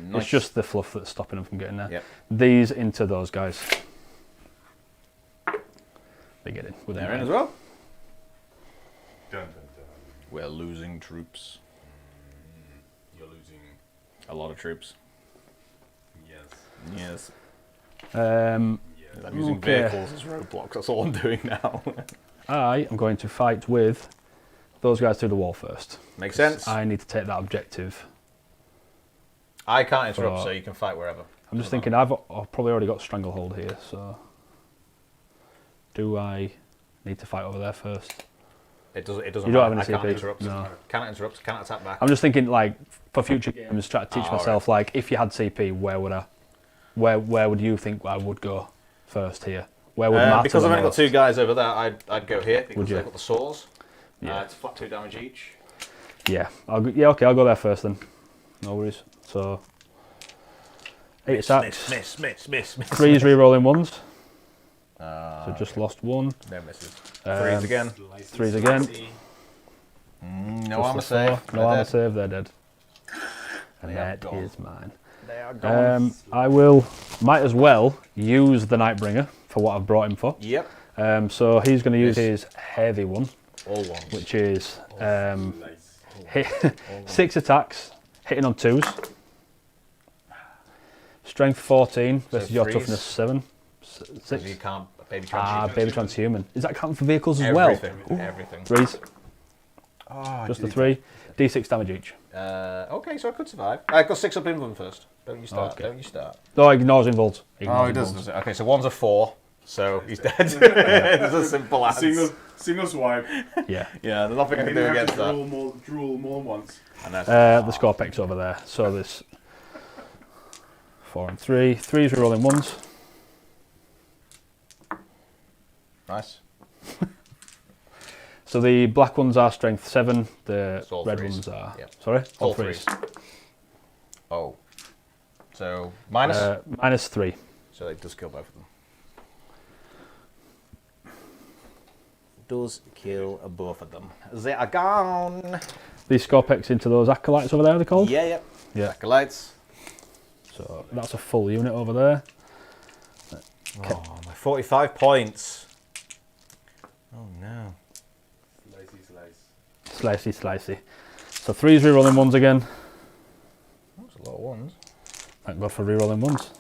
Nice. it's just the fluff that's stopping them from getting there. Yep. These into those guys. They get in. With They're in as well. Dun, dun, dun. We're losing troops. You're losing. A lot of troops. Yes. Yes. Um, Yes. I'm using Okay. vehicles as roadblocks. That's all I'm doing now. I am going to fight with those guys through the wall first. Makes sense. I need to take that objective. I can't interrupt, so you can fight wherever. I'm just thinking I've probably already got Stranglehold here, so do I need to fight over there first? It doesn't You don't matter. have any I CP? can't interrupt. No. Can't interrupt, can't attack back. I'm just thinking, like, for future games, try to teach myself, like, if you had CP, where would you think I would go first here? Where would matter because the I've only got most? 2 guys over there, I'd go here because Would you? they've got the saws. Yeah. It's flat 2 damage each. Yeah, okay, I'll go there first then. No worries. So, 8 attacks. Miss. 3's re-rolling 1s. So just lost 1. No misses. 3s again. 3's again. No armor save. No armor save, they're dead. And that gone. is mine. They are gone. I might as well use the Nightbringer for what I've brought him for. Yep. So he's going to use his heavy one, All ones. which is 6 attacks, hitting on 2s. Strength 14 versus your 3s. toughness 7. 6. You can't baby transhuman. Baby transhuman. Is that counting for vehicles as well? Everything. 3s. Oh, Just the 3. D6 damage each. Okay, so I could survive. I got 6 up in them first. Don't you start. Okay. Don't you start. No, ignores involved. Oh, he does it? Okay, so one's a 4, so he's dead. It's as simple as. Single swipe. Yeah. Yeah, there's nothing I can do against that. Drool more once. The Scorpex over there. So this 4 and 3. 3's re-rolling 1s. Nice. So the black ones are strength 7. The It's all red 3s. ones are. Yep. Sorry? All 3s. 3s. Oh. So minus. Minus 3. So it does kill both of them. Does kill both of them. They are gone. These Scorpex into those Acolytes over there, are they called? Yeah. Yeah. Acolytes. So that's a full unit over there. Oh, my 45 points. Oh no. Slicey. So 3's re-rolling 1s again. That's a lot of ones. Thank God for re-rolling 1s.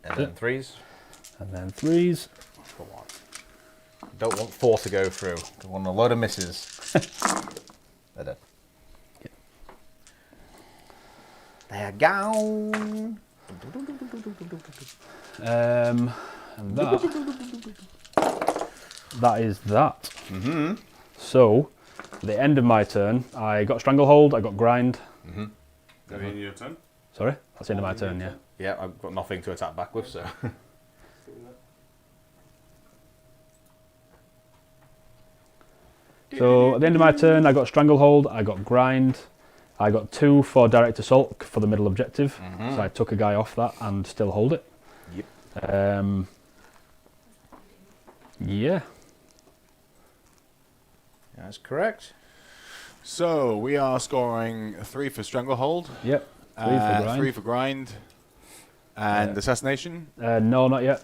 And then 3s. And then 3s. For 1. Don't want 4 to go through. I want a load of misses. They're dead. Yeah. They are gone. And that is that. Mm-hmm. So, at the end of my turn, I got Stranglehold, I got Grind. Mm-hmm. Are you in your turn? Sorry? That's the end of my turn, yeah. Yeah, I've got nothing to attack back with, so. So, at the end of my turn, I got Stranglehold, I got Grind, I got 2 for Direct Assault for the middle objective. Mhm. So I took a guy off that and still hold it. Yep. Yeah. That's correct. So we are scoring 3 for Stranglehold, Yep. 3 for Grind. 3 for Grind, and Assassination. No, not yet.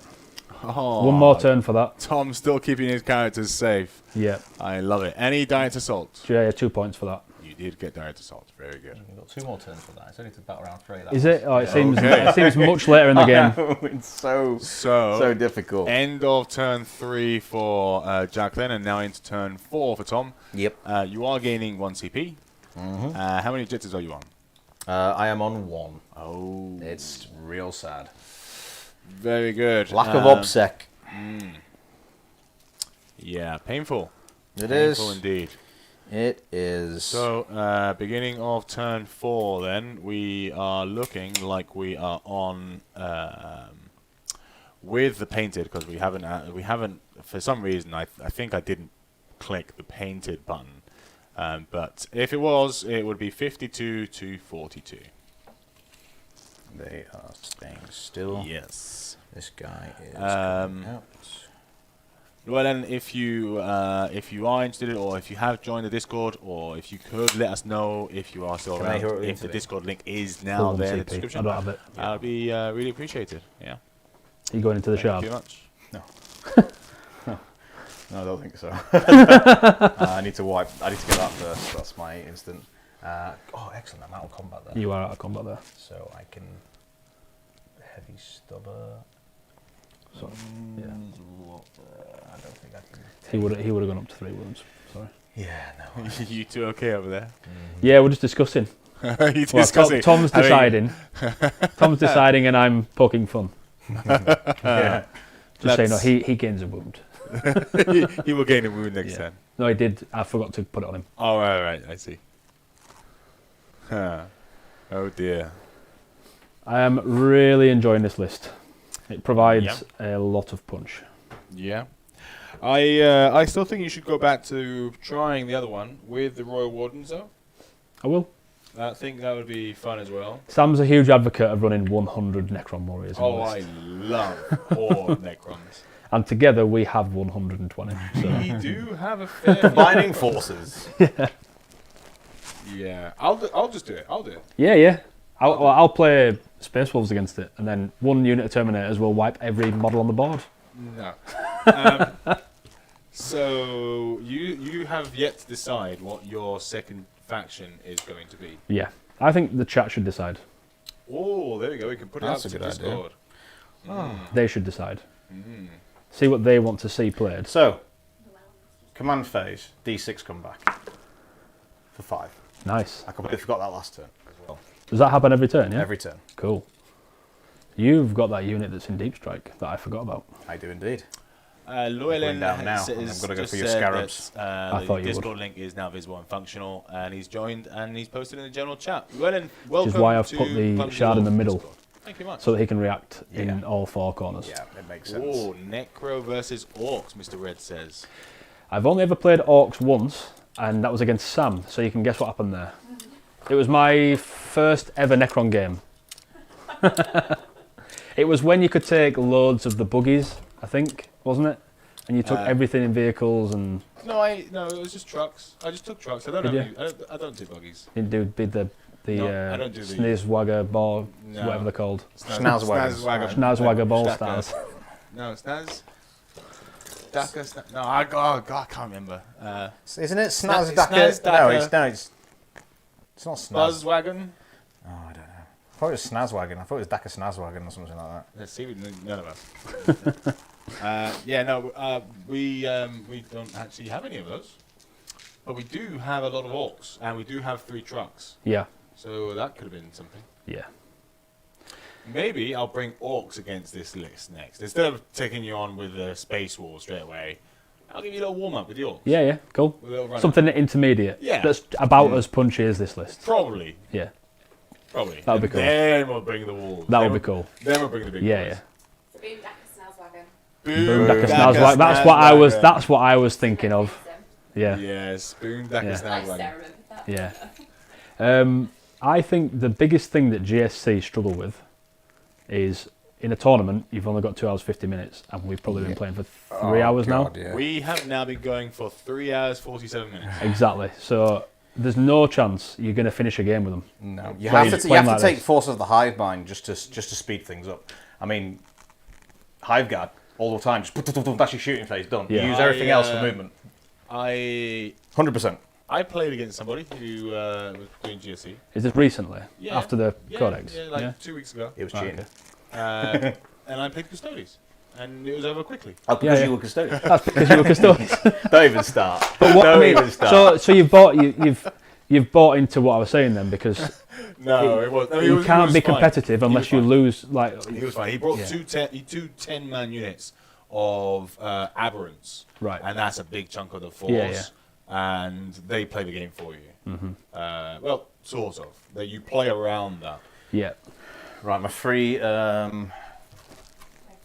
Oh, One more turn for that. Tom still keeping his characters safe. Yeah. I love it. Any Direct Assault? Yeah, 2 points for that. You did get Direct Assault. Very good. We've got 2 more turns for that. It's only to battle round 3. Is it? Oh, it seems Okay. it seems much later in the game. It's so So difficult. end of turn 3 for Jacqueline, and now into turn 4 for Tom. Yep. You are gaining 1 CP. Mm-hmm. How many objectives are you on? I am on 1. Oh, It's real sad. very good. Lack of obsec. Yeah, painful. It is. Painful indeed. It is. So, beginning of turn 4, then we are looking like we are on with the painted, because we haven't for some reason. I think I didn't click the painted button, but if it was, it would be 52 to 42. They are staying still. Yes. This guy is coming out. Well then, if you are interested, or if you have joined the Discord, or if you could let us know if you are still Can I around, hear it if the into it? Discord link is now Full on there in the CP. description, I don't have it. that would be really appreciated. Yeah. You going into the Thank shard? you very much. No, I don't think so. I need to get that first. That's my instant. Excellent. I'm out of combat there. You are out of combat there. So I can heavy stubber. So, yeah. I don't think I He would have gone up to 3 wounds. Sorry. Yeah, no. You two okay over there? Yeah, we're just discussing. You Well, discussing? Tom's deciding. Tom's deciding, and I'm poking fun. Yeah. Just saying, no, he gains a wound. He will gain a wound next turn. No, he did. I forgot to put it on him. Oh, right, I see. Huh. Oh dear. I am really enjoying this list. It provides a lot of punch. Yeah. I still think you should go back to trying the other one with the Royal Wardens, though. I will. I think that would be fun as well. Sam's a huge advocate of running 100 Necron warriors. Oh, I love all Necrons. And together we have 120. So. We do have a fair Combining forces. Yeah, I'll just do it. I'll do it. Yeah. I'll play Space Wolves against it, and then 1 unit of Terminators will wipe every model on the board. No. So you have yet to decide what your second faction is going to be. Yeah. I think the chat should decide. Oh, there we go. We can put it That's out a to good idea. Discord. They should decide. See what they want to see played. So, command phase, D6 come back for 5. Nice. I completely forgot that last turn as well. Does that happen every turn, yeah? Every turn. Cool. You've got that unit that's in Deep Strike that I forgot about. I do indeed. Llewellyn down now, has and I'm gonna go just for your said scarabs. that, I the thought you would. Discord link is now visible and functional, and he's joined and he's posted in the general chat. Llewellyn, welcome. Which is why I've to put the Bungie shard in the Lord middle. Discord. Thank you much. So that he can react in Yeah. all 4 corners. Yeah, it makes sense. Oh, Necro versus Orcs, Mr. Red says. I've only ever played Orcs once, and that was against Sam, so you can guess what happened there. It was my first ever Necron game. It was when you could take loads of the buggies, I think, wasn't it? And you took everything in vehicles and No, it was just trucks. I just took trucks. I don't Did know. I don't do buggies. you do the No, I don't do the- Snizwagger ball, No. whatever they're called. Schnauzwagger. Schnazwagger ball Schnacker. stars. No, Snaz. Daka, no, I can't remember. Isn't it Snaz- Snazdaka? Snazdaka. It's not Snaz. Buzzwagon. Oh, I don't know. I thought it was Snazwagon. I thought it was Daka Snazwagon or something like that. Let's see, none of us. We don't actually have any of those, but we do have a lot of orcs, and we do have 3 trucks. Yeah, So that could have been something. yeah. Maybe I'll bring orcs against this list next. Instead of taking you on with the Space War straight away, I'll give you a little warm-up with the orcs. Yeah, cool. With a little run-up. Something intermediate. Yeah. That's about as punchy as this list. Probably. Yeah, Probably. That would be And cool. Then we'll bring the wolves. that Then would be cool. Then we'll bring the big Yeah, boys. yeah. Boom, Daka, Snazzwagon. Boom, Daka Daka Snazwagger. Snazwagger. That's what I was thinking of. Yeah, Yes, boom, Daka Yeah. Nice, Snazwagger. Sarah, remembered that. yeah. I think the biggest thing that GSC struggle with is in a tournament you've only got 2 hours 50 minutes, and we've probably been playing for 3 hours now. Yeah. We have now been going for 3 hours 47 minutes. Exactly. So there's no chance you're going to finish a game with them. No, you Playing- have to playing like take this. Force of the Hive Mind just to speed things up. I mean, Hive Guard all the time, just that's your shooting phase done. Yeah. You use everything else for I, movement. 100%. 100%. I played against somebody who was doing GSE. Is this recently? Yeah. After the Yeah, Codex? Yeah, like 2 weeks ago. It was Right, cheating. okay. And I played Custodes. And it was over quickly. Oh, because Yeah, you yeah. were custodian. That's because you were custodians. Don't even start. But what I Don't mean, even start. so you've bought into what I was saying then, because No, it was. you can't be competitive unless you fine. lose. Like, He was fine. He brought Yeah. two 10-man units of aberrants. Right. And that's a big chunk of the force. Yeah, yeah. And they play the game for you. Well, sort of. That you play around that. yeah, Right, my free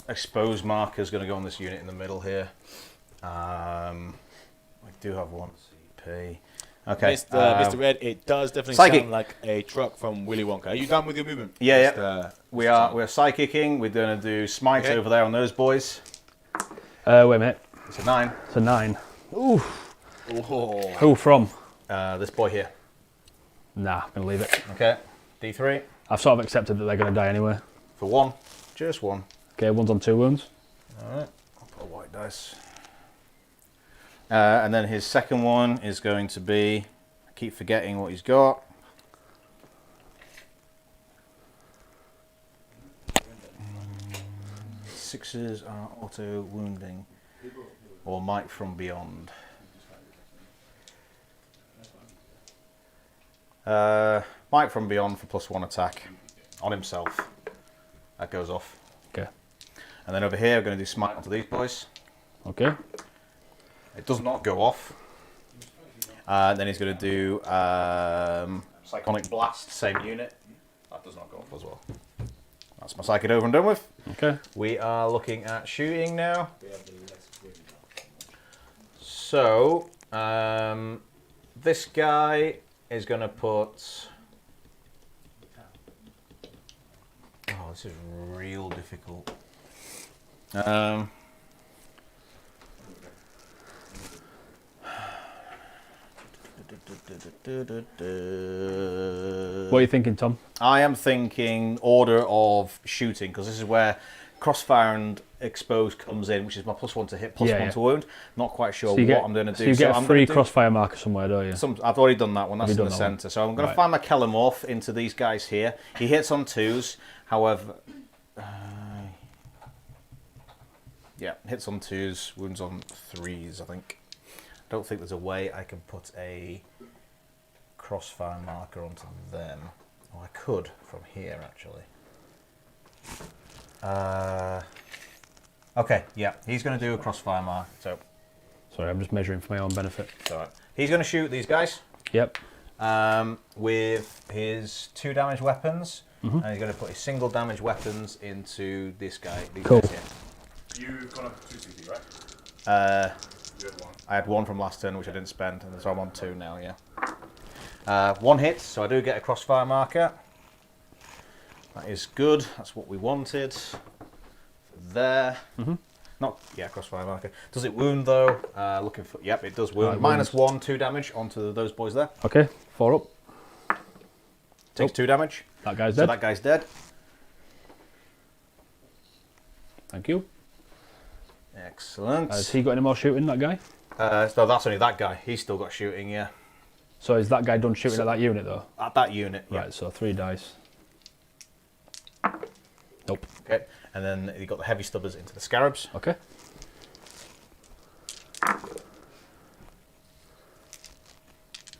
exposed marker is going to go on this unit in the middle here. I do have one CP. Okay. Mr. Red, it does definitely Psychic. sound like a truck from Willy Wonka. Are you done with your movement? Yeah, Mr. We're psychicking. We're going to do smite Okay. over there on those boys. wait a minute. It's a 9. It's a 9. Ooh, Oh. who from? This boy here. Nah, I'm gonna leave it. Okay. D3 I've sort of accepted that they're gonna die anyway. for 1. Just 1. Okay, one's on 2 wounds. Alright. I'll put a white dice. And then his second one is going to be. I keep forgetting what he's got. Sixes are auto wounding. or Might from Beyond. Might from Beyond for +1 attack on himself. That goes off. Okay. And then over here, we're going to do Smite onto these boys. Okay. It does not go off. Then he's going to do Psionic Blast, same unit. That does not go off as well. That's my Psychic over and done with. Okay. We are looking at shooting now. So, this guy is going to put... Oh, this is real difficult. What are you thinking, Tom? I am thinking order of shooting, because this is where Crossfire and Expose comes in, which is my +1 to hit, +1 to wound. Not quite sure what I'm going to do. So you get a free I'm Crossfire marker somewhere, don't you? I've already done that one. That's in the that centre. So I'm going to find my Kellamorph into these guys here. He hits on 2s. However, yeah, hits on 2s, wounds on 3s, I think. I don't think there's a way I can put a Crossfire marker onto them. Oh, I could from here, actually. Okay, yeah, he's going to do a Crossfire mark. So, sorry, I'm just measuring for my own benefit. It's all right. He's going to shoot these guys. Yep. With his 2 damage weapons, and he's going to put his single damage weapons into this guy. These guys here. You've gone up to 260, right? You had 1. I had 1 from last turn, which I didn't spend, and so I'm on 2 now. Yeah. 1 hit, so I do get a Crossfire marker. That is good. That's what we wanted. There. Crossfire marker. Does it wound though? Looking for. Yep, it does wound. -1, 2 damage onto those boys there. Okay, 4 up. Takes 2 damage. That guy's So dead. that guy's dead. Thank you. Excellent. Has he got any more shooting, that guy? So that's only that guy. He's still got shooting, yeah. So is that guy done shooting at that unit though? At that unit, yeah. Right, so 3 dice. Nope. Okay, and then you got the heavy stubbers into the scarabs. Okay.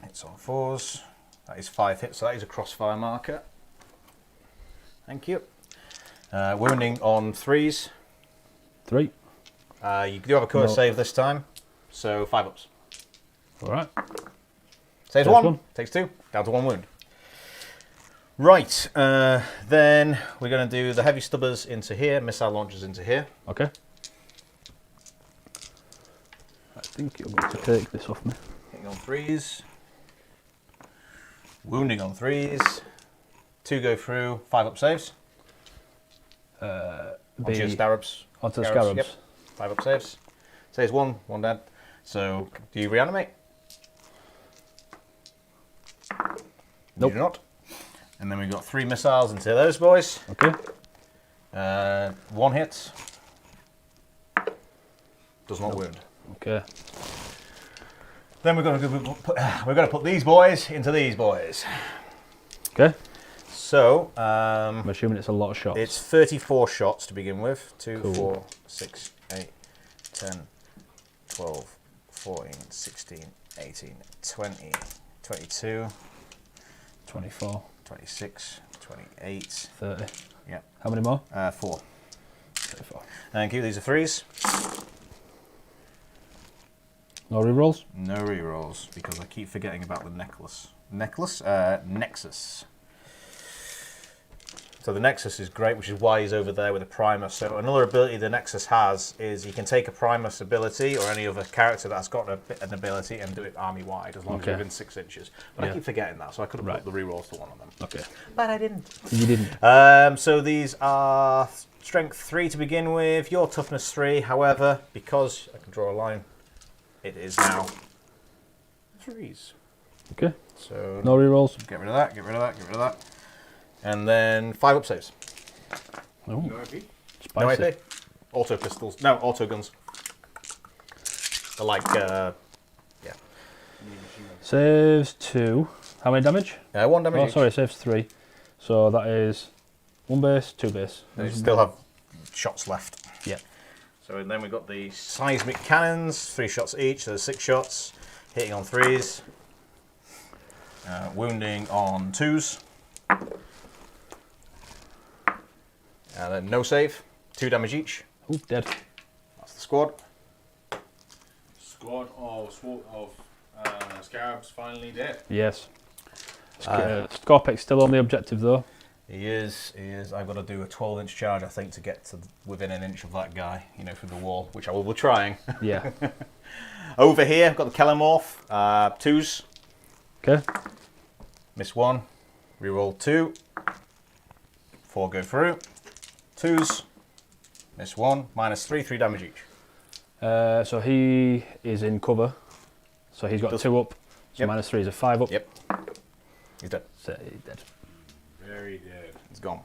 Hits on 4s. That is 5 hits, so that is a Crossfire marker. Thank you. Wounding on 3s. 3. You do have a curse save this time, so 5 ups. All right. Saves First 1, one. takes 2, down to 1 wound. Right, then we're going to do the heavy stubbers into here, missile launchers into here. Okay. I think you're going to take this off me. Hitting on 3s. Wounding on 3s. 2 go through, 5 up saves. Onto your scarabs. Onto the scarabs. Yep. 5 up saves. Saves 1, 1 dead. So, do you reanimate? Nope. You do not. And then we've got 3 missiles into those boys. Okay. 1 hit. Does not wound. Okay. Then we're going to put these boys into these boys. Okay. So, I'm assuming it's a lot of shots. it's 34 shots to begin with. 2, Cool. 4, 6, 8, 10, 12, 14, 16, 18, 20, 22, 24. 26, 28. 30. Yeah. How many more? 4. 34. Thank you. These are 3s. No rerolls? No rerolls, because I keep forgetting about the necklace. Nexus. So the Nexus is great, which is why he's over there with a Primus. So another ability the Nexus has is you can take a Primus ability or any other character that's got an ability and do it army-wide, as long as you're within 6 inches. But I keep forgetting that, so I could have put the rerolls to one of them. Okay. But I didn't. You didn't? So these are Strength 3 to begin with, your Toughness 3. However, because I can draw a line, it is now 3s. Okay. So no rerolls? get rid of that, get rid of that, get rid of that. And then 5 up saves. Oh. No AP? Spicy. No AP. Auto pistols. No, auto guns. They're like, yeah. Saves 2. How many damage? 1 damage. Oh, each. sorry, saves 3. So that is 1 base, 2 base. They still have shots left. Yeah. So then we've got the seismic cannons, 3 shots each, so there's 6 shots, hitting on 3s, wounding on 2s, and then no save, 2 damage each. Ooh, dead. That's the squad. Squad of Scarabs finally dead. Yes. Scorpec's still on the objective though. He is. I've got to do a 12-inch charge, I think, to get to within an inch of that guy, you know, through the wall, which I will be trying. Yeah. Over here, I've got the Kellamorph, 2s. Okay. Miss 1, reroll 2, 4 go through, 2s, miss 1, minus 3, 3 damage each. So he is in cover. So he's got 2 up. So Yep. minus 3 is a 5 up. Yep. He's dead. So he's dead. Very dead. He's gone.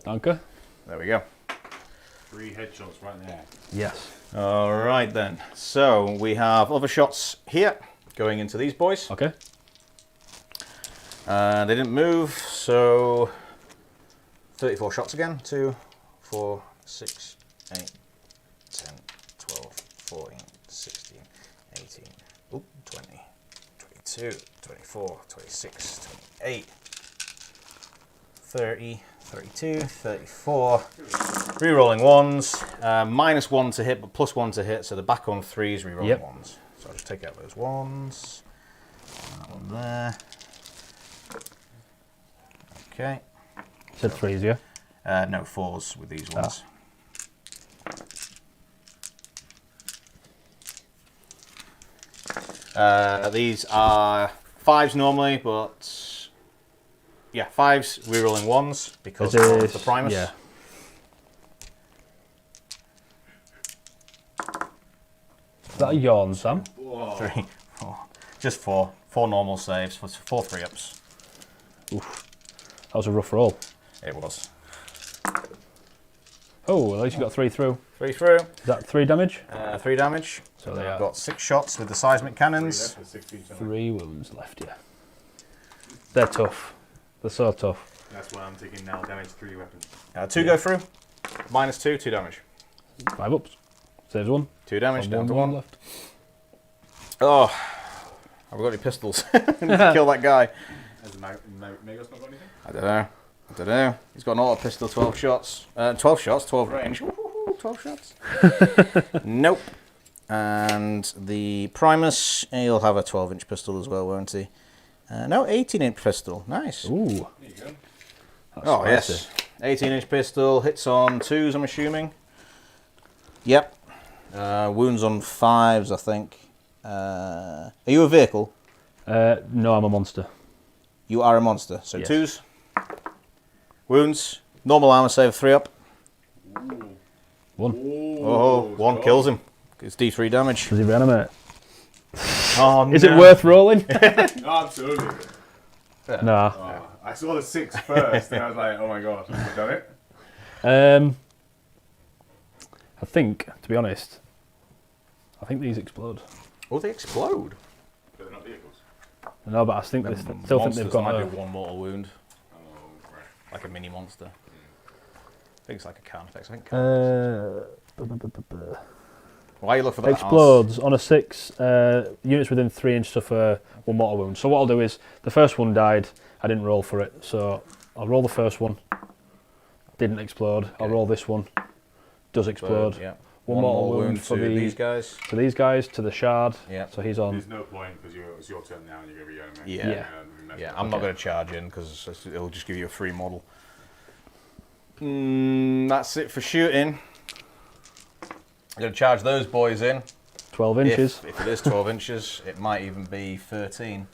Danke. There we go. 3 headshots right there. Yes. All right then. So we have other shots here going into these boys. Okay. They didn't move, so 34 shots again. 2, 4, 6, 8, 10, 12, 14, 16, 18, 20, 22, 24, 26, 28, 30, 32, 34. Rerolling 1s. Minus 1 to hit, but plus 1 to hit, so they're back on 3s, rerolling Yep. 1s. So I'll just take out those 1s. That one there. Okay. Said 3s, yeah? No, 4s with these ones. These are 5s normally, but yeah, 5s, rerolling 1s because of the Primus. Yeah. Is that a yawn, Sam? 3, 4. Just 4. 4 normal saves, 4 3-ups. Oof. That was a rough roll. It was. Oh, at least you got 3 through. 3 through. Is that 3 damage? 3 damage. So So they I've are got 6 shots with the seismic cannons. 3 wounds left, yeah. They're tough. They're so tough. That's why I'm taking now damage 3 weapons. 2 go through. Minus 2, 2 damage. 5 ups. Saves 1. 2 damage, down to wound 1. left. Oh, I've got any pistols. I need to kill that guy. Has Megos not got anything? I don't know. He's got an auto pistol, 12 shots. 12 shots, 12 range. Woohoo, 12 shots. Nope. And the Primus, he'll have a 12-inch pistol as well, won't he? No, 18-inch pistol. Nice. Ooh. There you go. That's Oh, spicy. yes. 18-inch pistol, hits on 2s, I'm assuming. Yep. Wounds on 5s, I think. Are you a vehicle? No, I'm a monster. You are a monster. So Yes. 2s. Wounds. Normal armor save, 3 up. 1. Oh, 1 kills him. It's D3 damage. Does he reanimate? Oh, Is it worth rolling? Absolutely. Nah. Oh, I saw the 6 first and I was like, oh my god, have done it? I think, to be honest, I think these explode. Oh, they explode. But they're not vehicles. No, but I think they still think they've Monsters got might a... do 1 mortal wound, Oh, right. like a mini monster. I think it's like a Carnifex. I think. Why you look for that? Explodes on a 6. Units within 3 inch suffer 1 mortal wound. So what I'll do is, the first one died. I didn't roll for it, so I'll roll the first one. Didn't explode. I'll roll this one. Does explode. Yeah. 1 mortal wound for to these guys. To these guys, to the shard. Yeah. So he's on. There's no point because it's your turn now and you're going to reanimate. Yeah. Yeah, I'm not Okay. going to charge in because it'll just give you a free model. That's it for shooting. I'm going to charge those boys in. 12 inches. If it is 12 inches, it might even be 13.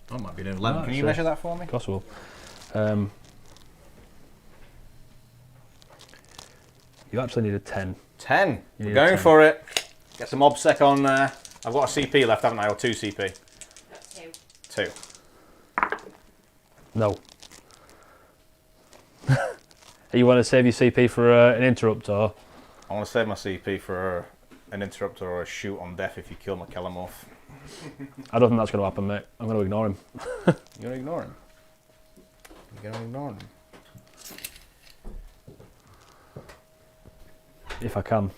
Oh, it might be an 11. Can you measure that for me? Of course I will. You actually need a 10. 10. You We're need a going 10. for it. Get some OBSEC on there. I've got a CP left, haven't I? Or 2 CP? 2. No. You want to save your CP for an interrupt, or? I want to save my CP for an interrupter or a shoot on death if you kill my Kellamorph. I don't think that's going to happen, mate. I'm going to ignore him. You're going to ignore him? You're going to ignore him? if I can.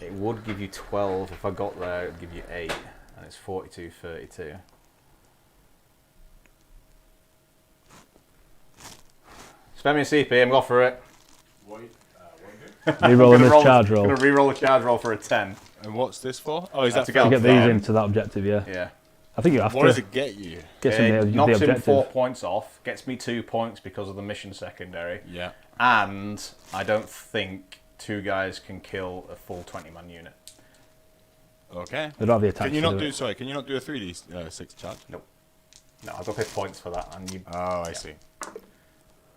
It would give you 12 if I got there. It would give you 8, and it's 42-32. Spend me a CP. Go for it. Rerolling this charge roll. I'm gonna re-roll a charge roll for a 10. And what's this for? Oh, is that to for To get these them. into that objective, yeah. Yeah. I think you have What to does it get you? get some It the knocks him objective. 4 points off. Gets me 2 points because of the mission secondary. Yeah. And I don't think 2 guys can kill a full 20-man unit. Okay. They don't have the attacks Can you to not do do? it. Sorry, can you not do a 3d6 charge? No, I've got to pay points for that. And you Oh, I see.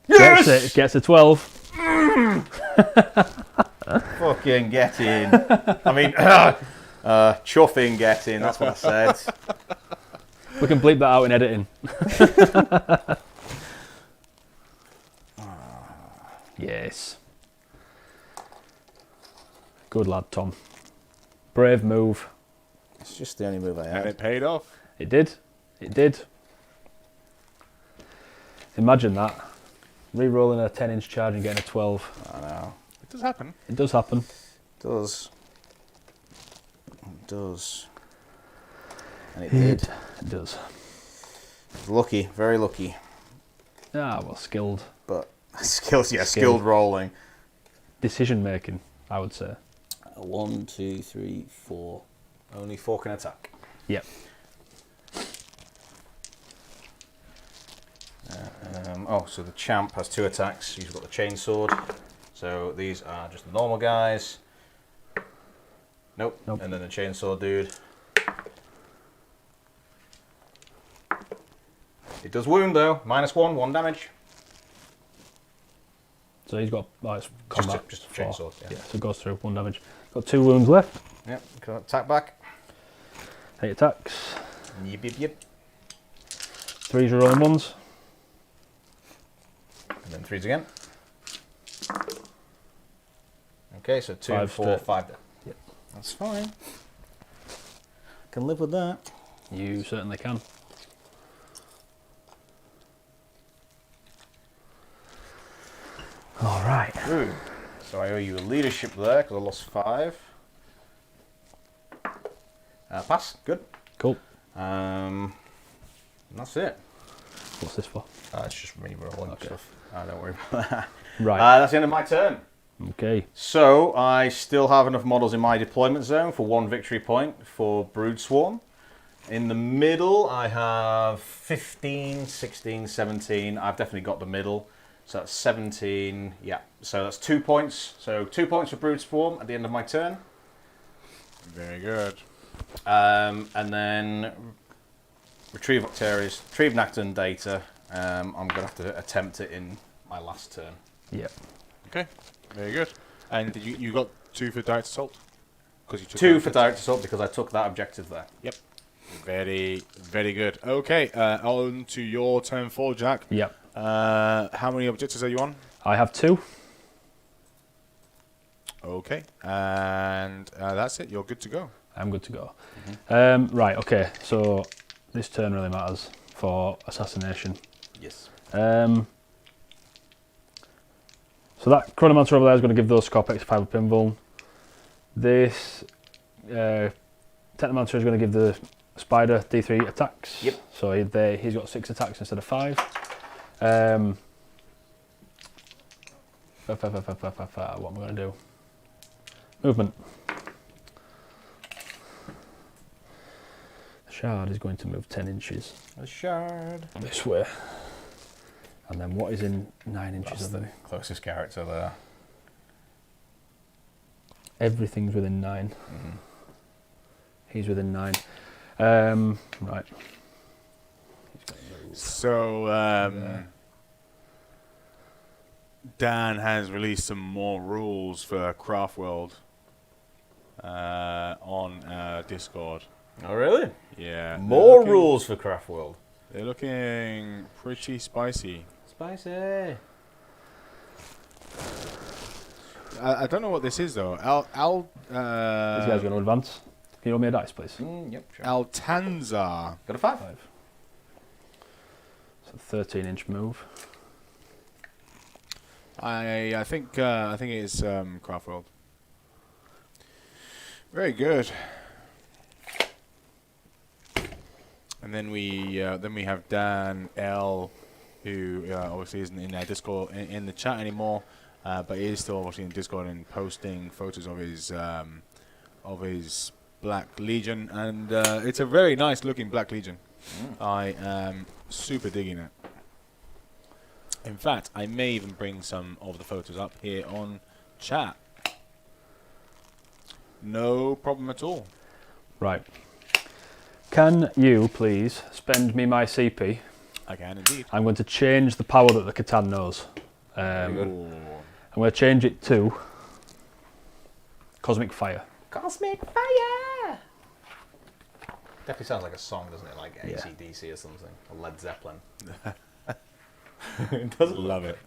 Gets a 12. fucking get in. I mean, chuffing get in. That's what I said. We can bleep that out in editing. Yes. Good lad, Tom. Brave move. It's just the only move I And have. it paid off. It did. It did. Imagine that. Re-rolling a 10-inch charge and getting a 12. I know. It does happen. It does happen. It does. It does. And it did. It does. Lucky, very lucky. Ah, well, skilled. But skilled rolling. Decision making, I would say. 1, 2, 3, 4. Only 4 can attack. Yep. So the champ has 2 attacks. He's got the chainsword. So these are just the normal guys. Nope. And then the chainsaw dude. It does wound though. -1, 1 damage. So he's got it's combat. Just a chainsword. Yeah. So it goes through 1 damage. Got 2 wounds left. Yep. Can attack back. 8 attacks. Yep. 3s are rolling 1s. And then 3s again. Okay, so 2, 5 4, straight. 5 there. Yep. That's fine. Can live with that. You certainly can. All right. Ooh. So I owe you a leadership there because I lost 5. Pass. Good. Cool. And that's it. What's this for? It's just me rolling stuff. Don't worry about that. Right. That's the end of my turn. Okay. So I still have enough models in my deployment zone for 1 victory point for Brood Swarm. In the middle, I have 15, 16, 17. I've definitely got the middle. So that's 17. Yeah. So that's 2 points. So 2 points for Brood Swarm at the end of my turn. Very good. And then retrieve Octaries, retrieve Nacton data. I'm going to have to attempt it in my last turn. Yep. Okay. Very good. And did you got 2 for direct assault? Because you took 2 that for direct assault because I took that objective there. Yep. Very, very good. Okay. On to your turn 4, Jack. Yep. How many objectives are you on? I have 2. Okay. And that's it. You're good to go. I'm good to go. Right, okay. So this turn really matters for assassination. Yes. So that Chronomancer over there is going to give those Scorpex 5 up invuln. This Technomancer is going to give the Spider D3 attacks. Yep. So he's got 6 attacks instead of 5. What am I going to do? Movement. The Shard is going to move 10 inches A shard. this way. And then what is in 9 inches That's of the them? closest character there. Everything's within 9. Mm-hmm. He's within 9. Right. So, Dan has released some more rules for Craft World on Discord. Oh, really? Yeah. More rules for Craft World. They're looking pretty spicy. Spicy. I don't know what this is though. This guy's going to advance. Can you roll me a dice, please? Yep, sure. Altanzar. Got a 5. 5. So 13-inch move. I think it is Craftworld. Very good. And then we have Dan L, who obviously isn't in our Discord in the chat anymore, but he is still obviously in Discord and posting photos of his Black Legion, and it's a very nice looking Black Legion. I am super digging it. In fact, I may even bring some of the photos up here on chat. No problem at all. Right. Can you please spend me my CP? I can indeed. I'm going to change the power that the Catan knows. I'm going to change it to Cosmic Fire. Cosmic Fire! Definitely sounds like a song, doesn't it? Like AC/DC or something. Or Led Zeppelin. It doesn't Love it.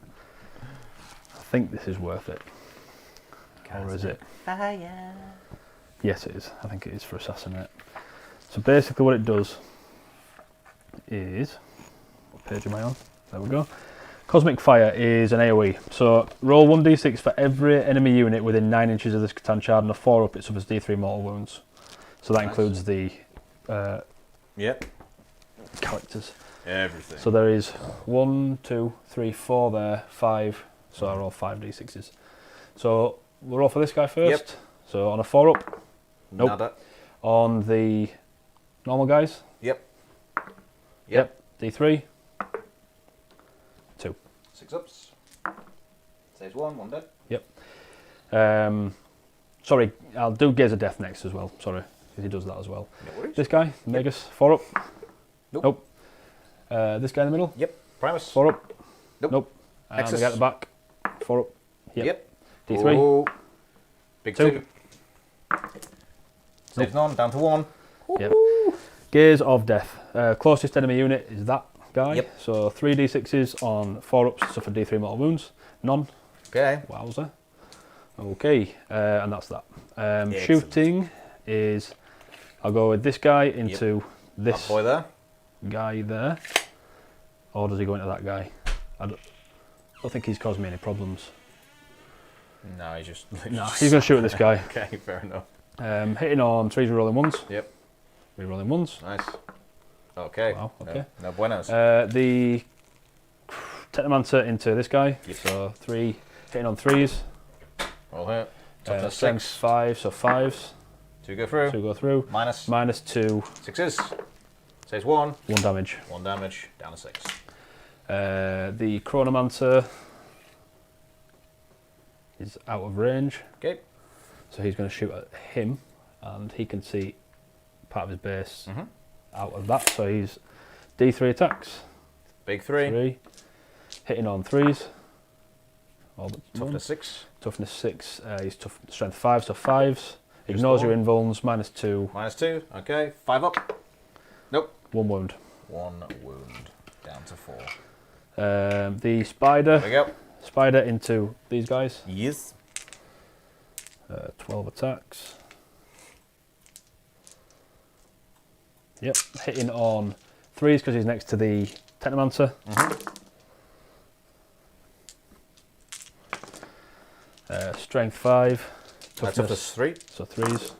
I think this is worth it. Or is it? Fire. Yes, it is. I think it is for Assassinate. So basically what it does is... What page am I on? There we go. Cosmic Fire is an AoE. So roll 1d6 for every enemy unit within 9 inches of this Catan shard, and a 4 up it suffers d3 mortal wounds. So that includes the characters. Everything. So there is 1, 2, 3, 4 there, 5. So I roll 5 d6s. So we'll roll for this guy first. Yep. So on a 4 up. Nope. Nada. On the normal guys. Yep. D3. 2. 6 ups. Saves 1 dead. Yep. Sorry, I'll do Gaze of Death next as well. Sorry, because he does that as well. No worries. This guy, Magus, 4 up. Nope. This guy in the middle. Yep. Primus. 4 up. Nope. And Nexus. the guy at the back. 4 up. Yep. D3. Oh. Big 2. 2. Saves none, down to 1. Yep. Gaze of Death. Closest enemy unit is that guy. Yep. So 3d6s on 4 ups, suffer d3 mortal wounds. None. Okay. Wowzer. Okay, and that's that. Excellent. Shooting is, I'll go with this guy into this That boy there. guy there. Or does he go into that guy? I don't think he's caused me any problems. No, he's just... No, he's going to shoot at this guy. Okay, fair enough. Hitting on 3s rolling 1s. Yep. 3 rolling 1s. Nice. Okay. Wow, okay. No buenos. The Technomancer into this guy. Yep. So 3 hitting on 3s. All hit. Toughness Strength 6. 5, so 5s. 2 go through. 2 go through. Minus. Minus 2. 6s. Saves 1. 1 damage. 1 damage. Down to 6. The Chronomancer is out of range. Okay. So he's going to shoot at him, and he can see part of his base out of that. So he's D3 attacks. Big 3. 3. Hitting on 3s. All but one. Toughness 6. Toughness 6. He's strength 5, so 5s. Ignores your invulns. Minus 2. Minus 2. Okay. 5 up. Nope. 1 wound. 1 wound. Down to 4. The Spider. There we go. Spider into these guys. Yes. 12 attacks. Yep, hitting on 3s because he's next to the Technomancer. Strength 5. Toughness 3. So 3s.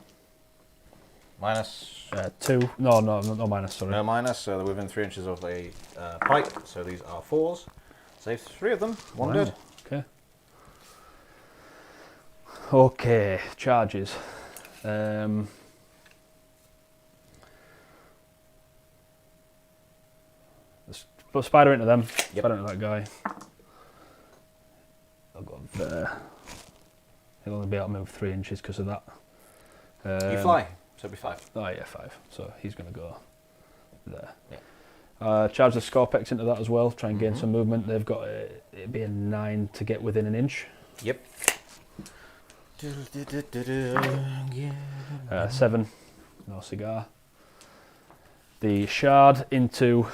Minus. 2. No minus, sorry. No minus, so they're within 3 inches of a pipe. So these are 4s. Saves 3 of them. 1 Wow, dead. Okay. Okay, charges. Put Spider into them. Yep. Spider into that guy. I'll go there. He'll only be able to move 3 inches because of that. You fly, so it'll be 5. Oh yeah, 5. So he's going to go there. Yeah. Charge the Scorpex into that as well. Try and gain some movement. They've got it'd be a 9 to get within an inch. Yep. 7. No cigar. The shard into.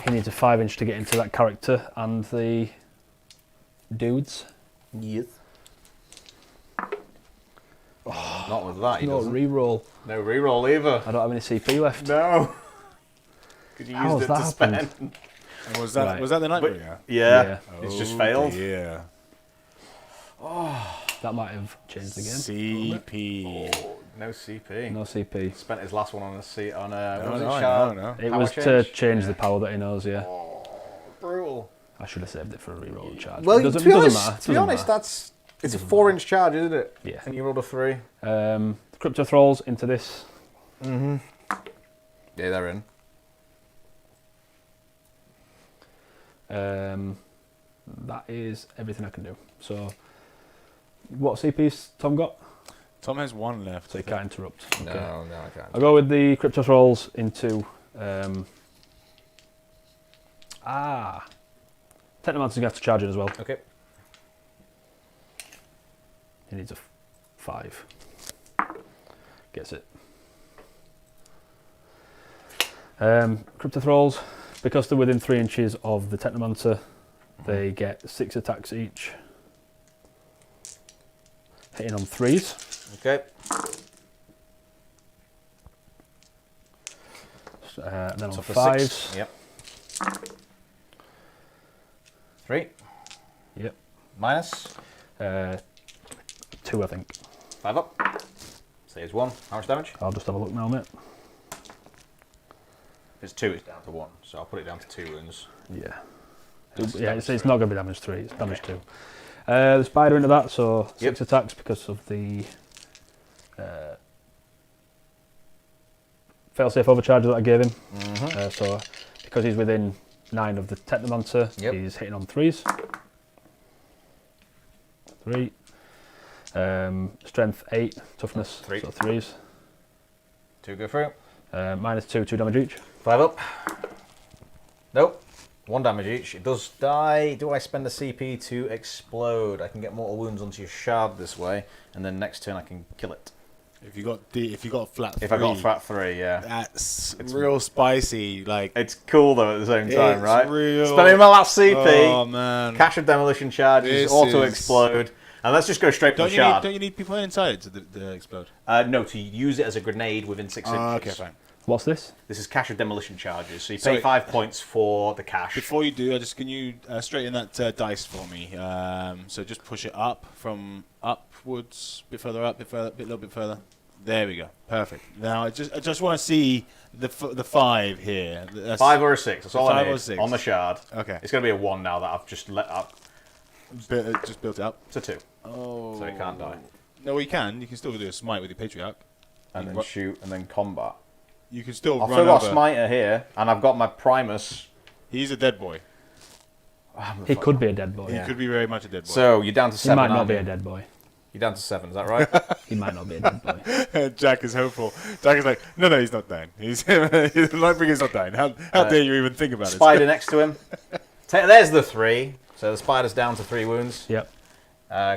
He needs a 5 inch to get into that character and the dudes. Yes. Oh, Not with that, he No doesn't. reroll. No reroll either. I don't have any CP left. No. Because you How used has it to that spend. happened? And was that Right. the Nightbringer? Yeah. It's just failed. Yeah. That might have changed the game. CP. Oh, no CP. No CP. Spent his last one on a seat on a. What was it? No, Shard? no. It Power was change? to change the power that he knows, yeah. Brutal. I should have saved it for a reroll and charge. Well, It doesn't, to be doesn't honest, matter. to be doesn't honest, matter. it's a 4-inch charge, isn't it? Yeah. And you rolled a 3. Crypto Thralls into this. Yeah, they're in. That is everything I can do. So, what CP's Tom got? Tom has 1 left. So he can't interrupt. Okay. No, I can't. I'll go with the Crypto Thralls into. Technomancer's going to have to charge it as well. Okay. He needs a 5. Gets it. Crypto Thralls, because they're within 3 inches of the Technomancer, they get 6 attacks each. Hitting on 3s. Okay. Then on So for 5s. 6. Yep. 3. Yep. Minus. 2, I think. 5 up. Saves 1. How much damage? I'll just have a look now, mate. If it's 2, it's down to 1. So I'll put it down to 2 wounds. Yeah. That's Yeah, damage it's 3. not going to be damage 3, it's damage 2. The spider into that, so 6 Yep. attacks because of the failsafe overcharge that I gave him. So because he's within 9 of the Technomancer, Yep. he's hitting on 3s. 3. Strength 8, toughness 3. so 3s. 2 go through. Minus 2, 2 damage each. 5 up. Nope. 1 damage each. It does die. Do I spend a CP to explode? I can get mortal wounds onto your shard this way, and then next turn I can kill it. If you got flat 3. If I got flat 3, yeah. That's real spicy. Like It's cool though at the same time, it's right? real. Spending my last CP. Oh man. Cache of demolition charges, This auto is- explode, and let's just go straight for Don't the you need, shard. don't you need people inside it to explode? No, to use it as a grenade within 6 inches. Oh, okay, fine. What's this? This is cache of demolition charges, so you pay Sorry. 5 points for the cache. Before you do, can you straighten that dice for me? So just push it up from upwards, bit further up, a little bit further. There we go. Perfect. Now I just want to see the 5 here. That's 5 or a 6. That's all I 5 need or 6. on the shard. Okay. It's going to be a 1 now that I've just let up. Just built it up. It's a 2, Oh. so it can't die. No, you can. You can still do a smite with your patriarch. And then Ru- shoot, and then combat. You can still I've run still got over. a smiter here, and I've got my Primus. He's a dead boy. He could be a dead boy. Yeah. He could be very much a dead boy. So you're down to He 7. might not aren't be you? a dead boy. You're down to 7, is that right? He might not be a dead boy. Jack is hopeful. Jack is like, no, he's not dying. He's Nightbringer's not dying. How dare you even think about Spider next to him. There's the 3. So the spider's down to 3 wounds. Yep.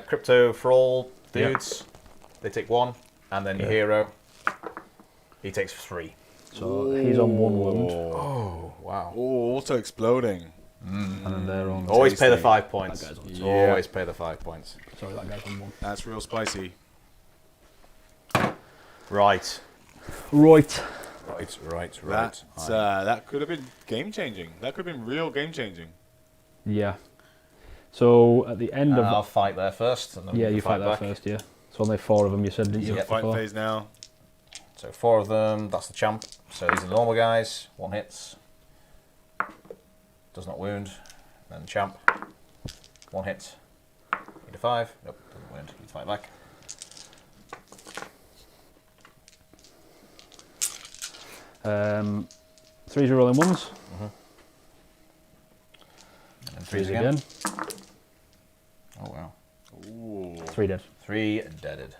Crypto for all dudes, they take 1, and then your hero, he takes 3. So he's on 1 wound. Oh, wow. it? Oh, also exploding. And then they're on. Always pay the tasty. 5 points. That guy's on Yeah. Always pay the 5 points. Sorry, that guy's on 1. That's real spicy. Right. Right. Right. That could have been game changing. That could have been real game changing. Yeah. So at the end And of. I'll fight there first. And then Yeah, we you can fight that back. first, yeah. So only 4 of them you said, didn't you? Yeah. Fight before? phase now. So 4 of them, that's the champ. So these are the normal guys. 1 hits. Does not wound. Then the champ. 1 hit. Need a 5. Nope, doesn't wound. You fight back. Threes are rolling 1s. And then 3s Threes again. again. Oh wow. Ooh. 3 dead. 3 deaded.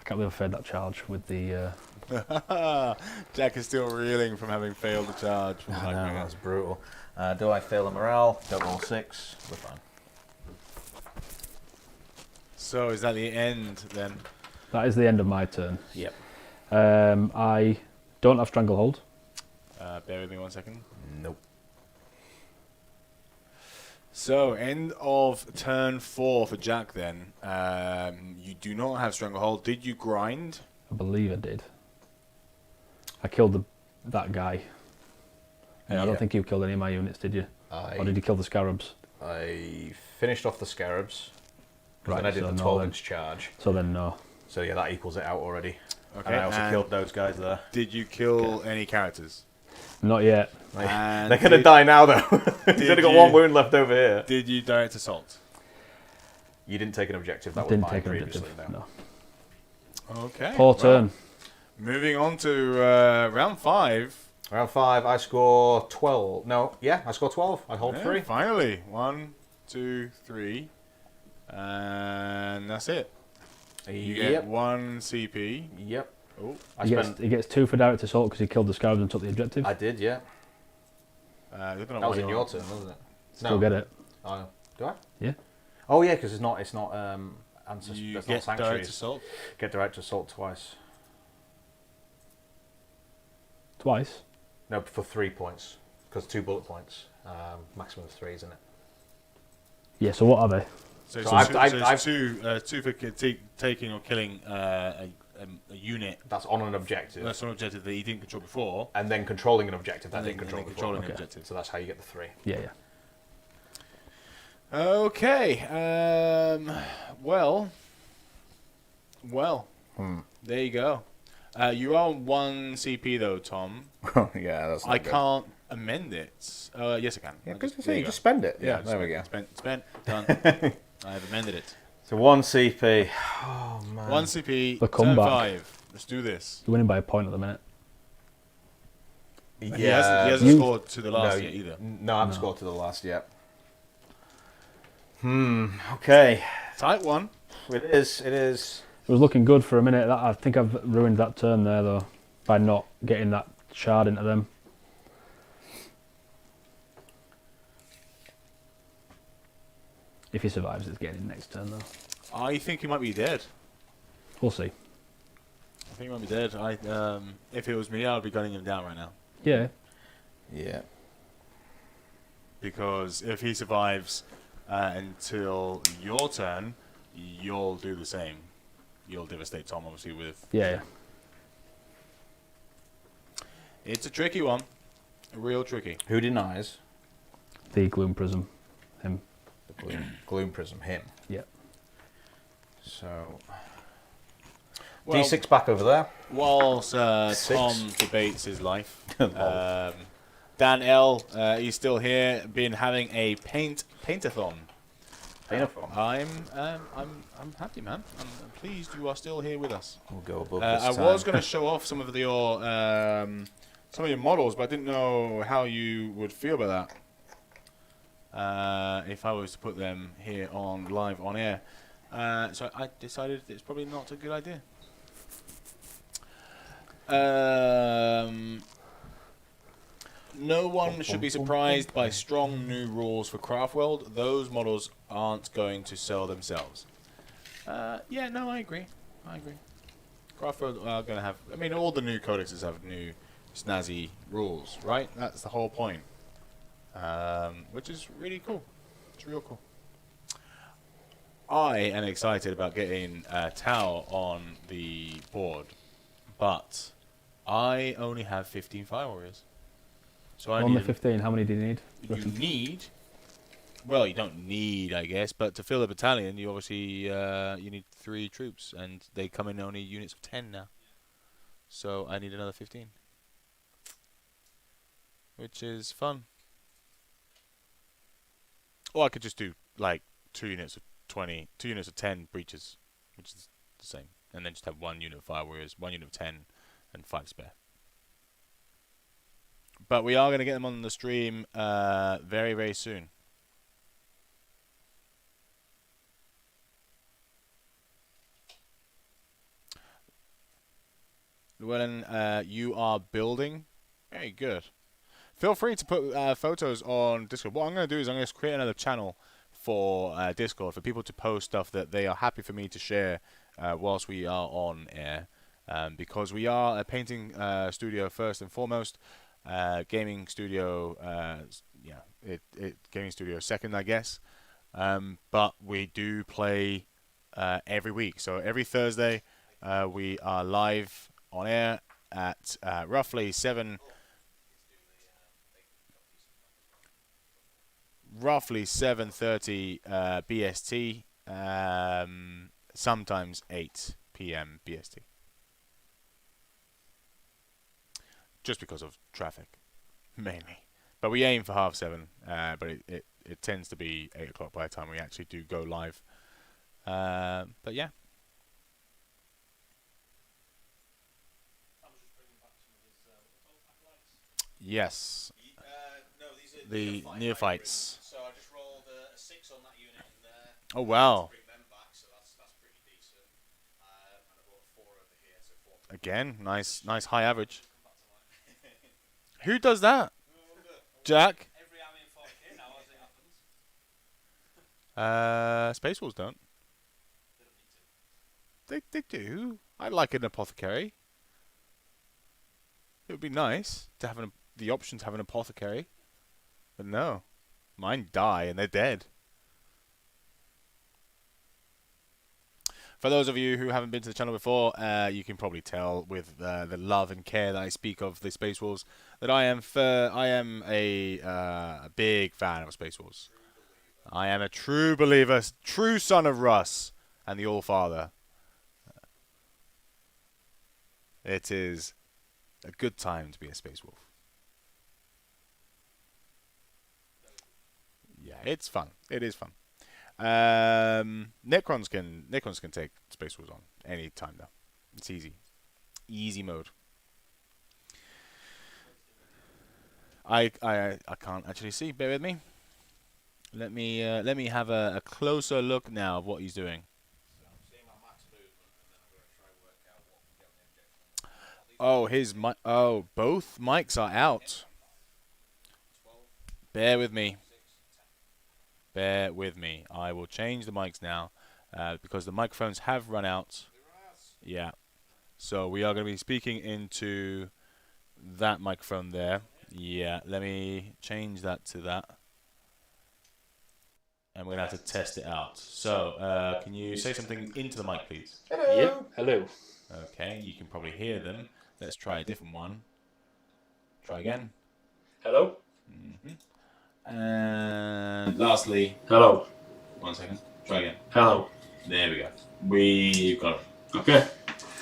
I can't believe I failed that charge with the. Jack is still reeling from having failed the charge. From I know, Nightbringer. that's brutal. Do I fail the morale? Don't roll 6. We're fine. So is that the end then? That is the end of my turn. Yep. I don't have Stranglehold. Bear with me 1 second. Nope. So, end of turn 4 for Jack then. You do not have Stranglehold. Did you grind? I believe I did. I killed that guy. I don't think you killed any of my units, did you? Or did you kill the Scarabs? I finished off the Scarabs. Right, Then I did so the no 12-inch charge. So then no. So yeah, that equals it out already. Okay. And I also killed those guys there. Did you kill any characters? Not yet. And They're going to die now, though. He's only got one wound left over here. Did you direct assault? You didn't take an objective. That was Didn't mine take an previously. objective. No. Okay. Poor turn. Moving on to round 5. Round 5, I score 12. No, yeah, I score 12. I hold 3. Finally. 1, 2, 3. And that's it. You get 1 CP. Yep. Oh, He gets 2 for direct assault because he killed the Scarabs and took the objective. I did, yeah. that That was in your turn, wasn't it? Still get it. Oh, do I? Yeah. Oh, yeah, because it's not you that's get not Sanctuaries. direct assault. Get direct assault twice. Twice. No, for 3 points. Because 2 bullet points. Maximum of 3, isn't it? Yeah, so what are they? So, So it's two for taking or killing a unit. That's on an objective. That's an objective that he didn't control before. And then controlling an objective that And I then didn't control before. controlling an Okay. objective. So that's how you get the 3. Yeah, yeah. Okay. Well. There you go. You are on 1 CP though, Tom. Yeah, that's I can't amend it. Yes, I can. Yeah, I because there you you go. just spend it. Yeah, Yeah, there we go. Spent. Done. I have amended it. So 1 CP. Oh, man. 1 CP. The Turn comeback. 5. Let's do this. You're winning by a point at the minute. He hasn't scored to the last yet either. No, I haven't scored to the last yet. Okay. Tight one. It is. It was looking good for a minute. I think I've ruined that turn there, though, by not getting that shard into them. If he survives, it's getting in next turn, though. I think he might be dead. We'll see. I think he might be dead. If it was me, I would be gunning him down right now. Yeah. Yeah. Because if he survives until your turn, you'll do the same. You'll devastate Tom, obviously, with... Yeah. It's a tricky one. Real tricky. Who denies? The Gloom Prism. Him. The Gloom Prism, him. Yeah. So... Well, D6 back over there. whilst 6. Tom debates his life, Lol. Dan L, he's still here, been having a paintathon. Paintathon. I'm happy, man. I'm pleased you are still here with us. We'll go above I this time. was going to show off some of your models, but I didn't know how you would feel about that. If I was to put them here live on air, so I decided it's probably not a good idea. No one should be surprised by strong new rules for Craftworld. Those models aren't going to sell themselves. Yeah, no, I agree. Craftworld are going to have... I mean, all the new codexes have new snazzy rules, right? That's the whole point. Which is really cool. It's real cool. I am excited about getting Tau on the board, but I only have 15 Fire Warriors. So I On the need 15, how many do you need? you need... Well, you don't need, I guess, but to fill a battalion, you obviously you need 3 troops, and they come in only units of 10 now. So I need another 15, which is fun. Or I could just do like 2 units of 20, 2 units of 10 breaches, which is the same, and then just have 1 unit of Fire Warriors, 1 unit of 10, and 5 spare. But we are going to get them on the stream very, very soon. Llewellyn, you are building. Very good. Feel free to put photos on Discord. What I'm going to do is I'm going to create another channel for Discord for people to post stuff that they are happy for me to share whilst we are on air. Because we are a painting studio first and foremost. Gaming studio gaming studio second, I guess. But we do play every week. So every Thursday, we are live on air at roughly 7:30 BST, sometimes 8 p.m. BST. Just because of traffic, mainly. But we aim for 7:30, but it tends to be 8 o'clock by the time we actually do go live. But yeah. Yes. No, these are the neophytes. So I just rolled a 6 on that unit in there. Oh wow. Bring them back, so that's pretty decent. And I brought 4 over here, so 4. Again, nice high average. Who does that? Jack? Every army in 40k now, as it happens. Space Wolves don't. They do. I like an apothecary. It would be nice to have the option to have an apothecary. But no. Mine die and they're dead. For those of you who haven't been to the channel before, you can probably tell with the love and care that I speak of the Space Wolves that I am a big fan of Space Wolves. I am a true believer, true son of Russ and the All-Father. It is a good time to be a Space Wolf. Yeah, it's fun. It is fun. Necrons can take Space Wolves on any time though. It's easy mode. I can't actually see. Bear with me. Let me have a closer look now of what he's doing. Oh, both mics are out. Bear with me. Bear with me. I will change the mics now because the microphones have run out. Yeah. So we are going to be speaking into that microphone there. Yeah. Let me change that to that. And we're going to have to test it out. So can you say something into the mic, please? Hello. Yep. Hello. Okay. You can probably hear them. Let's try a different one. Try again. Hello. And lastly, Hello. 1 second. Try again. Hello. There we go. We've got it. Okay.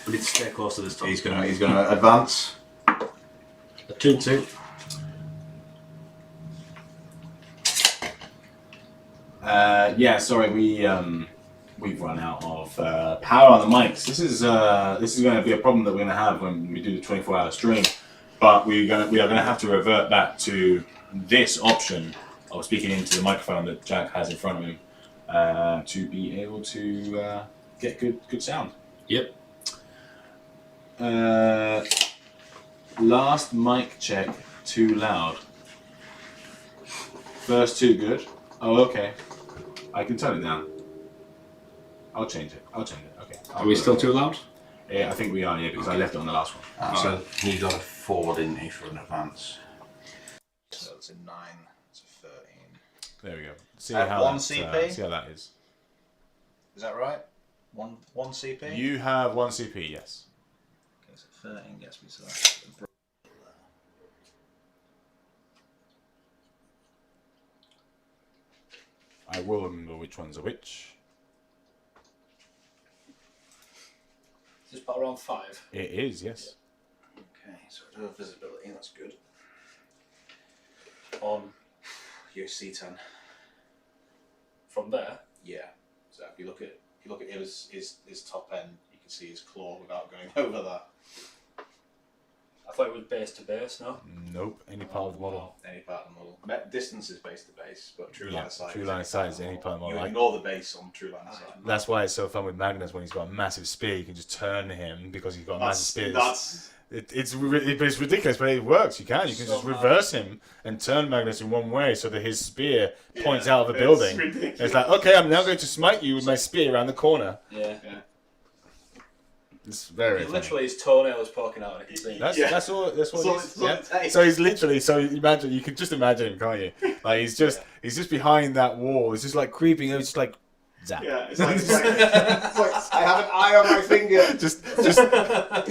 We need to stay close to this time. He's gonna advance. A 2-2. Yeah, sorry, we've run out of power on the mics. This is going to be a problem that we're going to have when we do the 24-hour stream. But we are going to have to revert back to this option of speaking into the microphone that Jack has in front of him to be able to get good sound. Yep. Last mic check, too loud. First two good. Oh, okay. I can turn it down. I'll change it. Okay. Are we still too loud? Yeah, I think we are, yeah, because I left it on the last one. So he got a 4, didn't he, for an advance? So it's a 9. It's a 13. There we go. See One how CP? see how that is. Is that right? One CP? You have 1 CP, yes. Okay, so 13 gets me to that. I will remember which ones are which. Is this about around 5? It is, yes. Okay, so I do have visibility, that's good. On Your C10. from there? Yeah. So if you look at his top end, you can see his claw without going over that. I thought it was base to base, no? Nope, any part of the model. Any part of the model. Distance is base to base, but true line of sight. True line of sight is any part of the You model. ignore the base on true line of sight. That's why it's so fun with Magnus when he's got a massive spear. You can just turn him because he's got a massive spear. It's ridiculous, but it works. You can just reverse him and turn Magnus in one way so that his spear points out of the building. It's like, okay, I'm now going to smite you with my spear around the corner. Yeah. It's very funny. Literally, his toenail is poking out, and I can see. That's all. That's what it is. That's all Yeah. it takes. So he's literally. So imagine. You can just imagine him, can't you? Like he's just behind that wall. He's just like creeping. It's just like zap. Yeah, it's like I have an eye on my finger. just zap.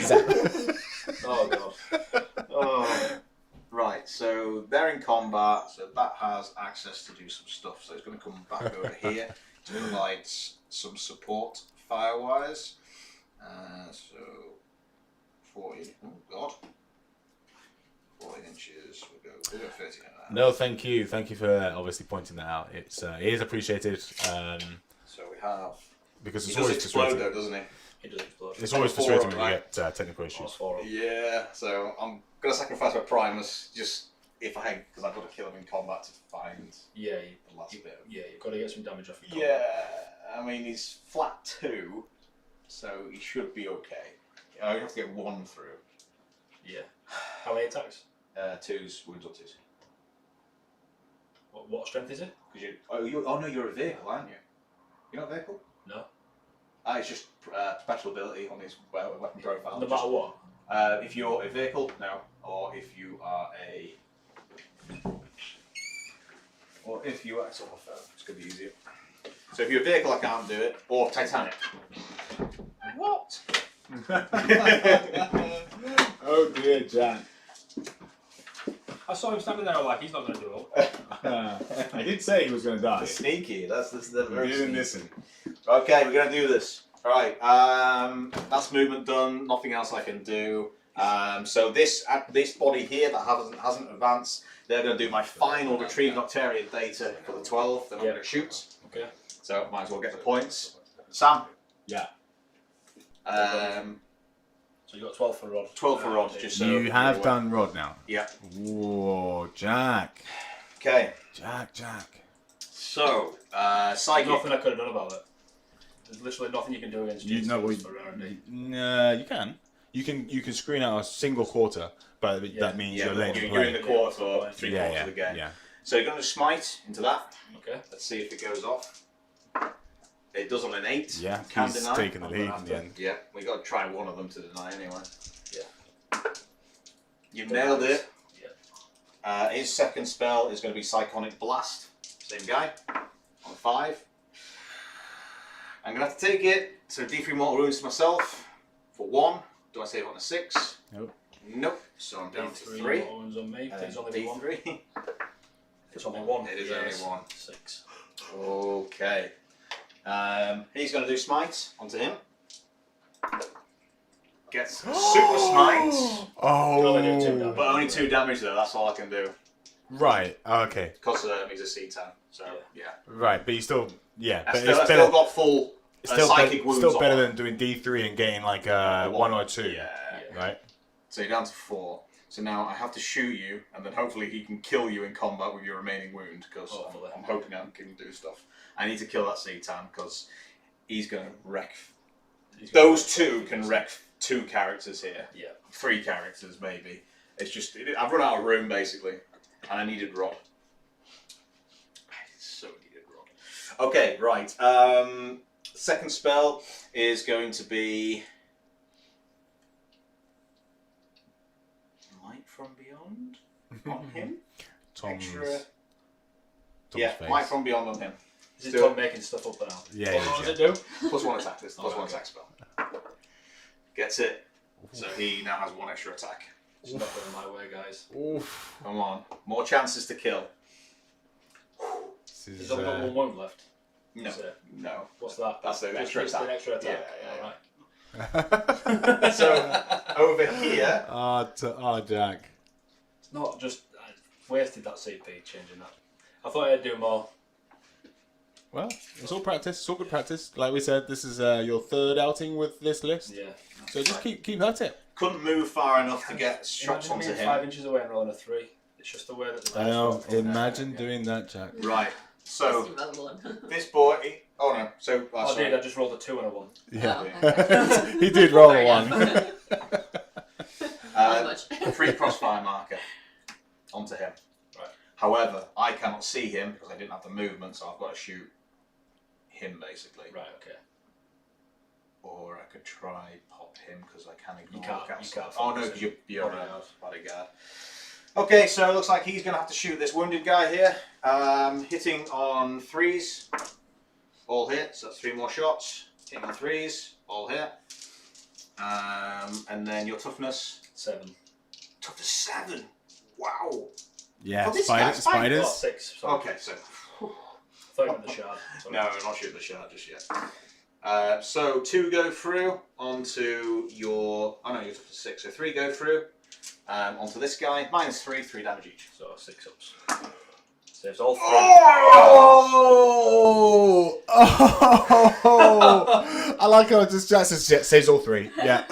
Oh god. Oh. Right, so they're in combat, so that has access to do some stuff. So it's going to come back over here to provide some support fire-wise. So 40. Oh god. 40 inches. We'll go 30 like that. No, thank you for obviously pointing that out. It is appreciated. So we have. Because it's He does always explode frustrating. though, doesn't he? He does explode. It's always Four frustrating up, when you right? get technical issues. Yeah, so I'm going to sacrifice my Primus just because I've got to kill him in combat to find Yeah, the last bit. you've got to get some damage off. Yeah, I mean he's flat 2, so he should be okay. I have to get 1 through. Yeah. How many attacks? 2s, wounds or 2s. What strength is it? Oh no, you're a vehicle, aren't you? You're not a vehicle? No. It's just special ability on his weapon profile. No matter what. If you're a vehicle, no. Or if you are it's going to be easier. So if you're a vehicle, I can't do it. Or Titanic. What? Oh dear, Jack. I saw him standing there like he's not going to do it. I did say he was going to die. Sneaky. That's the You very didn't sneaky. listen. Okay, we're going to do this. Alright, that's movement done. Nothing else I can do. So this body here that hasn't advanced, they're going to do my final retrieve Noctarian data for the 12. Then I'm going to shoot. Okay. So might as well get the points. Sam? Yeah. So you got 12 for Rod. 12 for Rod, just so You have you're aware. done Rod now. Yeah. Whoa, Jack. Okay. Jack. So, Psychic. Nothing I could have done about it. There's literally nothing you can do against You know GCs for rarity. you can. You can screen out a single quarter, but that means Yeah, you're late to you're in play. the quarter for 3/4 of the game. Yeah. So you're going to smite into that. Okay. Let's see if it goes off. It does on an 8. Yeah, Can he's deny. taking the I'm lead gonna in have the to- end. Yeah, we got to try one of them to deny anyway. Yeah. You nailed it. Yeah. His second spell is going to be Psionic Blast. Same guy. On 5. I'm going to have to take it. So D3 mortal wounds to myself for 1. Do I save on a 6? Nope. Nope. So I'm down to 3. One's on me. And It's only then one. D3. It's only one. It is Yes. only 1. 6. Okay. He's going to do smite onto him. Gets super smite, only do 2 damage. but only 2 damage though. That's all I can do Right. Okay. because he's a C10. So yeah, Right, but you still, yeah. I But still, I it's still better. got full psychic wounds. Still better on. than doing D3 and getting like 1 or 2. Yeah. Right. So you're down to 4. So now I have to shoot you, and then hopefully he can kill you in combat with your remaining wound. Because Hopefully. I'm hoping I can do stuff. I need to kill that C10 because he's going to wreck. Those 2 can wreck 2 characters here. Yeah. 3 characters maybe. It's just I've run out of room basically, and I needed Rod. I so needed Rod. Okay, right. Second spell is going to be Light from Beyond on him. Tom's Extra. face. Light from Beyond on him. Is it Still- Tom making stuff up now? Yeah, What yeah, does it do? Plus 1 attack. This plus Oh, 1 okay. attack spell. Gets it. So he now has 1 extra attack. It's not going my way, guys. Oof. Come on, more chances to kill. This He's is, only got 1 wound left. No, Is it? no. What's that? That's the Just extra the attack. extra attack. Yeah, Alright. So over here, Jack. It's not just. I wasted that CP changing that. I thought I'd do more. Well, it's all practice. It's all good practice. Like we said, this is your 3rd outing with this list. Yeah. So just keep at it. couldn't move far enough to get shots Imagine onto being 5 him. inches away and rolling a 3. It's just the way that the I dice know. roll. Imagine doing that, Jack. Right. So Just another one. this boy. Oh no. So Oh, sorry. dude, I just rolled a 2 and a 1. Yeah. Oh, okay. He did roll Fair a 1. enough. Not much. 3 crossfire marker onto him. Right. However, I cannot see him because I didn't have the movement, so I've got to shoot him basically. Right, okay. Or I could try pop him because I can ignore You can't. Oh no, because you're bodyguard. bodyguard. Okay, so it looks like he's going to have to shoot this wounded guy here. Hitting on 3s. All hit, so that's 3 more shots. Hitting on 3s. All hit. And then your toughness. 7. Toughness 7. Wow. Yeah, Oh, this guy's fine. Oh, spiders. 6. Sorry. Okay, so. Thought you meant the shard. Sorry. No, I'm not shooting the shard just yet. So 2 go through onto your. Oh no, you're toughness 6. So 3 go through onto this guy. -3, 3 damage each. So 6 ups. Saves all 3. Oh! Oh! I like how it just says all 3. Yeah.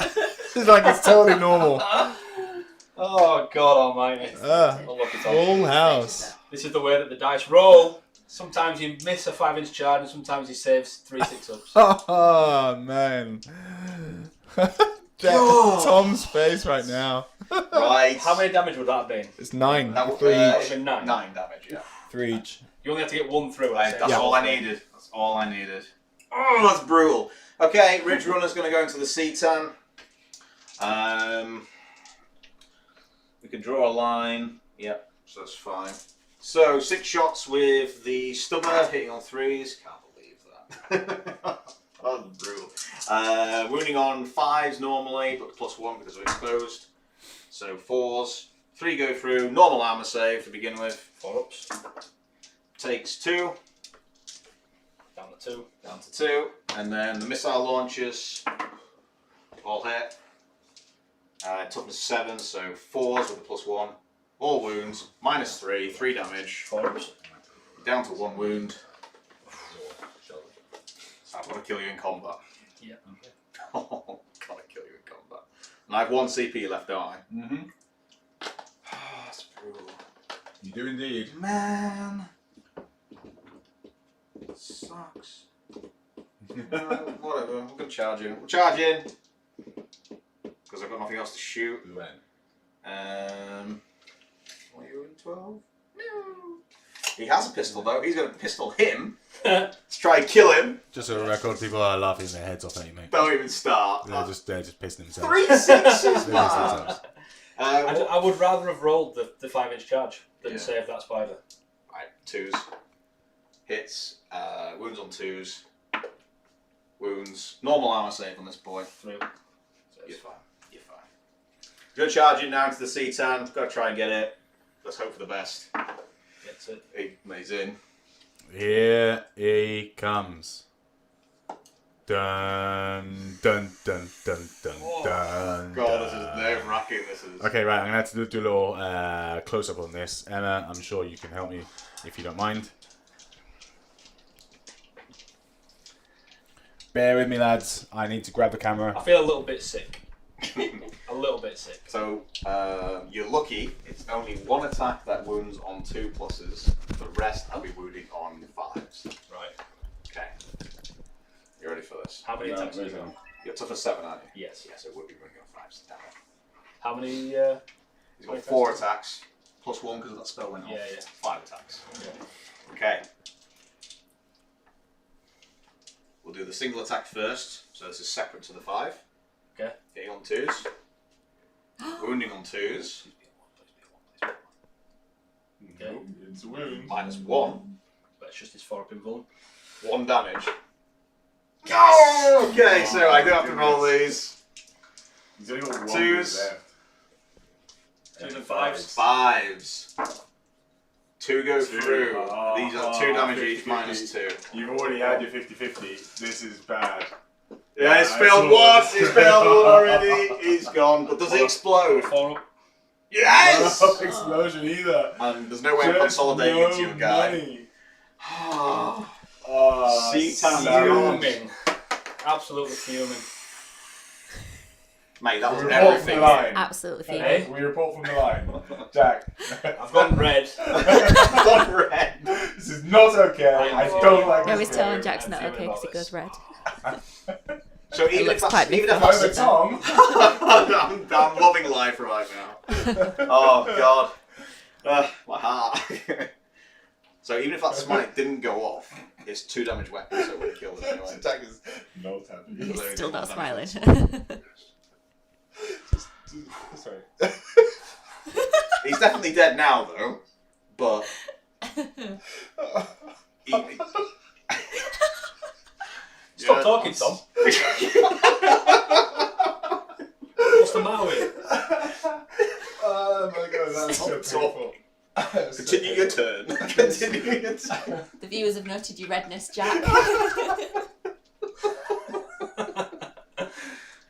It's like it's totally normal. Oh God Almighty! Unlucky Tom. Full house. This is the way that the dice roll. Sometimes you miss a 5-inch charge, and sometimes he saves 3 6-ups. Oh man. Tom's face right now. Right. How many damage would that have been? It's 9. That would 3 That would each. have been 9. 9 damage, yeah. 3 each. You only have to get 1 through. I That's say. all I needed. That's all I needed. Oh, that's brutal. Okay, Ridge Runner's going to go into the C-Tan. We can draw a line. Yep, so that's fine. So 6 shots with the stubber, hitting on 3s. Can't believe that. That's brutal. Wounding on 5s normally, but +1 because we're exposed. So 4s. 3 go through. Normal armor save to begin with. 4 ups. Takes 2. Down to 2. Down to 2. And then the missile launchers. All hit. Toughness 7, so 4s with a +1. All wounds. -3, 3 damage. 4 ups. Down to 1 wound. So I've got to kill you in combat. Yeah. Okay. Oh, gotta kill you in combat. And I have 1 CP left, don't I? Mm-hmm. That's brutal. You do indeed. Man. Sucks. Whatever, I'm gonna charge in. We'll charge in. Because I've got nothing else to shoot. When? Are you in 12? No. He has a pistol though. He's gonna pistol him to try and kill him. Just for the record, people are laughing their heads off at you, mate. Don't even start. They're just pissing themselves. 3 6s, They're pissing man. themselves. I would rather have rolled the 5-inch charge than Yeah. save that spider. Right, 2s. Hits. Wounds on 2s. Wounds. Normal armor save on this boy. 3. You're fine. You're fine. Go charging now into the C-Tan. Gotta try and get it. Let's hope for the best. Gets it. He's in. Here he comes. Dun dun dun dun dun dun. God, this is nerve-wracking. This is. Okay, right. I'm gonna have to do a little close-up on this. Emma, I'm sure you can help me if you don't mind. Bear with me, lads. I need to grab the camera. I feel a little bit sick. A little bit sick. So, you're lucky. It's only 1 attack that wounds on 2 pluses. The rest I'll be wounding on 5s. Right. Okay. You ready for this? How many attacks have you got? You're tough as 7, aren't you? Yes. Yes, it would be wounding on 5s. Damn it. How many? He's got 4 attacks. +1 because that spell went off. Yeah, yeah. 5 attacks. Yeah. Okay. We'll do the single attack first. So this is separate to the 5. Okay. Hitting on 2s. Wounding on 2s. Okay. It's a wound. -1. But it's just his 4 up in vuln. 1 damage. Oh, okay, so I don't have to roll these. He's only got 1 2s. left. 2s and 5s. 5s. 2 go 2. through. Oh, These are 2 damage each, 50-50. -2. You've already had your 50-50. This is bad. Yeah, he's I failed saw once. this. He's failed one already. He's gone. But does he explode? 4 up. Yes! No explosion either. And there's no way of Just consolidating no into your guy. money. C-Tan Fuming. Absolutely fuming. Mate, that was We report from everything. the line. Absolutely fuming. Hey? We report from the line. Jack. I've gone red. Gone red. This is not okay. I don't like No, this he's telling game. Jack's I'm not fuming okay because about it goes red. So even if looks that's, quite even if different. that's Over Tom. I'm loving life right now. Oh God, my heart. So even if that smite didn't go off, it's 2 damage weapon, so it would have killed it anyway. Attack is no time. He's still not smiling. Sorry. He's definitely dead now, though. But Stop talking, Tom. What's the matter with you? Oh my god, that's so painful. Continue your turn. Continue your turn. The viewers have noted your redness, Jack.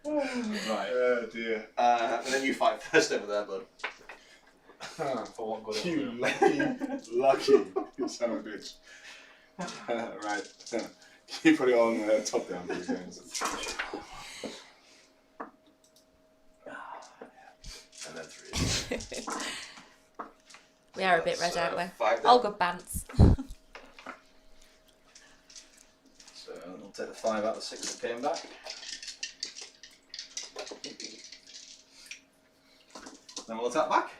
Right. Oh dear. And then you fight first over there, bud. For what good? You lucky son of a bitch. Right. Can you put it on top down, please, James? And then 3. We are a bit red, aren't we? 5 All good bands. So we'll take the 5 out of the 6 that came back. Then we'll attack back.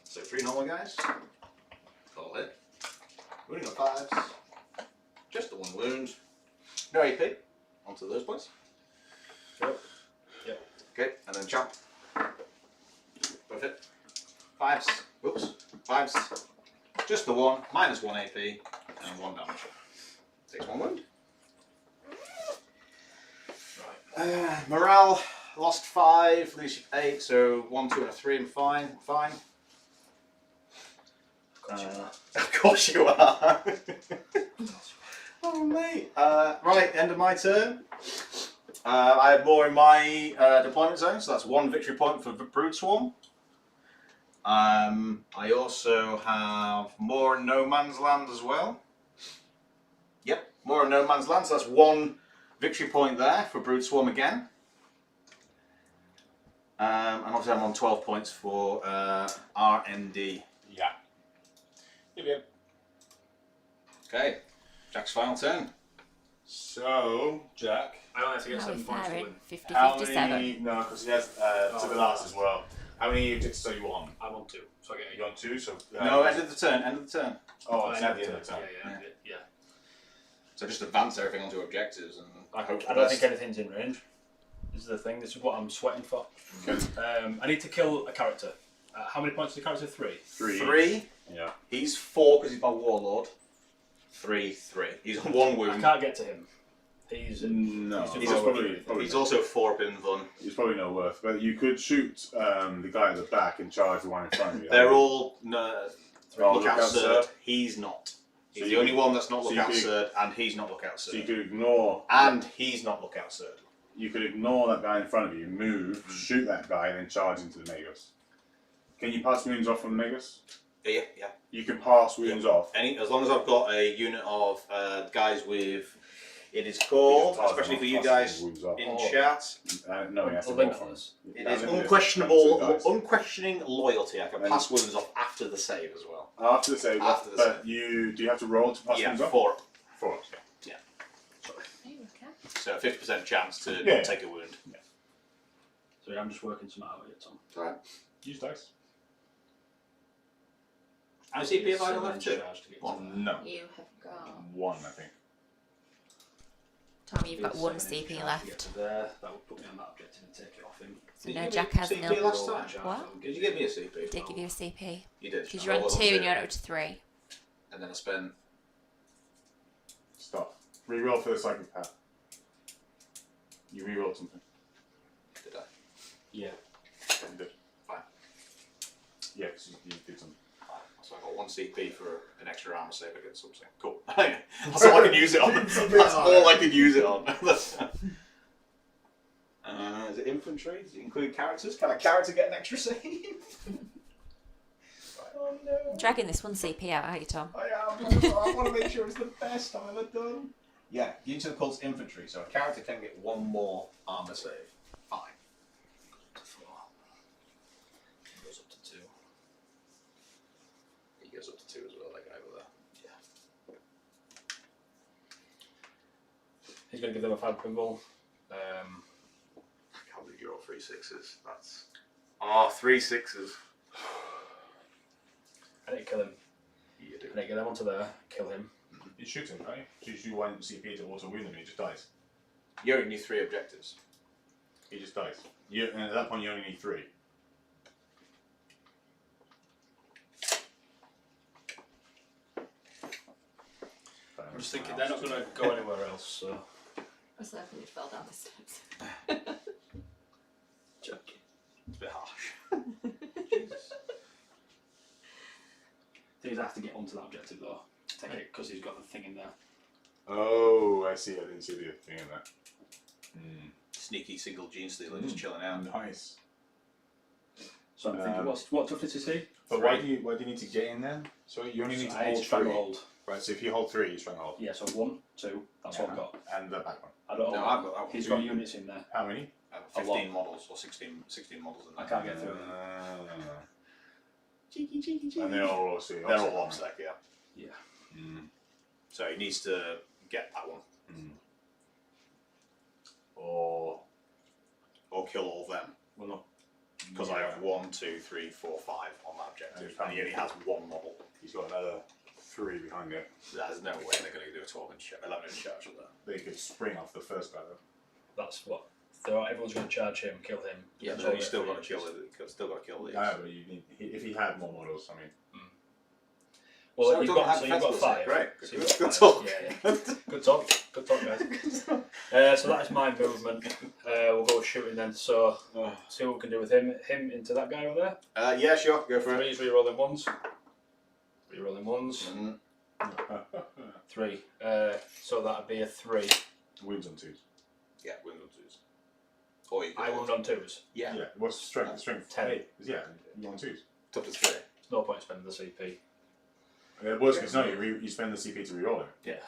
So 3 normal guys. Full hit. Wounding on 5s. Just the 1 wound. No AP. Onto those boys. Yep. Okay, and then jump. Both hit. 5s. Whoops. 5s. Just the 1. Minus 1 AP. And 1 damage. Takes 1 wound. Morale, lost 5, leadership 8, so 1, 2, and a 3, I'm fine. Fine. Of course you are. Oh, mate. Right, end of my turn. I have more in my deployment zone, so that's 1 victory point for Brood Swarm. I also have more in No Man's Land as well. Yep, more in No Man's Land, so that's 1 victory point there for Brood Swarm again. And obviously I'm on 12 points for RND. Yeah. Yep. Okay, Jack's final turn. So, Jack. I only have to get How 7 we points to faring? win. 50, How 57. many? No, because he has to the last as well. How many objectives are you on? I'm on 2, so I get You're on 2, so. No, end of the turn, end of the turn. Oh, it's at the end of the time. Yeah. So just advance everything onto objectives and I hope for don't the best. think anything's in range. This is the thing. This is what I'm sweating for. Okay. I need to kill a character. How many points is the character? 3. 3. Yeah. He's 4 because he's my warlord. 3. He's on 1 I wound. can't get to him. He's No, he's he's just probably He's also 4 up in Vun. He's probably no worth. But you could shoot the guy at the back and charge the one in front of you. They're all lookout Sird. Sird. He's not. He's So the you only could- one that's not so you lookout could- Sird, and he's not lookout So you Sird. could ignore. And he's not lookout Sird. You could ignore that guy in front of you, move, shoot that guy, and then charge into the Magus. Can you pass wounds off on the Magus? Yeah. You can pass wounds off. As long as I've got a unit of guys with, it is called, You can pass especially them for off, you pass guys wood off. in chat, No, he has to Or go link from. us. it Yeah, is link us. unquestionable, Dice. unquestioning loyalty. I can And- pass wounds off after the save as well. After the save, After the but save. do you have to roll to pass Yeah, wounds off? 4. 4. So a 50% chance to Yeah. take a wound. So I'm just working some out here, Tom. Right. Use dice. How many CP have I got 7 left? Two? charge to get to 1. No. You have got. 1, I think. Tom, you've got 1 7 CP charge to left. get to there. That would put me on that objective and take it off him. So Did no, you Jack give me has CP no. last time? What? Did you give me a CP? Did give you a CP. You did. Because you're on 2 and you're up to 3. And then I spent. Stop. Reroll for the psychopath. You rerolled something. Did I? Yeah. Yeah, you did. Fine. Yeah, because you did something. So I got 1 CP for an extra armor save against something. Cool. That's all I can use it on. That's all I can use it on. Is it infantry? Does it include characters? Can a character get an extra save? Oh no. Dragging this 1 CP out, aren't you, Tom? I am. I want to make sure it's the best I've ever done. Yeah, unit of the cult's infantry, so a character can get 1 more armor save. Fine. To 4. Goes up to 2. He goes up to 2 as well, that guy over there. Yeah. He's going to give them a 5 approval. I can't believe you're all 3 6s. That's. Oh, 3 6s. I need to kill him. You do. I need to get them onto there, kill him. You shoot him, right? So you do 1 CP to auto wound him and he just dies. You only need 3 objectives. He just dies. And at that point you only need 3. I'm just thinking they're not going to go anywhere else, so. I was hoping he fell down the steps. Joking. It's a bit harsh. Jesus. He's have to get onto that objective though. Take it because he's got the thing in there. Oh, I see. I didn't see the thing in that. Sneaky single Genestealer just chilling out. Nice. So I'm thinking, what toughness is he? But why do you need to get in there? So you only need to hold 3. Stranglehold. Right, so if you hold 3, you stranglehold. Yeah, so 1, 2, that's what I've got. And the back one. I don't know. No, I've got that one. He's got units in there. How many? 15 models or 16 models in there. I can't get through them. And they're all obviously. They're all obsec, yeah. Yeah. So he needs to get that one. Or kill all of them. Well, no. Because I have 1, 2, 3, 4, 5 on that objective. And he only has 1 model. He's got another 3 behind it. There's no way they're going to do a 11 inch charge with that. They could spring off the first guy though. That's what. Everyone's going to charge him, kill him. Yeah, That's but all you still got to they're kill it. Still got to kill these. But you need, if he had more models, I mean. Well, So you've it got doesn't have 5. defensibles, great. So you've got Good 5. talk. Yeah. Good talk, guys. So that is my movement. We'll go shooting then. So see what we can do with him. Him into that guy over there. Yeah, sure. Go for it. 3's rerolling 1s. Rerolling 1s. 3. So that'd be a 3. Wounds on 2s. Yeah, wins on 2s. Or you I wound on 2s. Yeah. Yeah. What's strength? Strength 10. 8. Yeah, you on 2s. It's up to 3. There's no point spending the CP. Worst case scenario, you spend the CP to reroll him. Yeah.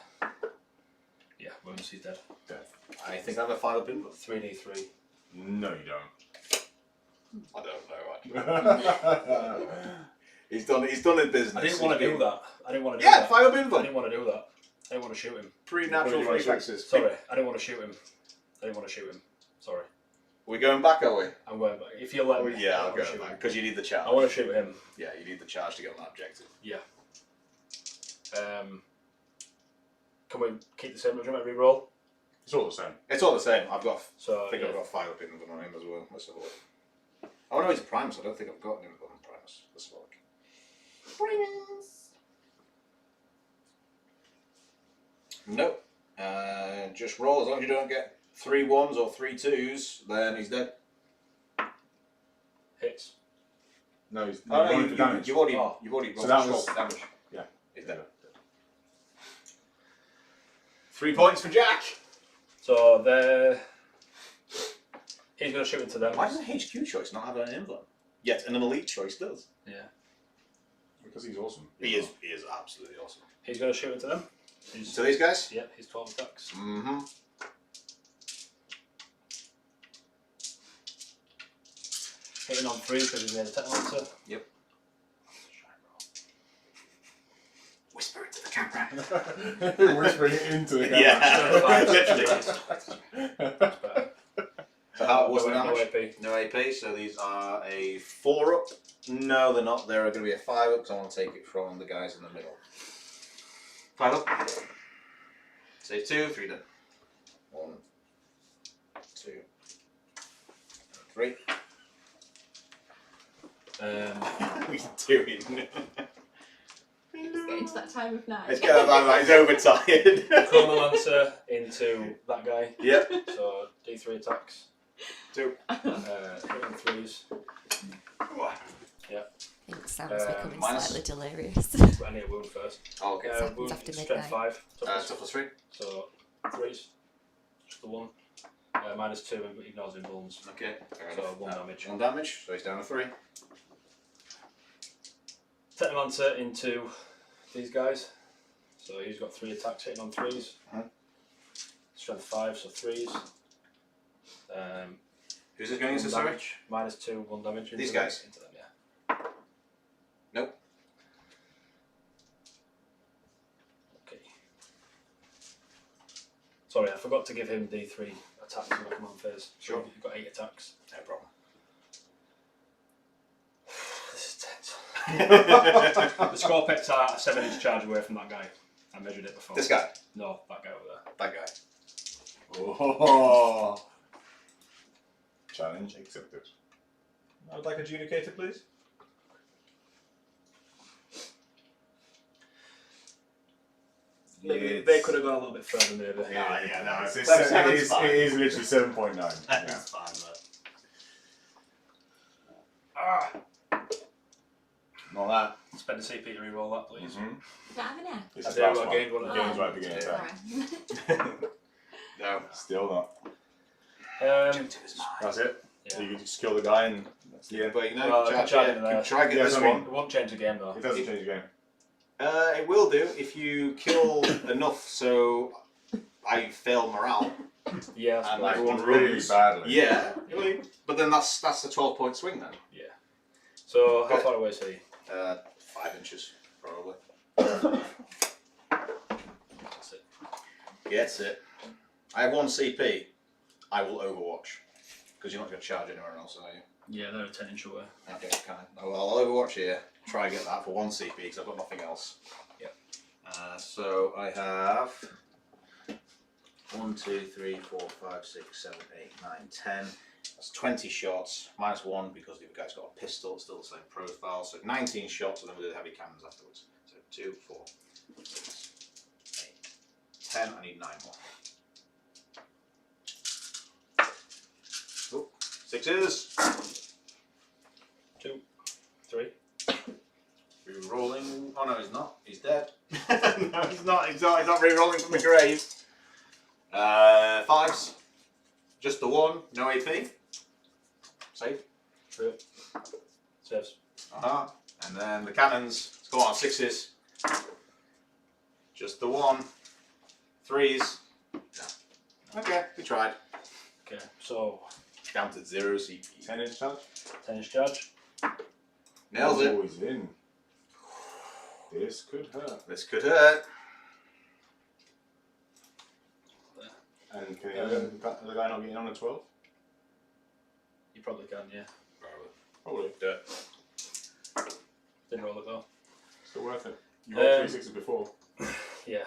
Yeah, wounds, he's dead. I think I have a 5 up input. 3d3. No, you don't. I don't know actually. He's done his business. I didn't want to do that. Yeah, 5 up I input. didn't want to do that. I didn't want to shoot him. Pre-natural reflexes. Sorry, I didn't want to shoot him. Sorry. We're going back, are we? I'm going back. If you let me, Yeah, I I'll wanna go shoot back him. because you need the charge. I want to shoot him. Yeah, you need the charge to get on that objective. Yeah. Can we keep the same? Do you want to reroll? It's all the same. It's all the same. I So think I've got 5 up input on him as well. Let's have a look. Oh no, he's a Primus. I don't think I've got him on Primus. Let's have a look. Nope. Just roll. As long as you don't get 3 1s or 3 2s, then he's dead. hits. No, he's Oh, no, rolling for damage. you've already Oh. rolled So that for was- damage. Yeah. He's dead. 3 points for Jack. So he's going to shoot into them. Why does a HQ choice not have an emblem? Yet an elite choice does. Yeah. Because he's awesome. He is absolutely awesome. He's going to shoot into them. So these guys? Yeah, he's 12 attacks. Mm-hmm. Hitting on 3 because he's made a technomancer. Yep. Whisper into the camera. Whispering it into the camera. Yeah, literally. That's better. So how was the No damage? AP. No AP, so these are a 4 up. No, they're not. They're going to be a 5 up because I want to take it from the guys in the middle. 5 up. Save 2, 3 done. 1, 2, 3. What are you doing? It's getting to that time of night. It's kind of he's overtired. Chronomancer into that guy. Yep. So D3 attacks. 2. Hitting 3s. It sounds becoming minus- slightly delirious. I need a wound first. Oh, okay. happens Wound, after strength midnight. 5. Toughness 3. So 3s. Just the 1. Minus 2 and ignores invulns. Okay. Fair So enough. 1 damage. 1 damage, so he's down to 3. Technomancer into these guys. So he's got 3 attacks hitting on 3s. Uh-huh. Strength 5, so 3s. Who's this going into, 1 sorry? damage. Minus 2, 1 damage. Into These them, guys? Into them, yeah. Nope. Okay. Sorry, I forgot to give him D3 attacks in the command phase. Sure. You've got 8 attacks. No problem. This is tense. The score pits are a 7-inch charge away from that guy. I measured it before. This guy. No, that guy over there. That guy. Oh. Challenge accepted. I would like adjudicator, please. Maybe they could have gone a little bit further, maybe. No, it is fine. literally 7.9. That's fine, though. Not that. Spend a CP to reroll that, please. Mm-hmm. You don't have an F. This I is do, last I one. gained one. Games right at the beginning. Alright. No. Still not. That's it. Yeah. You can just kill the guy and that's the end. But you know, Well, I try, can try yeah, it in there. can try and get Yeah, this I mean- one. It won't change the game, though. It doesn't change the game. It will do if you kill enough so I fail morale Yeah, that's and right. everyone Really runs. badly. Yeah, but then that's a 12-point swing then. Yeah. So, how Good. far away is he? 5 inches probably. That's it. Gets it. I have 1 CP. I will Overwatch because you're not going to charge anywhere else, are you? Yeah, they're a 10-inch away. Okay, kind of. Well, I'll Overwatch here. Try and get that for 1 CP because I've got nothing else. Yep. So I have 1, 2, 3, 4, 5, 6, 7, 8, 9, 10. That's 20 shots, -1 because the other guy's got a pistol, it's still the same profile. So 19 shots, and then we'll do the heavy cannons afterwards. So 2, 4, 6, 8, 10. I need 9 more. Oh, 6s. 2, 3. We're rolling. Oh no, he's not. He's dead. No, he's not. He's not re-rolling from the grave. 5s. Just the 1. No AP. Save. True. Saves. And then the cannons. Let's go on 6s. Just the 1. 3s. No. Okay, we tried. Okay, so Counted 0 CP. 10-inch charge. 10-inch charge. Nails it. Always in. This could hurt. This could hurt. And can the guy not getting on a 12? You probably can, yeah. Probably. Do it. Didn't roll it though. Still worth it. You rolled 3 6s before. Yeah.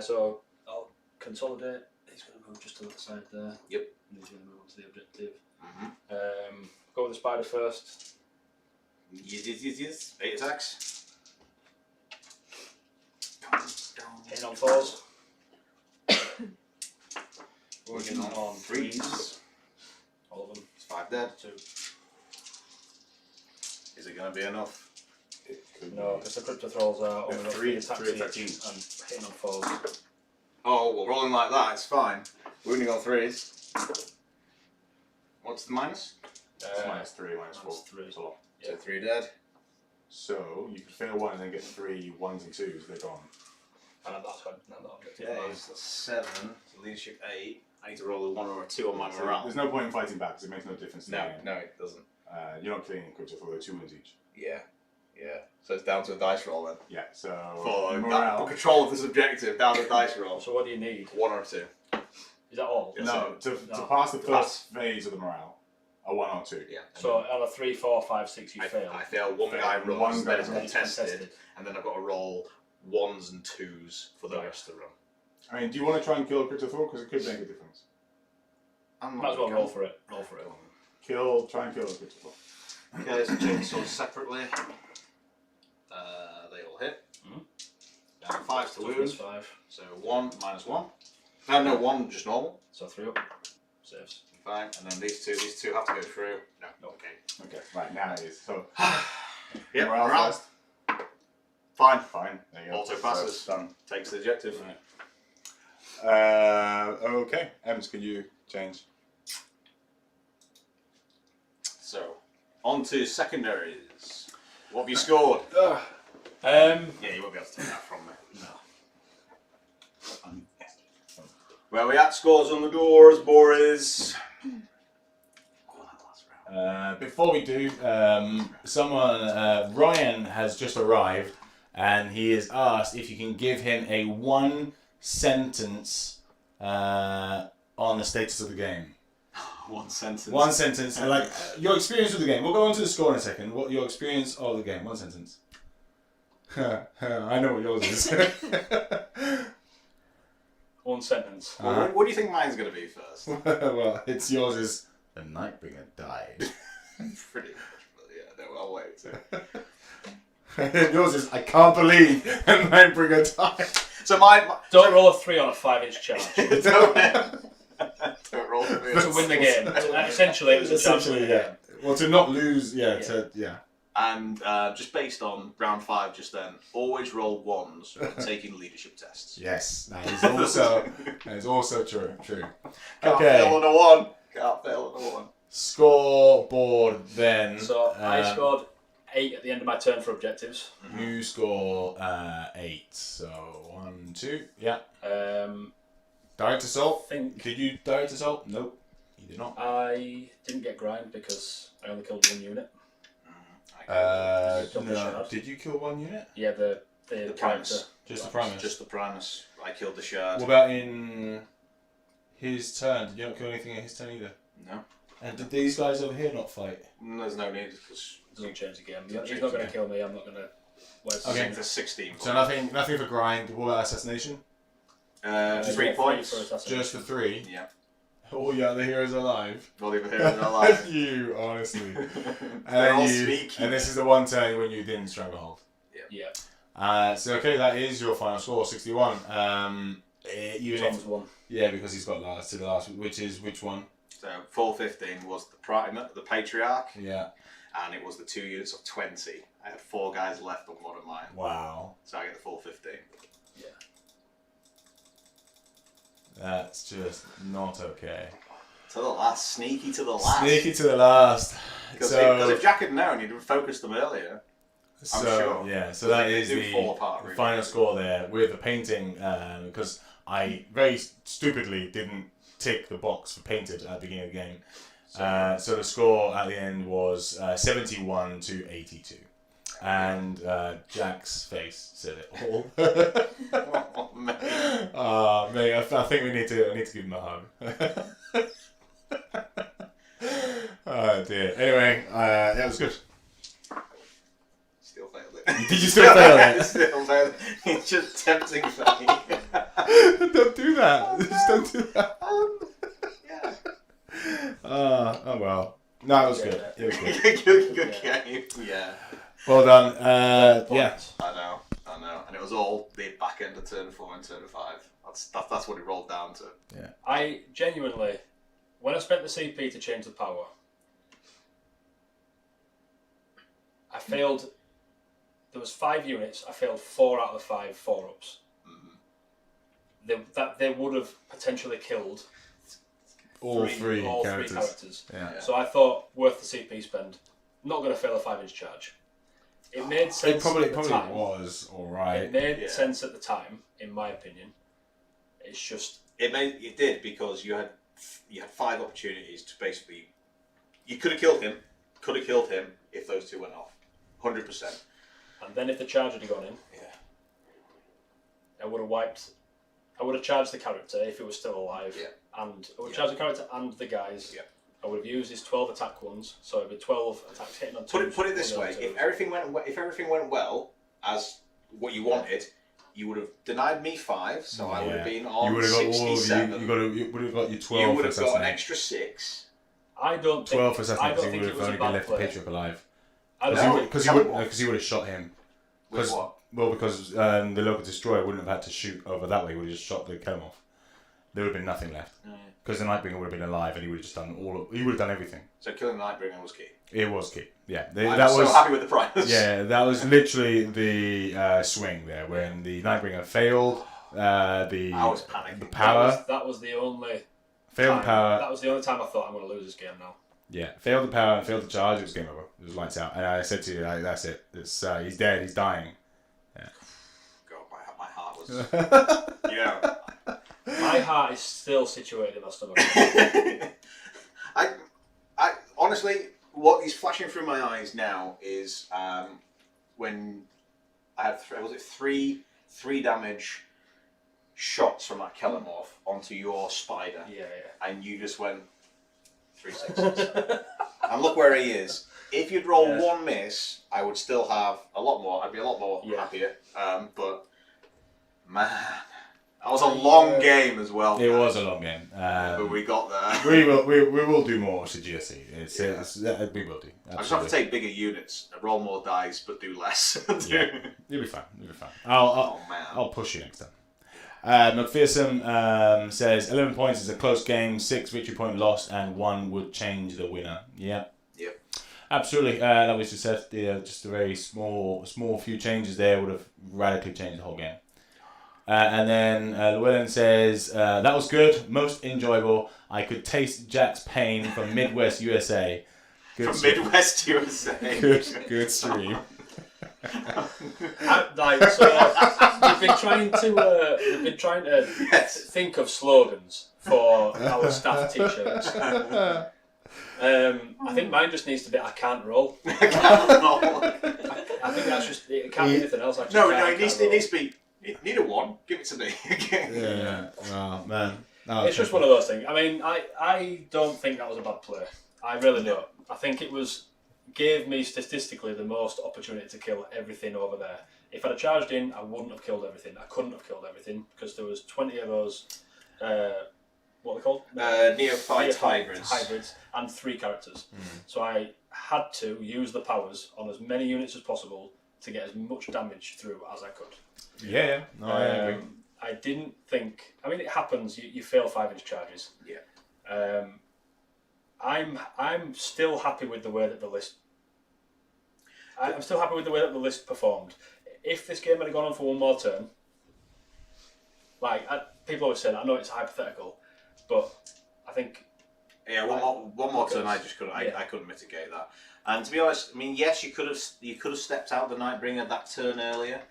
So I'll consolidate. He's going to move just to the other side there. Yep. And he's going to move on to the objective. Mm-hmm. Go with the spider first. Yes. 8 attacks. Hitting on 4s. Working on 3s. All of them. It's 5 dead. 2. Is it going to be enough? It could No, be. because the crypto thralls are only got 3 attacks three attacks each each. and hitting on 4s. Oh, well, rolling like that, it's fine. Wounding on 3s. What's the minus? It's -3, -4. -3. It's a lot. Yeah. So 3 dead. So you could fail 1 and then get 3 1s and 2s. They're gone. And that's what that objective. Okay, is. so that's 7. So leadership 8. I need to roll a 1 or a 2 on my So morale. there's no point in fighting back because it makes no difference. To the No, game. no, it doesn't. You're not killing Crypto for they're 2 wounds each. Yeah. So it's down to a dice roll then. Yeah. So For morale. control of this objective, down to a dice roll. So what do you need? 1 or 2. Is that all? Yes. No, to No. pass the To first phase of the morale, a 1 or 2. Yeah. So on a 3, 4, 5, 6 you fail. I fail 1 Fail. guy rolls, One then guy it's rolls. contested, and then I've got to roll 1s and 2s for the Right. rest of the run. I mean, do you want to try and kill Crypto Thor? Because it could make a difference. Might as well roll for it. Roll for it. Try and kill Crypto Thor. Okay, so chainsaws separately. They all hit. Mhm. Down 5 to Toughness wound. 5. So 1 -1. No, 1 just normal. So 3 up. Saves. Fine. And then these two have to go through. No. Okay. Okay, right, now it is. So, Yep. morale Morale. first. Fine. Fine, there you go. Auto So passes. it's done. Takes the objective. Right. Okay, Ems, can you change? So, on to secondaries. What have you scored? Yeah, you won't be able to take that from me. Where we at? Scores on the doors, boys. Before we do, Ryan has just arrived and he has asked if you can give him a 1 sentence on the status of the game. One sentence. One sentence. And like your experience with the game. We'll go on to the score in a second. What your experience of the game? One sentence. I know what yours is. One sentence. Well, what do you think mine's going to be first? Well, it's yours is the Nightbringer died. Pretty much, but yeah, no, I'll wait. Yours is I can't believe the Nightbringer died. So my Don't roll a 3 on a 5-inch charge don't roll for me. to win the game. Essentially, it was a chance to win the yeah. game. Well, to not lose, yeah. And just based on round 5 just then, always roll 1s when taking leadership tests. Yes, that is also true. Can't fail on a 1. Can't fail on a 1. Scoreboard then. So I scored 8 at the end of my turn for objectives. You score 8. So 1, 2, yeah. Direct assault. Did you direct assault? Nope, you did not. I didn't get grind because I only killed 1 unit. No. Did you kill 1 unit? Yeah, the Primus. character. Just the Primus. Just the Primus. I killed the shard. What about in his turn? Did you not kill anything in his turn either? No. And did these guys over here not fight? There's no need because It doesn't change the game. He's not going to kill me. I'm not going to. Okay. there's 16. So nothing for grind. What about assassination? 3 points. For assassination. Just for 3. Yeah. All the other heroes alive. Not even here in alive. You honestly. They're all and sneaky. And this is the one turn when you didn't stranglehold. Yeah. So okay, that is your final score, 61. Even Tom's if, won. yeah, because he's got last to the last, which is which one? So 415 was the Primate, the Patriarch, Yeah. and it was the 2 units of 20. I had 4 guys left on one of mine, Wow. so I get the full 15. That's just not okay. To the last, sneaky to the last. Sneaky to the last. Because So, if Jack had known, he'd have focused them earlier. sure. Yeah, so that is do the fall apart, really. final score there with the painting, because I very stupidly didn't tick the box for painted at the beginning of the game. So the score at the end was 71 to 82. And Jack's face said it all. Oh, man. Mate, I think I need to give him a hug. Oh dear. Anyway, that was good. Still failed it. Did you still fail it? Still failed it. It's just tempting for me. Don't do that. Just don't do that. Yeah. Oh well. No, it was good. It was good. Good game. Yeah. Well done. Yeah. I know. And it was all the back end of turn 4 and turn 5. That's what it rolled down to. Yeah. I genuinely, when I spent the CP to change the power, I failed. There was 5 units. I failed 4 out of the 5 4-ups. They would have potentially killed All three all characters. 3 characters. Yeah. So I thought worth the CP spend. Not going to fail a 5-inch charge. It made sense. It probably at the time. was alright. It made sense at the time, in my opinion. It's just It did because you had 5 opportunities to basically. You could have killed him if those 2 went off, 100%. and then if the charge had gone in, I would have charged the character if it was still alive. Yeah. And I would have charged the character and the guys. Yeah. I would have used his 12 attack ones, so it'd be 12 attacks hitting on twos. Put it this way: if everything went well as what you wanted, you would have denied me 5, so I would have been on You would have got 67. you would have got your 12 You would for have got an assassinate. extra 6. I don't think 12 for I assassinate don't because he think would it have was a only been bad left the play. Patriarch alive. I don't think Because he would have shot him. With what? Well, because the local destroyer wouldn't have had to shoot over that way. He would have just shot the cone off. There would have been nothing left. Because the Nightbringer would have been alive, and he would have just done he would have done everything. So killing the Nightbringer was key. It was key. Yeah, I'm that so was happy with the price. Yeah, that was literally the swing there when the Nightbringer failed. I was panicking. The power That was the only failed the power. That was the only time I thought I'm going to lose this game now. Yeah, failed the power and failed the charge. It was game over. It was lights out. And I said to you, like, that's it. It's he's dead. He's dying. Yeah. God, my heart was. Yeah. My heart is still situated in my stomach. I honestly, what is flashing through my eyes now is when I had three damage shots from that Kelemorph onto your spider, Yeah. and you just went 3 6s. And look where he is. If you'd roll Yeah. 1 miss, I would still have a lot more. I'd be a lot more happier. But man, that was a long game as well. It was a long game. But we got there. we will do more to GSC. We will do. I just have to take bigger units, roll more dice, but do less. Yeah. You'll be fine. Oh man. I'll push you next time. McPherson says 11 points is a close game, 6 victory point lost, and 1 would change the winner. Yeah. Yep. Absolutely. That was just a very small few changes there would have radically changed the whole game. And then Llewellyn says, that was good, most enjoyable. I could taste Jack's pain from Midwest USA. Good From Midwest USA. Good stream. We've been trying to think of slogans for our staff t-shirts. I think mine just needs to be I can't roll. I think that's just it. Can't be anything else. No, it needs to be. Need a 1. Give it to me. Yeah. Oh man. It's just one of those things. I mean, I don't think that was a bad play. I really don't. I think it gave me statistically the most opportunity to kill everything over there. If I'd have charged in, I wouldn't have killed everything. I couldn't have killed everything because there was 20 of those. What are they called? Neophyte hybrids and 3 characters. So I had to use the powers on as many units as possible to get as much damage through as I could. Yeah. No, I agree. I didn't think. I mean, it happens. You fail 5-inch charges. Yeah. I'm still happy with the way that the list. I'm still happy with the way that the list performed. If this game had gone on for one more turn, people always say that. I know it's hypothetical, but I think. Yeah, one more turn. I just couldn't. I couldn't mitigate that. And to be honest, I mean, yes, you could have stepped out the Nightbringer that turn earlier,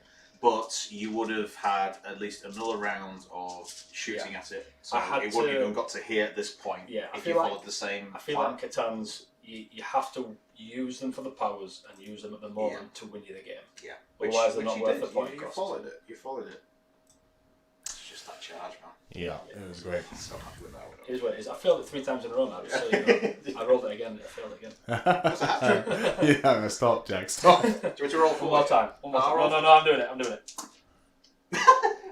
but you would have had at least another round of shooting at it. So it wouldn't even got to here at this point. Yeah, if you followed the same. I feel like Catan's, you have to use them for the powers and use them at the moment to win you the game. Yeah. Otherwise, they're not worth the point you cost. followed it. You followed it. It's just that charge, man. Yeah, it was great. So happy with that one. It is what it is. I failed it 3 times in a row now. Just so you know. I rolled it again. I failed it again. Yeah, stop, Jack. Stop. Do you want to roll for One more time. One more time. No, I'm doing it.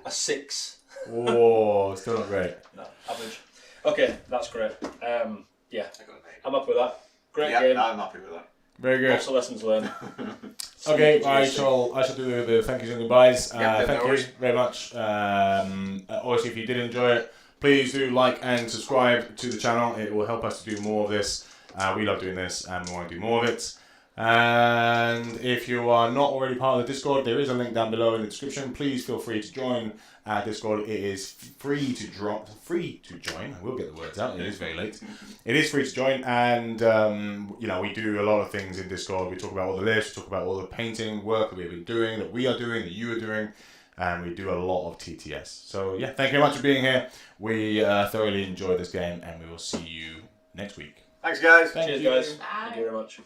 A 6. Whoa, still not great. No, average. Okay, that's great. Yeah, I got an 8. I'm up with that. Great Yeah, game. I'm happy with that. Very good. Lots of lessons learned. Okay, I shall do the thank yous and goodbyes. Yeah, thank no you worries. very much. Obviously, if you did enjoy it, please do like and subscribe to the channel. It will help us to do more of this. We love doing this and we want to do more of it. And if you are not already part of the Discord, there is a link down below in the description. Please feel free to join our Discord. It is free to join. I will get the words out. It is very late. It is free to join, and we do a lot of things in Discord. We talk about all the lists, we talk about all the painting work that we've been doing, that we are doing, that you are doing, and we do a lot of TTS. So yeah, thank you very much for being here. We thoroughly enjoyed this game, and we will see you next week. Thanks, guys. Cheers, guys. Thank you very much.